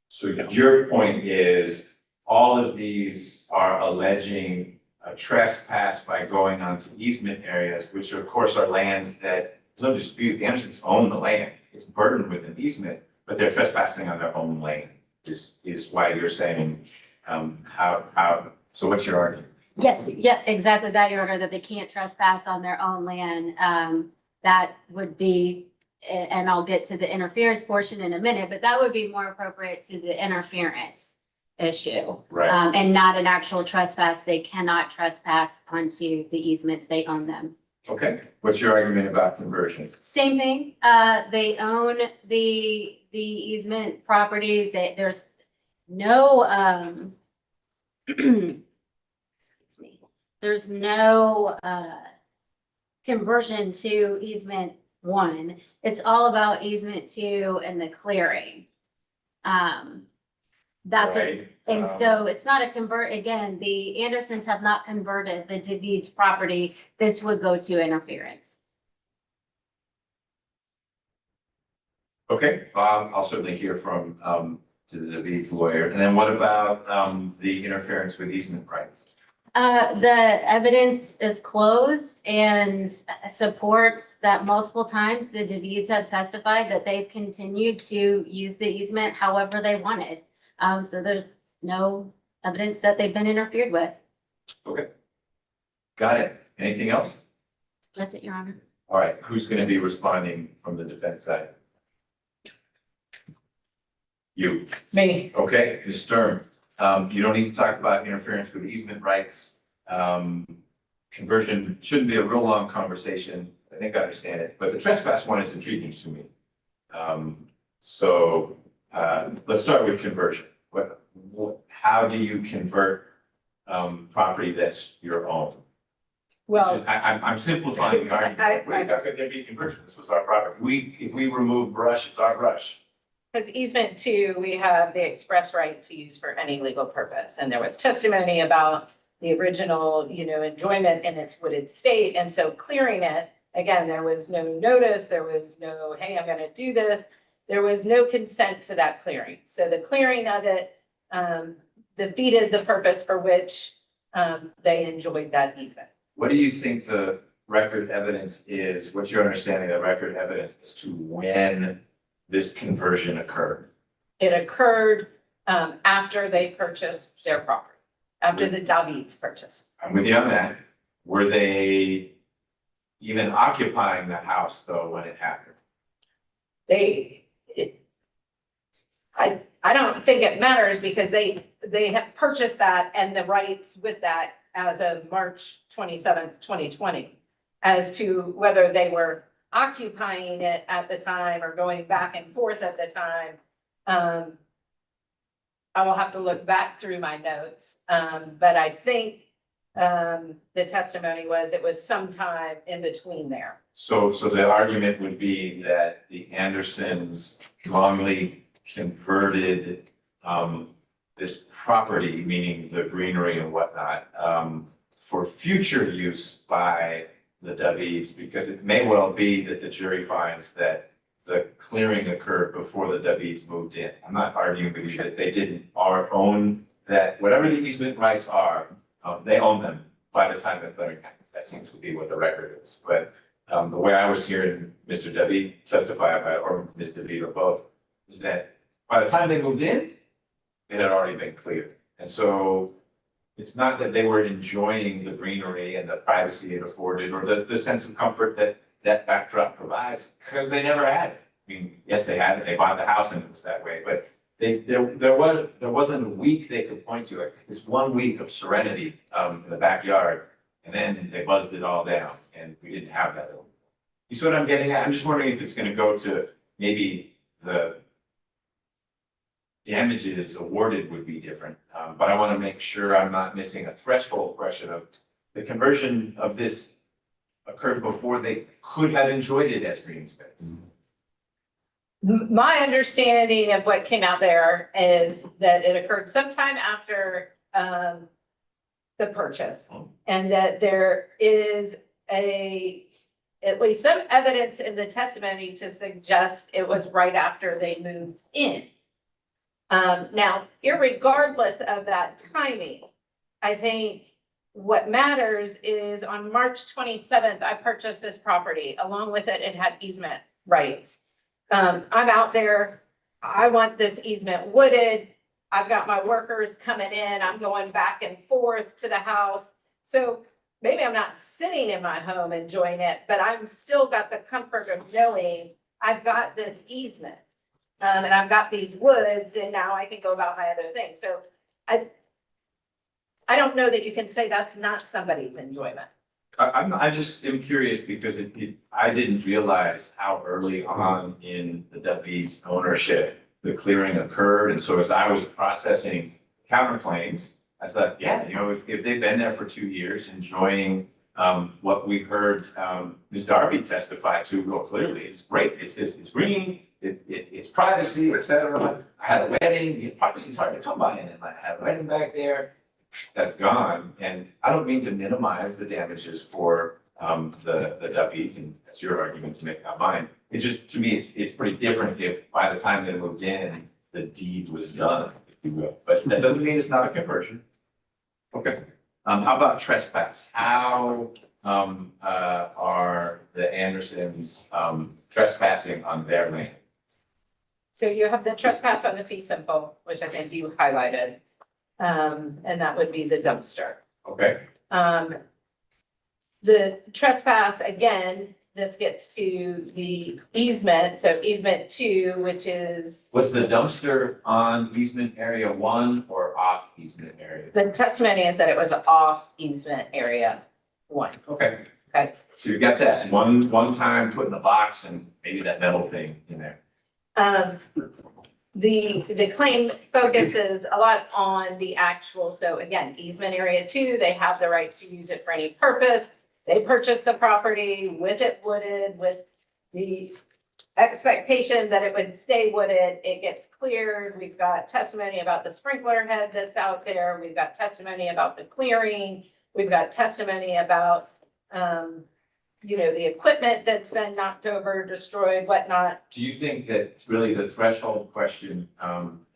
So your point is, all of these are alleging a trespass by going onto easement areas, which of course are lands that, there's no dispute, the Andersons own the land. It's burdened with an easement, but they're trespassing on their own land. This is why you're saying, so what's your argument? Yes, exactly that, Your Honor, that they can't trespass on their own land. That would be, and I'll get to the interference portion in a minute, but that would be more appropriate to the interference issue. Right. And not an actual trespass. They cannot trespass onto the easements. They own them. Okay, what's your argument about conversion? Same thing. They own the easement properties. There's no, excuse me, there's no conversion to easement 1. It's all about easement 2 and the clearing. That's Right. and so it's not a again, the Andersons have not converted the David's property. This would go to interference. Okay, I'll certainly hear from the David's lawyer. And then what about the interference with easement rights? The evidence is closed and supports that multiple times the DeVries have testified that they've continued to use the easement however they wanted. So there's no evidence that they've been interfered with. Okay. Got it. Anything else? That's it, Your Honor. All right, who's gonna be responding from the defense side? You. Me. Okay, Ms. Stern, you don't need to talk about interference with easement rights. Conversion shouldn't be a real long conversation. I think I understand it, but the trespass one is intriguing to me. Let's start with conversion. How do you convert, property that's your own? Well, I'm simplifying the argument. Wait, how could there be conversion? This was our property. If we remove brush, it's our brush. because easement 2, we have the express right to use for any legal purpose. And there was testimony about the original, enjoyment in its wooded state. And so clearing it, again, there was no notice, there was no, hey, I'm gonna do this. There was no consent to that clearing. So the clearing of it defeated the purpose for which they enjoyed that easement. What do you think the record evidence is? What's your understanding of the record evidence as to when this conversion occurred? It occurred after they purchased their property, after the Davids purchased. I'm with you on that. Were they even occupying the house though when it happened? I don't think it matters because they have purchased that and the rights with that as of March 27th, 2020. As to whether they were occupying it at the time or going back and forth at the time, I will have to look back through my notes. But I think the testimony was it was sometime in between there. So the argument would be that the Andersons wrongly converted this property, meaning the greenery and whatnot, for future use by the Davids, because it may well be that the jury finds that the clearing occurred before the Davids moved in. I'm not arguing with you that they didn't own that, whatever the easement rights are, they own them by the time the clearing happened. That seems to be what the record is. But the way I was hearing Mr. David testify about, or Ms. David or both, is that by the time they moved in, it had already been cleared. And so it's not that they were enjoying the greenery and the privacy it afforded or the sense of comfort that that backdrop provides, because they never had it. I mean, yes, they had it, they bought the house and it was that way, but there wasn't a week they could point to, like this 1 week of serenity in the backyard, and then they buzzed it all down, and we didn't have that. You see what I'm getting at? I'm just wondering if it's gonna go to maybe the damages awarded would be different, but I wanna make sure I'm not missing a threshold question of the conversion of this occurred before they could have enjoyed it as green space. My understanding of what came out there is that it occurred sometime after the purchase. And that there is at least some evidence in the testimony to suggest it was right after they moved in. Now, irregardless of that timing, I think what matters is on March 27th, I purchased this property. Along with it, it had easement rights. I'm out there, I want this easement wooded. I've got my workers coming in, I'm going back and forth to the house. So maybe I'm not sitting in my home enjoying it, but I'm still got the comfort of knowing I've got this easement. And I've got these woods and now I can go about my other things. So I don't know that you can say that's not somebody's enjoyment. I just am curious because I didn't realize how early on in the David's ownership the clearing occurred. And so as I was processing counterclaims, I thought, yeah, if they've been there for 2 years enjoying what we heard Ms. Darby testify to real clearly, it's great. It's green, it's privacy, etc. I had a wedding, privacy is hard to come by, and I had a wedding back there. That's gone, and I don't mean to minimize the damages for the Davids, and that's your argument to make, not mine. It's just, to me, it's pretty different if by the time they moved in, the deed was done, if you will. But that doesn't mean it's not a conversion. Okay. How about trespass? How, are the Andersons, trespassing on their land? So you have the trespass on the fee simple, which I think you highlighted. And that would be the dumpster. Okay, The trespass, again, this gets to the easement, so easement 2, which is, was the dumpster on easement area 1 or off easement area? the testimony is that it was off easement area 1. Okay. Okay. So you got that, one time put in a box and maybe that metal thing in there. The claim focuses a lot on the actual, so again, easement area 2, they have the right to use it for any purpose. They purchased the property with it wooded, with the expectation that it would stay wooded. It gets cleared. We've got testimony about the sprinkler head that's out there. We've got testimony about the clearing. We've got testimony about, the equipment that's been knocked over, destroyed, whatnot. Do you think that really the threshold question,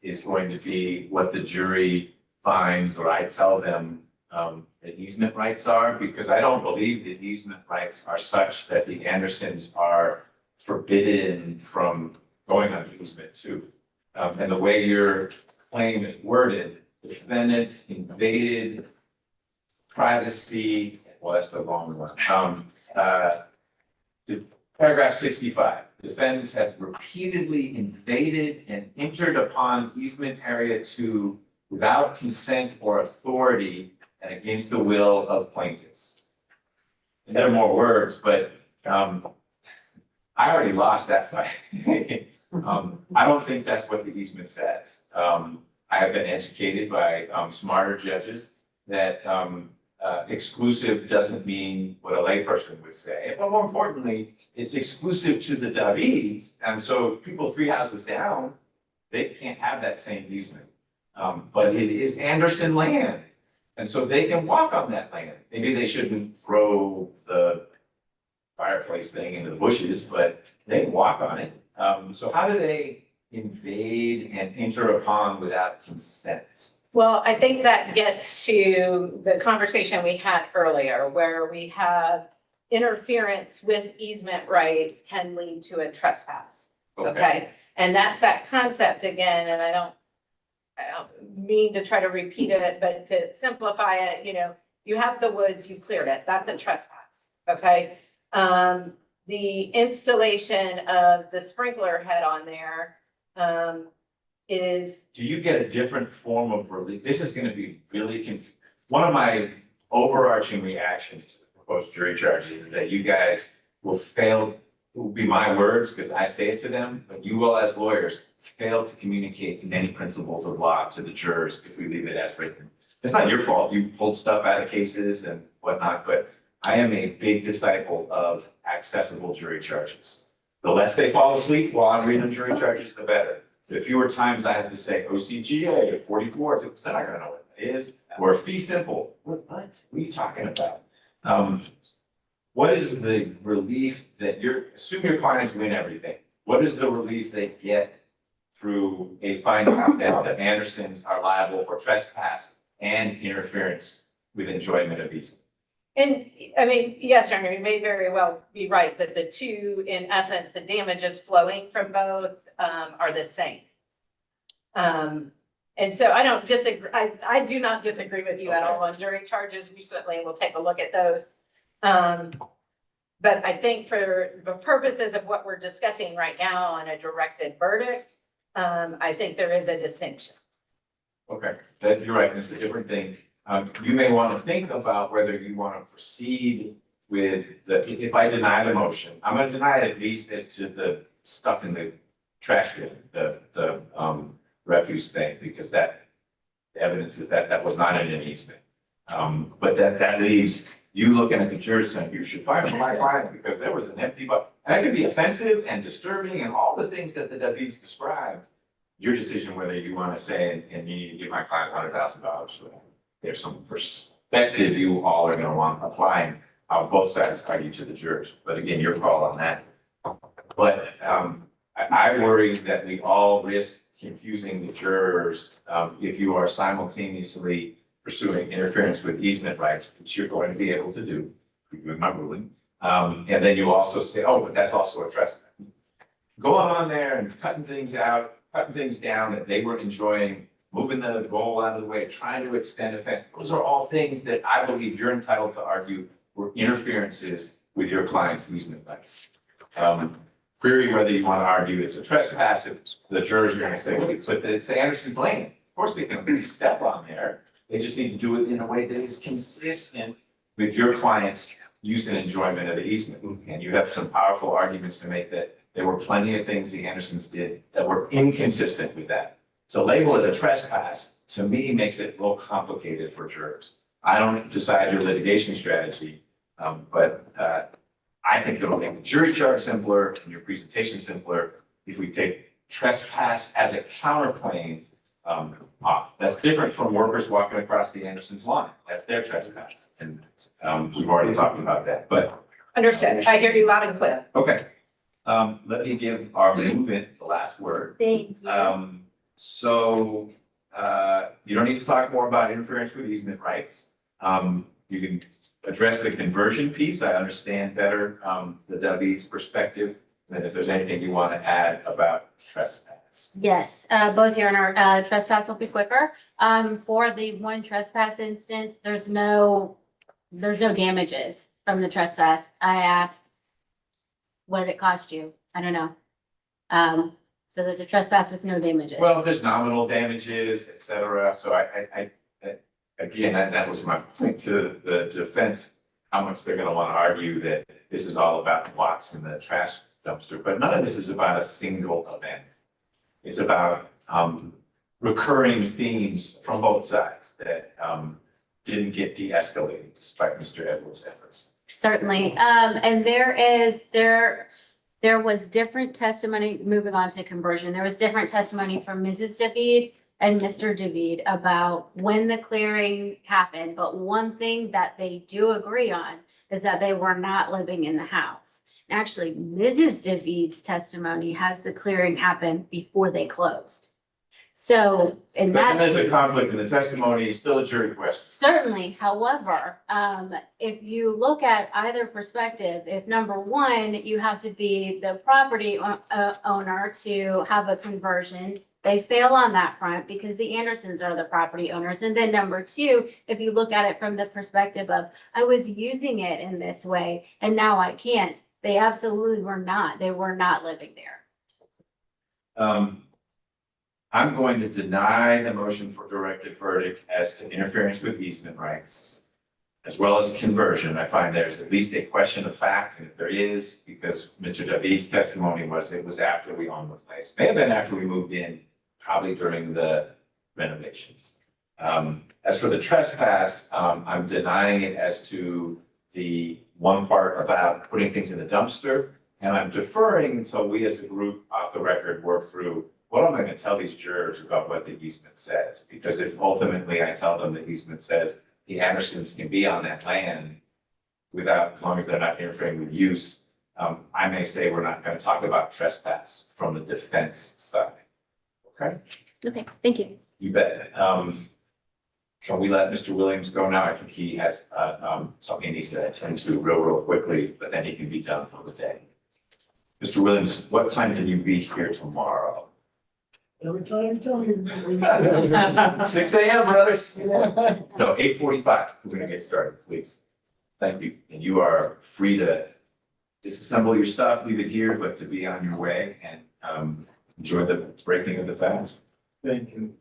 is going to be what the jury finds, or I tell them, the easement rights are? Because I don't believe the easement rights are such that the Andersons are forbidden from going on easement 2. And the way your claim is worded, defendants invaded privacy, well, that's the long one. Paragraph 65, defendants have repeatedly invaded and entered upon easement area 2 without consent or authority and against the will of plaintiffs. And there are more words, but I already lost that fight. I don't think that's what the easement says. I have been educated by smarter judges that exclusive doesn't mean what a layperson would say. But more importantly, it's exclusive to the Davids, and so people 3 houses down, they can't have that same easement. But it is Anderson land, and so they can walk on that land. Maybe they shouldn't throw the fireplace thing into the bushes, but they can walk on it. So how do they invade and enter upon without consent? Well, I think that gets to the conversation we had earlier, where we have interference with easement rights can lead to a trespass. Okay, and that's that concept again, and I don't mean to try to repeat it, but to simplify it, you have the woods, you cleared it, that's a trespass, okay? The installation of the sprinkler head on there, is. Do you get a different form of relief? This is gonna be really one of my overarching reactions to the proposed jury charges is that you guys will fail, it will be my words, because I say it to them, but you will as lawyers fail to communicate many principles of law to the jurors if we leave it as written. It's not your fault, you pulled stuff out of cases and whatnot, but I am a big disciple of accessible jury charges. The less they fall asleep while I'm reading jury charges, the better. The fewer times I have to say OCGA 44, they're not gonna know what that is, or fee simple. What are you talking about? What is the relief that assume your clients win everything. What is the relief they get through a finding that the Andersons are liable for trespass and interference with enjoyment of easement? And I mean, yes, Your Honor, you may very well be right that the two, in essence, the damages flowing from both are the same. And so I don't disagree, I do not disagree with you at all on jury charges. We certainly will take a look at those. But I think for the purposes of what we're discussing right now on a directed verdict, I think there is a distinction. Okay, you're right, it's a different thing. You may want to think about whether you want to proceed with if I deny the motion, I'm going to deny at least as to the stuff in the trash bin, the refuse thing, because the evidence is that was not in an easement. But that leaves you looking at the jurors saying, you should fire my client because there was an empty bucket. And that could be offensive and disturbing and all the things that the Davids described. Your decision whether you want to say, and you need to give my client $100,000 for that. There's some perspective you all are going to want applying how both sides argue to the jurors. But again, your call on that. But I worry that we all risk confusing the jurors if you are simultaneously pursuing interference with easement rights, which you're going to be able to do, reviewing my ruling. And then you also say, oh, but that's also a trespass. Going on there and cutting things down that they were enjoying, moving the goal out of the way, trying to extend a fence. Those are all things that I believe you're entitled to argue were interferences with your client's easement rights. Query whether you want to argue it's a trespass, if the jurors are going to say, well, but it's Anderson's lane. Of course they can step on there. They just need to do it in a way that is consistent with your client's use and enjoyment of the easement. And you have some powerful arguments to make that there were plenty of things the Andersons did that were inconsistent with that. To label it a trespass, to me, makes it a little complicated for jurors. I don't decide your litigation strategy, but I think it'll make the jury charge simpler and your presentation simpler if we take trespass as a counterclaim off. That's different from workers walking across the Andersons' lawn. That's their trespass. And we've already talked about that, but. Understood. I hear you loud and clear. Okay. Let me give our movement the last word. Thank you. So you don't need to talk more about interference with easement rights. You can address the conversion piece. I understand better the David's perspective. And if there's anything you want to add about trespass. Yes, both your Honor, trespass will be quicker. For the one trespass instance, there's no damages from the trespass. I asked, what did it cost you? I don't know. So there's a trespass with no damages. Well, there's nominal damages, et cetera. So I again, that was my point to the defense, how much they're gonna want to argue that this is all about the blocks in the trash dumpster, but none of this is about a single event. It's about recurring themes from both sides that didn't get de-escalated despite Mr. Edwards' efforts. Certainly. And there was different testimony, moving on to conversion. There was different testimony from Mrs. David and Mr. David about when the clearing happened. But one thing that they do agree on is that they were not living in the house. Actually, Mrs. David's testimony has the clearing happen before they closed. So, and But then that's there's a conflict in the testimony, still a jury question. certainly, however, if you look at either perspective, if number one, you have to be the property owner to have a conversion, they fail on that front because the Andersons are the property owners. And then number two, if you look at it from the perspective of, I was using it in this way and now I can't, they absolutely were not. They were not living there. I'm going to deny the motion for directed verdict as to interference with easement rights, as well as conversion. I find there's at least a question of fact, and if there is, because Mr. David's testimony was it was after we owned the place. May have been after we moved in, probably during the renovations. As for the trespass, I'm denying it as to the one part about putting things in the dumpster, and I'm deferring until we as a group off the record work through what am I going to tell these jurors about what the easement says? Because if ultimately I tell them the easement says the Andersons can be on that land without, as long as they're not interfering with use, I may say we're not going to talk about trespass from the defense side. Okay? Okay, thank you. You bet. Can we let Mr. Williams go now? I think he has something he needs to attend to real quickly, but then he can be done for the day. Mr. Williams, what time can you be here tomorrow? Every time you tell me. 6 a.m., brothers. No, 8:45. We're gonna get started, please. Thank you. And you are free to disassemble your stuff, leave it here, but to be on your way and enjoy the breaking of the fast. Thank you.